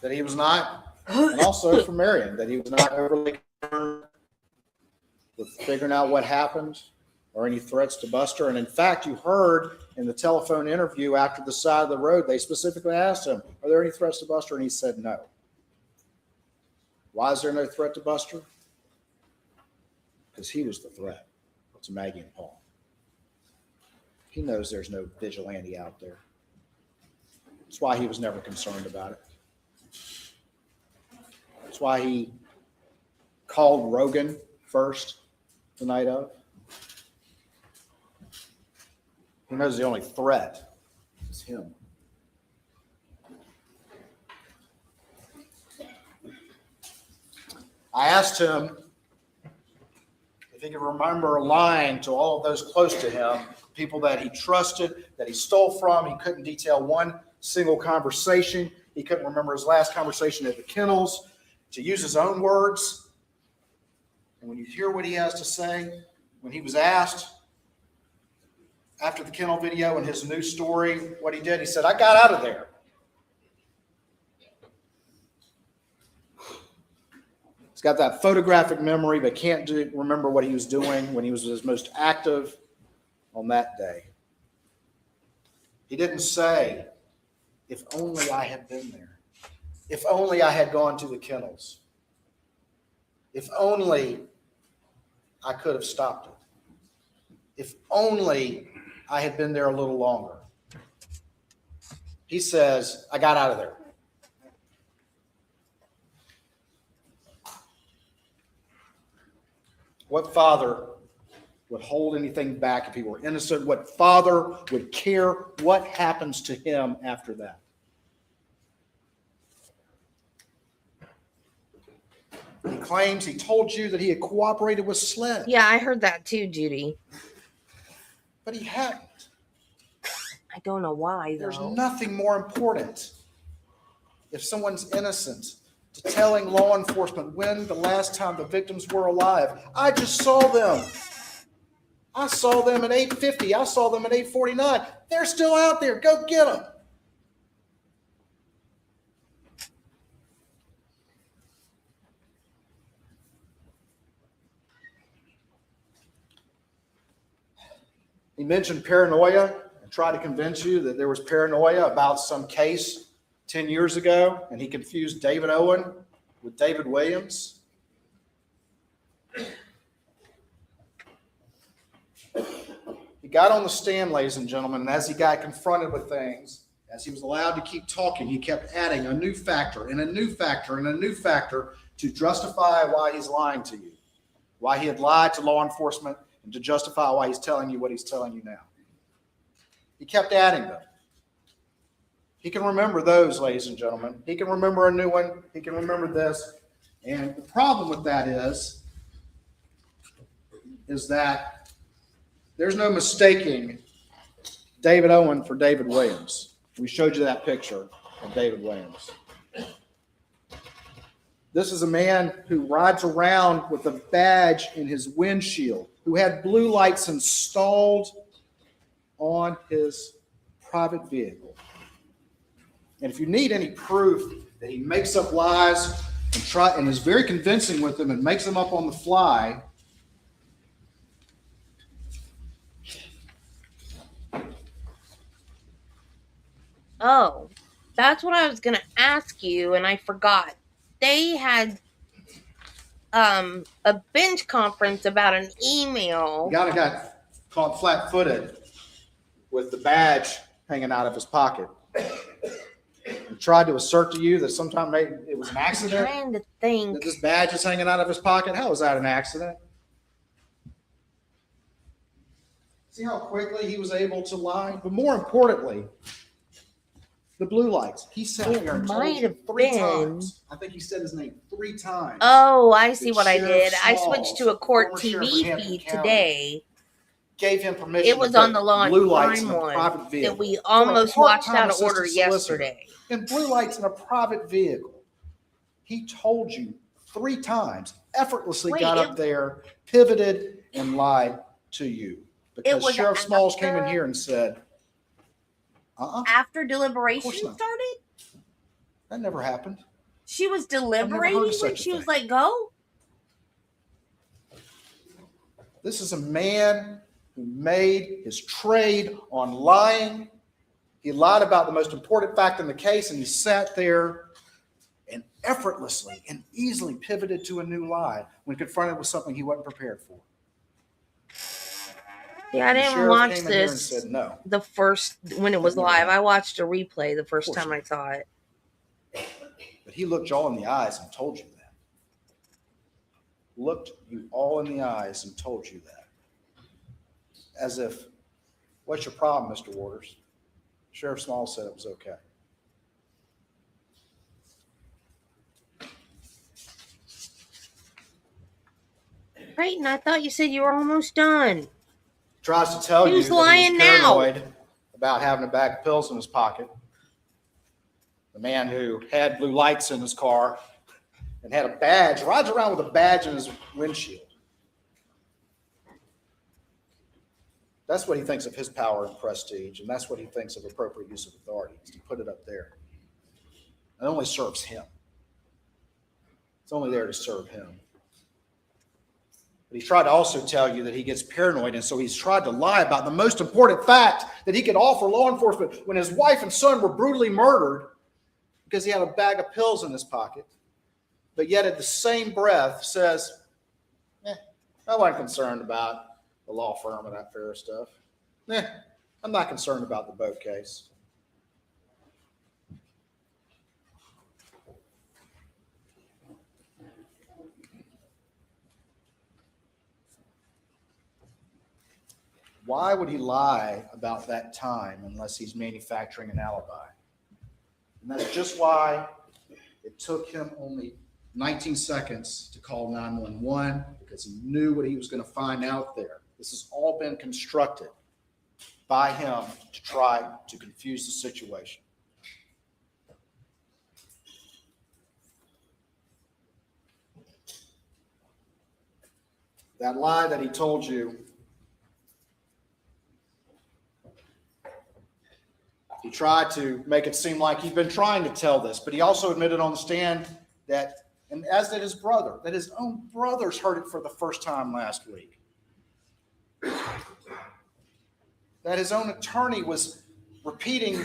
that he was not, and also from Marion, that he was not overly concerned with figuring out what happened or any threats to Buster. And in fact, you heard in the telephone interview after the side of the road, they specifically asked him, are there any threats to Buster? And he said no. Why is there no threat to Buster? Because he was the threat to Maggie and Paul. He knows there's no vigilante out there. That's why he was never concerned about it. That's why he called Rogan first the night of. He knows the only threat is him. I asked him if he could remember lying to all of those close to him, people that he trusted, that he stole from. He couldn't detail one single conversation. He couldn't remember his last conversation at the kennels. To use his own words, and when you hear what he has to say, when he was asked after the kennel video and his new story, what he did, he said, I got out of there. He's got that photographic memory, but can't remember what he was doing when he was his most active on that day. He didn't say, if only I had been there. If only I had gone to the kennels. If only I could have stopped it. If only I had been there a little longer. He says, I got out of there. What father would hold anything back if he were innocent? What father would care what happens to him after that? He claims he told you that he had cooperated with SLED. Yeah, I heard that too, Judy. But he hadn't. I don't know why, though. There's nothing more important if someone's innocent to telling law enforcement when the last time the victims were alive. I just saw them. I saw them at 8:50. I saw them at 8:49. They're still out there. Go get them. He mentioned paranoia and tried to convince you that there was paranoia about some case 10 years ago, and he confused David Owen with David Williams. He got on the stand, ladies and gentlemen, and as he got confronted with things, as he was allowed to keep talking, he kept adding a new factor and a new factor and a new factor to justify why he's lying to you, why he had lied to law enforcement, and to justify why he's telling you what he's telling you now. He kept adding them. He can remember those, ladies and gentlemen. He can remember a new one. He can remember this. And the problem with that is that there's no mistaking David Owen for David Williams. We showed you that picture of David Williams. This is a man who rides around with a badge in his windshield, who had blue lights installed on his private vehicle. And if you need any proof that he makes up lies and is very convincing with them and makes them up on the fly, Oh, that's what I was going to ask you, and I forgot. They had a bench conference about an email. the guy got caught flat-footed with the badge hanging out of his pocket. And tried to assert to you that sometime maybe it was an accident. I'm trying to think. That this badge is hanging out of his pocket. How is that an accident? See how quickly he was able to lie? But more importantly, the blue lights. He sat It here and told might you have 3 been. times. I think he said his name 3 times. Oh, I see what I Sheriff did. I Smalls, switched to a court former sheriff of TV Hampton feed County, today. Gave him permission It was to on put the Law and blue lights Crime in a one private vehicle. that we For a almost watched part-time out of order assistant solicitor. yesterday. And blue lights in a private vehicle. He told you 3 times, effortlessly Wait, got up there, pivoted, and lied to you. Because was Sheriff Smalls came in after- here and said, After deliberation Of course not. started? that never happened. She was never heard deliberating of when such a she was thing. like, go? This is a man who made his trade on lying. He lied about the most important fact in the case, and he sat there and effortlessly and easily pivoted to a new lie when confronted with something he wasn't prepared for. Yeah, I The didn't sheriff watch came in here and this said no. the first, when it was Never live. happened. I watched a replay the first Of course time I saw it. But he looked y'all in the eyes and told you that. Looked you all in the eyes and told you that. As if, what's your problem, Mr. Waters? Sheriff Small said it was okay. Creighton, I thought you said you were almost done. Tries to tell you Who's that he lying was now? paranoid about having a bag of pills in his pocket. The man who had blue lights in his car and had a badge, rides around with a badge in his windshield. That's what he thinks of his power and prestige, and that's what he thinks of appropriate use of authority, is to put it up there. It only serves him. It's only there to serve him. But he tried to also tell you that he gets paranoid, and so he's tried to lie about the most important fact that he could offer law enforcement when his wife and son were brutally murdered because he had a bag of pills in his pocket, but yet at the same breath says, I wasn't concerned about the law firm and that fair stuff. I'm not concerned about the boat case. Why would he lie about that time unless he's manufacturing an alibi? And that's just why it took him only 19 seconds to call 911, because he knew what he was going to find out there. This has all been constructed by him to try to confuse the situation. That lie that he told you, he tried to make it seem like he'd been trying to tell this, but he also admitted on the stand that, and as did his brother, that his own brothers heard it for the first time last week. That his own attorney was repeating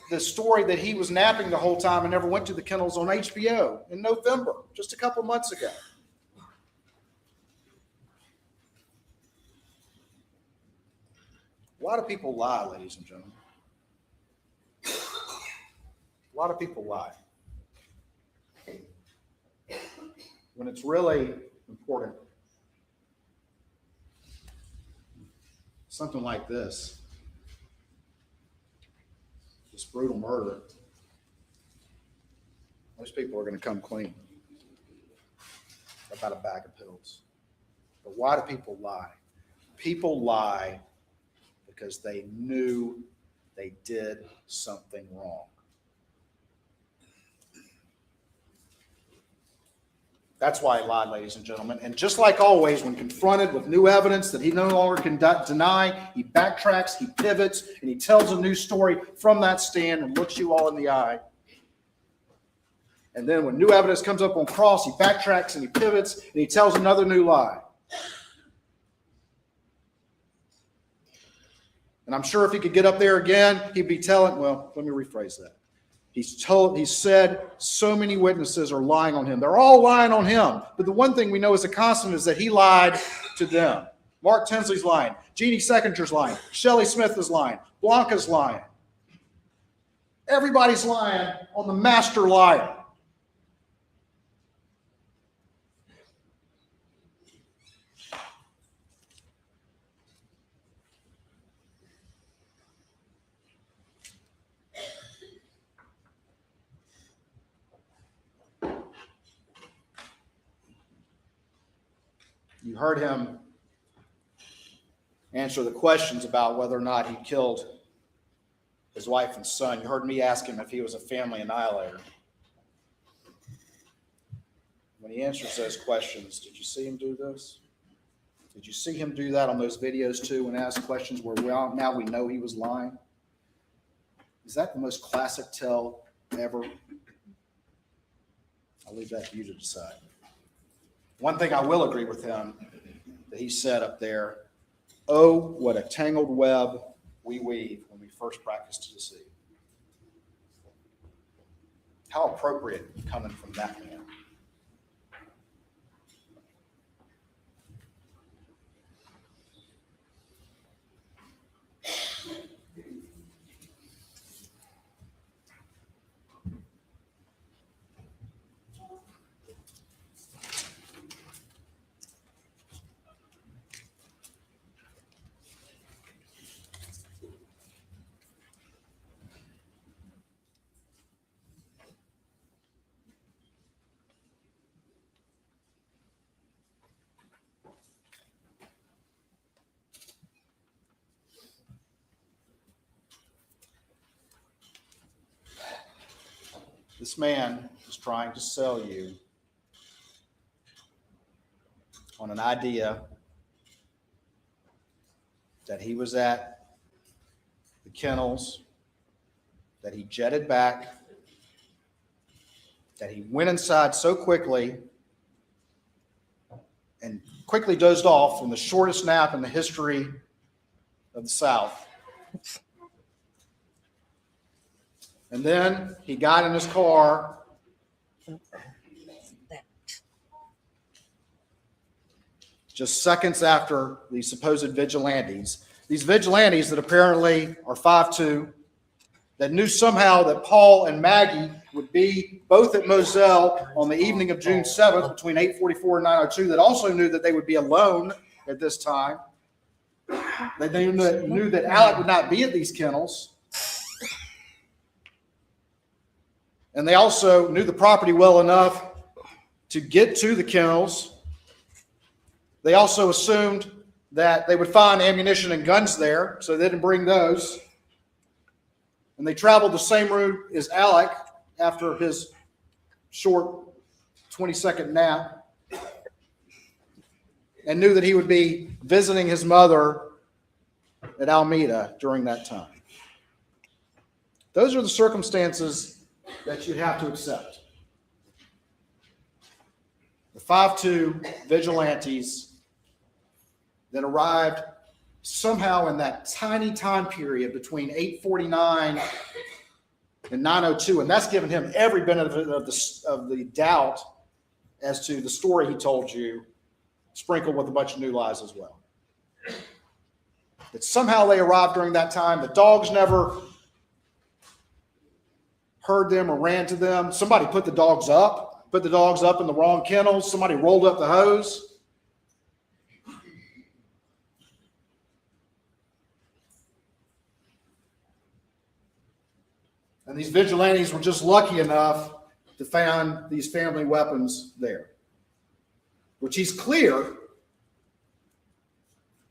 the story that he was napping the whole time and never went to the kennels on HBO in November, just a couple months ago. A lot of people lie, ladies and gentlemen. A lot of people lie. When it's really important, something like this brutal murder, most people are going to come clean about a bag of pills. But why do people lie? People lie because they knew they did something wrong. That's why he lied, ladies and gentlemen. And just like always, when confronted with new evidence that he no longer can deny, he backtracks, he pivots, and he tells a new story from that stand and looks you all in the eye. And then when new evidence comes up on cross, he backtracks and he pivots and he tells another new lie. And I'm sure if he could get up there again, he'd be telling, well, let me rephrase that. He said so many witnesses are lying on him. They're all lying on him. But the one thing we know is a constant is that he lied to them. Mark Tinsley's lying. Jeannie Seckinger's lying. Shelley Smith is lying. Blanca's lying. Everybody's lying on the master liar. You heard him answer the questions about whether or not he killed his wife and son. You heard me ask him if he was a family annihilator. When he answers those questions, did you see him do this? Did you see him do that on those videos too, and ask questions where now we know he was lying? Is that the most classic tell ever? I'll leave that to you to decide. One thing I will agree with him that he said up there, oh, what a tangled web we weave when we first practice to deceive. How appropriate coming from that man. This man is trying to sell you on an idea that he was at the kennels, that he jetted back, that he went inside so quickly and quickly dozed off in the shortest nap in the history of the South. And then he got in his car just seconds after these supposed vigilantes. These vigilantes that apparently are 5'2", that knew somehow that Paul and Maggie would be both at Moselle on the evening of June 7th between 8:44 and 9:02, that also knew that they would be alone at this time. They knew that Alec would not be at these kennels. And they also knew the property well enough to get to the kennels. They also assumed that they would find ammunition and guns there, so they didn't bring those. And they traveled the same route as Alec after his short 20-second nap, and knew that he would be visiting his mother at Alameda during that time. Those are the circumstances that you'd have to accept. The 5'2" vigilantes that arrived somehow in that tiny time period between 8:49 and 9:02, and that's given him every benefit of the doubt as to the story he told you, sprinkled with a bunch of new lies as well. That somehow they arrived during that time. The dogs never heard them or ran to them. Somebody put the dogs up in the wrong kennels. Somebody rolled up the hose. And these vigilantes were just lucky enough to find these family weapons there, which he's clear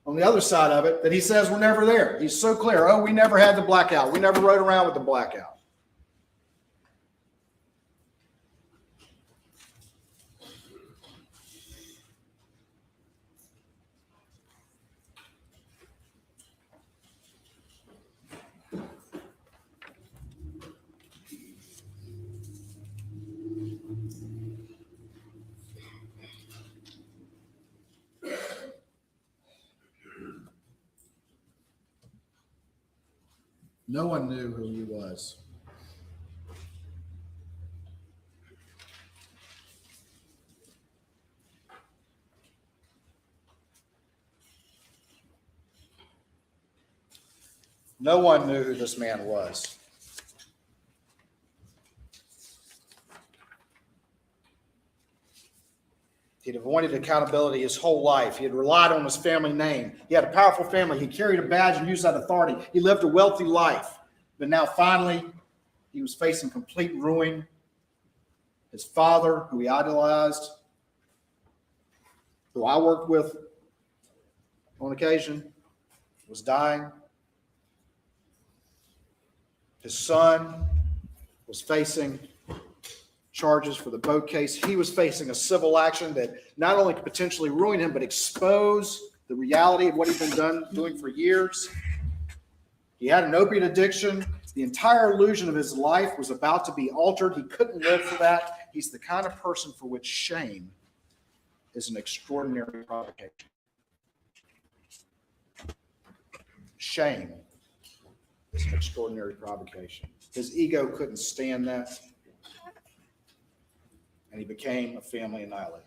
on the other side of it that he says were never there. He's so clear. Oh, we never had the blackout. We never rode around with the blackout. No one knew who he was. No one knew who this man was. He'd avoided accountability his whole life. He had relied on his family name. He had a powerful family. He carried a badge and used that authority. He lived a wealthy life. But now finally, he was facing complete ruin. His father, who he idolized, who I worked with on occasion, was dying. His son was facing charges for the boat case. He was facing a civil action that not only could potentially ruin him, but expose the reality of what he'd been doing for years. He had an opiate addiction. The entire illusion of his life was about to be altered. He couldn't live for that. He's the kind of person for which shame is an extraordinary provocation. Shame is an extraordinary provocation. His ego couldn't stand that, and he became a family annihilator.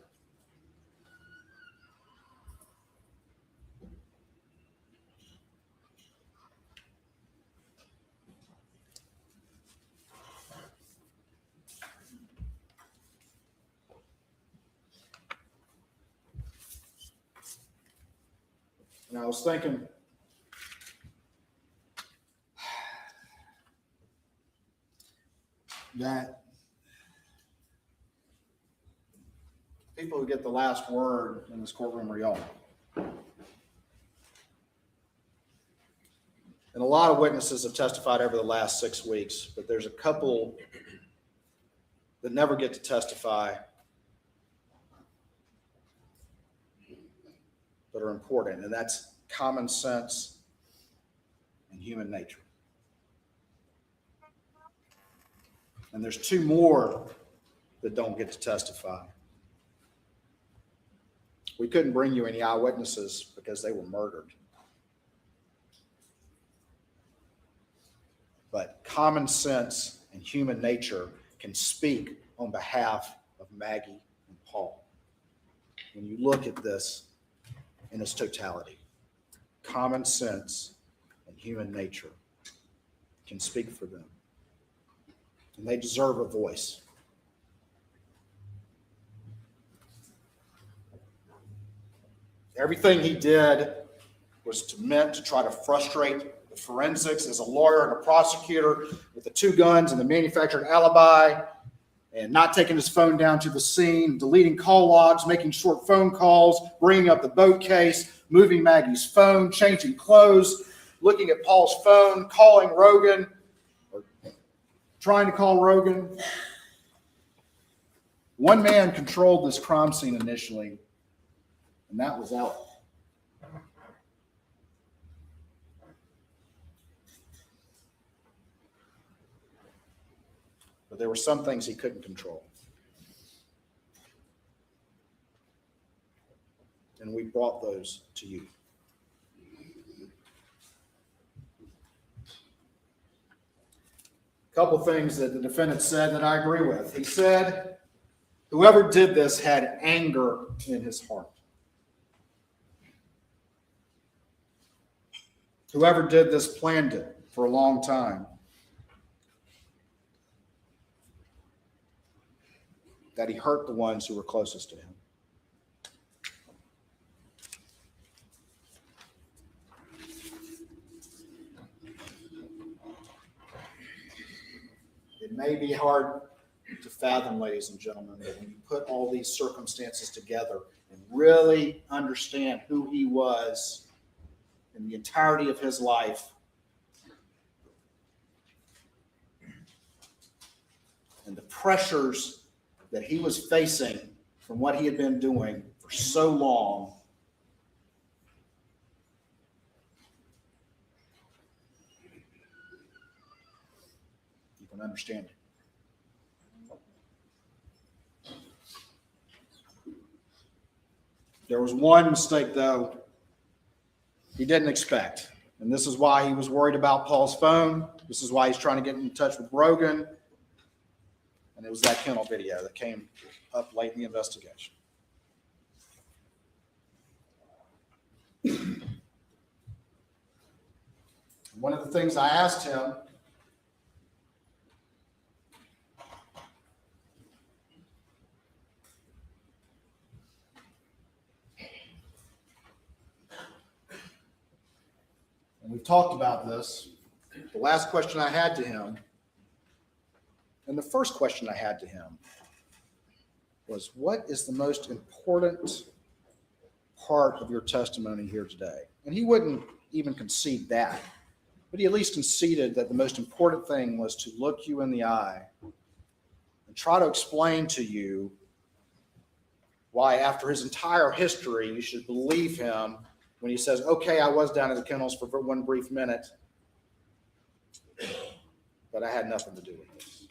And I was thinking, that people who get the last word in this courtroom are y'all. And a lot of witnesses have testified over the last 6 weeks, but there's a couple that never get to testify that are important, and that's common sense and human nature. And there's two more that don't get to testify. We couldn't bring you any eyewitnesses because they were murdered. But common sense and human nature can speak on behalf of Maggie and Paul. When you look at this in its totality, common sense and human nature can speak for them. And they deserve a voice. Everything he did was meant to try to frustrate the forensics as a lawyer and a prosecutor with the two guns and the manufactured alibi and not taking his phone down to the scene, deleting call logs, making short phone calls, bringing up the boat case, moving Maggie's phone, changing clothes, looking at Paul's phone, calling Rogan, or trying to call Rogan. One man controlled this crime scene initially, and that was Alex. But there were some things he couldn't control. And we brought those to you. A couple things that the defendant said that I agree with. He said, whoever did this had anger in his heart. Whoever did this planned it for a long time. That he hurt the ones who were closest to him. It may be hard to fathom, ladies and gentlemen, that when you put all these circumstances together and really understand who he was in the entirety of his life, and the pressures that he was facing from what he had been doing for so long, you can understand it. There was one mistake, though, he didn't expect. And this is why he was worried about Paul's phone. This is why he's trying to get in touch with Rogan. And it was that kennel video that came up late in the investigation. One of the things I asked him and we've talked about this, the last question I had to him, and the first question I had to him was, what is the most important part of your testimony here today? And he wouldn't even concede that, but he at least conceded that the most important thing was to look you in the eye and try to explain to you why, after his entire history, you should believe him when he says, okay, I was down at the kennels for one brief minute, but I had nothing to do with this.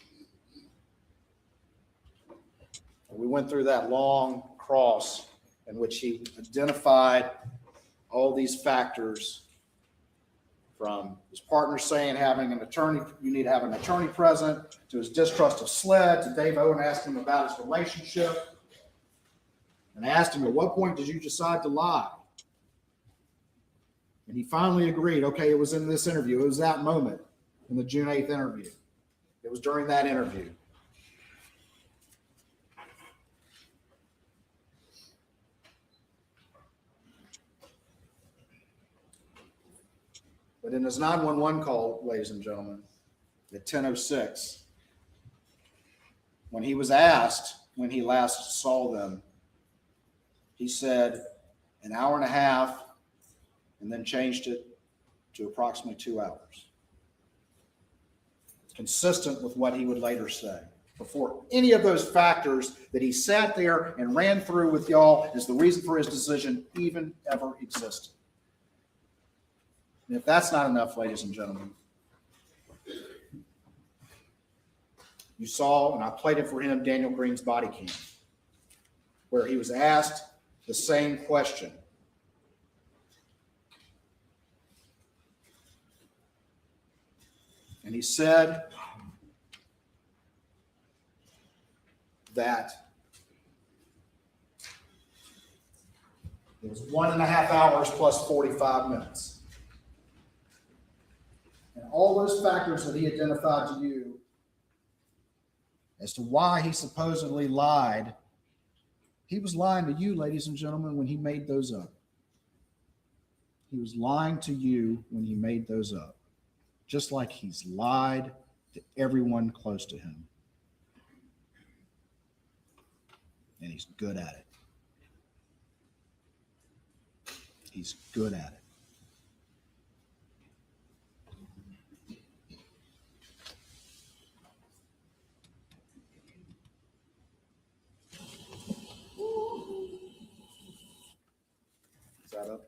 We went through that long cross in which he identified all these factors, from his partner saying having an attorney, you need to have an attorney present, to his distrust of SLED, to Dave Owen asking him about his relationship. And I asked him, at what point did you decide to lie? And he finally agreed, okay, it was in this interview. It was that moment in the June 8th interview. It was during that interview. But in his 911 call, ladies and gentlemen, at 10:06, when he was asked when he last saw them, he said an hour and a half, and then changed it to approximately 2 hours. Consistent with what he would later say. before any of those factors that he sat there and ran through with y'all as the reason for his decision even ever existed. And if that's not enough, ladies and gentlemen, you saw, and I played it for him, Daniel Green's body cam, where he was asked the same question. And he said that it was 1.5 hours plus 45 minutes. And all those factors that he identified to you as to why he supposedly lied, he was lying to you, ladies and gentlemen, when he made those up. He was lying to you when he made those up, just like he's lied to everyone close to him. And he's good at it. He's good at it. Is that up?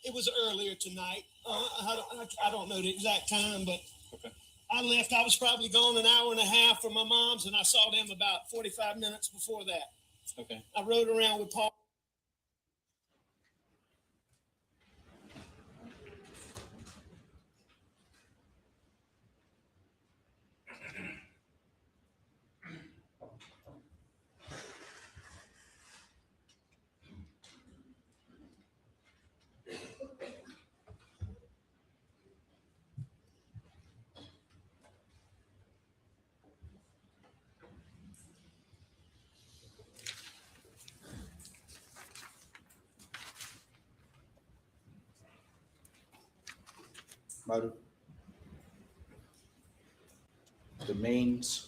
It was earlier tonight. I don't know the exact time, but okay. I left. I was probably gone an hour and a half from my mom's, and I saw them about 45 minutes before that. Okay. I rode around with Paul. Motive, the means,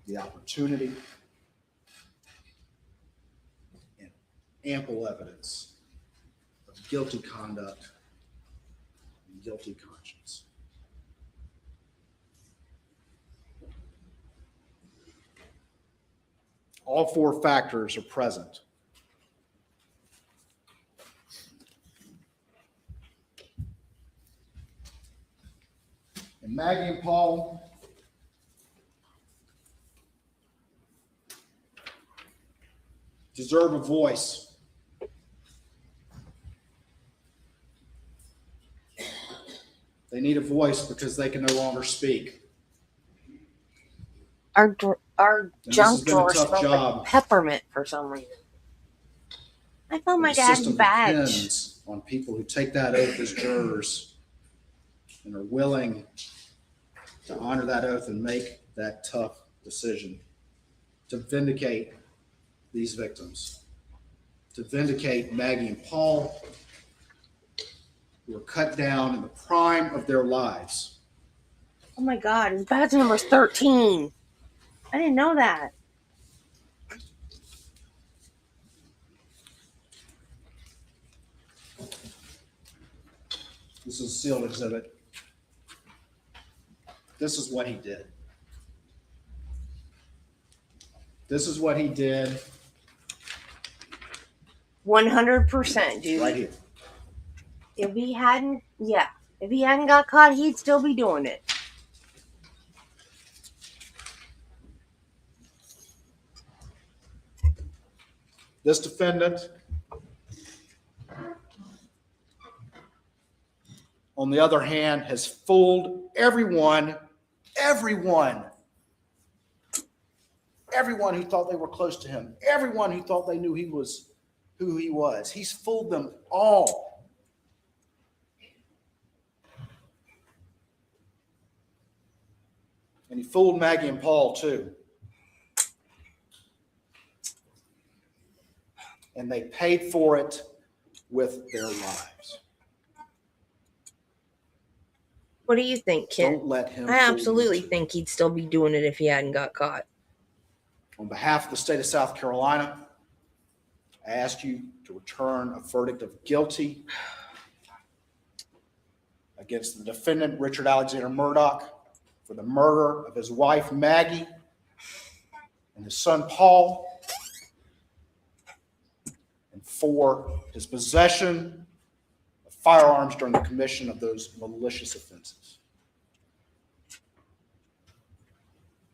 the opportunity, and ample evidence of guilty conduct and guilty conscience. All four factors are present. And Maggie and Paul deserve a voice. They need a voice because they can no longer speak. Our And this junk has been a drawer tough smells job. like peppermint for some reason. I found my The dad's system badge. depends on people who take that oath as jurors and are willing to honor that oath and make that tough decision to vindicate these victims, to vindicate Maggie and Paul, who were cut down in the prime of their lives. Oh my God, his badge number is 13. I didn't know that. This is a sealed exhibit. This is what he did. This is what he did 100%, dude. right here. If he hadn't got caught, he'd still be doing it. This defendant, on the other hand, has fooled everyone who thought they were close to him, everyone who thought they knew he was who he was. He's fooled them all. And he fooled Maggie and Paul too. And they paid for it with their lives. What do you think, Kit? Don't let him. I fool you absolutely too. think he'd still be doing it if he hadn't got caught. On behalf of the state of South Carolina, I ask you to return a verdict of guilty against the defendant, Richard Alexander Murdaugh, for the murder of his wife, Maggie, and his son, Paul, and for his possession of firearms during the commission of those malicious offenses.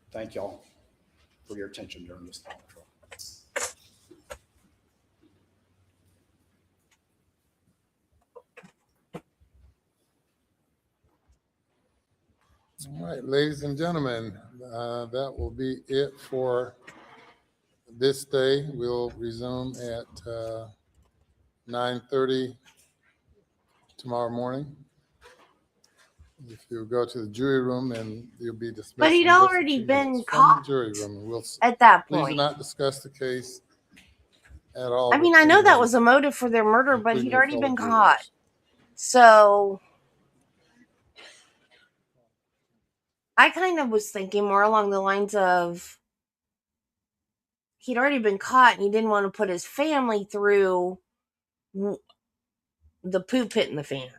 Thank y'all for your attention during this trial. All right, ladies and gentlemen, that will be it for this day. We'll resume at 9:30 tomorrow morning. If you go to the jury room, and you'll be dismissed. But he'd in just a already few been minutes from caught the jury room. And we'll at that please do point. not discuss the case at all. I mean, with I know that anyone, was a motive for their murder, but including he'd your already fellow been jurors. caught. So I kind of was thinking more along the lines of he'd already been caught and he didn't want to put his family through the poop hitting the fan.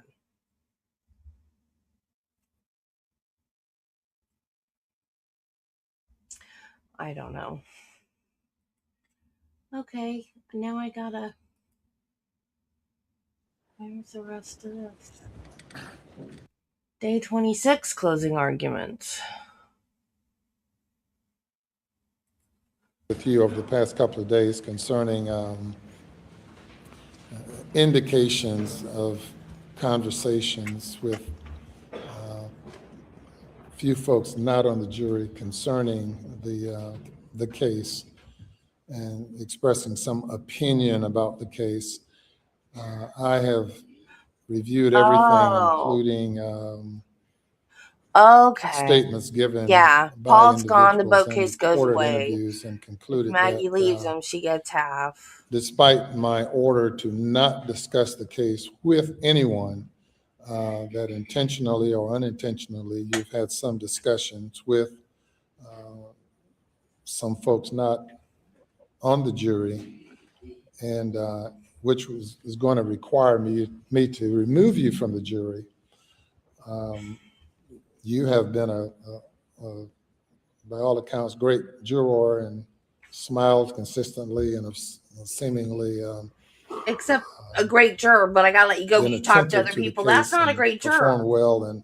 I don't know. Okay, now I gotta. Where's the rest of this? Day 26, closing argument. With you over the past couple of days concerning indications of conversations with few folks not on the jury concerning the case and expressing some opinion about the case. I have reviewed everything, including Okay. statements given Yeah, by Paul's gone, the individuals boat and case goes recorded away. interviews, and If concluded Maggie leaves that him, she gets half. despite my order to not discuss the case with anyone, that intentionally or unintentionally, you've had some discussions with some folks not on the jury, and which is going to require me to remove you from the jury. You have been by all accounts, great juror and smiled consistently and have seemingly Except a great juror, but I gotta let you go. been You talk to attentive other the people. That's case not a and great performed juror. well, and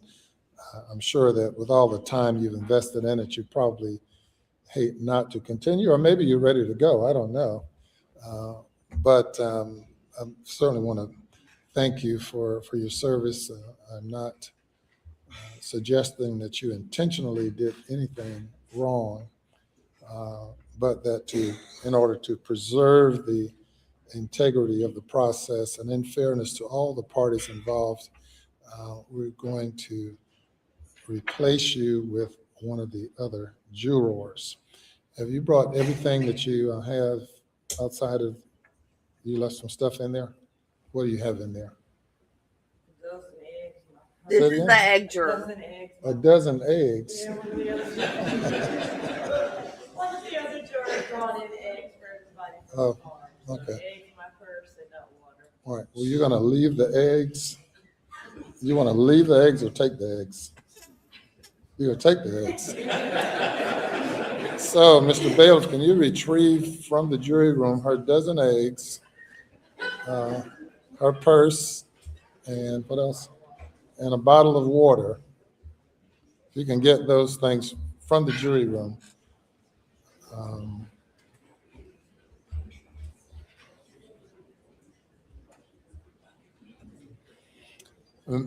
I'm sure that with all the time you've invested in it, you probably hate not to continue, or maybe you're ready to go. I don't know. But I certainly want to thank you for your service. I'm not suggesting that you intentionally did anything wrong, but that in order to preserve the integrity of the process and in fairness to all the parties involved, we're going to replace you with one of the other jurors. Have you brought everything that you have outside of, you left some stuff in there? What do you have in there? This Say it is again? the egg juror. A dozen eggs. One of the other jurors brought in eggs for everybody. Oh, okay. Eggs in my purse and no water. All right. Well, you're going to leave the eggs. You want to leave the eggs or take the eggs? You're going to take the eggs. So, Mr. Bales, can you retrieve from the jury room her dozen eggs, her purse, and what else? And a bottle of water. If you can get those things from the jury room.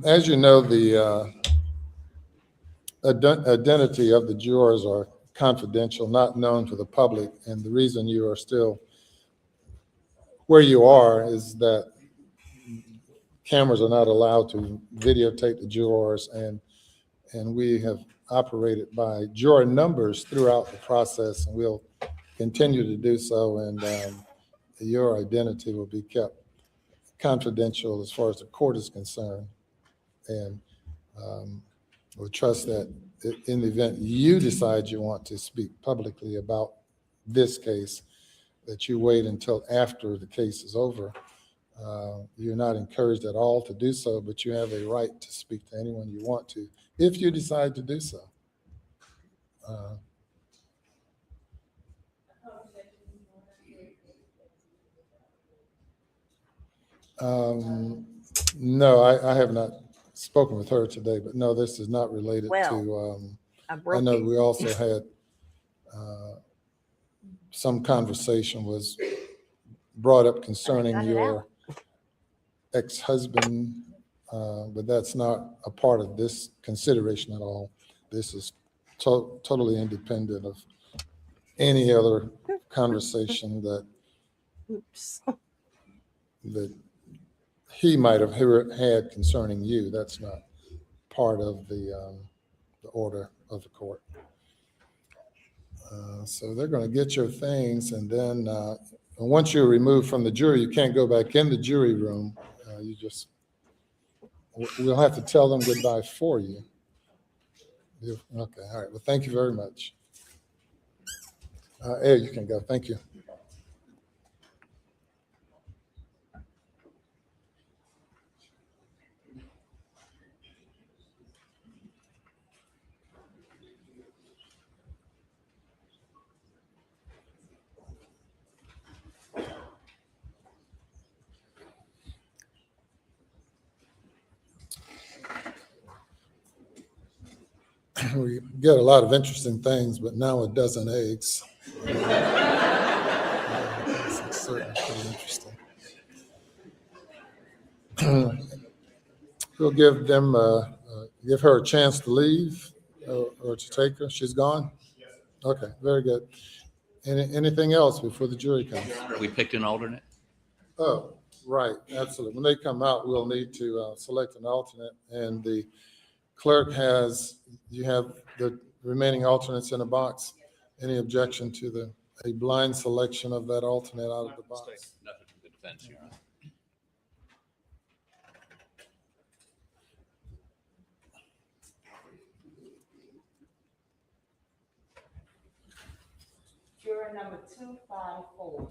As you know, the identity of the jurors are confidential, not known to the public, and the reason you are still where you are is that cameras are not allowed to videotape the jurors, and we have operated by juror numbers throughout the process, and we'll continue to do so, and your identity will be kept confidential as far as the court is concerned. And or trust that in the event you decide you want to speak publicly about this case, that you wait until after the case is over. You're not encouraged at all to do so, but you have a right to speak to anyone you want to, if you decide to do so. No, I have not spoken with her today, but no, this is not related to, I know we also had some conversation was brought up concerning your ex-husband, but that's not a part of this consideration at all. This is totally independent of any other conversation that that he might have had concerning you. That's not part of the order of the court. So they're going to get your things, and then once you're removed from the jury, you can't go back in the jury room. We'll have to tell them goodbye for you. Okay, all right. Well, thank you very much. Ed, you can go. Thank you. We get a lot of interesting things, but now a dozen eggs. It's certainly pretty interesting. We'll give them, give her a chance to leave or to take her. She's gone? Okay, very good. Anything else before the jury comes? Your Honor, we picked an alternate. Oh, right, absolutely. When they come out, we'll need to select an alternate, and the clerk you have the remaining alternates in a box. Any objection to a blind selection of that alternate out of the box? Nothing from the defense, Your Honor. Juror number 254.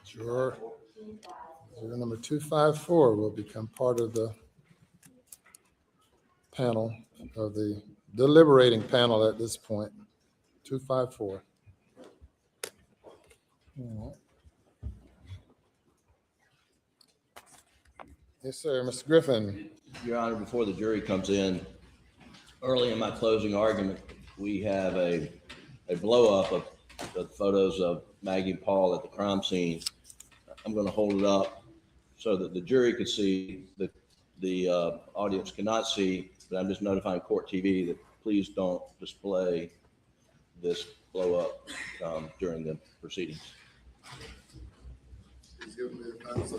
Juror number 254 will become part of the panel, of the deliberating panel at this point. 254. All right. Yes, sir. Mr. Griffin. Your Honor, before the jury comes in, early in my closing argument, we have a blow up of the photos of Maggie and Paul at the crime scene. I'm going to hold it up so that the jury could see, the audience cannot see, but I'm just notifying Court TV that please don't display this blow up during the proceedings.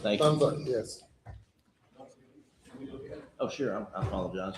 Thank you. Thumbs up, yes. Oh, sure. I apologize.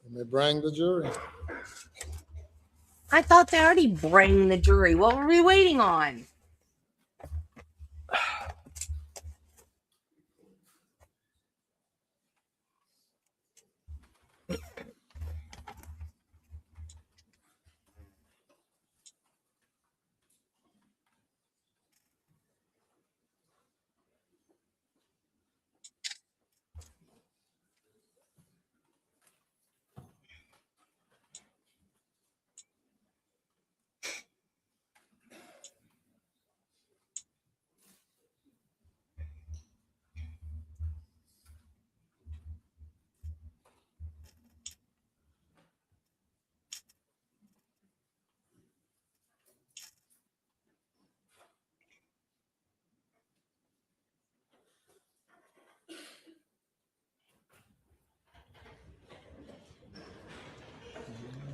You may bring the jury. I thought they already bring the jury. What were we waiting on?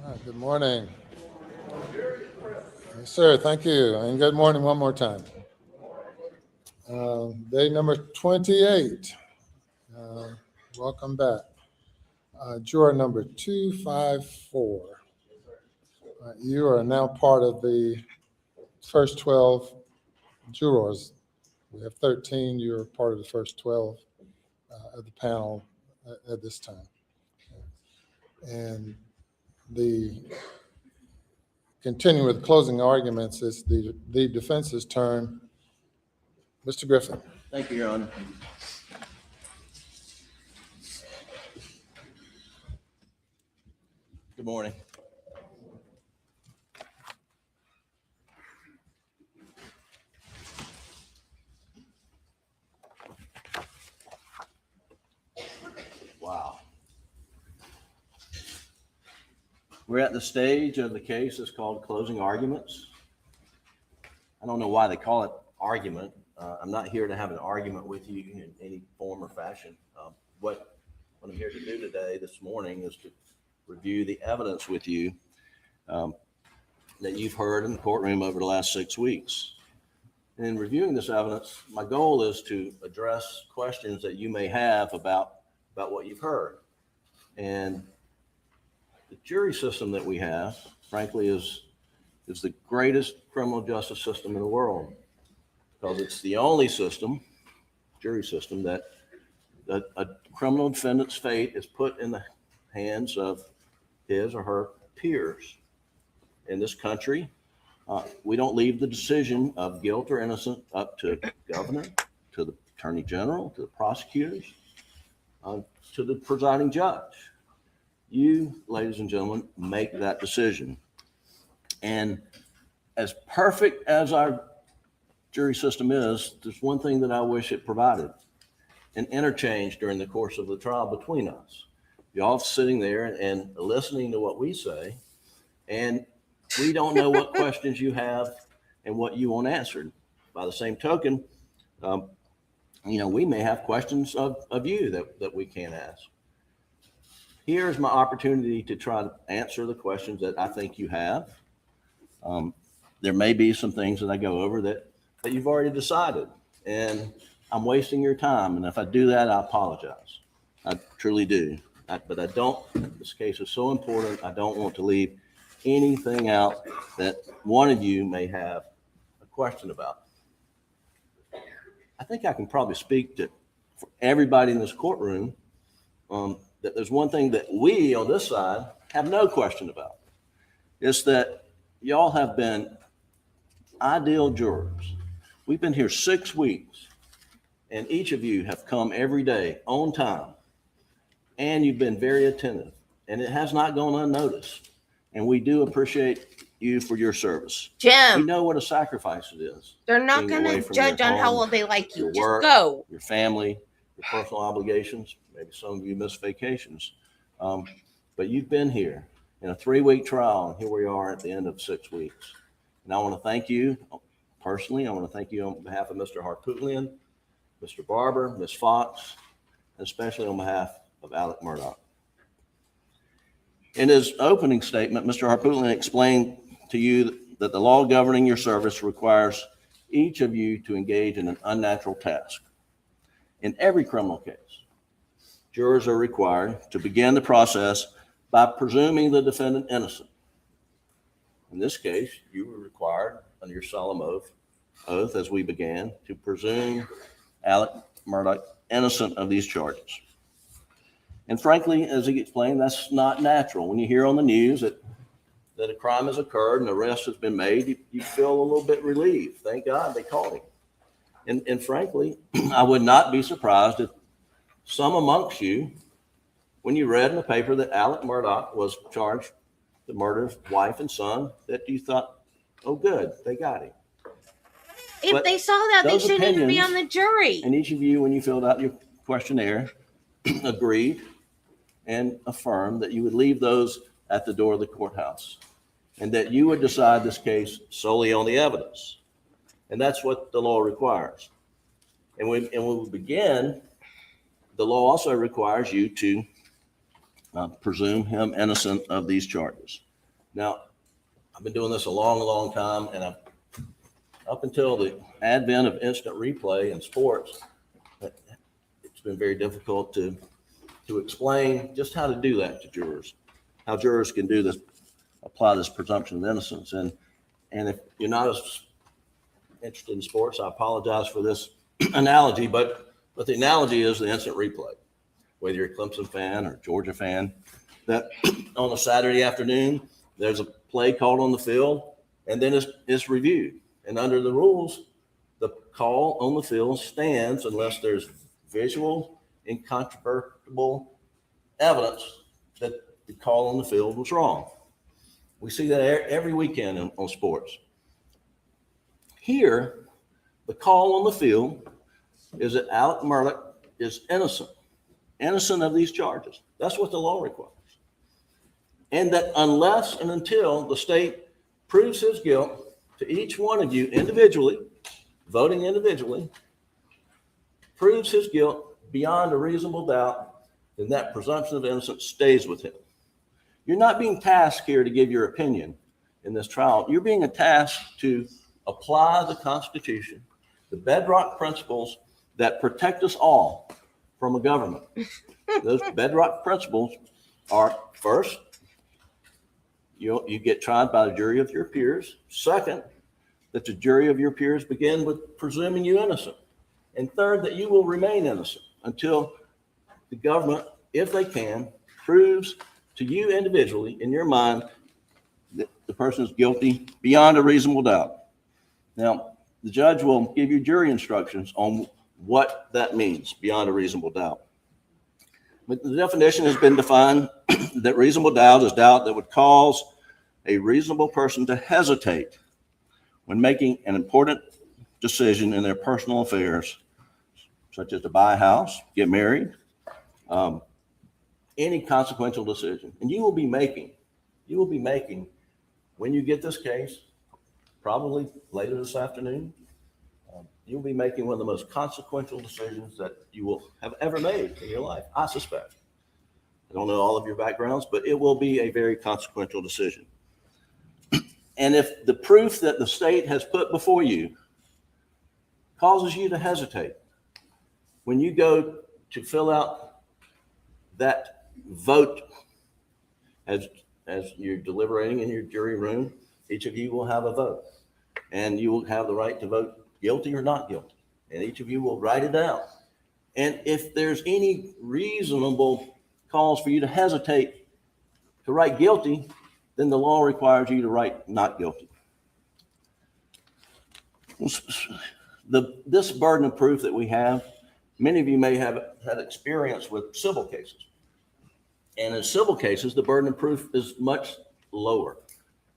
All right, good morning. Yes, sir. Thank you. And good morning one more time. Day number 28. Welcome back. Juror number 254. You are now part of the first 12 jurors. We have 13. You're part of the first 12 of the panel at this time. And the continuing with closing arguments is the defense's turn. Mr. Griffin. Thank you, Your Honor. Good morning. Wow. We're at the stage of the case that's called closing arguments. I don't know why they call it argument. I'm not here to have an argument with you in any form or fashion. What I'm here to do today, this morning, is to review the evidence with you that you've heard in the courtroom over the last 6 weeks. And in reviewing this evidence, my goal is to address questions that you may have about what you've heard. And the jury system that we have, frankly, is the greatest criminal justice system in the world, because it's the only system, jury system, that a criminal defendant's fate is put in the hands of his or her peers. In this country, we don't leave the decision of guilt or innocence up to the governor, to the attorney general, to the prosecutors, to the presiding judge. You, ladies and gentlemen, make that decision. And as perfect as our jury system is, there's one thing that I wish it provided: an interchange during the course of the trial between us. You're all sitting there and listening to what we say, and we don't know what questions you have and what you want answered. By the same token, we may have questions of you that we can't ask. Here's my opportunity to try to answer the questions that I think you have. There may be some things that I go over that you've already decided, and I'm wasting your time. And if I do that, I apologize. I truly do. But I don't. This case is so important. I don't want to leave anything out that one of you may have a question about. I think I can probably speak for everybody in this courtroom that there's one thing that we on this side have no question about. is that y'all have been ideal jurors. We've been here 6 weeks, and each of you have come every day on time, and you've been very attentive, and it has not gone unnoticed. And we do appreciate you for your service. We Jim, know what a sacrifice it is. they're not being going away to from judge your on how home, well they like you. your Just work, go. your family, your personal obligations. Maybe some of you miss vacations. But you've been here in a 3-week trial, and here we are at the end of 6 weeks. And I want to thank you personally. I want to thank you on behalf of Mr. Harpootlian, Mr. Barber, Ms. Fox, and especially on behalf of Alex Murdaugh. In his opening statement, Mr. Harpootlian explained to you that the law governing your service requires each of you to engage in an unnatural task. In every criminal case, jurors are required to begin the process by presuming the defendant innocent. In this case, you were required under your solemn oath as we began to presume Alex Murdaugh innocent of these charges. And frankly, as he explained, that's not natural. When you hear on the news that a crime has occurred and an arrest has been made, you feel a little bit relieved. Thank God they caught him. And frankly, I would not be surprised if some amongst you, when you read in the paper that Alex Murdaugh was charged with the murder of wife and son, that you thought, oh, good, they got him. If But they saw that, they those shouldn't even be opinions- on the jury. And each of you, when you filled out your questionnaire, agreed and affirmed that you would leave those at the door of the courthouse and that you would decide this case solely on the evidence. And that's what the law requires. And when we begin, the law also requires you to presume him innocent of these charges. Now, I've been doing this a long, long time, and up until the advent of instant replay in sports, it's been very difficult to explain just how to do that to jurors, how jurors can do this, apply this presumption of innocence. And if you're not as interested in sports, I apologize for this analogy, but the analogy is the instant replay. Whether you're a Clemson fan or Georgia fan, that on a Saturday afternoon, there's a play called on the field, and then it's reviewed. And under the rules, the call on the field stands unless there's visual, incontrovertible evidence that the call on the field was wrong. We see that every weekend on sports. Here, the call on the field is that Alex Murdaugh is innocent of these charges. That's what the law requires. And that unless and until the state proves his guilt to each one of you individually, voting individually, proves his guilt beyond a reasonable doubt, then that presumption of innocence stays with him. You're not being tasked here to give your opinion in this trial. You're being tasked to apply the Constitution, the bedrock principles that protect us all from a government. Those bedrock principles are, first, you get tried by a jury of your peers. Second, that the jury of your peers begin with presuming you innocent. And third, that you will remain innocent until the government, if they can, proves to you individually in your mind that the person is guilty beyond a reasonable doubt. Now, the judge will give you jury instructions on what that means, beyond a reasonable doubt. But the definition has been defined that reasonable doubt is doubt that would cause a reasonable person to hesitate when making an important decision in their personal affairs, such as to buy a house, get married, any consequential decision. And you will be making, when you get this case, probably later this afternoon, you'll be making one of the most consequential decisions that you will have ever made in your life, I suspect. I don't know all of your backgrounds, but it will be a very consequential decision. And if the proof that the state has put before you causes you to hesitate, when you go to fill out that vote as you're deliberating in your jury room, each of you will have a vote. And you will have the right to vote guilty or not guilty. And each of you will write it down. And if there's any reasonable cause for you to hesitate to write guilty, then the law requires you to write not guilty. This burden of proof that we have, many of you may have had experience with civil cases. And in civil cases, the burden of proof is much lower,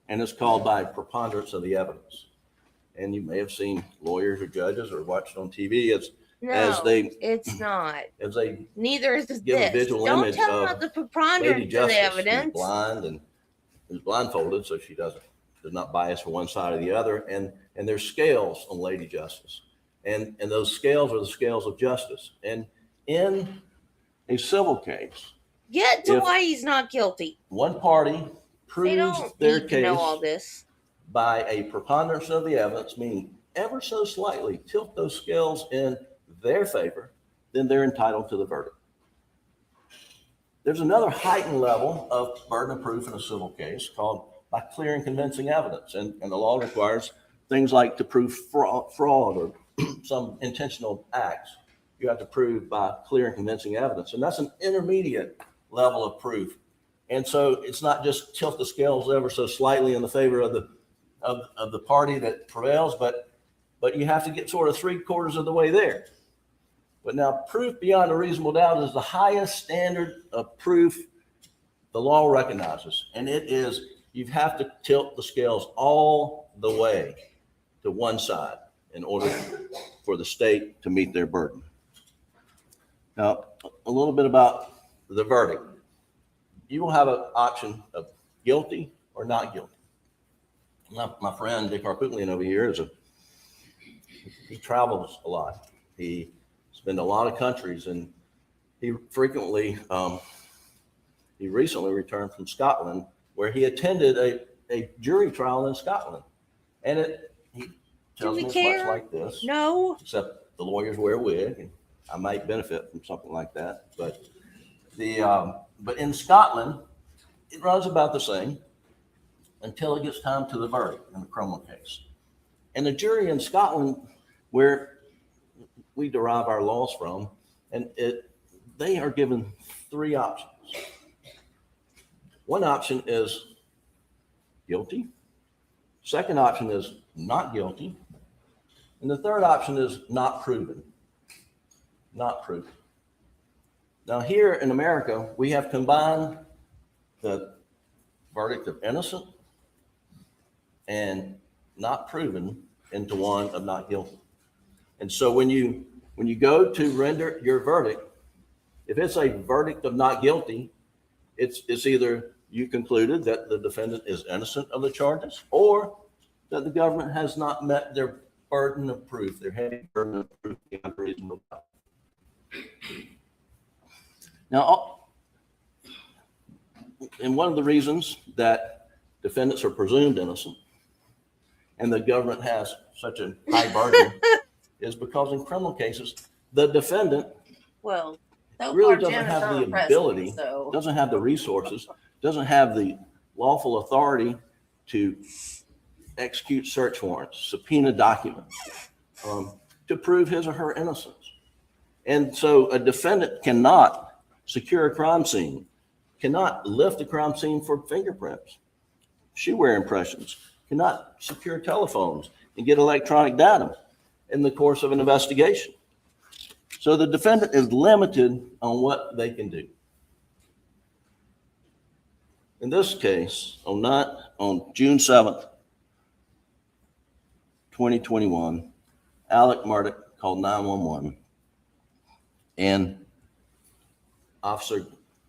and it's called by preponderance of the evidence. And you may have seen lawyers or judges or watched on TV as it's not. as they Neither is give a this. visual Don't image tell of about the Lady preponderance of Justice, the who's evidence. blind and who's blindfolded, so she does not bias for one side or the other. And there's scales on Lady Justice, and those scales are the scales of justice. And in a civil case, Get to if why he's not guilty. one party They proves don't their need to know all case this. by a preponderance of the evidence, meaning ever so slightly tilt those scales in their favor, then they're entitled to the verdict. There's another heightened level of burden of proof in a civil case called by clear and convincing evidence. And the law requires things like to prove fraud or some intentional acts. You have to prove by clear and convincing evidence. And that's an intermediate level of proof. And so it's not just tilt the scales ever so slightly in the favor of the party that prevails, but you have to get sort of 3/4 of the way there. But now proof beyond a reasonable doubt is the highest standard of proof the law recognizes. And it is, you have to tilt the scales all the way to one side in order for the state to meet their burden. Now, a little bit about the verdict. You will have an option of guilty or not guilty. My friend Dick Harpootlian over here he travels a lot. He's been to a lot of countries, and he frequently, he recently returned from Scotland, where he attended a jury trial in Scotland. And he tells me it's much like this. No. Except the lawyers wear a wig, and I might benefit from something like that. But in Scotland, it runs about the same until it gets time to the verdict in the criminal case. And the jury in Scotland, where we derive our laws from, and they are given 3 options. One option is guilty. Second option is not guilty. And the third option is not proven. Not proven. Now here in America, we have combined the verdict of innocent and not proven into one of not guilty. And so when you go to render your verdict, if it's a verdict of not guilty, it's either you concluded that the defendant is innocent of the charges, or that the government has not met their burden of proof, their heavy burden of proof beyond reasonable doubt. Now, and one of the reasons that defendants are presumed innocent and the government has such a high burden is because in criminal cases, the defendant really doesn't have the ability, doesn't have the resources, doesn't have the lawful authority to execute search warrants, subpoena documents, to prove his or her innocence. And so a defendant cannot secure a crime scene, cannot lift a crime scene for fingerprints, shoe-wear impressions, cannot secure telephones and get electronic data in the course of an investigation. So the defendant is limited on what they can do. In this case, on June 7th, 2021, Alex Murdaugh called 911, and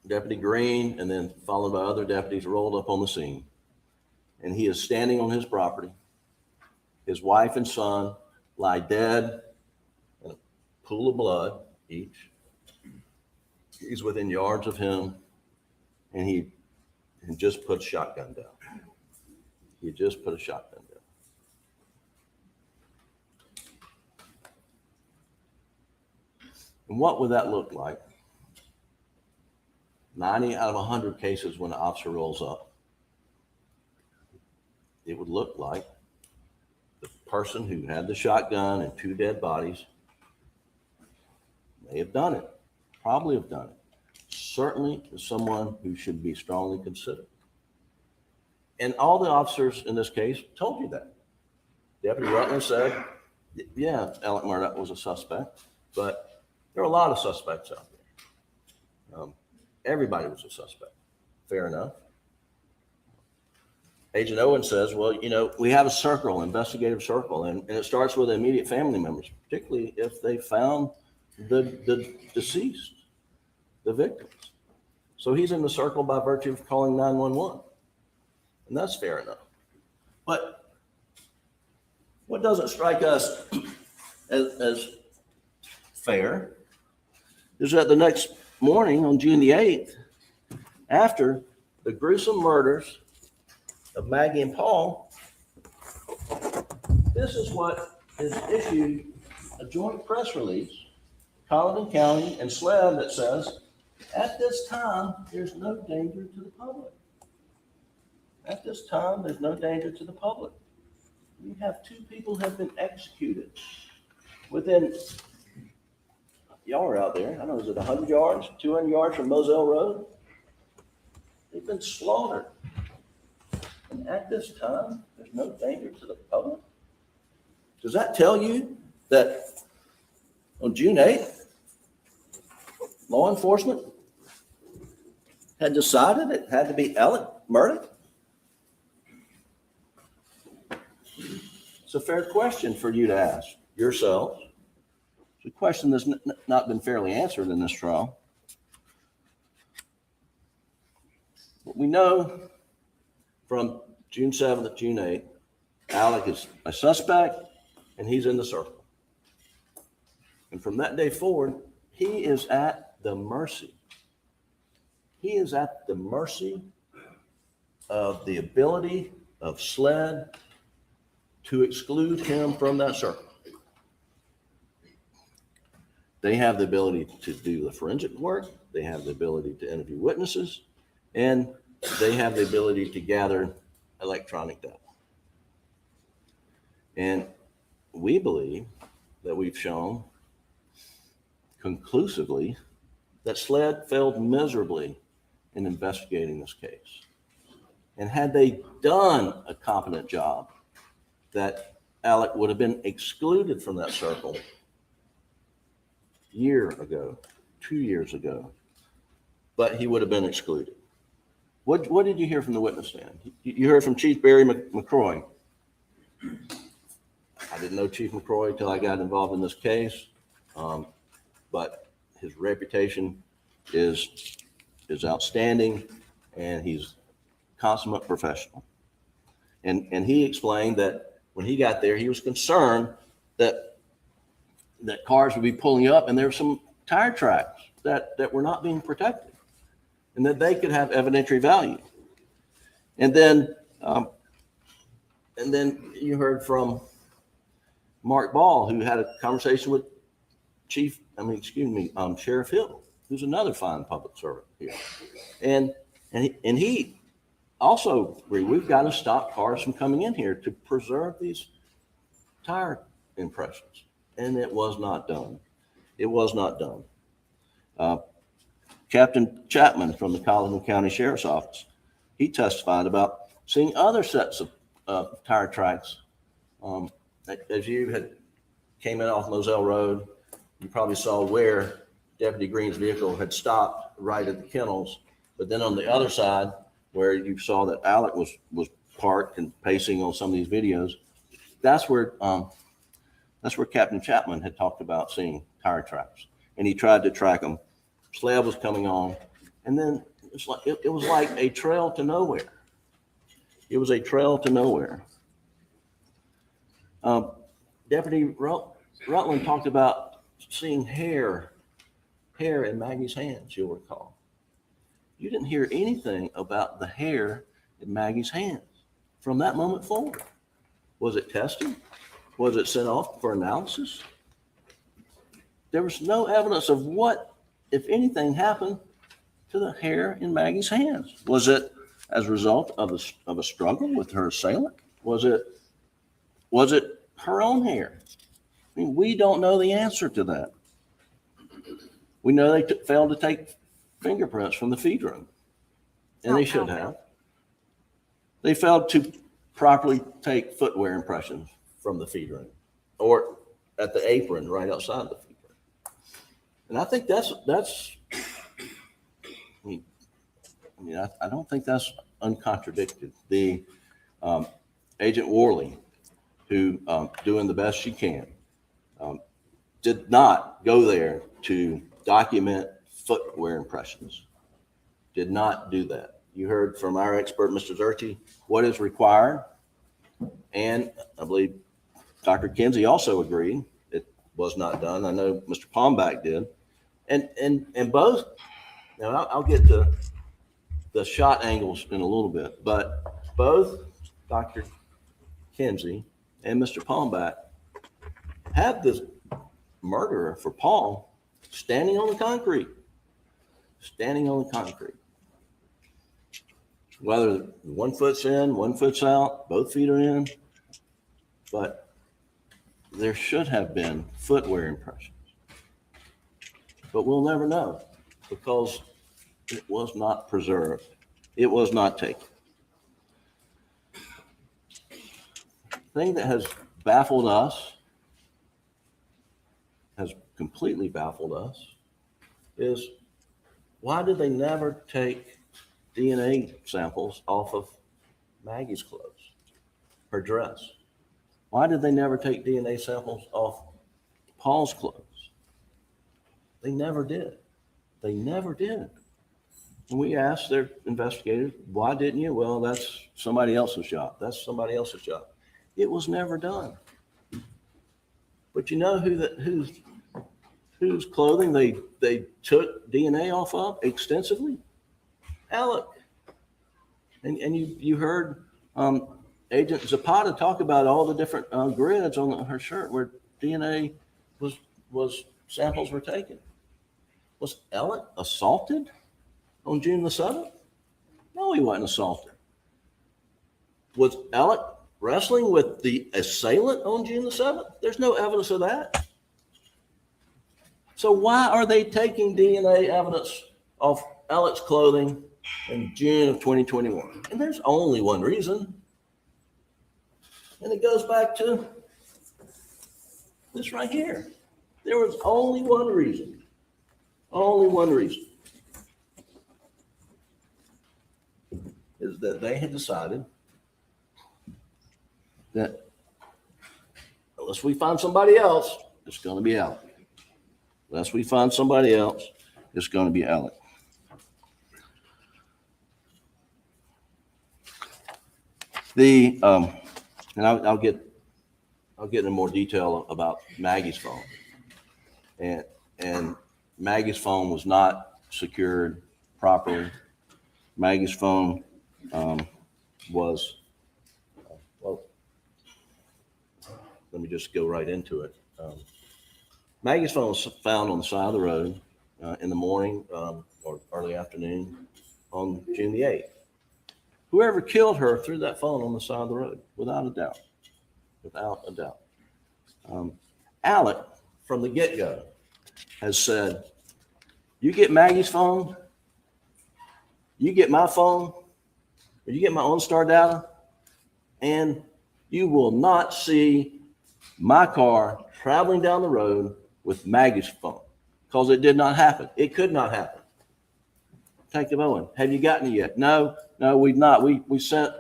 Deputy Green, and then followed by other deputies, rolled up on the scene. And he is standing on his property. His wife and son lie dead in a pool of blood each. He's within yards of him, and he just put a shotgun down. He just put a shotgun down. And what would that look like? 90 out of 100 cases when an officer rolls up, it would look like the person who had the shotgun and 2 dead bodies may have done it, probably have done it. Certainly someone who should be strongly considered. And all the officers in this case told you that. Deputy Rutland said, yeah, Alex Murdaugh was a suspect, but there are a lot of suspects out there. Everybody was a suspect. Fair enough. Agent Owen says, well, you know, we have a circle, investigative circle, and it starts with immediate family members, particularly if they found the deceased, the victims. So he's in the circle by virtue of calling 911. And that's fair enough. But what doesn't strike us as fair is that the next morning on June the 8th, after the gruesome murders of Maggie and Paul, this is what is issued, a joint press release, Colleton County and SLED, that says, at this time, there's no danger to the public. At this time, there's no danger to the public. We have 2 people have been executed within, y'all are out there, I don't know, is it 100 yards, 200 yards from Moselle Road? They've been slaughtered. And at this time, there's no danger to the public. Does that tell you that on June 8th, law enforcement had decided it had to be Alex Murdaugh? It's a fair question for you to ask yourselves. It's a question that's not been fairly answered in this trial. What we know from June 7th to June 8th, Alec is a suspect and he's in the circle. And from that day forward, he is at the mercy. He is at the mercy of the ability of SLED to exclude him from that circle. They have the ability to do the forensic work. They have the ability to interview witnesses, and they have the ability to gather electronic data. And we believe that we've shown conclusively that SLED failed miserably in investigating this case. And had they done a competent job, that Alec would have been excluded from that circle a year ago, 2 years ago, but he would have been excluded. What did you hear from the witness stand? You heard from Chief Barry McCroy. I didn't know Chief McCroy until I got involved in this case, but his reputation is outstanding, and he's consummate professional. And he explained that when he got there, he was concerned that cars would be pulling up and there were some tire tracks that were not being protected and that they could have evidentiary value. And then you heard from Mark Ball, who had a conversation with Sheriff Hill, who's another fine public servant here. And he also agreed, we've got to stop cars from coming in here to preserve these tire impressions. And it was not done. It was not done. Captain Chapman from the Colleton County Sheriff's Office, he testified about seeing other sets of tire tracks. As you had came in off Moselle Road, you probably saw where Deputy Green's vehicle had stopped right at the kennels. But then on the other side, where you saw that Alec was parked and pacing on some of these videos, that's where Captain Chapman had talked about seeing tire tracks, and he tried to track them. SLED was coming on, and then it was like a trail to nowhere. It was a trail to nowhere. Deputy Rutland talked about seeing hair in Maggie's hands, you'll recall. You didn't hear anything about the hair in Maggie's hands from that moment forward. Was it tested? Was it sent off for analysis? There was no evidence of what, if anything, happened to the hair in Maggie's hands. Was it as a result of a struggle with her assailant? Was it her own hair? I mean, we don't know the answer to that. We know they failed to take fingerprints from the feed room, and they should have. They failed to properly take footwear impressions from the feed room or at the apron right outside the feed room. And I think that's I don't think that's uncontradicted. The Agent Worley, who doing the best she can, did not go there to document footwear impressions. Did not do that. You heard from our expert, Mr. Zerti, what is required. And I believe Dr. Kinsey also agreed it was not done. I know Mr. Palmbach did. And both, now I'll get to the shot angles in a little bit, but both Dr. Kinsey and Mr. Palmbach had this murderer for Paul standing on the concrete. Whether 1 foot's in, 1 foot's out, both feet are in, but there should have been footwear impressions. But we'll never know because it was not preserved. It was not taken. The thing that has baffled us, has completely baffled us, is why did they never take DNA samples off of Maggie's clothes, her dress? Why did they never take DNA samples off Paul's clothes? They never did. They never did. And we asked their investigators, why didn't you? Well, that's somebody else's job. That's somebody else's job. It was never done. But you know whose clothing they took DNA off of extensively? Alec. And you heard Agent Zapata talk about all the different grids on her shirt where DNA was samples were taken. Was Alec assaulted on June the 7th? No, he wasn't assaulted. Was Alec wrestling with the assailant on June the 7th? There's no evidence of that. So why are they taking DNA evidence of Alec's clothing in June of 2021? And there's only one reason. And it goes back to this right here. There was only one reason. Only one reason. Is that they had decided that unless we find somebody else, it's going to be Alec. Unless we find somebody else, it's going to be Alec. And I'll get into more detail about Maggie's phone. And Maggie's phone was not secured properly. Maggie's phone was, well, let me just go right into it. Maggie's phone was found on the side of the road in the morning or early afternoon on June the 8th. Whoever killed her threw that phone on the side of the road, without a doubt. Without a doubt. Alec, from the get-go, has said, you get Maggie's phone, you get my phone, or you get my OnStar data, and you will not see my car traveling down the road with Maggie's phone, because it did not happen. It could not happen. Detective Owen, have you gotten it yet? No, we've not. We sent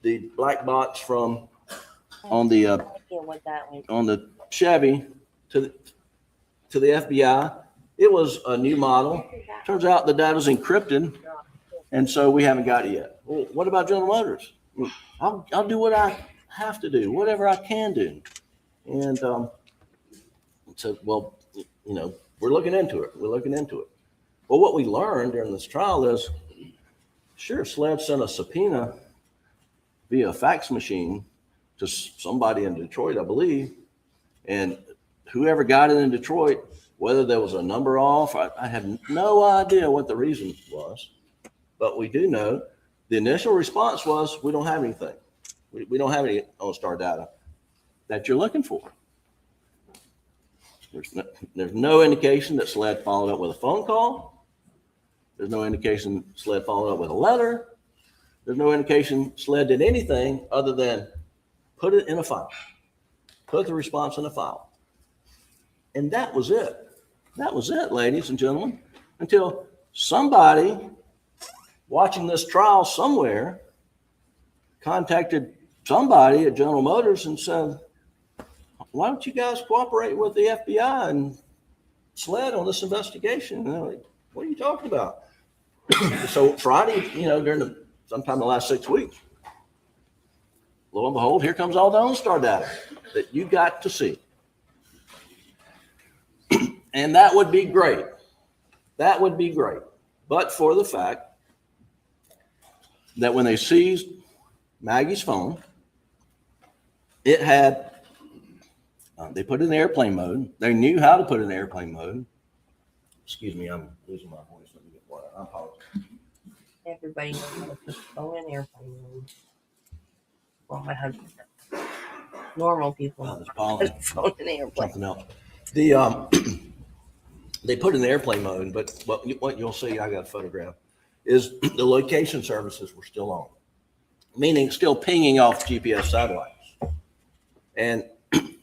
the black box from on the Chevy to the FBI. It was a new model. Turns out the data's encrypted, and so we haven't got it yet. Well, what about General Motors? I'll do what I have to do, whatever I can do. And said, well, we're looking into it. Well, what we learned during this trial is, sure, SLED sent a subpoena via fax machine to somebody in Detroit, I believe. And whoever got it in Detroit, whether there was a number off, I have no idea what the reason was. But we do know the initial response was, we don't have anything. We don't have any OnStar data that you're looking for. There's no indication that SLED followed up with a phone call. There's no indication SLED followed up with a letter. There's no indication SLED did anything other than put it in a file, put the response in a file. And that was it. That was it, ladies and gentlemen, until somebody watching this trial somewhere contacted somebody at General Motors and said, why don't you guys cooperate with the FBI and SLED on this investigation? And they're like, what are you talking about? So Friday, during sometime in the last 6 weeks, lo and behold, here comes all the OnStar data that you got to see. And that would be great. That would be great. But for the fact that when they seized Maggie's phone, it had, they put it in airplane mode. They knew how to put it in airplane mode. Excuse me, I'm losing my voice. Let me get quiet. I apologize. Everybody knows how to put the phone in airplane mode. Well, my husband does. Normal people know how to put the phone in airplane. Something else. They put it in airplane mode, but what you'll see, I got a photograph, is the location services were still on, meaning still pinging off GPS satellites. And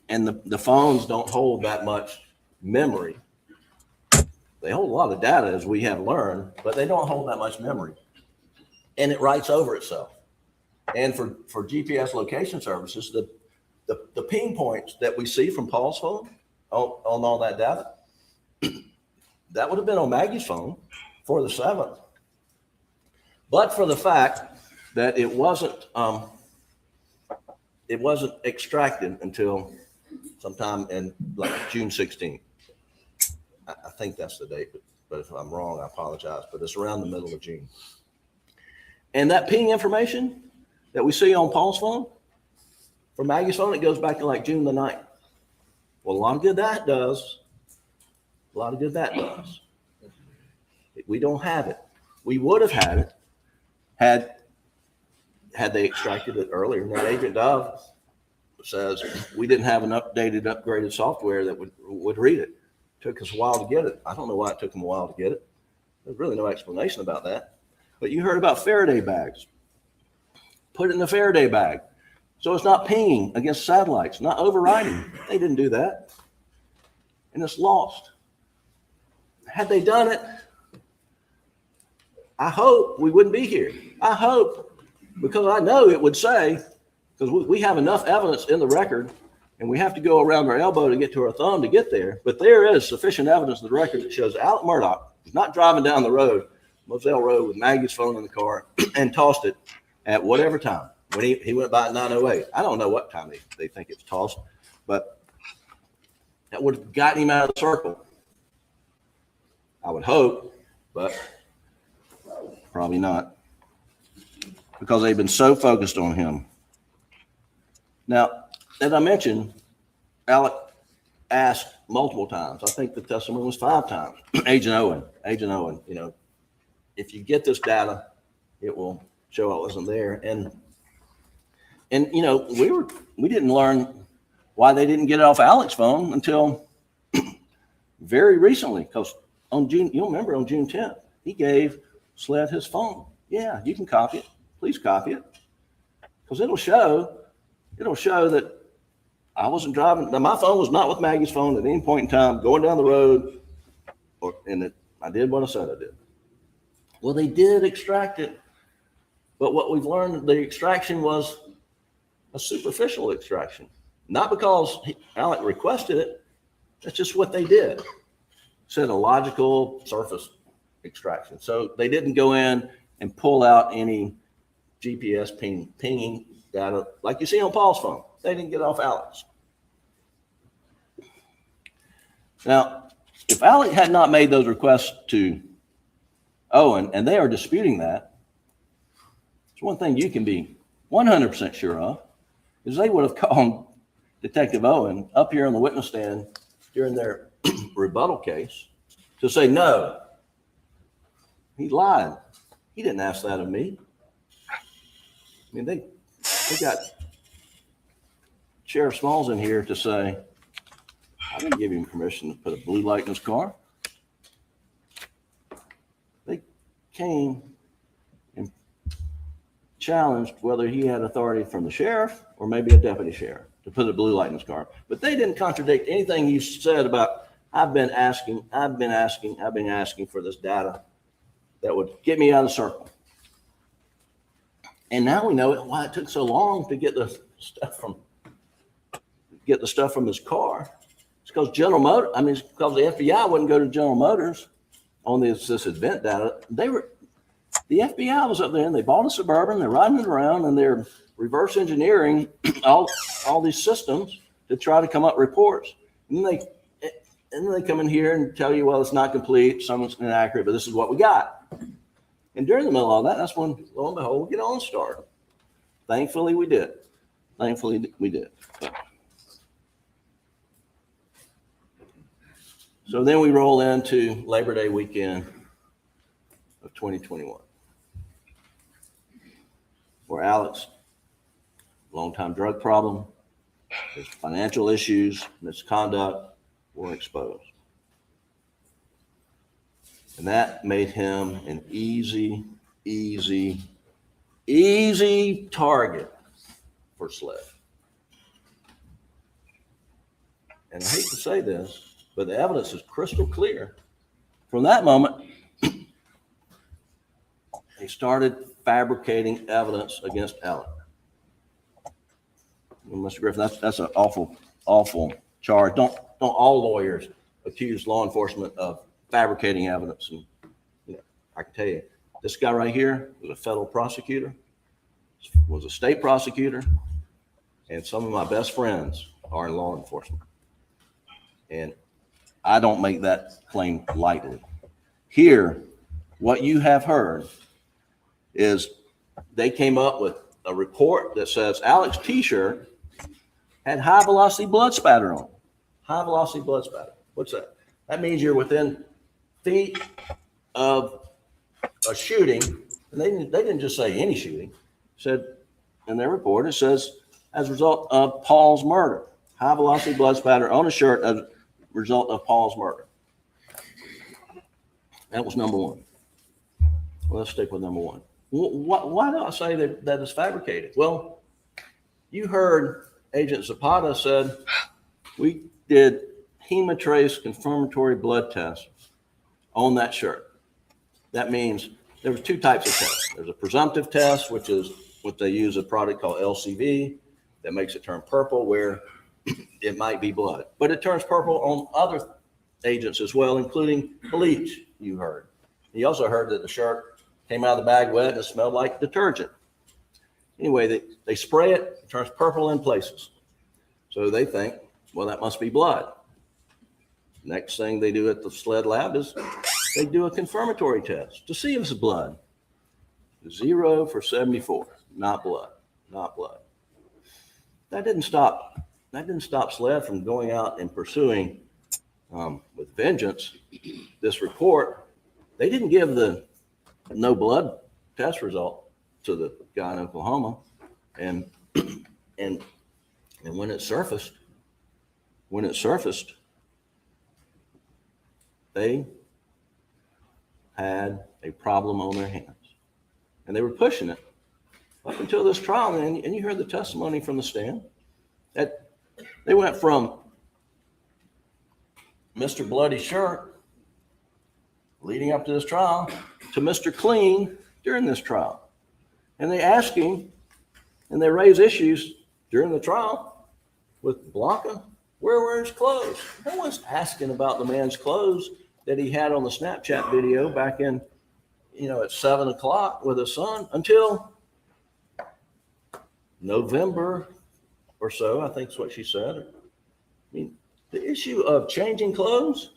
the phones don't hold that much memory. They hold a lot of data, as we have learned, but they don't hold that much memory. And it writes over itself. And for GPS location services, the ping points that we see from Paul's phone on all that data, that would have been on Maggie's phone for the 7th. But for the fact that it wasn't extracted until sometime in like June 16th. I think that's the date, but if I'm wrong, I apologize, but it's around the middle of June. And that ping information that we see on Paul's phone, for Maggie's phone, it goes back to like June the 9th. Well, a lot of good that does. A lot of good that does. We don't have it. We would have had it had they extracted it earlier. Now, Agent Dove says we didn't have an updated, upgraded software that would read it. Took us a while to get it. I don't know why it took them a while to get it. There's really no explanation about that. But you heard about Faraday bags. Put it in the Faraday bag. So it's not pinging against satellites, not overriding. They didn't do that. And it's lost. Had they done it, I hope we wouldn't be here. I hope, because I know it would say, because we have enough evidence in the record, and we have to go around our elbow to get to our thumb to get there. But there is sufficient evidence in the record that shows Alex Murdaugh was not driving down the road, Moselle Road, with Maggie's phone in the car and tossed it at whatever time. When he went by at 9:08. I don't know what time they think it's tossed, but that would have gotten him out of the circle. I would hope, but probably not, because they've been so focused on him. Now, as I mentioned, Alec asked multiple times. I think the testimony was 5 times. Agent Owen, if you get this data, it will show it wasn't there. And we didn't learn why they didn't get it off Alex's phone until very recently, because you'll remember on June 10th, he gave SLED his phone. Yeah, you can copy it. Please copy it, because it'll show that I wasn't driving. Now, my phone was not with Maggie's phone at any point in time going down the road, I did what I said I did. Well, they did extract it, but what we've learned, the extraction was a superficial extraction, not because Alec requested it. That's just what they did. Said a logical surface extraction. So they didn't go in and pull out any GPS pinging data like you see on Paul's phone. They didn't get off Alec's. Now, if Alec had not made those requests to Owen, and they are disputing that, it's one thing you can be 100% sure of, is they would have called Detective Owen up here on the witness stand during their rebuttal case to say, no, he lied. He didn't ask that of me. I mean, they got Sheriff Smalls in here to say, I didn't give him permission to put a blue light in his car. They came and challenged whether he had authority from the sheriff or maybe a deputy sheriff to put a blue light in his car. But they didn't contradict anything he said about, I've been asking for this data that would get me out of the circle. And now we know why it took so long to get the stuff from his car. It's because it's because the FBI wouldn't go to General Motors on this event data. The FBI was up there and they bought a Suburban, they're riding it around and they're reverse engineering all these systems to try to come up reports. And then they come in here and tell you, well, it's not complete, some is inaccurate, but this is what we got. And during the middle of all that, that's when, lo and behold, we get on start. Thankfully, we did. So then we roll into Labor Day weekend of 2021, where Alex, longtime drug problem, his financial issues, misconduct were exposed. And that made him an easy target for SLED. And I hate to say this, but the evidence is crystal clear. From that moment, they started fabricating evidence against Alex. Well, Mr. Griffin, that's an awful charge. Don't all lawyers accuse law enforcement of fabricating evidence? And I can tell you, this guy right here was a federal prosecutor, was a state prosecutor, and some of my best friends are in law enforcement. And I don't make that claim lightly. Here, what you have heard is they came up with a report that says Alex's t-shirt had high velocity blood spatter on it. High velocity blood spatter. What's that? That means you're within feet of a shooting. And they didn't just say any shooting. It said in their report, it says as a result of Paul's murder. High velocity blood spatter on a shirt as a result of Paul's murder. That was number one. Well, let's stick with number one. Why do I say that is fabricated? Well, you heard Agent Zapata said we did hemotrace confirmatory blood tests on that shirt. That means there were two types of tests. There's a presumptive test, which is what they use a product called LCV that makes it turn purple where it might be blood. But it turns purple on other agents as well, including bleach, you heard. You also heard that the shirt came out of the bag wet and it smelled like detergent. Anyway, they spray it, it turns purple in places. So they think, well, that must be blood. Next thing they do at the SLED lab is they do a confirmatory test to see if it's blood. 0 for 74, not blood. That didn't stop SLED from going out and pursuing with vengeance this report. They didn't give the no blood test result to the guy in Oklahoma, and when it surfaced, they had a problem on their hands, and they were pushing it up until this trial. And you heard the testimony from the stand that they went from Mr. Bloody Shirt leading up to this trial to Mr. Clean during this trial. And they ask him, and they raise issues during the trial with Blanca, where were his clothes? No one's asking about the man's clothes that he had on the Snapchat video back in, at 7 o'clock with his son until November or so, I think is what she said. I mean, the issue of changing clothes,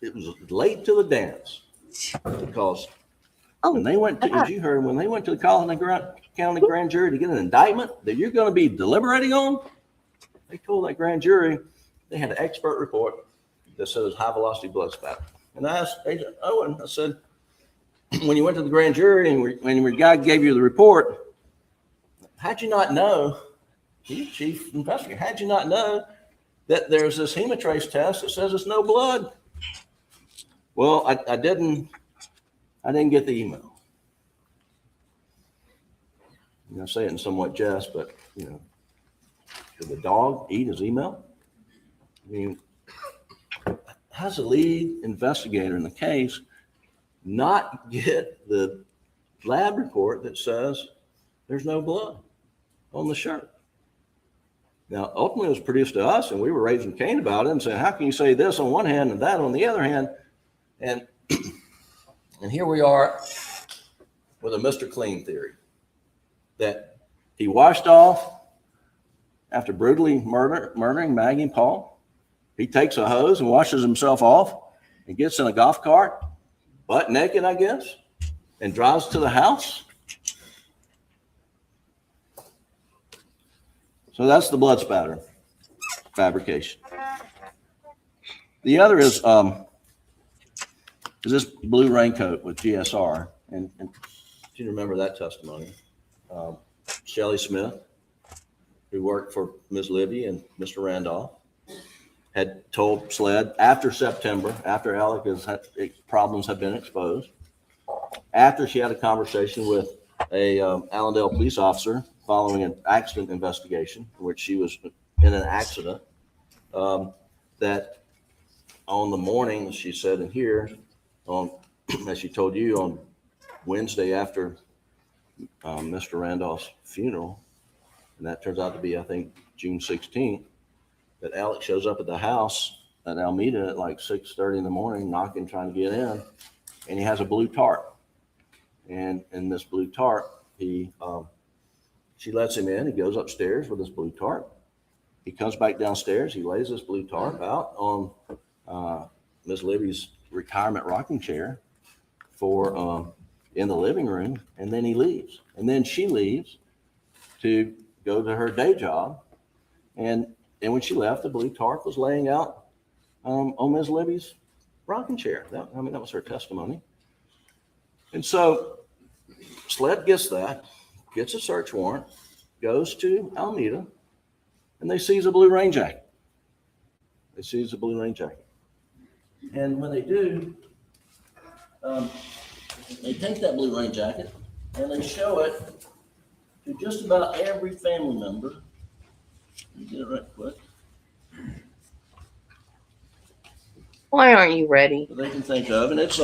it was late to the dance because when they went to, as you heard, when they went to the County Grand Jury to get an indictment that you're going to be deliberating on, they told that grand jury they had an expert report that said it was high velocity blood spatter. And I asked Agent Owen, I said, when you went to the grand jury and when your guy gave you the report, how'd you not know, chief investigator, how'd you not know that there's this hemotrace test that says it's no blood? Well, I didn't get the email. I say it in somewhat jest, but, did the dog eat his email? I mean, how's the lead investigator in the case not get the lab report that says there's no blood on the shirt? Now, ultimately, it was produced to us, and we were raising Cain about it and saying, how can you say this on one hand and that on the other hand? And here we are with a Mr. Clean theory that he washed off after brutally murdering Maggie and Paul. He takes a hose and washes himself off and gets in a golf cart, butt naked, I guess, and drives to the house. So that's the blood spatter fabrication. The other is this blue raincoat with GSR, and you remember that testimony. Shelley Smith, who worked for Ms. Libby and Mr. Randolph, had told SLED after September, after Alex's problems had been exposed, after she had a conversation with a Allendale police officer following an accident investigation in which she was in an accident, that on the morning, she said in here, as she told you, on Wednesday after Mr. Randolph's funeral, and that turns out to be, I think, June 16th, that Alex shows up at the house at Alameda at like 6:30 in the morning, knocking, trying to get in, and he has a blue tarp. And in this blue tarp, she lets him in. He goes upstairs with this blue tarp. He comes back downstairs. He lays this blue tarp out on Miss Libby's retirement rocking chair for in the living room, and then he leaves. And then she leaves to go to her day job. And when she left, the blue tarp was laying out on Ms. Libby's rocking chair. That was her testimony. And so SLED gets that, gets a search warrant, goes to Alameda, and they seize a blue rain jacket. They seize a blue rain jacket. And when they do, they take that blue rain jacket and they show it to just about every family member. Let me get it right quick. Why aren't you ready? That they can think of, and it's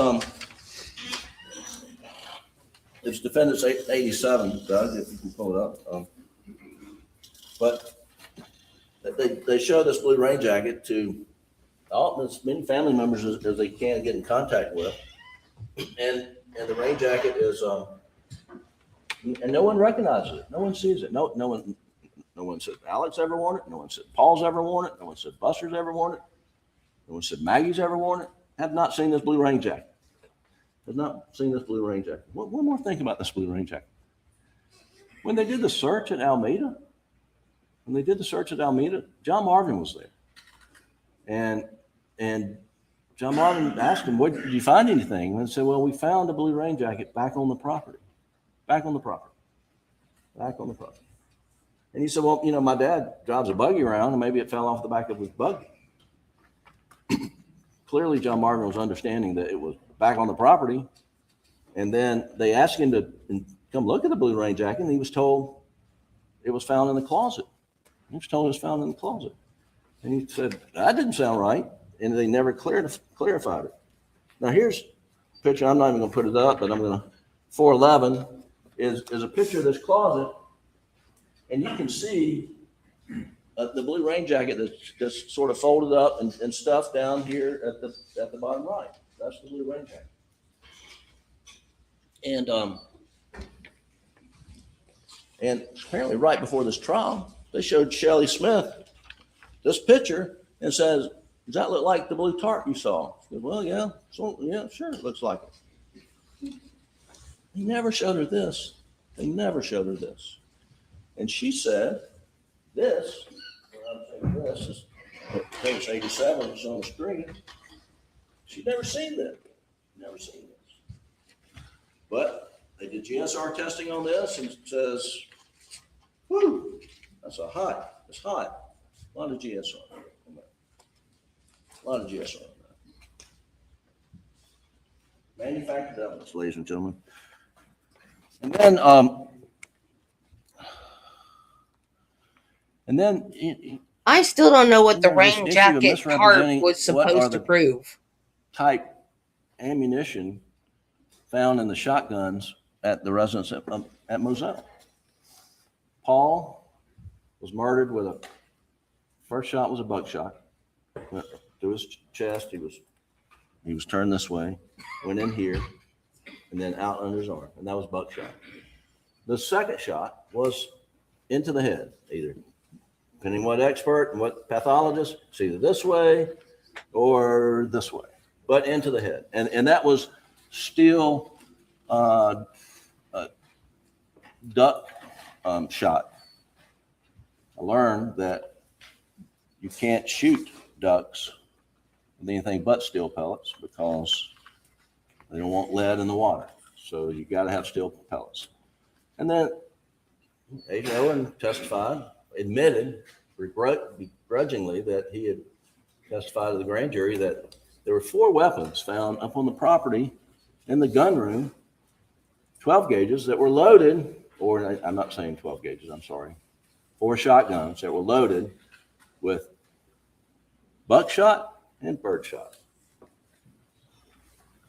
defendants 87, Doug, if you can pull it up. But they show this blue rain jacket to as many family members as they can get in contact with, and the rain jacket is and no one recognizes it. No one sees it. No one said Alex ever worn it. No one said Paul's ever worn it. No one said Buster's ever worn it. No one said Maggie's ever worn it. Have not seen this blue rain jacket. Has not seen this blue rain jacket. One more thing about this blue rain jacket. When they did the search at Alameda, John Marvin was there. And John Marvin asked him, did you find anything? And he said, well, we found a blue rain jacket back on the property. And he said, well, my dad drives a buggy around and maybe it fell off the back of his buggy. Clearly, John Marvin was understanding that it was back on the property. And then they asked him to come look at the blue rain jacket, and he was told it was found in the closet. And he said, that didn't sound right. And they never clarified it. Now, here's a picture. I'm not even going to put it up, but 411 is a picture of this closet. And you can see the blue rain jacket that's just sort of folded up and stuffed down here at the bottom right. That's the blue rain jacket. And apparently right before this trial, they showed Shelley Smith this picture and says, does that look like the blue tarp you saw? She goes, well, yeah, sure, it looks like it. They never showed her this. And she said, this is page 87, it's on the screen. She'd never seen this. But they did GSR testing on this and it says, whoo, it's hot. A lot of GSR. on that. Manufactured evidence, ladies and gentlemen. And then And then I still don't know what the there's this rain issue of jacket part misrepresenting was what are supposed to the prove. type ammunition found in the shotguns at the residence at Moselle. Paul was murdered with first shot was a buckshot. Went through his chest. He was turned this way, went in here, and then out under his arm, and that was buckshot. The second shot was into the head, either depending what expert and what pathologist, it's either this way or this way, but into the head. And that was still a duck shot. I learned that you can't shoot ducks with anything but steel pellets because they don't want lead in the water. So you got to have steel pellets. And then Agent Owen testified, admitted begrudgingly that he had testified to the grand jury that there were 4 weapons found up on the property in the gun room, 12 gauges that were loaded, or I'm not saying 12 gauges, I'm sorry, 4 shotguns that were loaded with buckshot and birdshot.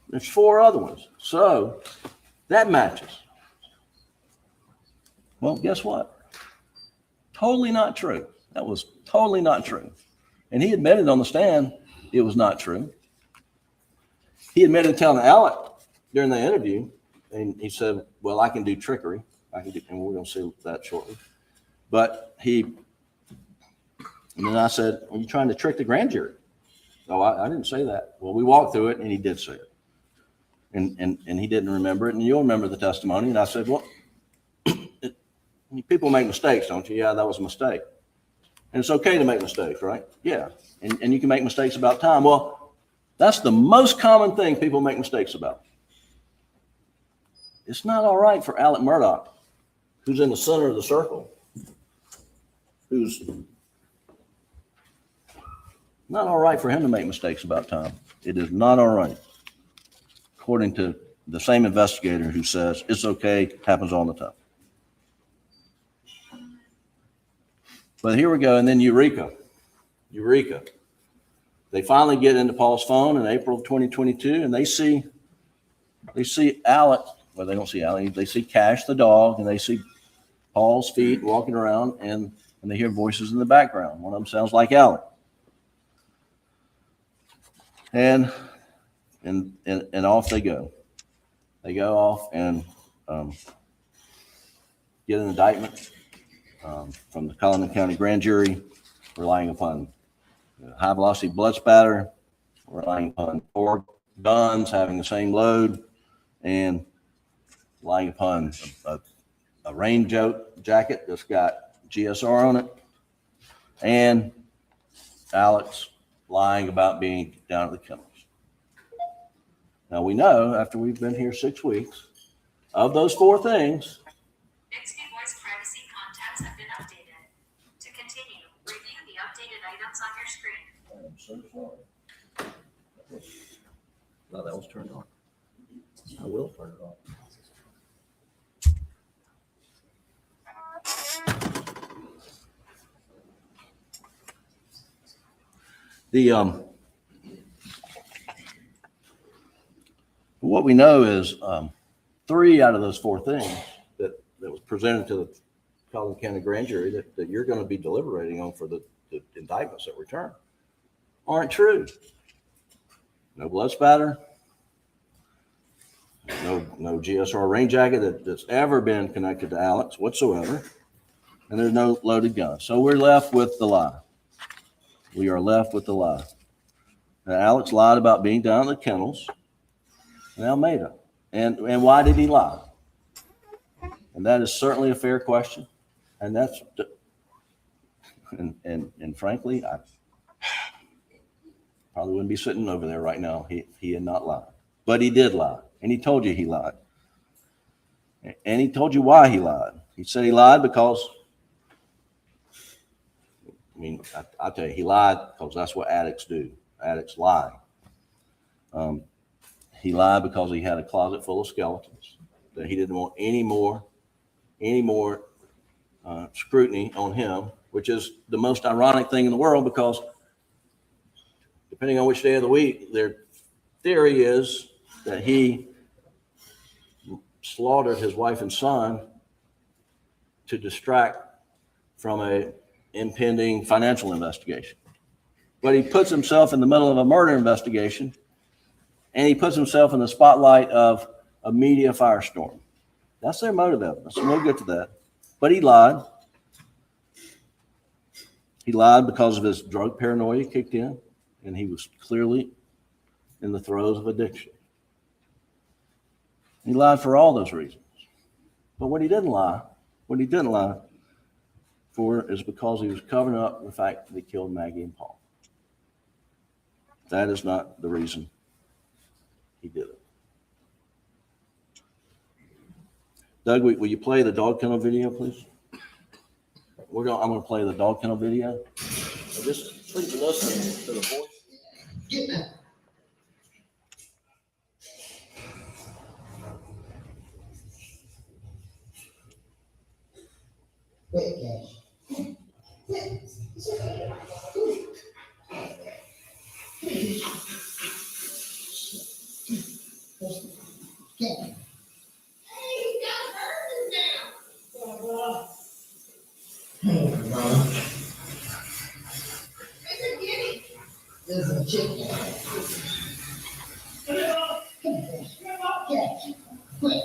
There's 4 other ones. So that matches. Well, guess what? Totally not true. That was totally not true. And he admitted on the stand it was not true. He admitted telling Alec during the interview, and he said, well, I can do trickery. And we're going to see that shortly. But and then I said, are you trying to trick the grand jury? No, I didn't say that. Well, we walked through it, and he did say it. And he didn't remember it, and you'll remember the testimony. And I said, well, people make mistakes, don't you? Yeah, that was a mistake. And it's okay to make mistakes, right? Yeah. And you can make mistakes about time. Well, that's the most common thing people make mistakes about. It's not all right for Alex Murdaugh, who's in the center of the circle, who's not all right for him to make mistakes about time. It is not all right, according to the same investigator who says it's okay, happens all the time. But here we go, and then Eureka. They finally get into Paul's phone in April of 2022, and they see Alec. Well, they don't see Alec. They see Cash the dog, and they see Paul's feet walking around, and they hear voices in the background. One of them sounds like Alec. And off they go. They go off and get an indictment from the Colleton County Grand Jury, relying upon high velocity blood spatter, relying upon 4 guns having the same load, and relying upon a rain jacket that's got GSR on it, and Alex lying about being down at the kennels. Now we know, after we've been here 6 weeks, of those 4 things, Bixby voice privacy contacts have been updated. To continue, review the updated items on your screen. I'm so sorry. No, that was turned on. I will turn it off. What we know is 3 out of those 4 things that was presented to the Colleton County Grand Jury that you're going to be deliberating on for the indictments that return aren't true. No blood spatter, no GSR rain jacket that's ever been connected to Alex whatsoever, and there's no loaded gun. So we're left with the lie. We are left with the lie. Now, Alex lied about being down at the kennels in Alameda. And why did he lie? And that is certainly a fair question. And that's, and frankly, I probably wouldn't be sitting over there right now. He had not lied, but he did lie. And he told you he lied. And he told you why he lied. He said he lied because, I'll tell you, he lied because that's what addicts do. Addicts lie. He lied because he had a closet full of skeletons, that he didn't want any more scrutiny on him, which is the most ironic thing in the world because depending on which day of the week, their theory is that he slaughtered his wife and son to distract from a impending financial investigation. But he puts himself in the middle of a murder investigation, and he puts himself in the spotlight of a media firestorm. That's their motive evidence, and we'll get to that. But he lied. He lied because of his drug paranoia kicked in, and he was clearly in the throes of addiction. He lied for all those reasons. But what he didn't lie for is because he was covering up the fact that he killed Maggie and Paul. That is not the reason he did it. Doug, will you play the dog kennel video, please? I'm going to play the dog kennel video. So just please listen to the voice. Get that. Wait, Cash. There's a chicken. Catch. Quick.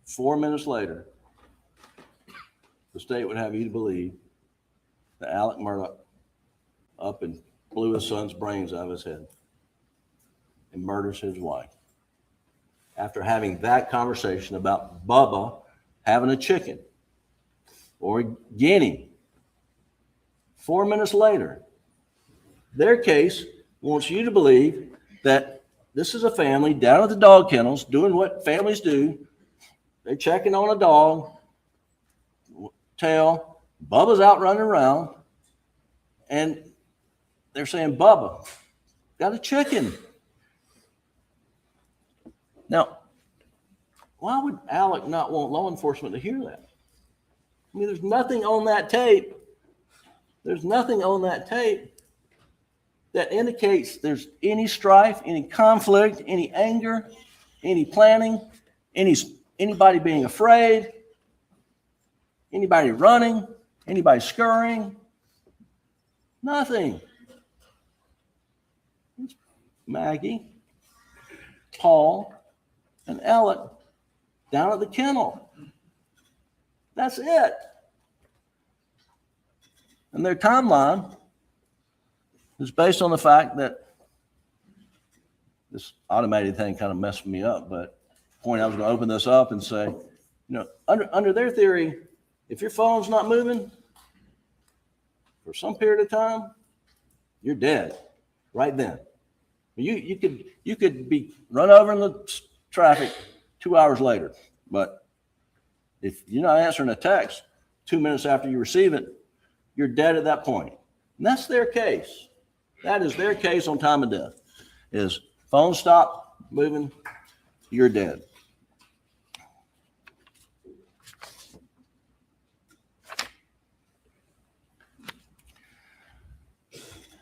4 minutes later, the state would have you to believe that Alex Murdaugh up and blew his son's brains out of his head and murders his wife after having that conversation about Bubba having a chicken or a guinea. 4 minutes later, their case wants you to believe that this is a family down at the dog kennels doing what families do. They're checking on a dog, tail, Bubba's out running around, and they're saying, Bubba, got a chicken. Now, why would Alec not want law enforcement to hear that? I mean, there's nothing on that tape. There's nothing on that tape that indicates there's any strife, any conflict, any anger, any planning, anybody being afraid, anybody running, anybody scurrying. Nothing. It's Maggie, Paul, and Alec down at the kennel. That's it. And their timeline is based on the fact that this automated thing kind of messed me up, but the point I was going to open this up and say, under their theory, if your phone's not moving for some period of time, you're dead right then. You could be run over in the traffic 2 hours later, but if you're not answering a text 2 minutes after you receive it, you're dead at that point. And that's their case. That is their case on time of death. Is phone stop moving, you're dead.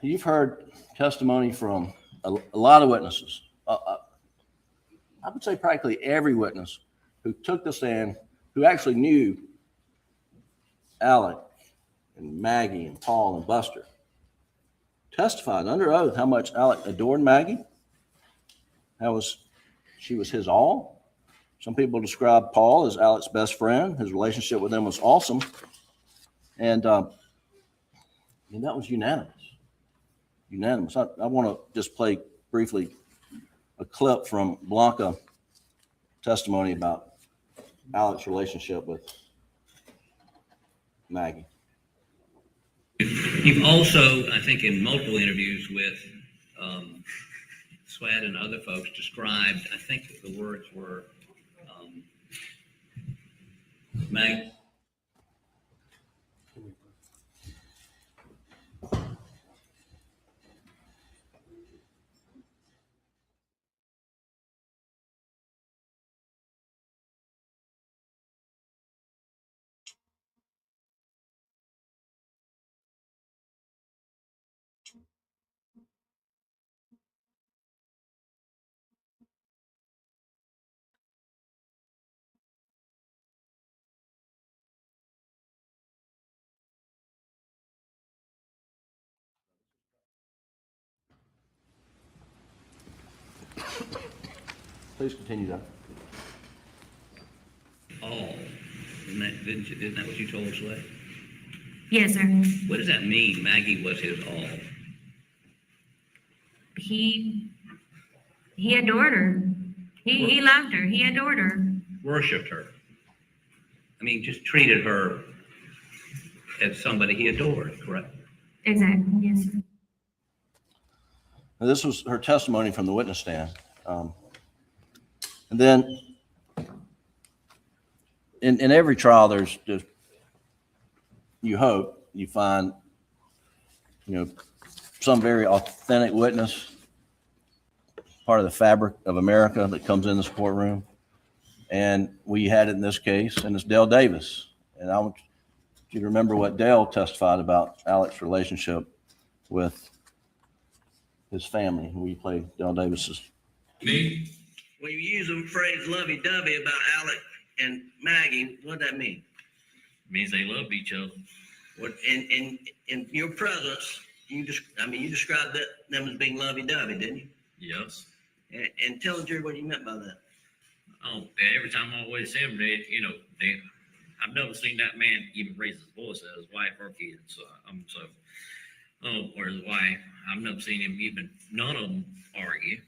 You've heard testimony from a lot of witnesses. I would say practically every witness who took the stand, who actually knew Alec and Maggie and Paul and Buster, testified under oath how much Alec adored Maggie. She was his all. Some people describe Paul as Alec's best friend. His relationship with him was awesome. And that was unanimous. Unanimous. I want to just play briefly a clip from Blanca testimony about Alec's relationship with Maggie. You've also, I think, in multiple interviews with Sweat and other folks, described, I think the words were Meg? Please continue, Doug. All. Isn't that what you told us, Leigh? Yes, sir. What does that mean? Maggie was his all. He adored her. He loved her. He adored her. Worshipped her. I mean, just treated her as somebody he adored, correct? Exactly. Yes, sir. Now, this was her testimony from the witness stand. And then in every trial, there's you hope you find, some very authentic witness, part of the fabric of America that comes in this courtroom. And we had it in this case, and it's Dale Davis. And I want you to remember what Dale testified about Alex's relationship with his family. We played Dale Davis's. Me? When you use the phrase lovey-dovey about Alex and Maggie, what does that mean? It means they loved each other. What in your presence, you described them as being lovey-dovey, didn't you? Yes. And tell the jury what you meant by that. Oh, every time I always say them, I've never seen that man even raise his voice at his wife or kids. Or his wife. I've never seen him even, none of them argue.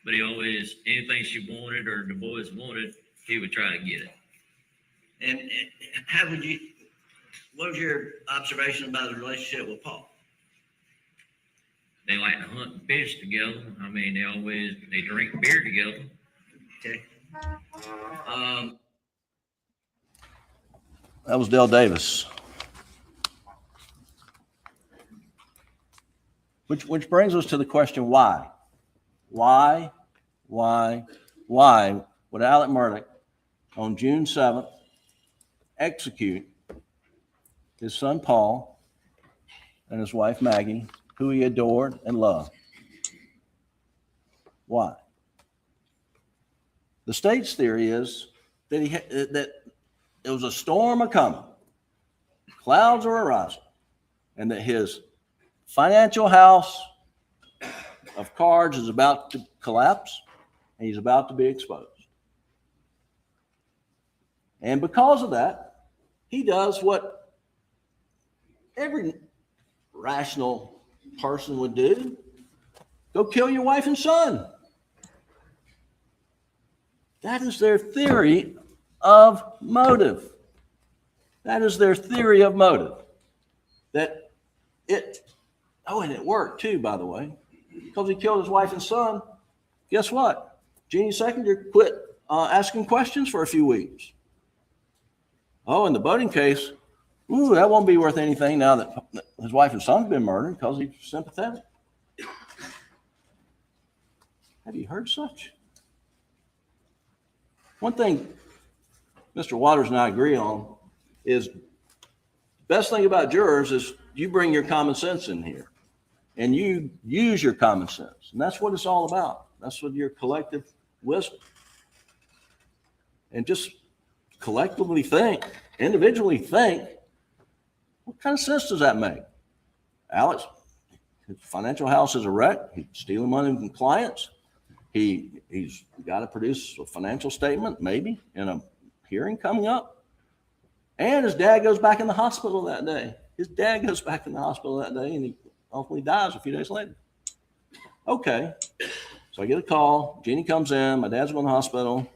But he always, anything she wanted or the boys wanted, he would try to get it. And what was your observation about the relationship with Paul? They like to hunt and fish together. I mean, they drink beer together. Okay. That was Dale Davis. Which brings us to the question, why? Why would Alex Murdaugh on June 7th execute his son Paul and his wife Maggie, who he adored and loved? Why? The state's theory is that that it was a storm a-coming, clouds are arising, and that his financial house of cards is about to collapse and he's about to be exposed. And because of that, he does what every rational person would do: go kill your wife and son. That is their theory of motive. That is their theory of motive. And it worked too, by the way, because he killed his wife and son. Guess what? Jeannie Seconder quit asking questions for a few weeks. Oh, in the boating case, that won't be worth anything now that his wife and son have been murdered, because he's sympathetic. Have you heard such? One thing Mr. Waters and I agree on is the best thing about jurors is you bring your common sense in here and you use your common sense. And that's what it's all about. That's what your collective wisdom. And just collectively think, individually think, what kind of sense does that make? Alex, his financial house is a wreck. He's stealing money from clients. He's got to produce a financial statement, maybe, in a hearing coming up. And his dad goes back in the hospital that day. His dad goes back in the hospital that day, and he hopefully dies a few days later. Okay, so I get a call. Jeannie comes in. My dad's going to the hospital.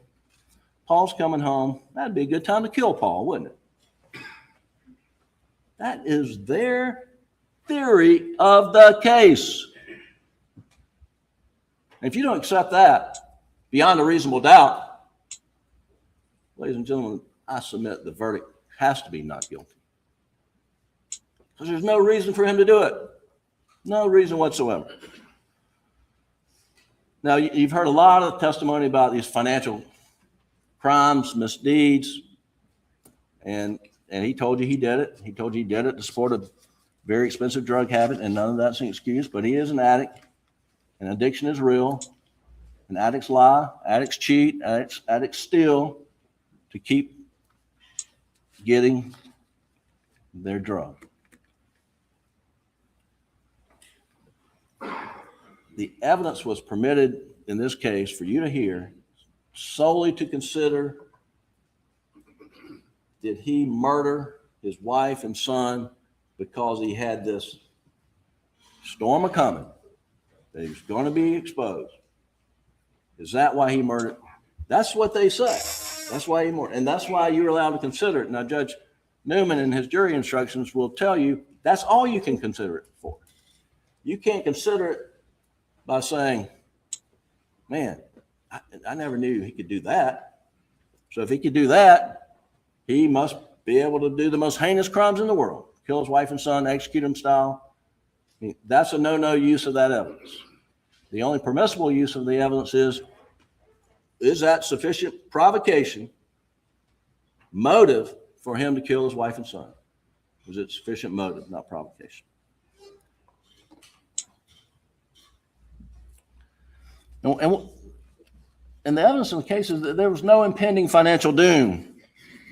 Paul's coming home. That'd be a good time to kill Paul, wouldn't it? That is their theory of the case. And if you don't accept that beyond a reasonable doubt, ladies and gentlemen, I submit the verdict has to be not guilty. Because there's no reason for him to do it. No reason whatsoever. Now, you've heard a lot of testimony about these financial crimes, misdeeds, and he told you he did it. He told you he did it to support a very expensive drug habit, and none of that's an excuse, but he is an addict, and addiction is real, and addicts lie, addicts cheat, addicts steal to keep getting their drug. The evidence was permitted in this case for you to hear solely to consider, did he murder his wife and son because he had this storm a coming, that he was going to be exposed? Is that why he murdered? That's what they say. That's why he murdered. And that's why you're allowed to consider it. Now, Judge Newman in his jury instructions will tell you that's all you can consider it for. You can't consider it by saying, man, I never knew he could do that. So if he could do that, he must be able to do the most heinous crimes in the world, kill his wife and son, execute him style. I mean, that's a no use of that evidence. The only permissible use of the evidence is that sufficient provocation, motive for him to kill his wife and son? Was it sufficient motive, not provocation? And the evidence in the case is that there was no impending financial doom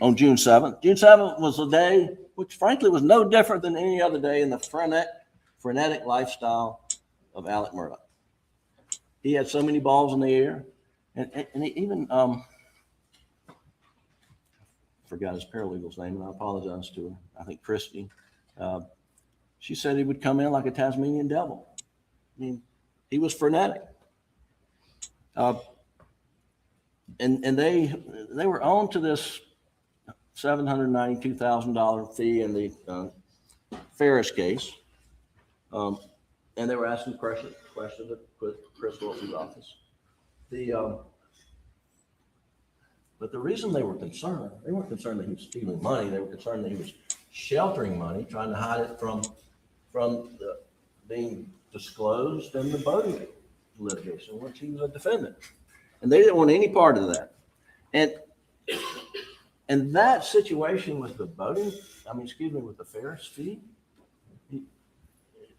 on June 7th. June 7th was a day which frankly was no different than any other day in the frenetic lifestyle of Alex Murdaugh. He had so many balls in the air, and he even forgot his paralegal's name, and I apologize to her. I think Christy. She said he would come in like a Tasmanian devil. I mean, he was frenetic. And they were on to this $792,000 fee in the Ferris case, and they were asking questions at Chris Wilson's office. But the reason they weren't concerned that he was stealing money. They were concerned that he was sheltering money, trying to hide it from being disclosed in the voting litigation, in which he was a defendant. And they didn't want any part of that. And that situation with the voting, with the Ferris fee,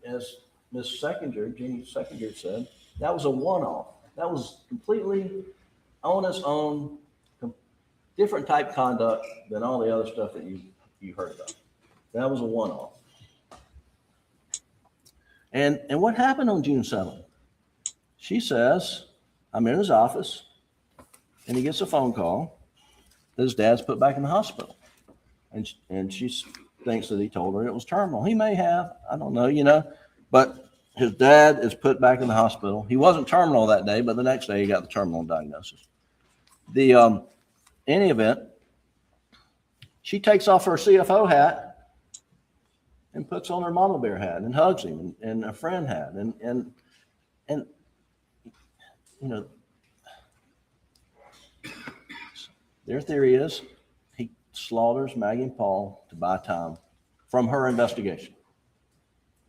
as Ms. Seconder, Jeannie Seconder said, that was a one-off. That was completely on its own, different type conduct than all the other stuff that you heard about. That was a one-off. And what happened on June 7th? She says, I'm in his office, and he gets a phone call that his dad's put back in the hospital. And she thinks that he told her it was terminal. He may have, I don't know, but his dad is put back in the hospital. He wasn't terminal that day, but the next day he got the terminal diagnosis. Any event, she takes off her CFO hat and puts on her mama bear hat and hugs him and a friend hat. And their theory is he slaughters Maggie and Paul to buy time from her investigation.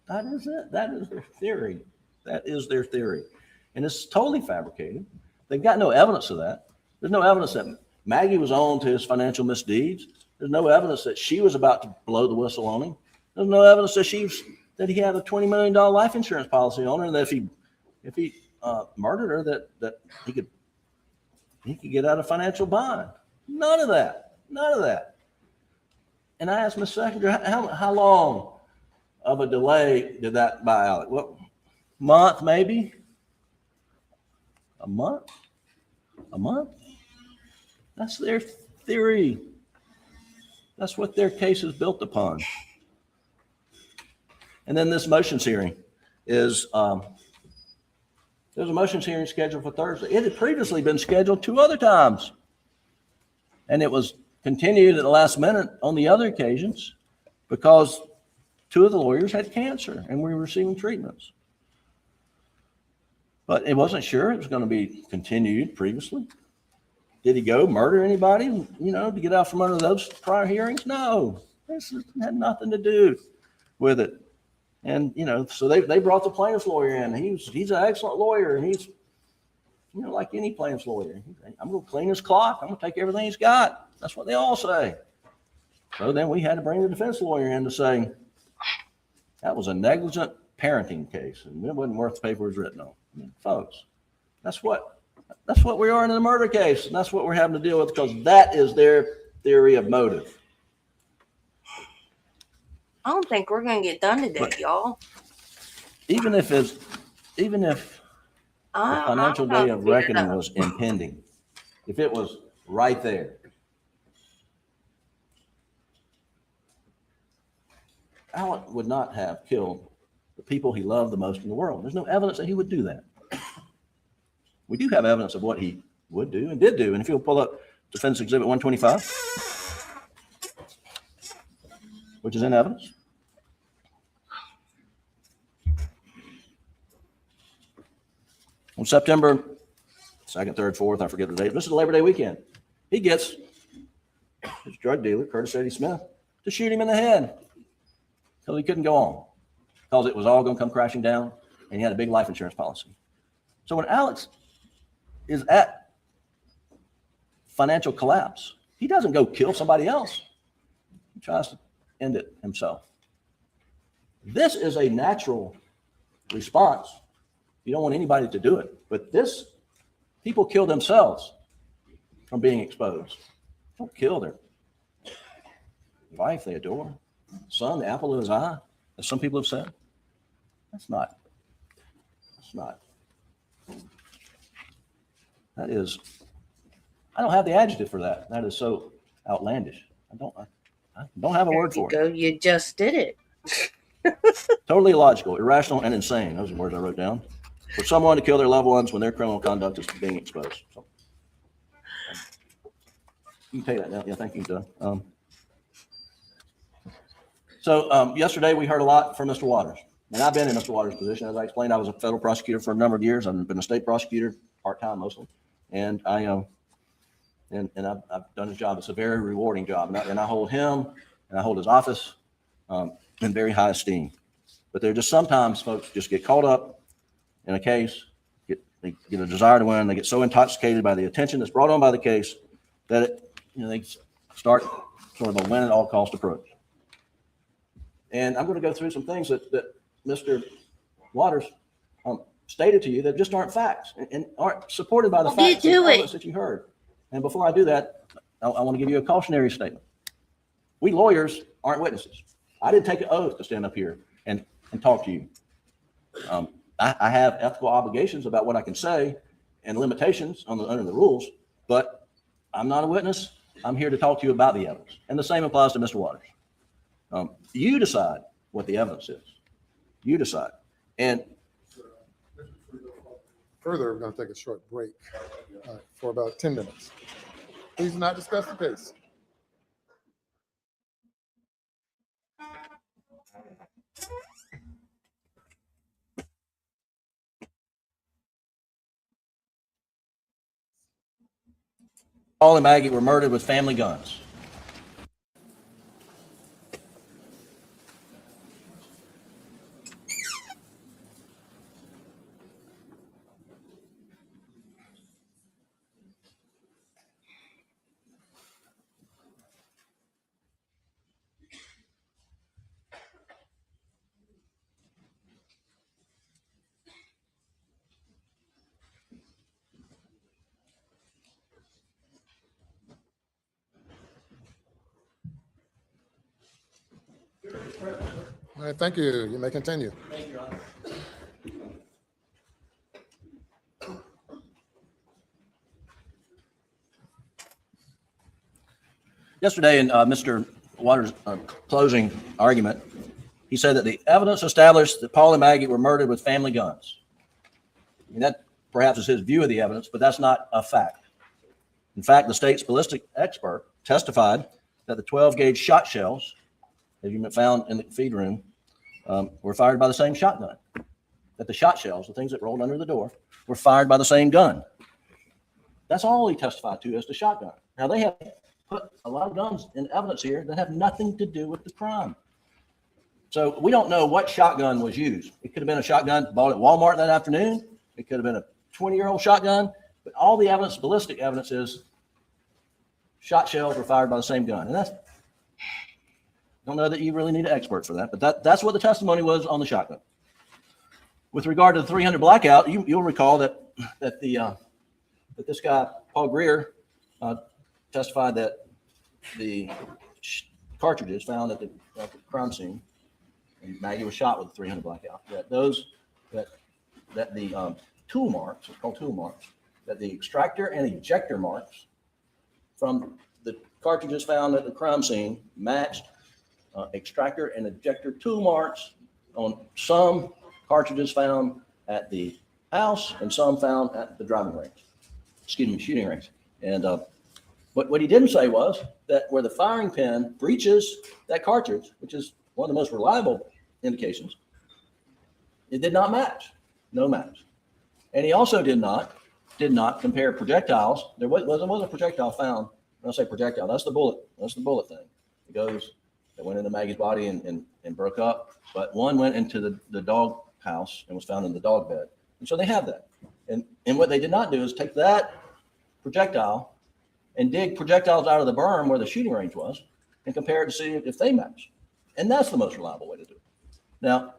That is it. That is their theory. That is their theory. And it's totally fabricated. They've got no evidence of that. There's no evidence that Maggie was on to his financial misdeeds. There's no evidence that she was about to blow the whistle on him. There's no evidence that he had a $20 million life insurance policy on her, and that if he murdered her, that he could get out of financial bond. None of that. And I asked Ms. Secretary, how long of a delay did that buy Alec? What, month maybe? A month? That's their theory. That's what their case is built upon. And then this motions hearing is, there's a motions hearing scheduled for Thursday. It had previously been scheduled 2 other times. And it was continued at the last minute on the other occasions because 2 of the lawyers had cancer and were receiving treatments. But it wasn't sure it was going to be continued previously. Did he go murder anybody, you know, to get out from under those prior hearings? No, this had nothing to do with it. And, you know, so they brought the plaintiff's lawyer in. He's an excellent lawyer, and he's, you know, like any plaintiff's lawyer. I'm going to clean his clock. I'm going to take everything he's got. That's what they all say. So then we had to bring the defense lawyer in to say that was a negligent parenting case, and it wasn't worth the paper it was written on. I mean, folks, that's what we are in a murder case, and that's what we're having to deal with, because that is their theory of motive. I don't think we're gonna get done today, y'all. Even if the financial day of reckoning was impending, if it was right there, Alec would not have killed the people he loved the most in the world. There's no evidence that he would do that. We do have evidence of what he would do and did do. And if you'll pull up Defense Exhibit 125, which is in evidence. On September 2nd, 3rd, 4th, I forget the date. This is Labor Day weekend. He gets his drug dealer, Curtis Eddie Smith, to shoot him in the head because he couldn't go on, because it was all going to come crashing down, and he had a big life insurance policy. So when Alex is at financial collapse, he doesn't go kill somebody else. He tries to end it himself. This is a natural response. You don't want anybody to do it, but people kill themselves from being exposed. Don't kill their wife they adore, son, the apple of his eye, as some people have said. That is, I don't have the adjective for that. That is so outlandish. I don't have a word for it. You just did it. Totally illogical, irrational, and insane. Those are the words I wrote down. For someone to kill their loved ones when their criminal conduct is being exposed. So, you can take that now. Yeah, thank you, Doug. So yesterday we heard a lot from Mr. Waters. And I've been in Mr. Waters' position. As I explained, I was a federal prosecutor for a number of years. I've been a state prosecutor, part-time mostly. And I've done his job. It's a very rewarding job. And I hold him and I hold his office in very high esteem. But there are just sometimes folks just get caught up in a case, they get a desire to win. They get so intoxicated by the attention that's brought on by the case that they start sort of a win at all cost approach. And I'm going to go through some things that Mr. Waters stated to you that just aren't facts and aren't supported by the facts and evidence that you heard. And before I do that, I want to give you a cautionary statement. We lawyers aren't witnesses. I didn't take an oath to stand up here and talk to you. I have ethical obligations about what I can say and limitations under the rules, but I'm not a witness. I'm here to talk to you about the evidence. And the same applies to Mr. Waters. You decide what the evidence is. You decide. And further, we're going to take a short break for about 10 minutes. Please not discuss the case. Paul and Maggie were murdered with family guns. All right, thank you. You may continue. Thank you, Your Honor. Yesterday in Mr. Waters' closing argument, he said that the evidence established that Paul and Maggie were murdered with family guns. I mean, that perhaps is his view of the evidence, but that's not a fact. In fact, the state's ballistic expert testified that the 12-gauge shot shells, as you found in the feed room, were fired by the same shotgun. That the shot shells, the things that rolled under the door, were fired by the same gun. That's all he testified to as the shotgun. Now, they have put a lot of guns in evidence here that have nothing to do with the crime. So we don't know what shotgun was used. It could have been a shotgun bought at Walmart that afternoon. It could have been a 20-year-old shotgun. But all the evidence, ballistic evidence, is shot shells were fired by the same gun. And that's, don't know that you really need an expert for that, but that's what the testimony was on the shotgun. With regard to the 300 blackout, you'll recall that this guy, Paul Greer, testified that the cartridges found at the crime scene, and Maggie was shot with a 300 blackout, that the tool marks, it's called tool marks, that the extractor and ejector marks from the cartridges found at the crime scene matched extractor and ejector tool marks on some cartridges found at the house and some found at the shooting range. And what he didn't say was that where the firing pin breaches that cartridge, which is one of the most reliable indications, it did not match, no match. And he also did not compare projectiles. There wasn't a projectile found. When I say projectile, that's the bullet thing. It goes, that went into Maggie's body and broke up, but one went into the dog house and was found in the dog bed. And so they have that. And what they did not do is take that projectile and dig projectiles out of the berm where the shooting range was and compare it to see if they match. And that's the most reliable way to do it. Now,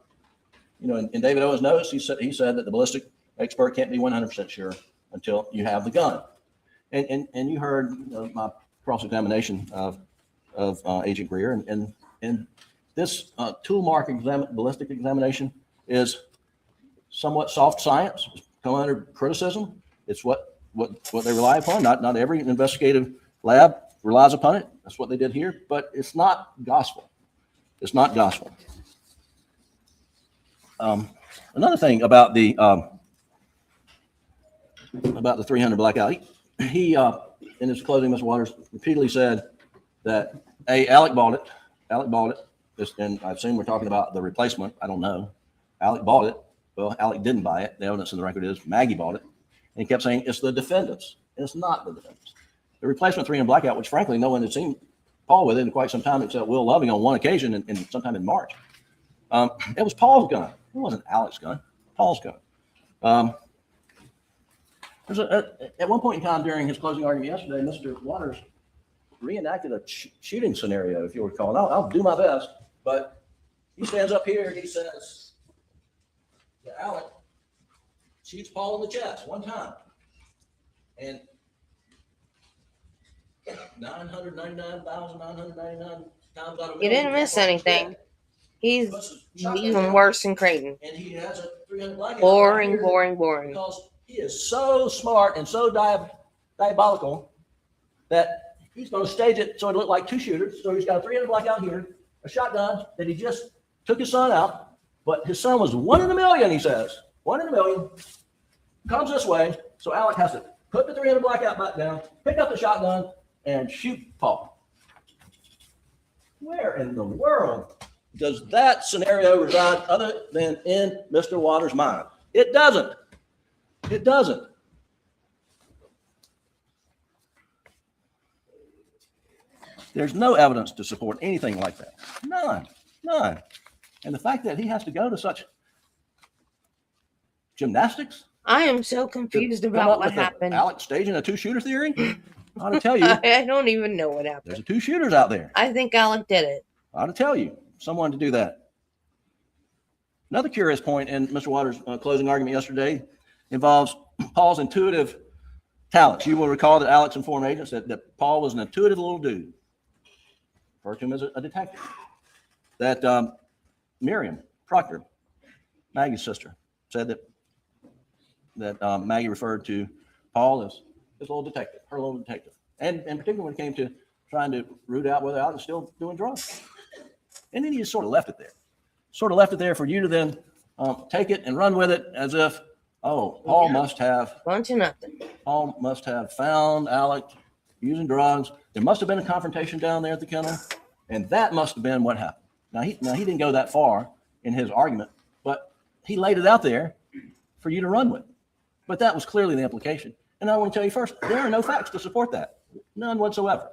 in David Owen's notes, he said that the ballistic expert can't be 100% sure until you have the gun. And you heard my cross-examination of Agent Greer, and this tool mark ballistic examination is somewhat soft science. It's come under criticism. It's what they rely upon. Not every investigative lab relies upon it. That's what they did here, but it's not gospel. It's not gospel. Another thing about the 300 blackout, he in his closing, Mr. Waters repeatedly said that Alec bought it. And I assume we're talking about the replacement. I don't know. Alec bought it. Well, Alec didn't buy it. The evidence in the record is Maggie bought it. And he kept saying it's the defendants. And it's not the defendants. The replacement 300 blackout, which frankly no one had seen Paul with it in quite some time except Will Loving on one occasion and sometime in March. It was Paul's gun. It wasn't Alec's gun. Paul's gun. At one point in time during his closing argument yesterday, Mr. Waters reenacted a shooting scenario, if you'll recall. And I'll do my best, but he stands up here and he says that Alec shoots Paul in the chest one time. And 999,999 times out of You didn't miss anything. He's even worse than Creighton. And he has a 300 blackout. Boring. Because he is so smart and so diabolical that he's going to stage it so it looked like two shooters. So he's got a 300 blackout here, a shotgun that he just took his son out. But his son was 1 in a million, he says. 1 in a million. Comes this way. So Alec has to put the 300 blackout back down, pick up the shotgun, and shoot Paul. Where in the world does that scenario reside other than in Mr. Waters' mind? It doesn't. It doesn't. There's no evidence to support anything like that. None. And the fact that he has to go to such gymnastics. I am so confused about what happened. Alex staging a two-shooter theory? I ought to tell you. I don't even know what happened. There's two shooters out there. I think Alec did it. I ought to tell you. Someone to do that. Another curious point in Mr. Waters' closing argument yesterday involves Paul's intuitive talents. You will recall that Alex informed agents that Paul was an intuitive little dude. Referred to him as a detective. That Miriam Proctor, Maggie's sister, said that Maggie referred to Paul as his little detective, her little detective. And particularly when it came to trying to root out whether Alex was still doing drugs. And then he just sort of left it there. For you to then take it and run with it as if, Paul must have found Alec using drugs. There must have been a confrontation down there at the kennel, and that must have been what happened. Now he didn't go that far in his argument, but he laid it out there for you to run with. But that was clearly the implication. And I want to tell you first, there are no facts to support that. None whatsoever.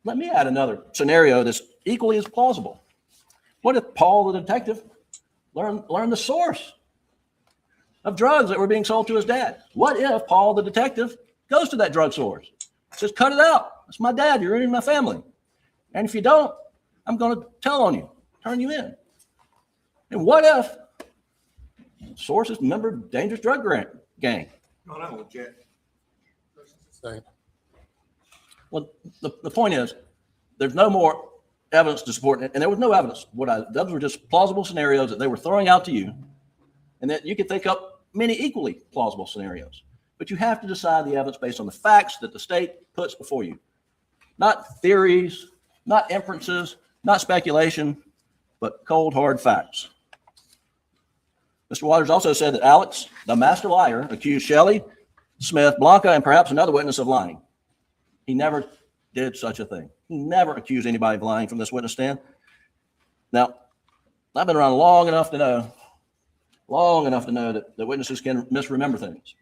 Let me add another scenario that's equally as plausible. What if Paul, the detective, learned the source of drugs that were being sold to his dad? What if Paul, the detective, goes to that drug source, says, cut it out. It's my dad. You're ruining my family. And if you don't, I'm going to tell on you, turn you in. And what if the source is a member of a dangerous drug gang? No, I don't object. Well, the point is, there's no more evidence to support it, and there was no evidence. Those were just plausible scenarios that they were throwing out to you, and that you could think up many equally plausible scenarios. But you have to decide the evidence based on the facts that the state puts before you, not theories, not inferences, not speculation, but cold, hard facts. Mr. Waters also said that Alex, the master liar, accused Shelley, Smith, Blanca, and perhaps another witness of lying. He never did such a thing. He never accused anybody of lying from this witness stand. Now, I've been around long enough to know that witnesses can misremember things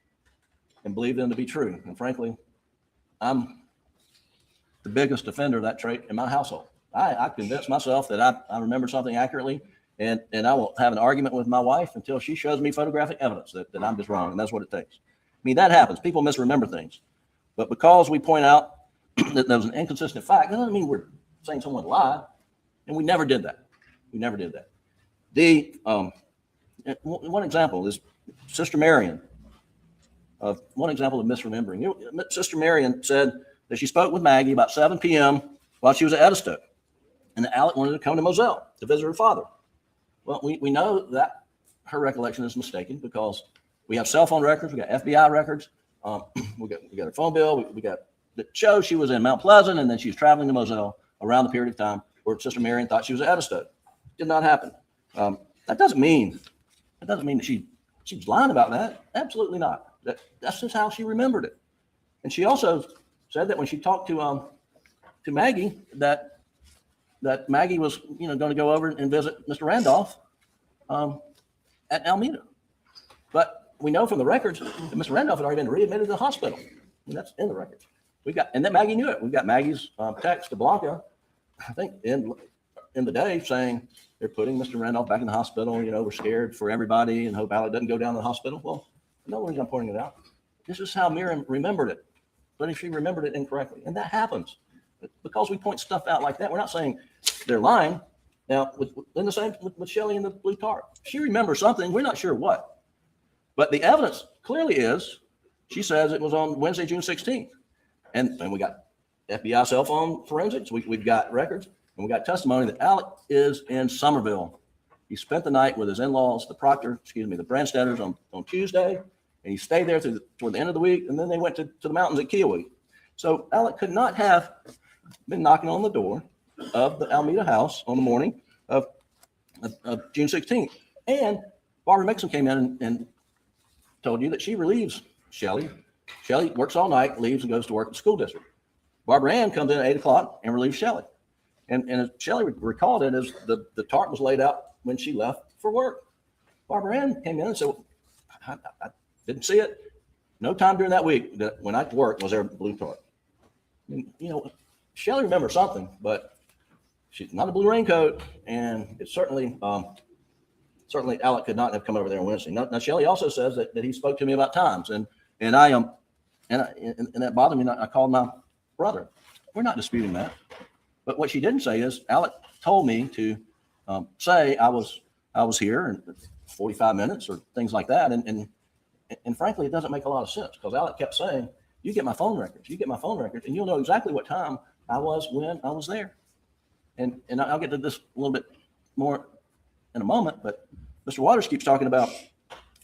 and believe them to be true. And frankly, I'm the biggest defender of that trait in my household. I convince myself that I remember something accurately, and I will have an argument with my wife until she shows me photographic evidence that I'm just wrong, and that's what it takes. I mean, that happens. People misremember things. But because we point out that there was an inconsistent fact, that doesn't mean we're saying someone lied. And we never did that. We never did that. One example is Sister Marion. One example of misremembering. Sister Marion said that she spoke with Maggie about 7 p.m. while she was at Edistoke, and that Alec wanted to come to Moselle to visit her father. Well, we know that her recollection is mistaken because we have cell phone records, we got FBI records, we got her phone bill, we got that shows she was in Mount Pleasant, and then she was traveling to Moselle around the period of time where Sister Marion thought she was at Edistoke. Did not happen. That doesn't mean that she was lying about that. Absolutely not. That's just how she remembered it. And she also said that when she talked to Maggie, that Maggie was going to go over and visit Mr. Randolph at Alameda. But we know from the records that Mr. Randolph had already been readmitted to the hospital. And that's in the records. And then Maggie knew it. We've got Maggie's text to Blanca, I think, in the day saying they're putting Mr. Randolph back in the hospital. We're scared for everybody and hope Alec doesn't go down to the hospital. Well, no reason I'm pointing it out. This is how Miriam remembered it. But if she remembered it incorrectly, and that happens. Because we point stuff out like that, we're not saying they're lying. Now, in the same with Shelley and the blue tarp, she remembers something. We're not sure what. But the evidence clearly is, she says it was on Wednesday, June 16th. And we got FBI cell phone forensics. We've got records, and we got testimony that Alec is in Somerville. He spent the night with his in-laws, the Branstadters on Tuesday, and he stayed there toward the end of the week, and then they went to the mountains at Kiowee. So Alec could not have been knocking on the door of the Alameda house on the morning of June 16th. And Barbara Mixon came in and told you that she relieves Shelley. Shelley works all night, leaves, and goes to work at the school district. Barbara Ann comes in at 8 o'clock and relieves Shelley. And as Shelley recalled it, as the tarp was laid out when she left for work. Barbara Ann came in and said, I didn't see it. No time during that week that when I worked was there a blue tarp. I mean, Shelley remembers something, but she's not a blue raincoat, and it's certainly Alec could not have come over there on Wednesday. Now Shelley also says that he spoke to me about times, and that bothered me. I called my brother. We're not disputing that, but what she didn't say is Alec told me to say I was here in 45 minutes or things like that, and frankly, it doesn't make a lot of sense because Alec kept saying, "You get my phone records, and you'll know exactly what time I was when I was there." And I'll get to this a little bit more in a moment, but Mr. Waters keeps talking about,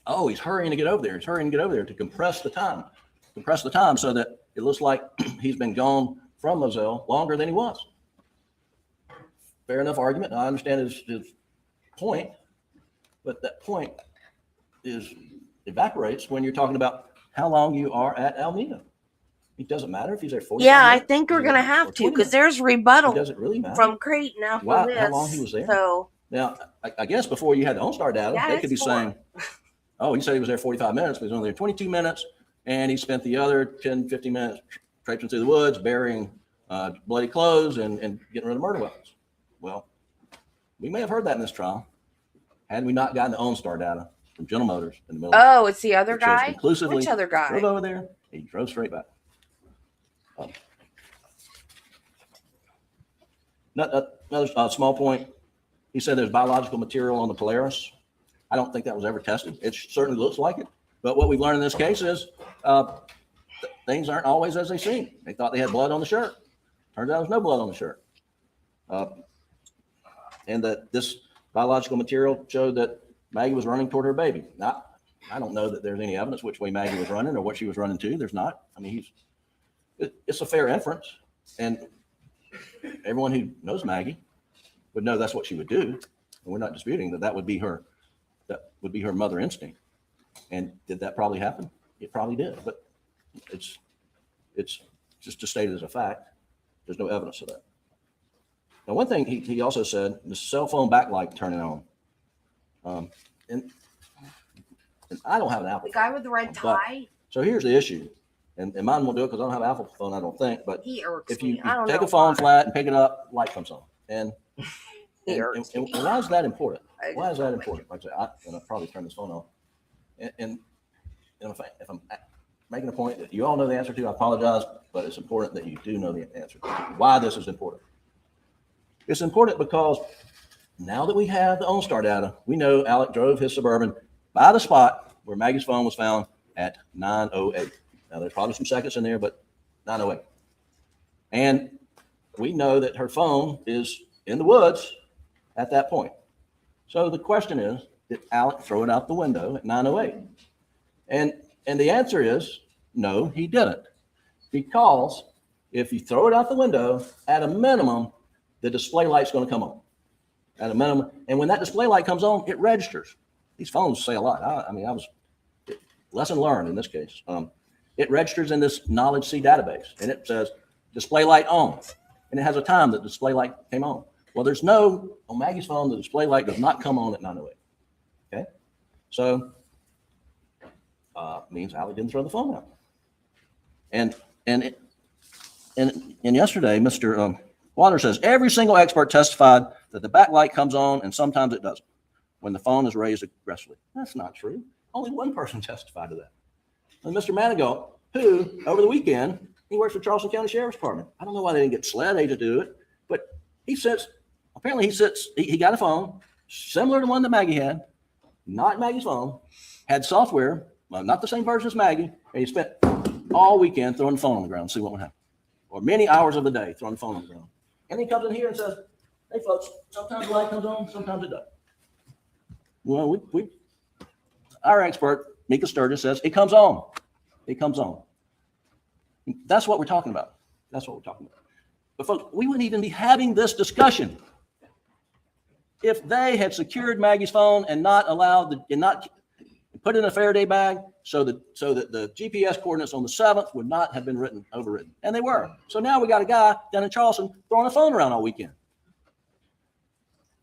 oh, he's hurrying to get over there. He's hurrying to get over there to compress the time so that it looks like he's been gone from Moselle longer than he was. Fair enough argument. I understand his point, but that point evaporates when you're talking about how long you are at Alameda. It doesn't matter if he's there 45 Yeah, minutes. I think we're going to have to because there's rebuttal Does it really matter? from Creighton now for this. How long he was there? So now, I guess before you had the OnStar data, Yeah, they could be it's saying, oh, he said he was there 45 minutes, but he was only there 22 minutes. and he spent the other 10, 15 minutes traipsing through the woods, burying bloody clothes and getting rid of murder weapons. Well, we may have heard that in this trial had we not gotten the OnStar data from General Motors in the middle. Oh, it's the other It shows guy? conclusively Which other guy? Drove over there. He drove straight back. Another small point. He said there's biological material on the Polaris. I don't think that was ever tested. It certainly looks like it. But what we've learned in this case is things aren't always as they seem. They thought they had blood on the shirt. Turns out there's no blood on the shirt. And that this biological material showed that Maggie was running toward her baby. Now, I don't know that there's any evidence which way Maggie was running or what she was running to. There's not. I mean, it's a fair inference. And everyone who knows Maggie would know that's what she would do. And we're not disputing that would be her mother instinct. And did that probably happen? It probably did. But it's just to state it as a fact. There's no evidence of that. Now, one thing he also said, the cell phone backlight turning on. And I don't have an Apple. The guy with the red tie? So here's the issue. And mine won't do it because I don't have an Apple phone, I don't think. But He irks if you me. I don't take know a phone why. flat and pick it up, light comes on. And He irks me. why is that important? I Why is that just don't important? Like I say, I'll probably turn this phone off. And if I'm making a point that you all know the answer to, I apologize, but it's important that you do know the answer to why this is important. It's important because now that we have the OnStar data, we know Alec drove his Suburban by the spot where Maggie's phone was found at 9:08. Now, there's probably some seconds in there, but 9:08. And we know that her phone is in the woods at that point. So the question is, did Alec throw it out the window at 9:08? And the answer is no, he didn't. Because if you throw it out the window, at a minimum, the display light's going to come on. At a minimum. And when that display light comes on, it registers. These phones say a lot. Lesson learned in this case. It registers in this Knowledge C database, and it says display light on. And it has a time that the display light came on. Well, on Maggie's phone, the display light does not come on at 9:08. Okay? So, means Alec didn't throw the phone out. And yesterday, Mr. Waters says every single expert testified that the backlight comes on and sometimes it doesn't when the phone is raised aggressively. That's not true. Only one person testified to that. And Mr. Murdaugh, who over the weekend, he works for Charleston County Sheriff's Department. I don't know why they didn't get SLED agent to do it, but he got a phone similar to one that Maggie had, not Maggie's phone, had software, not the same version as Maggie, and he spent all weekend throwing the phone on the ground, see what would happen. Or many hours of the day throwing the phone on the ground. And he comes in here and says, hey folks, sometimes the light comes on, sometimes it doesn't. Well, our expert, Mika Sturgis, says it comes on. It comes on. That's what we're talking about. That's what we're talking about. But folks, we wouldn't even be having this discussion if they had secured Maggie's phone and not put it in a Faraday bag so that the GPS coordinates on the 7th would not have been overwritten. And they were. So now we got a guy down in Charleston throwing a phone around all weekend.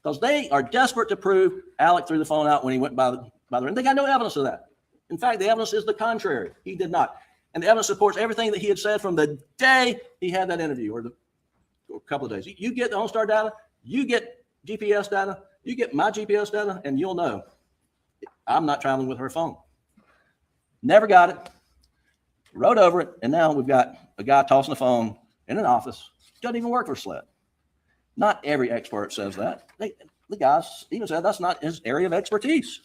Because they are desperate to prove Alec threw the phone out when he went by the ring. They got no evidence of that. In fact, the evidence is the contrary. He did not. And the evidence supports everything that he had said from the day he had that interview or a couple of days. You get the OnStar data, you get GPS data, you get my GPS data, and you'll know I'm not traveling with her phone. Never got it. Wrote over it, and now we've got a guy tossing a phone in an office. Doesn't even work for SLED. Not every expert says that. The guys even said that's not his area of expertise.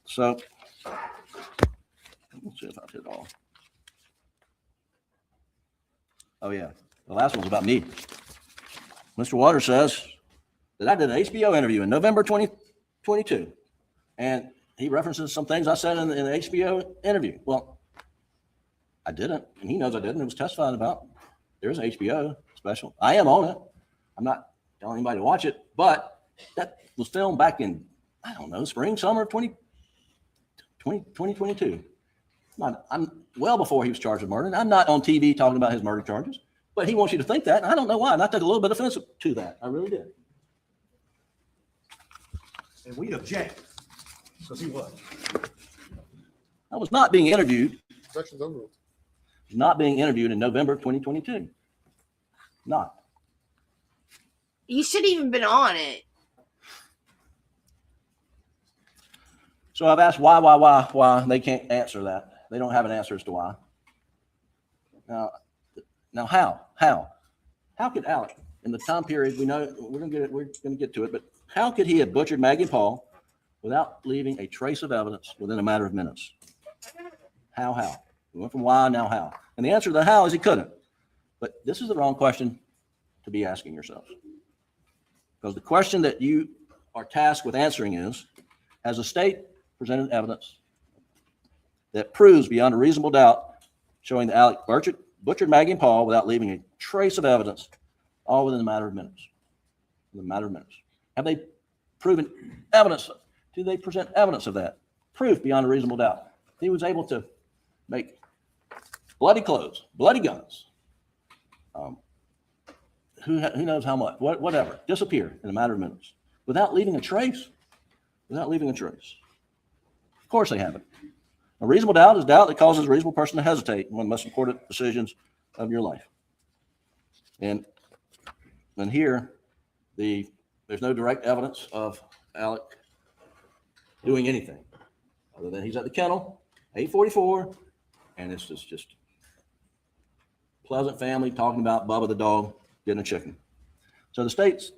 So let's see if I hit all. Oh yeah, the last one's about me. Mr. Waters says that I did an HBO interview in November 2022, and he references some things I said in the HBO interview. Well, I didn't, and he knows I didn't. It was testified about. There's an HBO special. I am on it. I'm not telling anybody to watch it, but that was filmed back in, I don't know, spring, summer of 2022. I'm well before he was charged with murder. And I'm not on TV talking about his murder charges, but he wants you to think that, and I don't know why. And I took a little bit of offense to that. I really did. And we object because he was. I was not being interviewed. Objection's overruled. Not being interviewed in November 2022. Not. You should even been on it. So I've asked why. They can't answer that. They don't have an answer as to why. Now how could Alex, in the time period we know we're gonna get to it, but how could he have butchered Maggie and Paul without leaving a trace of evidence within a matter of minutes? How? We went from why, now how. And the answer to the how is he couldn't. But this is the wrong question to be asking yourselves. Because the question that you are tasked with answering is, has the state presented evidence that proves beyond a reasonable doubt showing that Alex butchered Maggie and Paul without leaving a trace of evidence, all within a matter of minutes? Have they proven evidence? Do they present evidence of that? Proof beyond a reasonable doubt. He was able to make bloody clothes, bloody guns, who knows how much, whatever, disappear in a matter of minutes without leaving a trace. Of course they haven't. A reasonable doubt is doubt that causes a reasonable person to hesitate in one of the most important decisions of your life. And here, there's no direct evidence of Alec doing anything other than he's at the kennel, 8:44, and it's just pleasant family talking about Bubba the dog getting a chicken. So the state's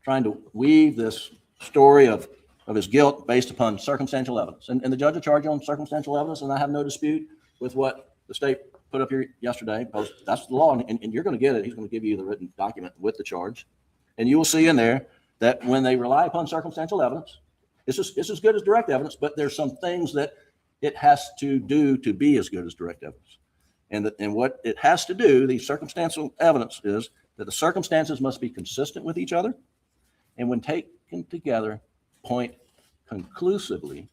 trying to weave this story of his guilt based upon circumstantial evidence. And the judge will charge you on circumstantial evidence, and I have no dispute with what the state put up here yesterday, because that's the law, and you're going to get it. He's going to give you the written document with the charge. And you will see in there that when they rely upon circumstantial evidence, it's as good as direct evidence, but there's some things that it has to do to be as good as direct evidence. And what it has to do, the circumstantial evidence, is that the circumstances must be consistent with each other, and when taken together, point conclusively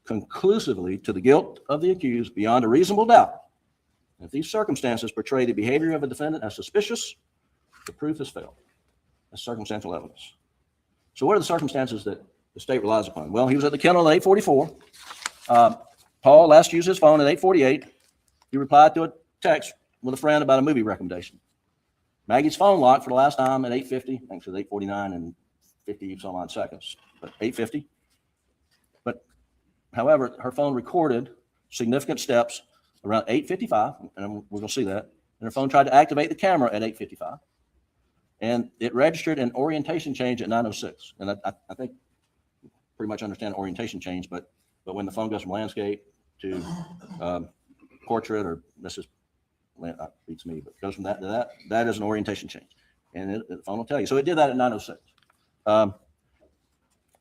to the guilt of the accused beyond a reasonable doubt. If these circumstances portray the behavior of a defendant as suspicious, the proof has failed. That's circumstantial evidence. So what are the circumstances that the state relies upon? Well, he was at the kennel at 8:44. Paul last used his phone at 8:48. He replied to a text with a friend about a movie recommendation. Maggie's phone locked for the last time at 8:50. I think it was 8:49 and 50 some odd seconds, but 8:50. But however, her phone recorded significant steps around 8:55, and we're going to see that. And her phone tried to activate the camera at 8:55, and it registered an orientation change at 9:06. And I think pretty much understand orientation change, but when the phone goes from landscape to portrait, or this is beats me, but goes from that to that is an orientation change, and the phone will tell you. So it did that at 9:06.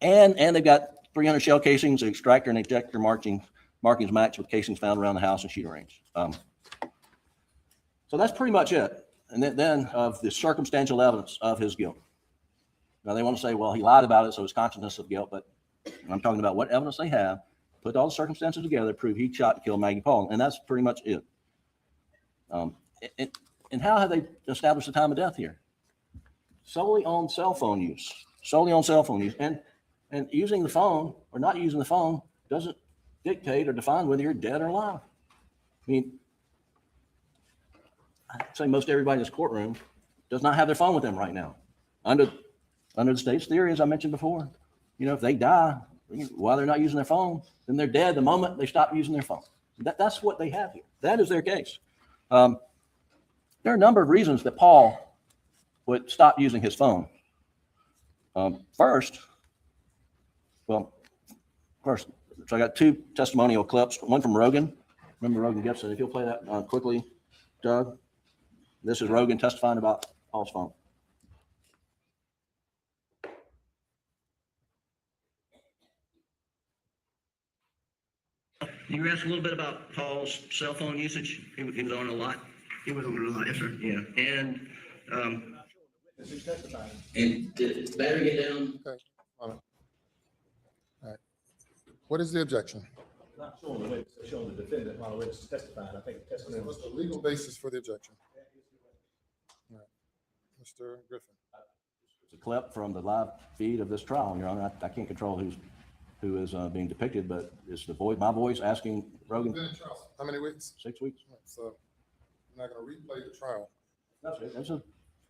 And they've got 300 shell casings, an extractor and ejector markings matched with casings found around the house and shooting range. So that's pretty much it. And then of the circumstantial evidence of his guilt. Now they want to say, well, he lied about it, so it's consciousness of guilt. But I'm talking about what evidence they have, put all the circumstances together, prove he shot and killed Maggie Paul, and that's pretty much it. And how have they established the time of death here? Solely on cell phone use. And using the phone or not using the phone doesn't dictate or define whether you're dead or alive. I mean, I'd say most everybody in this courtroom does not have their phone with them right now. Under the state's theory, as I mentioned before, if they die while they're not using their phone, then they're dead the moment they stop using their phone. That's what they have here. That is their case. There are a number of reasons that Paul would stop using his phone. First, so I got two testimonial clips, one from Rogan. Remember Rogan Gibson? If you'll play that quickly, Doug. This is Rogan testifying about Paul's phone. You asked a little bit about Paul's cell phone usage. He was on a lot. He was on a lot, yes, sir. Yeah, and did the battery get down? Okay. All right. What is the objection? Not showing the witness, they're showing the defendant while the witness is testifying. I think the testimony. What's the legal basis for the objection? All right. Mr. Griffin. It's a clip from the live feed of this trial, Your Honor. I can't control who's who is being depicted, but it's my voice asking Rogan. Been in trial how many weeks? 6 weeks. So I'm not going to replay the trial. That's a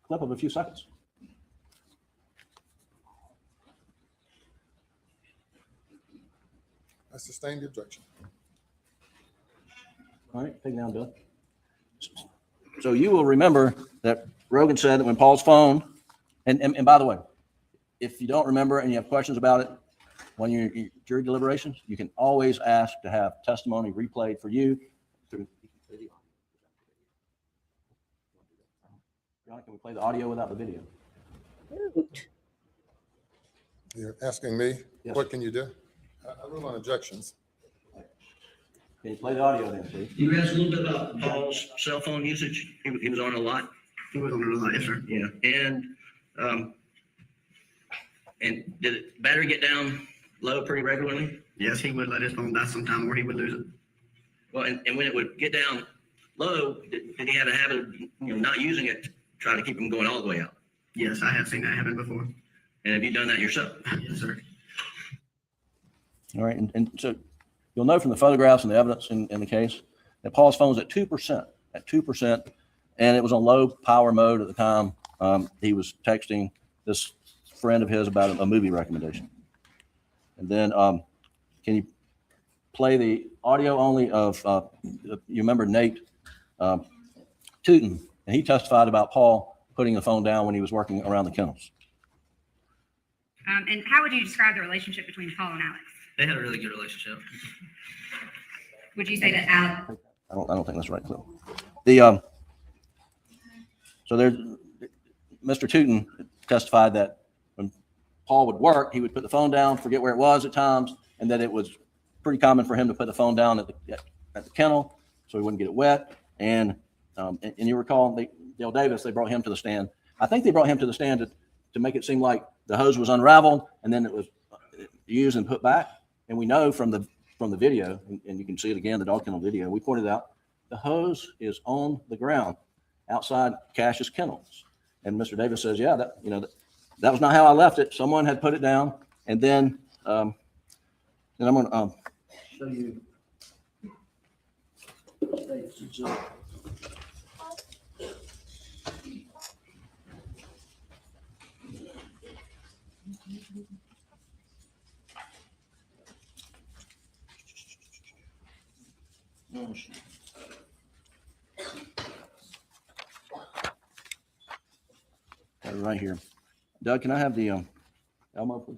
clip of a few seconds. I sustain the objection. All right, take it down, Bill. So you will remember that Rogan said that when Paul's phone, and by the way, if you don't remember and you have questions about it, when you're jury deliberations, you can always ask to have testimony replayed for you through video. Can we play the audio without the video? You're asking me, Yes. what can you do? I rule on objections. Can you play the audio then, please? You asked a little bit about Paul's cell phone usage. He was on a lot. He was on a lot, yes, sir. Yeah, and did the battery get down low pretty regularly? Yes, he would let his phone die sometime where he would lose it. Well, and when it would get down low, did he have a habit of not using it to try to keep him going all the way out? Yes, I have seen that happen before. And have you done that yourself? Yes, sir. All right, and so you'll know from the photographs and the evidence in the case that Paul's phone was at 2%, and it was on low power mode at the time. He was texting this friend of his about a movie recommendation. And then can you play the audio only of, you remember Nate Tootin, and he testified about Paul putting the phone down when he was working around the kennels. And how would you describe the relationship between Paul and Alex? They had a really good relationship. Would you say that Alex? I don't think that's the right clip. The so there's Mr. Tootin testified that when Paul would work, he would put the phone down, forget where it was at times, and that it was pretty common for him to put the phone down at the kennel so he wouldn't get it wet. And you recall Dale Davis, they brought him to the stand. I think they brought him to the stand to make it seem like the hose was unraveled and then it was used and put back. And we know from the video, and you can see it again, the dog kennel video, we pointed out the hose is on the ground outside Cash's kennels. And Mr. Davis says, yeah, that was not how I left it. Someone had put it down. And then I'm going to show you. Right here. Doug, can I have the Elmo, please?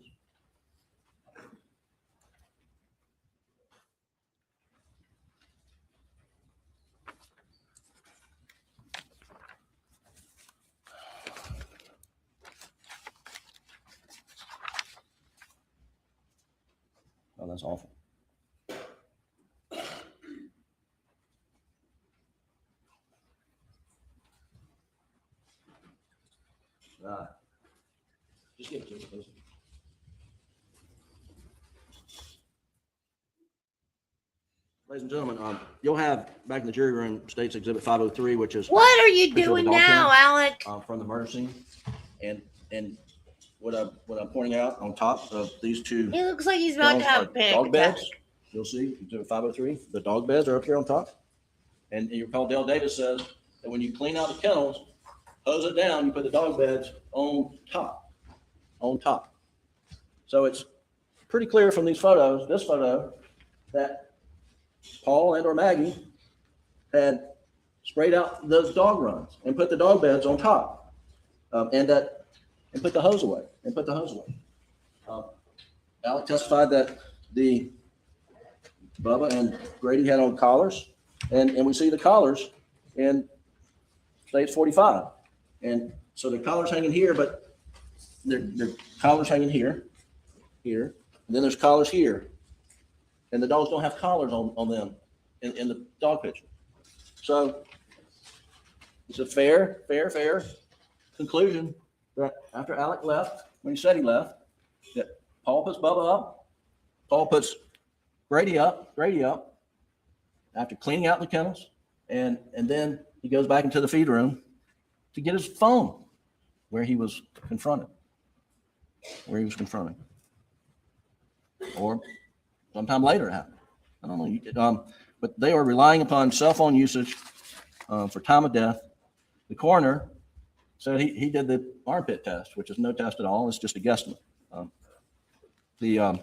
Oh, that's awful. Just give it to me, please. Ladies and gentlemen, you'll have back in the jury room State's Exhibit 503, which is What are you picture of the doing dog now, kennel, Alec? from the murder scene, and what I'm pointing out on top of these two He looks like he's about to kennels have are a panic dog attack. beds. You'll see Exhibit 503. The dog beds are up here on top, and you recall Dale Davis says that when you clean out the kennels, hose it down, you put the dog beds on top. So it's pretty clear from these photos, this photo, that Paul and or Maggie had sprayed out those dog runs and put the dog beds on top, and put the hose away. Alec testified that the Bubba and Grady had on collars, and we see the collars in State's 45, and so the collars hanging here, but they're collars hanging here, and then there's collars here, and the dogs don't have collars on them in the dog picture. So it's a fair conclusion that after Alec left, when he said he left, that Paul puts Bubba up, Paul puts Grady up after cleaning out the kennels, and then he goes back into the feed room to get his phone where he was confronted. or sometime later it happened. I don't know. But they are relying upon cell phone usage for time of death. The coroner said he did the armpit test, which is no test at all. It's just a guesstimate. Can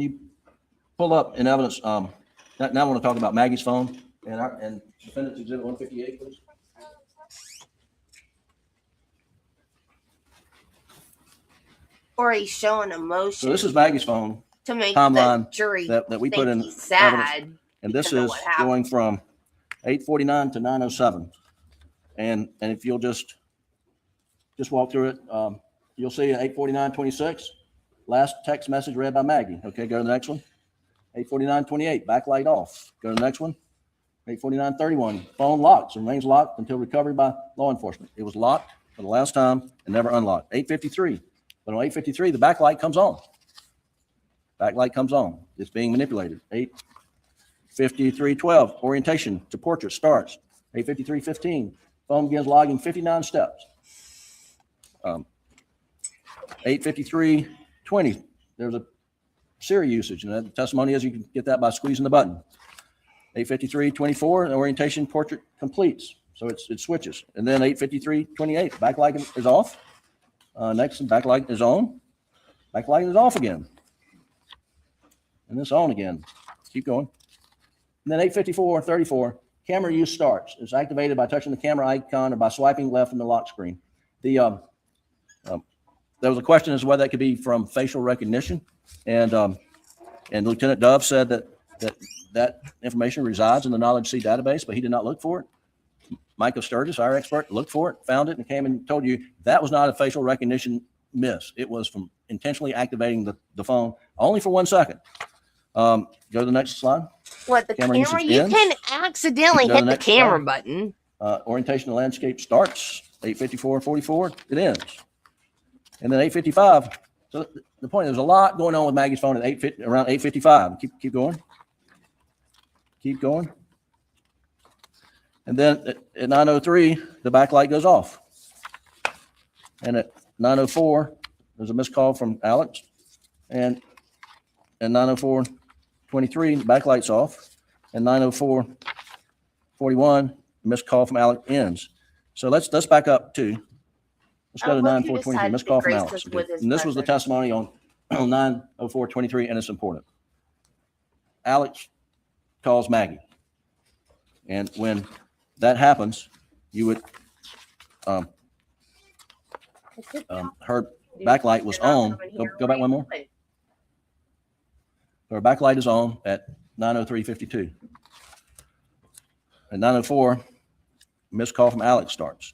you pull up in evidence? Now I want to talk about Maggie's phone and defendant's exhibit 158, please. Or he's showing emotion. So this is Maggie's phone to make timeline the jury that we put in think he's sad. evidence. And this is going from 8:49 to 9:07. And if you'll just walk through it, you'll see 8:49:26, last text message read by Maggie. Okay, go to the next one. 8:49:28, backlight off. Go to the next one. 8:49:31, phone locked, remains locked until recovery by law enforcement. It was locked for the last time and never unlocked. 8:53, but on 8:53, the backlight comes on. Backlight comes on. It's being manipulated. 8:53:12, orientation to portrait starts. 8:53:15, phone begins logging 59 steps. 8:53:20, there's a Siri usage, and the testimony is you can get that by squeezing the button. 8:53:24, the orientation portrait completes, so it switches. And then 8:53:28, backlight is off. Next, backlight is on. Backlight is off again. And it's on again. Keep going. And then 8:54:34, camera use starts. It's activated by touching the camera icon or by swiping left in the lock screen. There was a question as to whether that could be from facial recognition, and Lieutenant Dove said that information resides in the Knowledge C database, but he did not look for it. Michael Sturgis, our expert, looked for it, found it, and came and told you that was not a facial recognition miss. It was from intentionally activating the phone only for 1 second. Go to the next slide. What, the camera? You ends. can accidentally hit the camera button. Orientation to landscape starts. 8:54:44, it ends. And then 8:55. So the point, there's a lot going on with Maggie's phone at around 8:55. Keep going. Keep going. And then at 9:03, the backlight goes off. And at 9:04, there's a missed call from Alex. And at 9:04:23, the backlight's off. And 9:04:41, the missed call from Alex ends. So let's back up too. Let's go to 9:04:23, missed call from Alex. Okay. And this was the testimony on 9:04:23, and it's important. Alex calls Maggie. And when that happens, you would, her backlight was on. Go back one more. Her backlight is on at 9:03:52. At 9:04, missed call from Alex starts.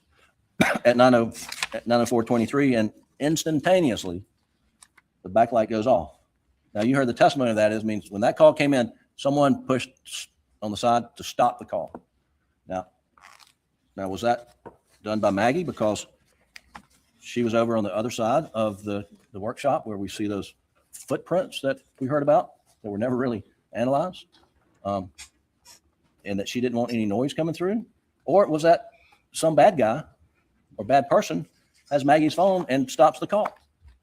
At 9:04:23, and instantaneously, the backlight goes off. Now, you heard the testimony of that. It means when that call came in, someone pushed on the side to stop the call. Now was that done by Maggie because she was over on the other side of the workshop where we see those footprints that we heard about that were never really analyzed, and that she didn't want any noise coming through? Or was that some bad guy or bad person has Maggie's phone and stops the call?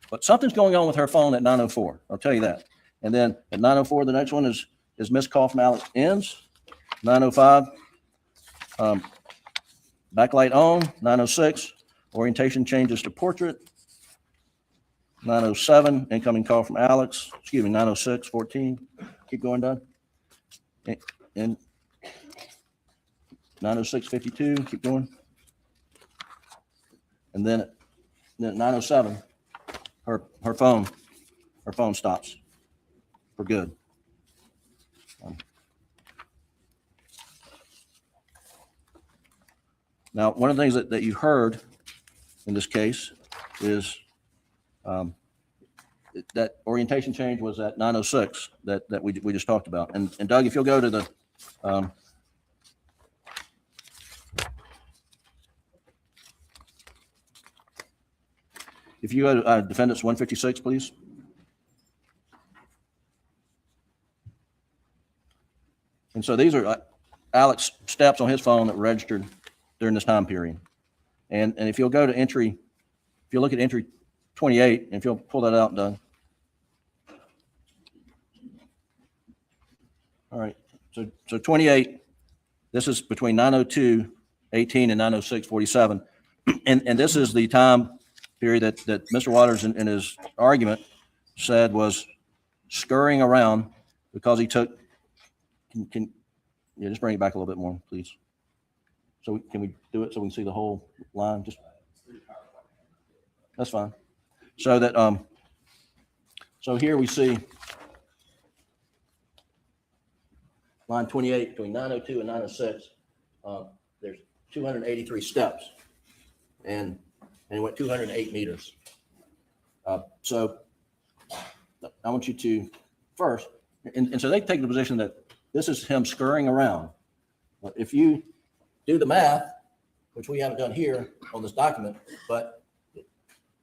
But something's going on with her phone at 9:04. I'll tell you that. And then at 9:04, the next one is missed call from Alex ends. 9:05, backlight on. 9:06, orientation changes to portrait. 9:07, incoming call from Alex. 9:06:14. Keep going, Doug. And 9:06:52. Keep going. And then at 9:07, her phone stops for good. Now, one of the things that you heard in this case is that orientation change was at 9:06 that we just talked about. And Doug, if you'll go to the if you go to defendants 156, please. And so these are Alex steps on his phone that registered during this time period. And if you'll go to entry, if you look at entry 28, if you'll pull that out, Doug. All right, so 28, this is between 9:02:18 and 9:06:47. And this is the time period that Mr. Waters in his argument said was scurrying around because he took, yeah, just bring it back a little bit more, please. So can we do it so we can see the whole line? Just, that's fine. So that, so here we see line 28 between 9:02 and 9:06. There's 283 steps, and it went 208 meters. So I want you to first, and so they take the position that this is him scurrying around. But if you do the math, which we haven't done here on this document, but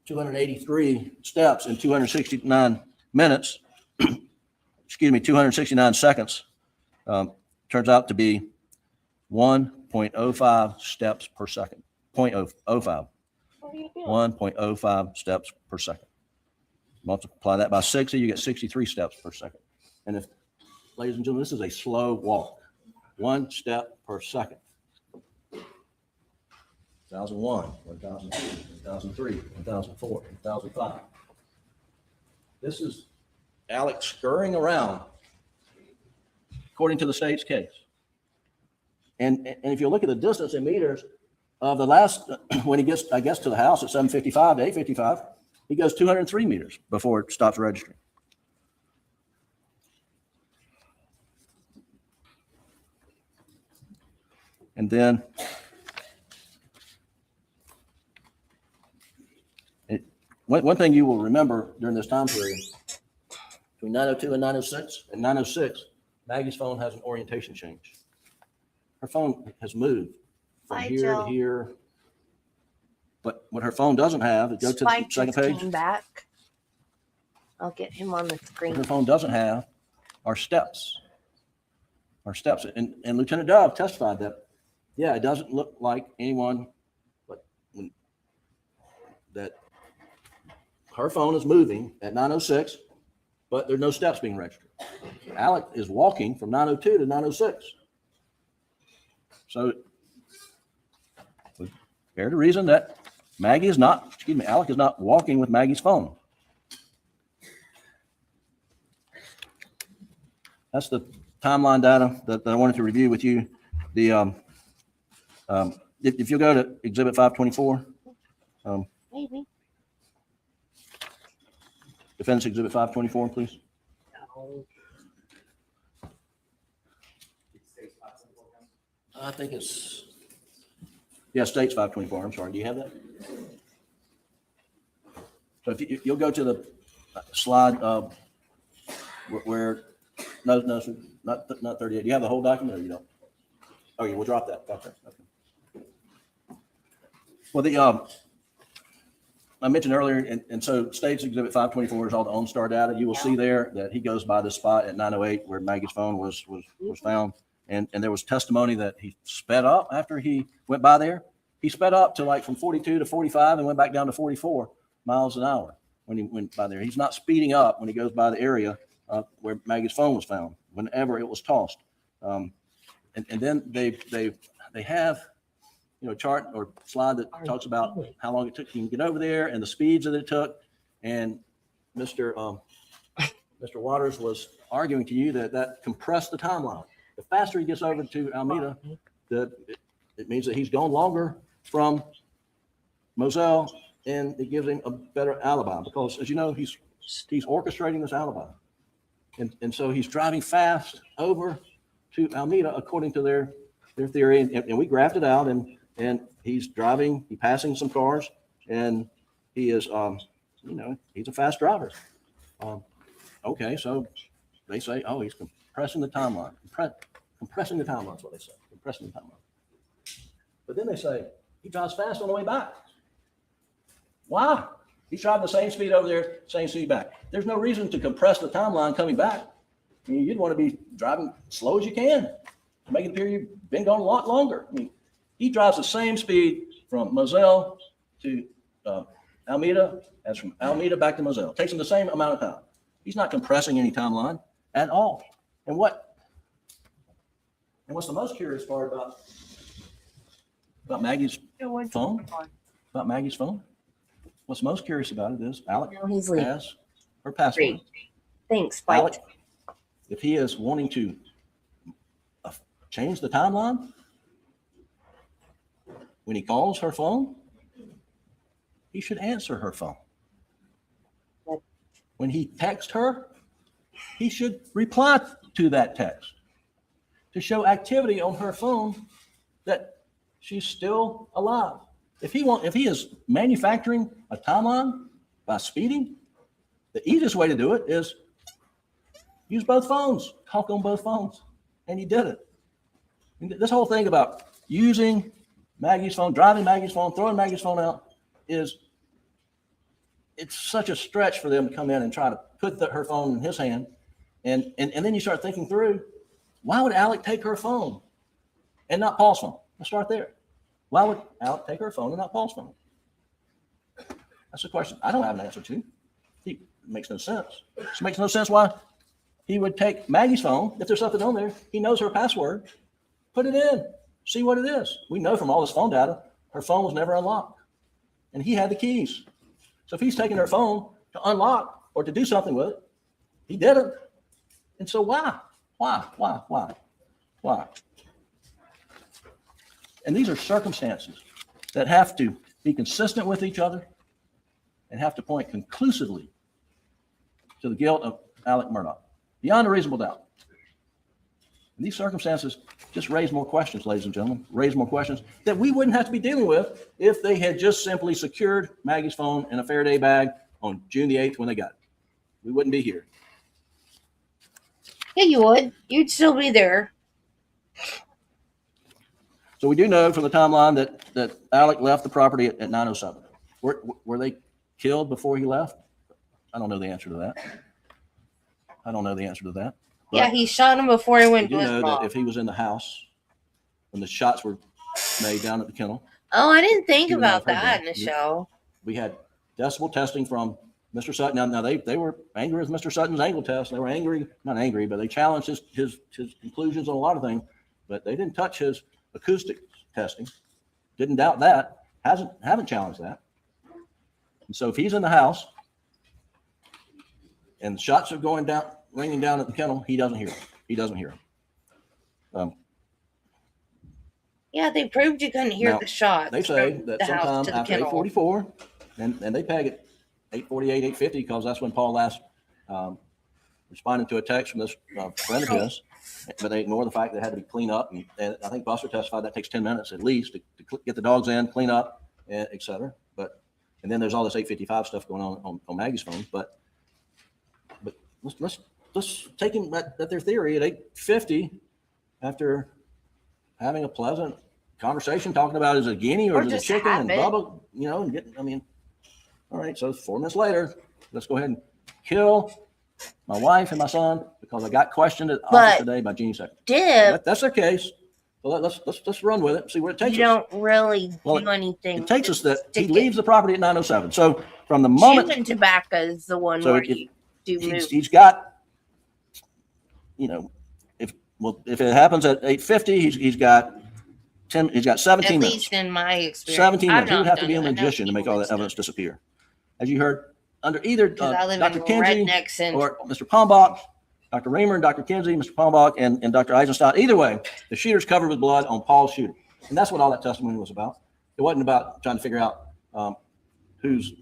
283 steps in 269 minutes, excuse me, 269 seconds, turns out to be 1.05 steps per second, 0.05, 1.05 steps per second. Multiply that by 60, you get 63 steps per second. And if, ladies and gentlemen, this is a slow walk, 1 step per second. 1001, 1002, 1003, 1004, 1005. This is Alex scurrying around according to the state's case. And if you look at the distance in meters of the last, when he gets, I guess, to the house at 7:55 to 8:55, he goes 203 meters before it stops registering. And then one thing you will remember during this time period, between 9:02 and 9:06, and 9:06, Maggie's phone has an orientation change. Her phone has moved from here to here. But what her phone doesn't have, it goes to the second page. Back. I'll get him on the screen. What her phone doesn't have are steps. Our steps. And Lieutenant Dove testified that, yeah, it doesn't look like anyone, but that her phone is moving at 9:06, but there's no steps being registered. Alec is walking from 9:02 to 9:06. So fair to reason that Maggie is not, excuse me, Alec is not walking with Maggie's phone. That's the timeline data that I wanted to review with you. The if you go to Exhibit 524, Maybe. Defense Exhibit 524, please. I think it's, yeah, State's 524. I'm sorry. Do you have that? So if you'll go to the slide where, no, not 38. Do you have the whole document or you don't? Oh, yeah, we'll drop that. Okay. Well, I mentioned earlier, and so State's Exhibit 524 is all the OnStar data. You will see there that he goes by the spot at 9:08 where Maggie's phone was found. And there was testimony that he sped up after he went by there. He sped up to like from 42 to 45 and went back down to 44 miles an hour when he went by there. He's not speeding up when he goes by the area where Maggie's phone was found, whenever it was tossed. And then they have, you know, chart or slide that talks about how long it took him to get over there and the speeds that it took. And Mr. Waters was arguing to you that compressed the timeline. The faster he gets over to Alameda, it means that he's gone longer from Moselle, and it gives him a better alibi because, as you know, he's orchestrating this alibi. And so he's driving fast over to Alameda according to their theory. And we graphed it out, and he's driving, he's passing some cars, and he is, he's a fast driver. Okay, so they say, oh, he's compressing the timeline. Compressing the timeline is what they say. Compressing the timeline. But then they say he drives fast on the way back. Why? He's driving the same speed over there, same speed back. There's no reason to compress the timeline coming back. I mean, you'd want to be driving slow as you can to make it appear you've been gone a lot longer. I mean, he drives the same speed from Moselle to Alameda, as from Alameda back to Moselle. Takes him the same amount of time. He's not compressing any timeline at all. And what's the most curious part about Maggie's phone? About Maggie's phone? What's most curious about it is Alec has her password. Thanks, Alec, if he is wanting to change the timeline, when he calls her phone, he should answer her phone. When he texts her, he should reply to that text to show activity on her phone that she's still alive. If he is manufacturing a timeline by speeding, the easiest way to do it is use both phones, talk on both phones, and he did it. And this whole thing about using Maggie's phone, driving Maggie's phone, throwing Maggie's phone out it's such a stretch for them to come in and try to put her phone in his hand. And then you start thinking through, why would Alec take her phone and not Paul's phone? Let's start there. Why would Alec take her phone and not Paul's phone? That's a question I don't have an answer to. It makes no sense. It makes no sense why he would take Maggie's phone. If there's something on there, he knows her password. Put it in. See what it is. We know from all this phone data, her phone was never unlocked. And he had the keys. So if he's taking her phone to unlock or to do something with it, he did it. And so why? And these are circumstances that have to be consistent with each other and have to point conclusively to the guilt of Alex Murdaugh, beyond a reasonable doubt. And these circumstances just raise more questions, ladies and gentlemen, raise more questions that we wouldn't have to be dealing with if they had just simply secured Maggie's phone in a Faraday bag on June the 8th when they got it. We wouldn't be here. Yeah, you would. You'd still be there. So we do know from the timeline that Alec left the property at 9:07. Were they killed before he left? I don't know the answer to that. But yeah, he shot him before he went we to do his know mom. that if he was in the house when the shots were made down at the kennel. Oh, I didn't think he would not about have heard that in the show. We had decibel testing from Mr. Sutton. Now they were angry with Mr. Sutton's angle test. They were not angry, but they challenged his conclusions on a lot of things. But they didn't touch his acoustic testing. Didn't doubt that. Haven't challenged that. And so if he's in the house and the shots are ringing down at the kennel, he doesn't hear them. Yeah, they proved you couldn't hear Now, the shots. They say from that the house sometime to the after kennel. 8:44, and they peg it 8:48, 8:50, because that's when Paul last responded to a text from this friend of his. But they ignore the fact that it had to be cleaned up. And I think Buster testified that takes 10 minutes at least to get the dogs in, clean up, et cetera. And then there's all this 8:55 stuff going on Maggie's phone. But let's take him at their theory at 8:50 after having a pleasant conversation talking about is it a guinea or is it a chicken and Bubba, all right, so 4 minutes later, let's go ahead and kill my wife and my son because I got questioned at the office today by Jeannie Secretary. That's their case. Well, let's run with it, see where it takes us. You don't really do anything. It takes us that he leaves the property at 9:07. So from the moment Chewing tobacco is the one where you do move. He's got, if it happens at 8:50, he's got 10. He's got 17 At minutes. least in my experience. 17 minutes. He I've would not have to done be a it. I know magician to make all that people evidence disappear. As you heard, under either I live in Dr. Kinsey redneck central. or Mr. Palmbach, Dr. Reamer and Dr. Kinsey, Mr. Palmbach and Dr. Eisenstein, either way, the shooter's covered with blood on Paul's shooter. And that's what all that testimony was about. It wasn't about trying to figure out who's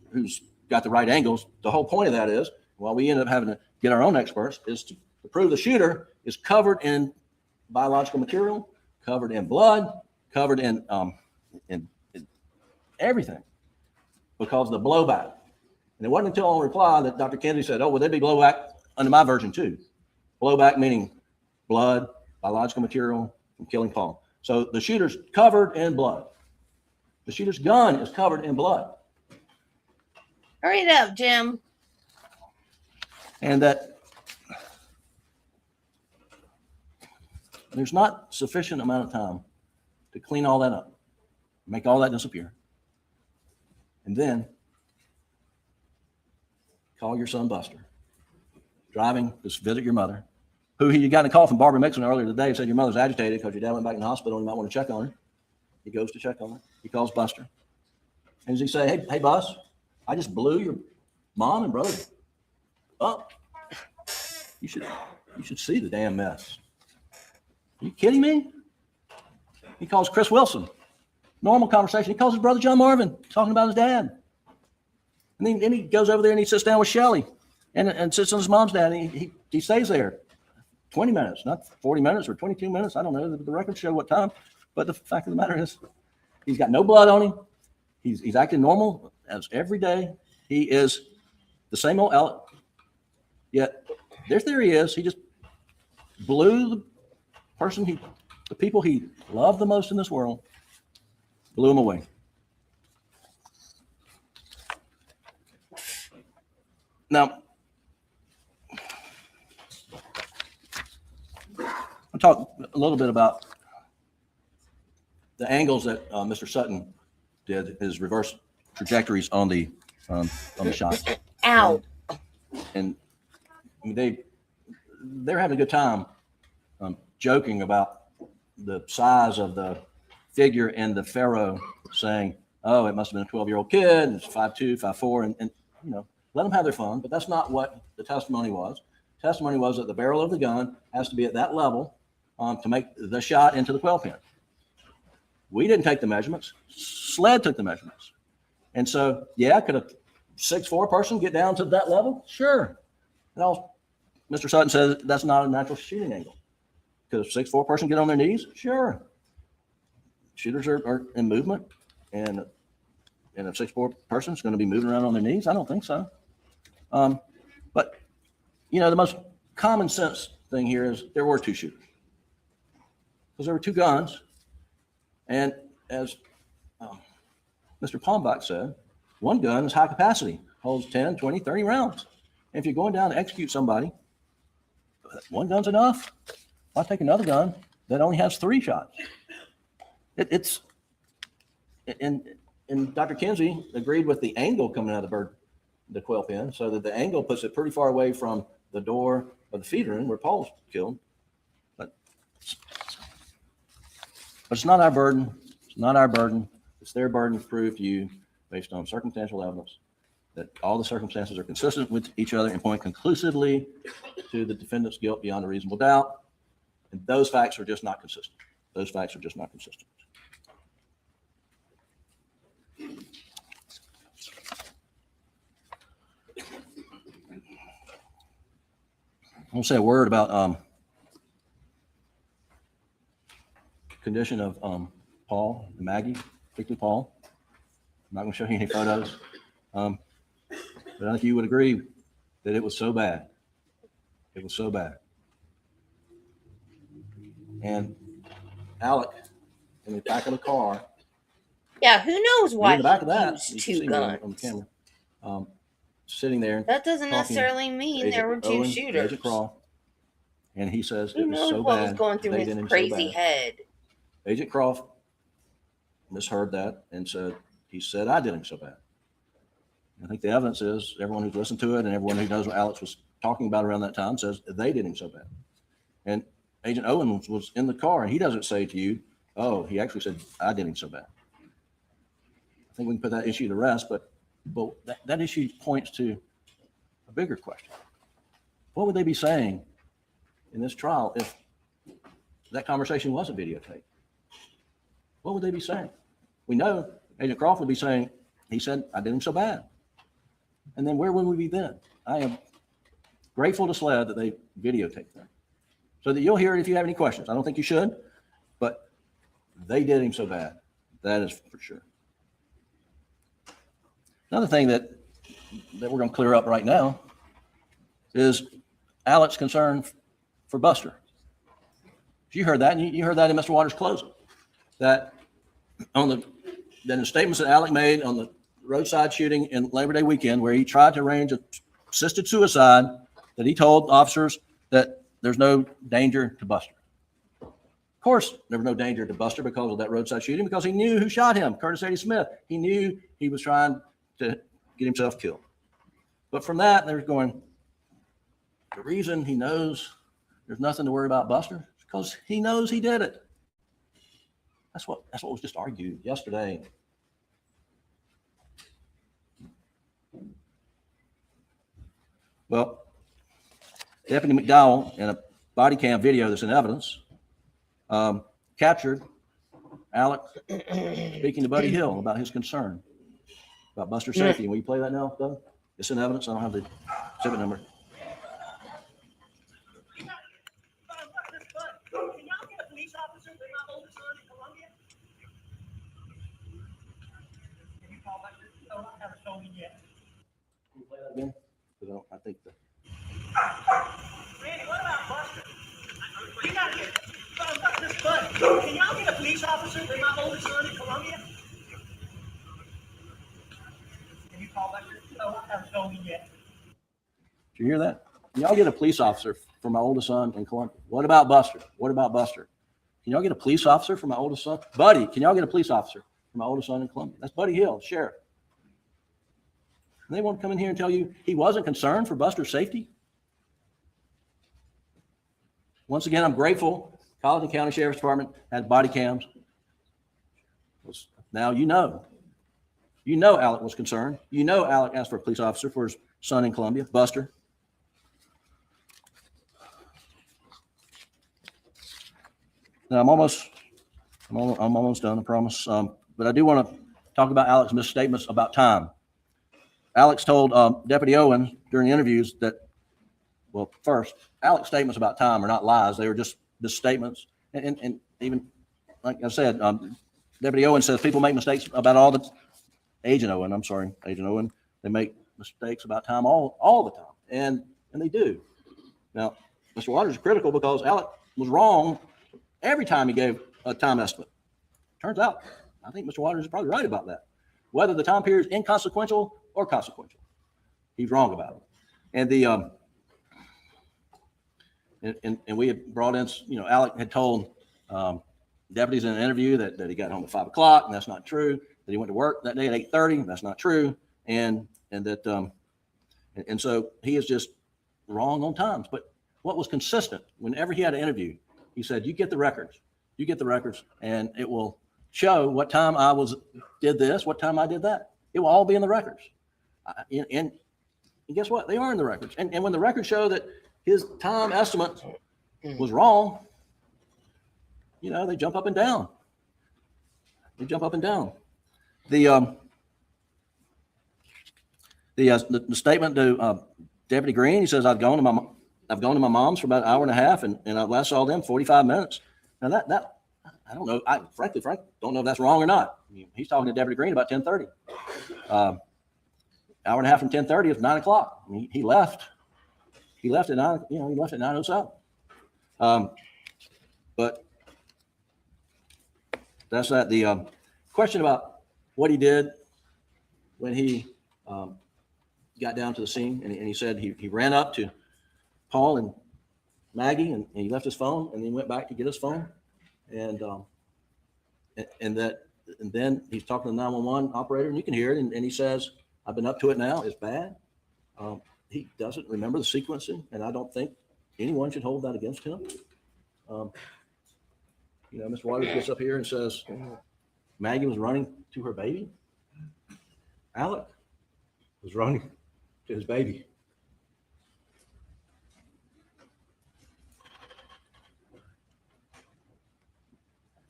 got the right angles. The whole point of that is, while we ended up having to get our own experts, is to prove the shooter is covered in biological material, covered in blood, covered in everything because of the blowback. And it wasn't until on reply that Dr. Kinsey said, oh, well, there'd be blowback under my version too. Blowback meaning blood, biological material from killing Paul. So the shooter's covered in blood. The shooter's gun is covered in blood. Hurry it up, Jim. And that there's not sufficient amount of time to clean all that up, make all that disappear. And then call your son Buster, driving to visit your mother, who he got a call from Barbara Mixon earlier today, said your mother's agitated because your dad went back in the hospital and you might want to check on her. He goes to check on her. He calls Buster. And does he say, hey, Bus, I just blew your mom and brother up. You should see the damn mess. Are you kidding me? He calls Chris Wilson. Normal conversation. He calls his brother John Marvin, talking about his dad. And then he goes over there and he sits down with Shelly and sits on his mom's dad. And he stays there 20 minutes, not 40 minutes or 22 minutes. I don't know. The records show what time. But the fact of the matter is, he's got no blood on him. He's acting normal as every day. He is the same old Alex. Yet there he is. He just blew the person the people he loved the most in this world, blew him away. Now, I'll talk a little bit about the angles that Mr. Sutton did, his reverse trajectories on the shots. Ow. And they're having a good time joking about the size of the figure in the pharaoh, saying, oh, it must have been a 12-year-old kid, and it's 5'2", 5'4", and let them have their fun. But that's not what the testimony was. Testimony was that the barrel of the gun has to be at that level to make the shot into the quail pen. We didn't take the measurements. SLED took the measurements. And so, yeah, could a 6'4" person get down to that level? Sure. And Mr. Sutton says that's not a natural shooting angle. Could a 6'4" person get on their knees? Sure. Shooters are in movement, and a 6'4" person is going to be moving around on their knees? I don't think so. But, the most common sense thing here is there were two shooters. Because there were two guns. And as Mr. Palmbach said, one gun is high capacity, holds 10, 20, 30 rounds. And if you're going down to execute somebody, one gun's enough. Why take another gun that only has 3 shots? And Dr. Kinsey agreed with the angle coming out of the quail pen, so that the angle puts it pretty far away from the door of the feed room where Paul's killed. But it's not our burden. It's not our burden. It's their burden to prove to you, based on circumstantial evidence, that all the circumstances are consistent with each other and point conclusively to the defendant's guilt beyond a reasonable doubt. And those facts are just not consistent. Those facts are just not consistent. I'm going to say a word about condition of Paul and Maggie, particularly Paul. I'm not going to show you any photos, but I think you would agree that it was so bad. It was so bad. And Alec, in the back of the car. Yeah, who knows why In the back of that, used you can 2 see guns. on the camera, sitting there. That doesn't talking necessarily mean there were 2 Owen, shooters. Agent Croft, and he says Who it was knows so what bad. was going through they his did him so crazy bad. head? Agent Croft misheard that and said, he said, I did him so bad. I think the evidence is everyone who's listened to it and everyone who knows what Alex was talking about around that time says they did him so bad. And Agent Owen was in the car, and he doesn't say to you, oh, he actually said, I did him so bad. I think we can put that issue to rest, but that issue points to a bigger question. What would they be saying in this trial if that conversation wasn't videotaped? What would they be saying? We know Agent Croft would be saying, he said, I did him so bad. And then where would we be then? I am grateful to SLED that they videotaped that, so that you'll hear it if you have any questions. I don't think you should, but they did him so bad. That is for sure. Another thing that we're going to clear up right now is Alex's concern for Buster. You heard that, and you heard that in Mr. Waters' closing. That in the statements that Alex made on the roadside shooting in Labor Day weekend, where he tried to arrange assisted suicide, that he told officers that there's no danger to Buster. Of course, there was no danger to Buster because of that roadside shooting, because he knew who shot him, Curtis 80 Smith. He knew he was trying to get himself killed. But from that, there's going, the reason he knows there's nothing to worry about Buster is because he knows he did it. That's what was just argued yesterday. Well, Deputy McDowell, in a body cam video that's in evidence, captured Alex speaking to Buddy Hill about his concern about Buster's safety. Will you play that now, Doug? It's in evidence. I don't have the exhibit number. Can you play that again? Because I think the. Randy, what about Buster? We gotta get this Bud. Can y'all get a police officer for my oldest son in Columbia? Can you call Buster? No, I haven't told me yet. Did you hear that? Can y'all get a police officer for my oldest son in Columbia? What about Buster? What about Buster? Can y'all get a police officer for my oldest son? Buddy, can y'all get a police officer for my oldest son in Columbia? That's Buddy Hill, sheriff. And they want to come in here and tell you he wasn't concerned for Buster's safety? Once again, I'm grateful Colleton County Sheriff's Department had body cams. Now you know. You know Alec was concerned. You know Alec asked for a police officer for his son in Columbia, Buster. Now I'm almost done, I promise. But I do want to talk about Alec's misstatements about time. Alex told Deputy Owen during the interviews that, well, first, Alec's statements about time are not lies. They were just misstatements. And even, like I said, Deputy Owen says people make mistakes about all the, Agent Owen, they make mistakes about time all the time. And they do. Now, Mr. Waters is critical because Alec was wrong every time he gave a time estimate. Turns out, I think Mr. Waters is probably right about that. Whether the time period is inconsequential or consequential, he's wrong about it. And the and we had brought in, Alec had told deputies in an interview that he got home at 5 o'clock, and that's not true. That he went to work that day at 8:30, that's not true. And so he is just wrong on times. But what was consistent whenever he had an interview, he said, you get the records, and it will show what time did this, what time I did that. It will all be in the records. And guess what? They are in the records. And when the records show that his time estimate was wrong, they jump up and down. The statement to Deputy Green, he says, I've gone to my mom's for about an hour and a half, and I last saw them 45 minutes. Now that I don't know. Frank, don't know if that's wrong or not. He's talking to Deputy Green about 10:30. Hour and a half from 10:30 is 9 o'clock. He left. He left at 9. He left at 9:07. But that's that. The question about what he did when he got down to the scene, and he said he ran up to Paul and Maggie, and he left his phone, and he went back to get his phone, and then he's talking to the 911 operator, and you can hear it, and he says, I've been up to it now. It's bad. He doesn't remember the sequencing, and I don't think anyone should hold that against him. Mr. Waters gets up here and says Maggie was running to her baby. Alec was running to his baby.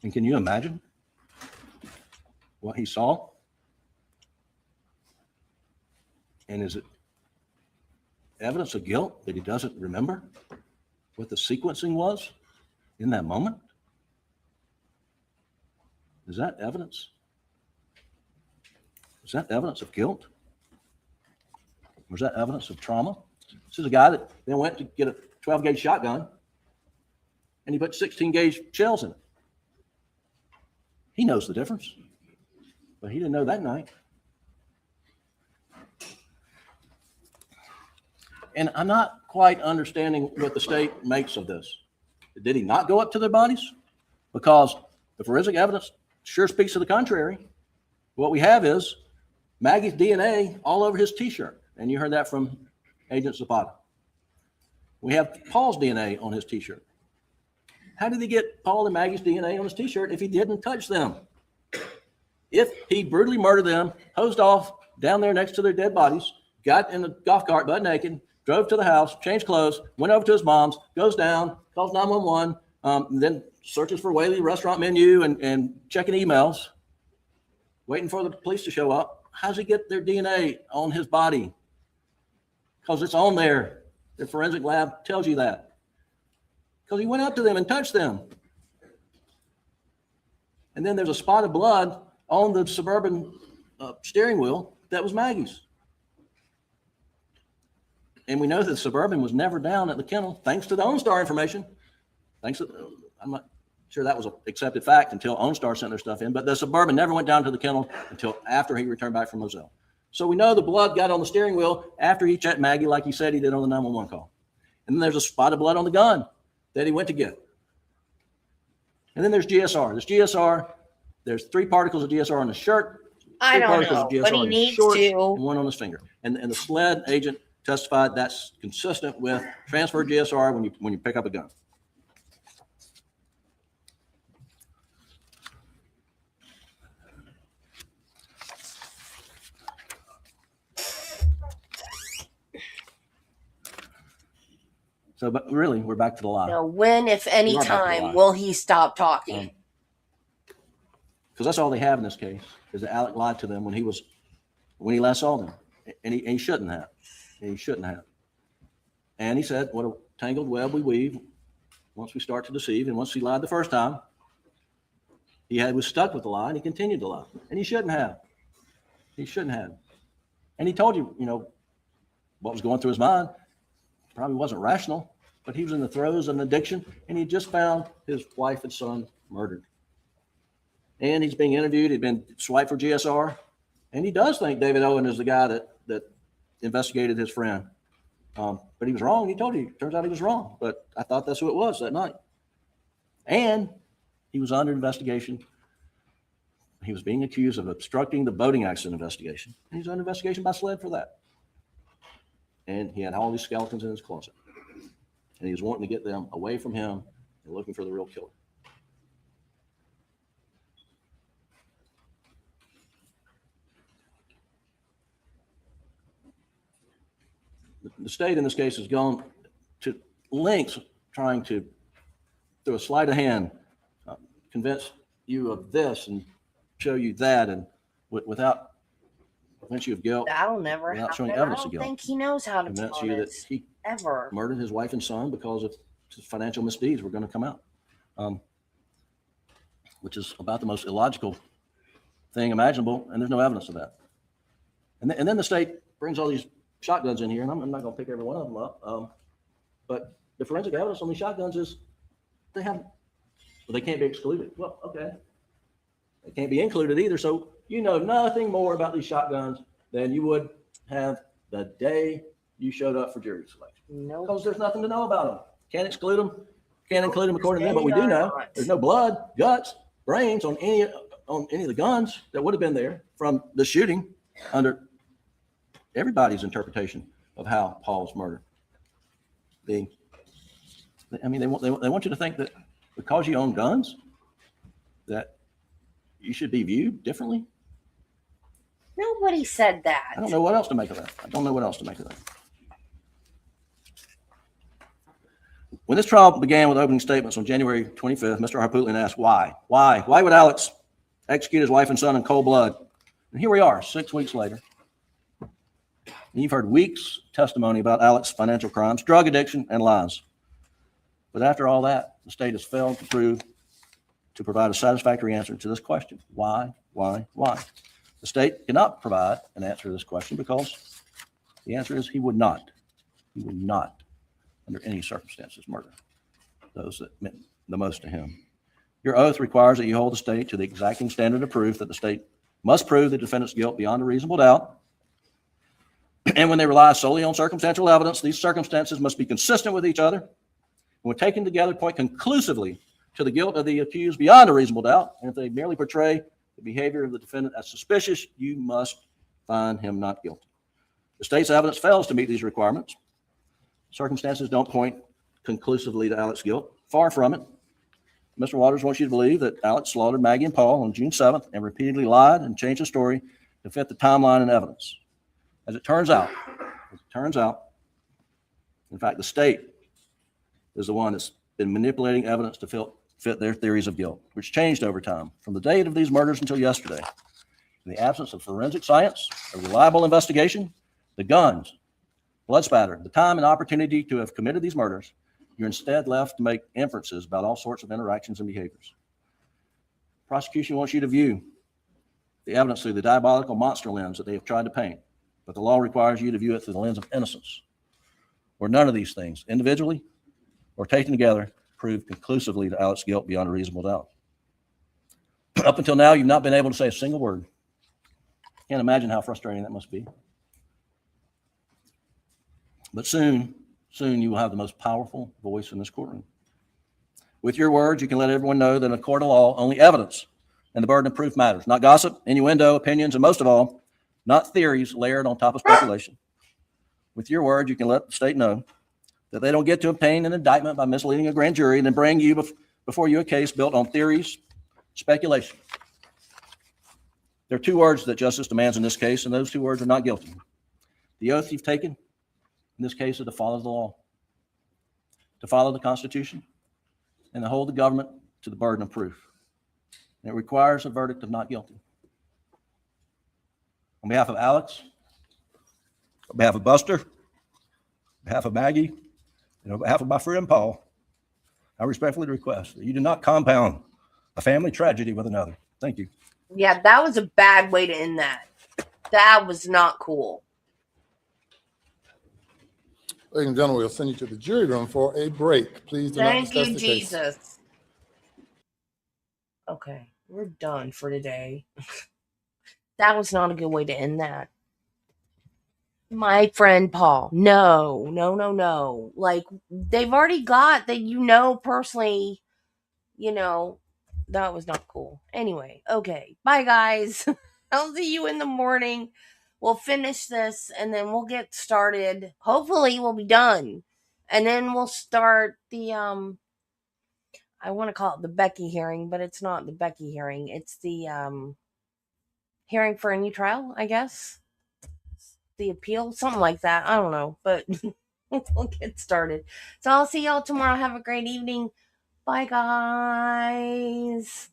And can you imagine what he saw? And is it evidence of guilt that he doesn't remember what the sequencing was in that moment? Is that evidence? Is that evidence of guilt? Or is that evidence of trauma? This is a guy that then went to get a 12-gauge shotgun, and he put 16-gauge shells in it. He knows the difference, but he didn't know that night. And I'm not quite understanding what the state makes of this. Did he not go up to their bodies? Because the forensic evidence sure speaks to the contrary. What we have is Maggie's DNA all over his T-shirt. And you heard that from Agent Zapata. We have Paul's DNA on his t-shirt. How did he get Paul and Maggie's DNA on his t-shirt if he didn't touch them? If he brutally murdered them, hosed off down there next to their dead bodies, got in the golf cart butt naked, drove to the house, changed clothes, went over to his mom's, goes down, calls 911, then searches for Whaley restaurant menu and checking emails, waiting for the police to show up. How does he get their DNA on his body? Because it's on there. The forensic lab tells you that. Because he went up to them and touched them. And then there's a spot of blood on the Suburban steering wheel that was Maggie's. And we know that Suburban was never down at the kennel, thanks to the OnStar information. I'm not sure that was an accepted fact until OnStar sent their stuff in, but the Suburban never went down to the kennel until after he returned back from Moselle. So we know the blood got on the steering wheel after he checked Maggie like he said he did on the 911 call. And then there's a spot of blood on the gun that he went to get. And then there's GSR. There's GSR. There's 3 particles of GSR on his shirt. I don't know, but he needs to. And 1 on his finger. And the SLED agent testified that's consistent with transferred GSR when you pick up a gun. So, but really, we're back to the lie. Now, when, if any time, will he stop talking? Because that's all they have in this case is that Alec lied to them when he last saw them, and he shouldn't have. He shouldn't have. And he said, "What a tangled web we weave once we start to deceive." And once he lied the first time, he was stuck with the lie, and he continued to lie. And he shouldn't have. He shouldn't have. And he told you, what was going through his mind. Probably wasn't rational, but he was in the throes of an addiction, and he just found his wife and son murdered. And he's being interviewed. He'd been swiped for GSR, and he does think David Owen is the guy that investigated his friend. But he was wrong. He told you. Turns out he was wrong. But I thought that's who it was that night. And he was under investigation. He was being accused of obstructing the boating accident investigation. And he's under investigation by SLED for that. And he had all these skeletons in his closet. And he was wanting to get them away from him and looking for the real killer. The state in this case has gone to lengths trying to, through a sleight of hand, convince you of this and show you that, and without convince you of guilt. That'll never without happen. showing I evidence don't of guilt. think he knows how to Convince tell you that it he ever. murdered his wife and son because of his financial misdeeds were going to come out, which is about the most illogical thing imaginable, and there's no evidence of that. And then the state brings all these shotguns in here, and I'm not going to pick every one of them up, but the forensic evidence on these shotguns is they can't be excluded. Well, okay. They can't be included either, so you know nothing more about these shotguns than you would have the day you showed up for jury selection. No. Because there's nothing to know about them. Can't exclude them. Can't include them according to them, but we do know there's no blood, guts, brains on any of the guns that would have been there from the shooting under everybody's interpretation of how Paul was murdered. They want you to think that because you own guns, that you should be viewed differently. Nobody said that. I don't know what else to make of that. When this trial began with opening statements on January 25th, Mr. Harpootlian asked why. Why would Alex execute his wife and son in cold blood? And here we are, 6 weeks later. And you've heard weeks of testimony about Alex's financial crimes, drug addiction, and lies. But after all that, the state has failed to provide a satisfactory answer to this question. Why? The state cannot provide an answer to this question because the answer is he would not, under any circumstances, murder those that meant the most to him. Your oath requires that you hold the state to the exacting standard of proof that the state must prove the defendant's guilt beyond a reasonable doubt. And when they rely solely on circumstantial evidence, these circumstances must be consistent with each other. And when taken together, point conclusively to the guilt of the accused beyond a reasonable doubt. And if they merely portray the behavior of the defendant as suspicious, you must find him not guilty. The state's evidence fails to meet these requirements. Circumstances don't point conclusively to Alex's guilt. Far from it. Mr. Waters wants you to believe that Alex slaughtered Maggie and Paul on June 7th and repeatedly lied and changed the story to fit the timeline and evidence. As it turns out, in fact, the state is the one that's been manipulating evidence to fit their theories of guilt, which changed over time from the date of these murders until yesterday. In the absence of forensic science, a reliable investigation, the guns, blood spatter, the time and opportunity to have committed these murders, you're instead left to make inferences about all sorts of interactions and behaviors. Prosecution wants you to view the evidence through the diabolical monster lens that they have tried to paint, but the law requires you to view it through the lens of innocence, where none of these things, individually or taken together, prove conclusively to Alex's guilt beyond a reasonable doubt. Up until now, you've not been able to say a single word. Can't imagine how frustrating that must be. But soon you will have the most powerful voice in this courtroom. With your words, you can let everyone know that in a court of law, only evidence and the burden of proof matters, not gossip, innuendo, opinions, and most of all, not theories layered on top of speculation. With your words, you can let the state know that they don't get to obtain an indictment by misleading a grand jury and then bring you before you a case built on theories, speculation. There are two words that justice demands in this case, and those two words are not guilty. The oath you've taken in this case is to follow the law, to follow the Constitution, and to hold the government to the burden of proof. And it requires a verdict of not guilty. On behalf of Alex, on behalf of Buster, on behalf of Maggie, and on behalf of my friend Paul, I respectfully request that you do not compound a family tragedy with another. Thank you. Yeah, that was a bad way to end that. That was not cool. Ladies and gentlemen, we'll send you to the jury room for a break. Please do not Thank discuss you, the case. Jesus. Okay, we're done for today. That was not a good way to end that. My friend Paul. No. Like, they've already got that, personally, that was not cool. Anyway, okay. Bye, guys. I'll see you in the morning. We'll finish this and then we'll get started. Hopefully we'll be done. And then we'll start the, I want to call it the Becky hearing, but it's not the Becky hearing. It's the, hearing for a new trial, I guess. The appeal, something like that. I don't know, but we'll get started. So I'll see y'all tomorrow. Have a great evening. Bye, guys.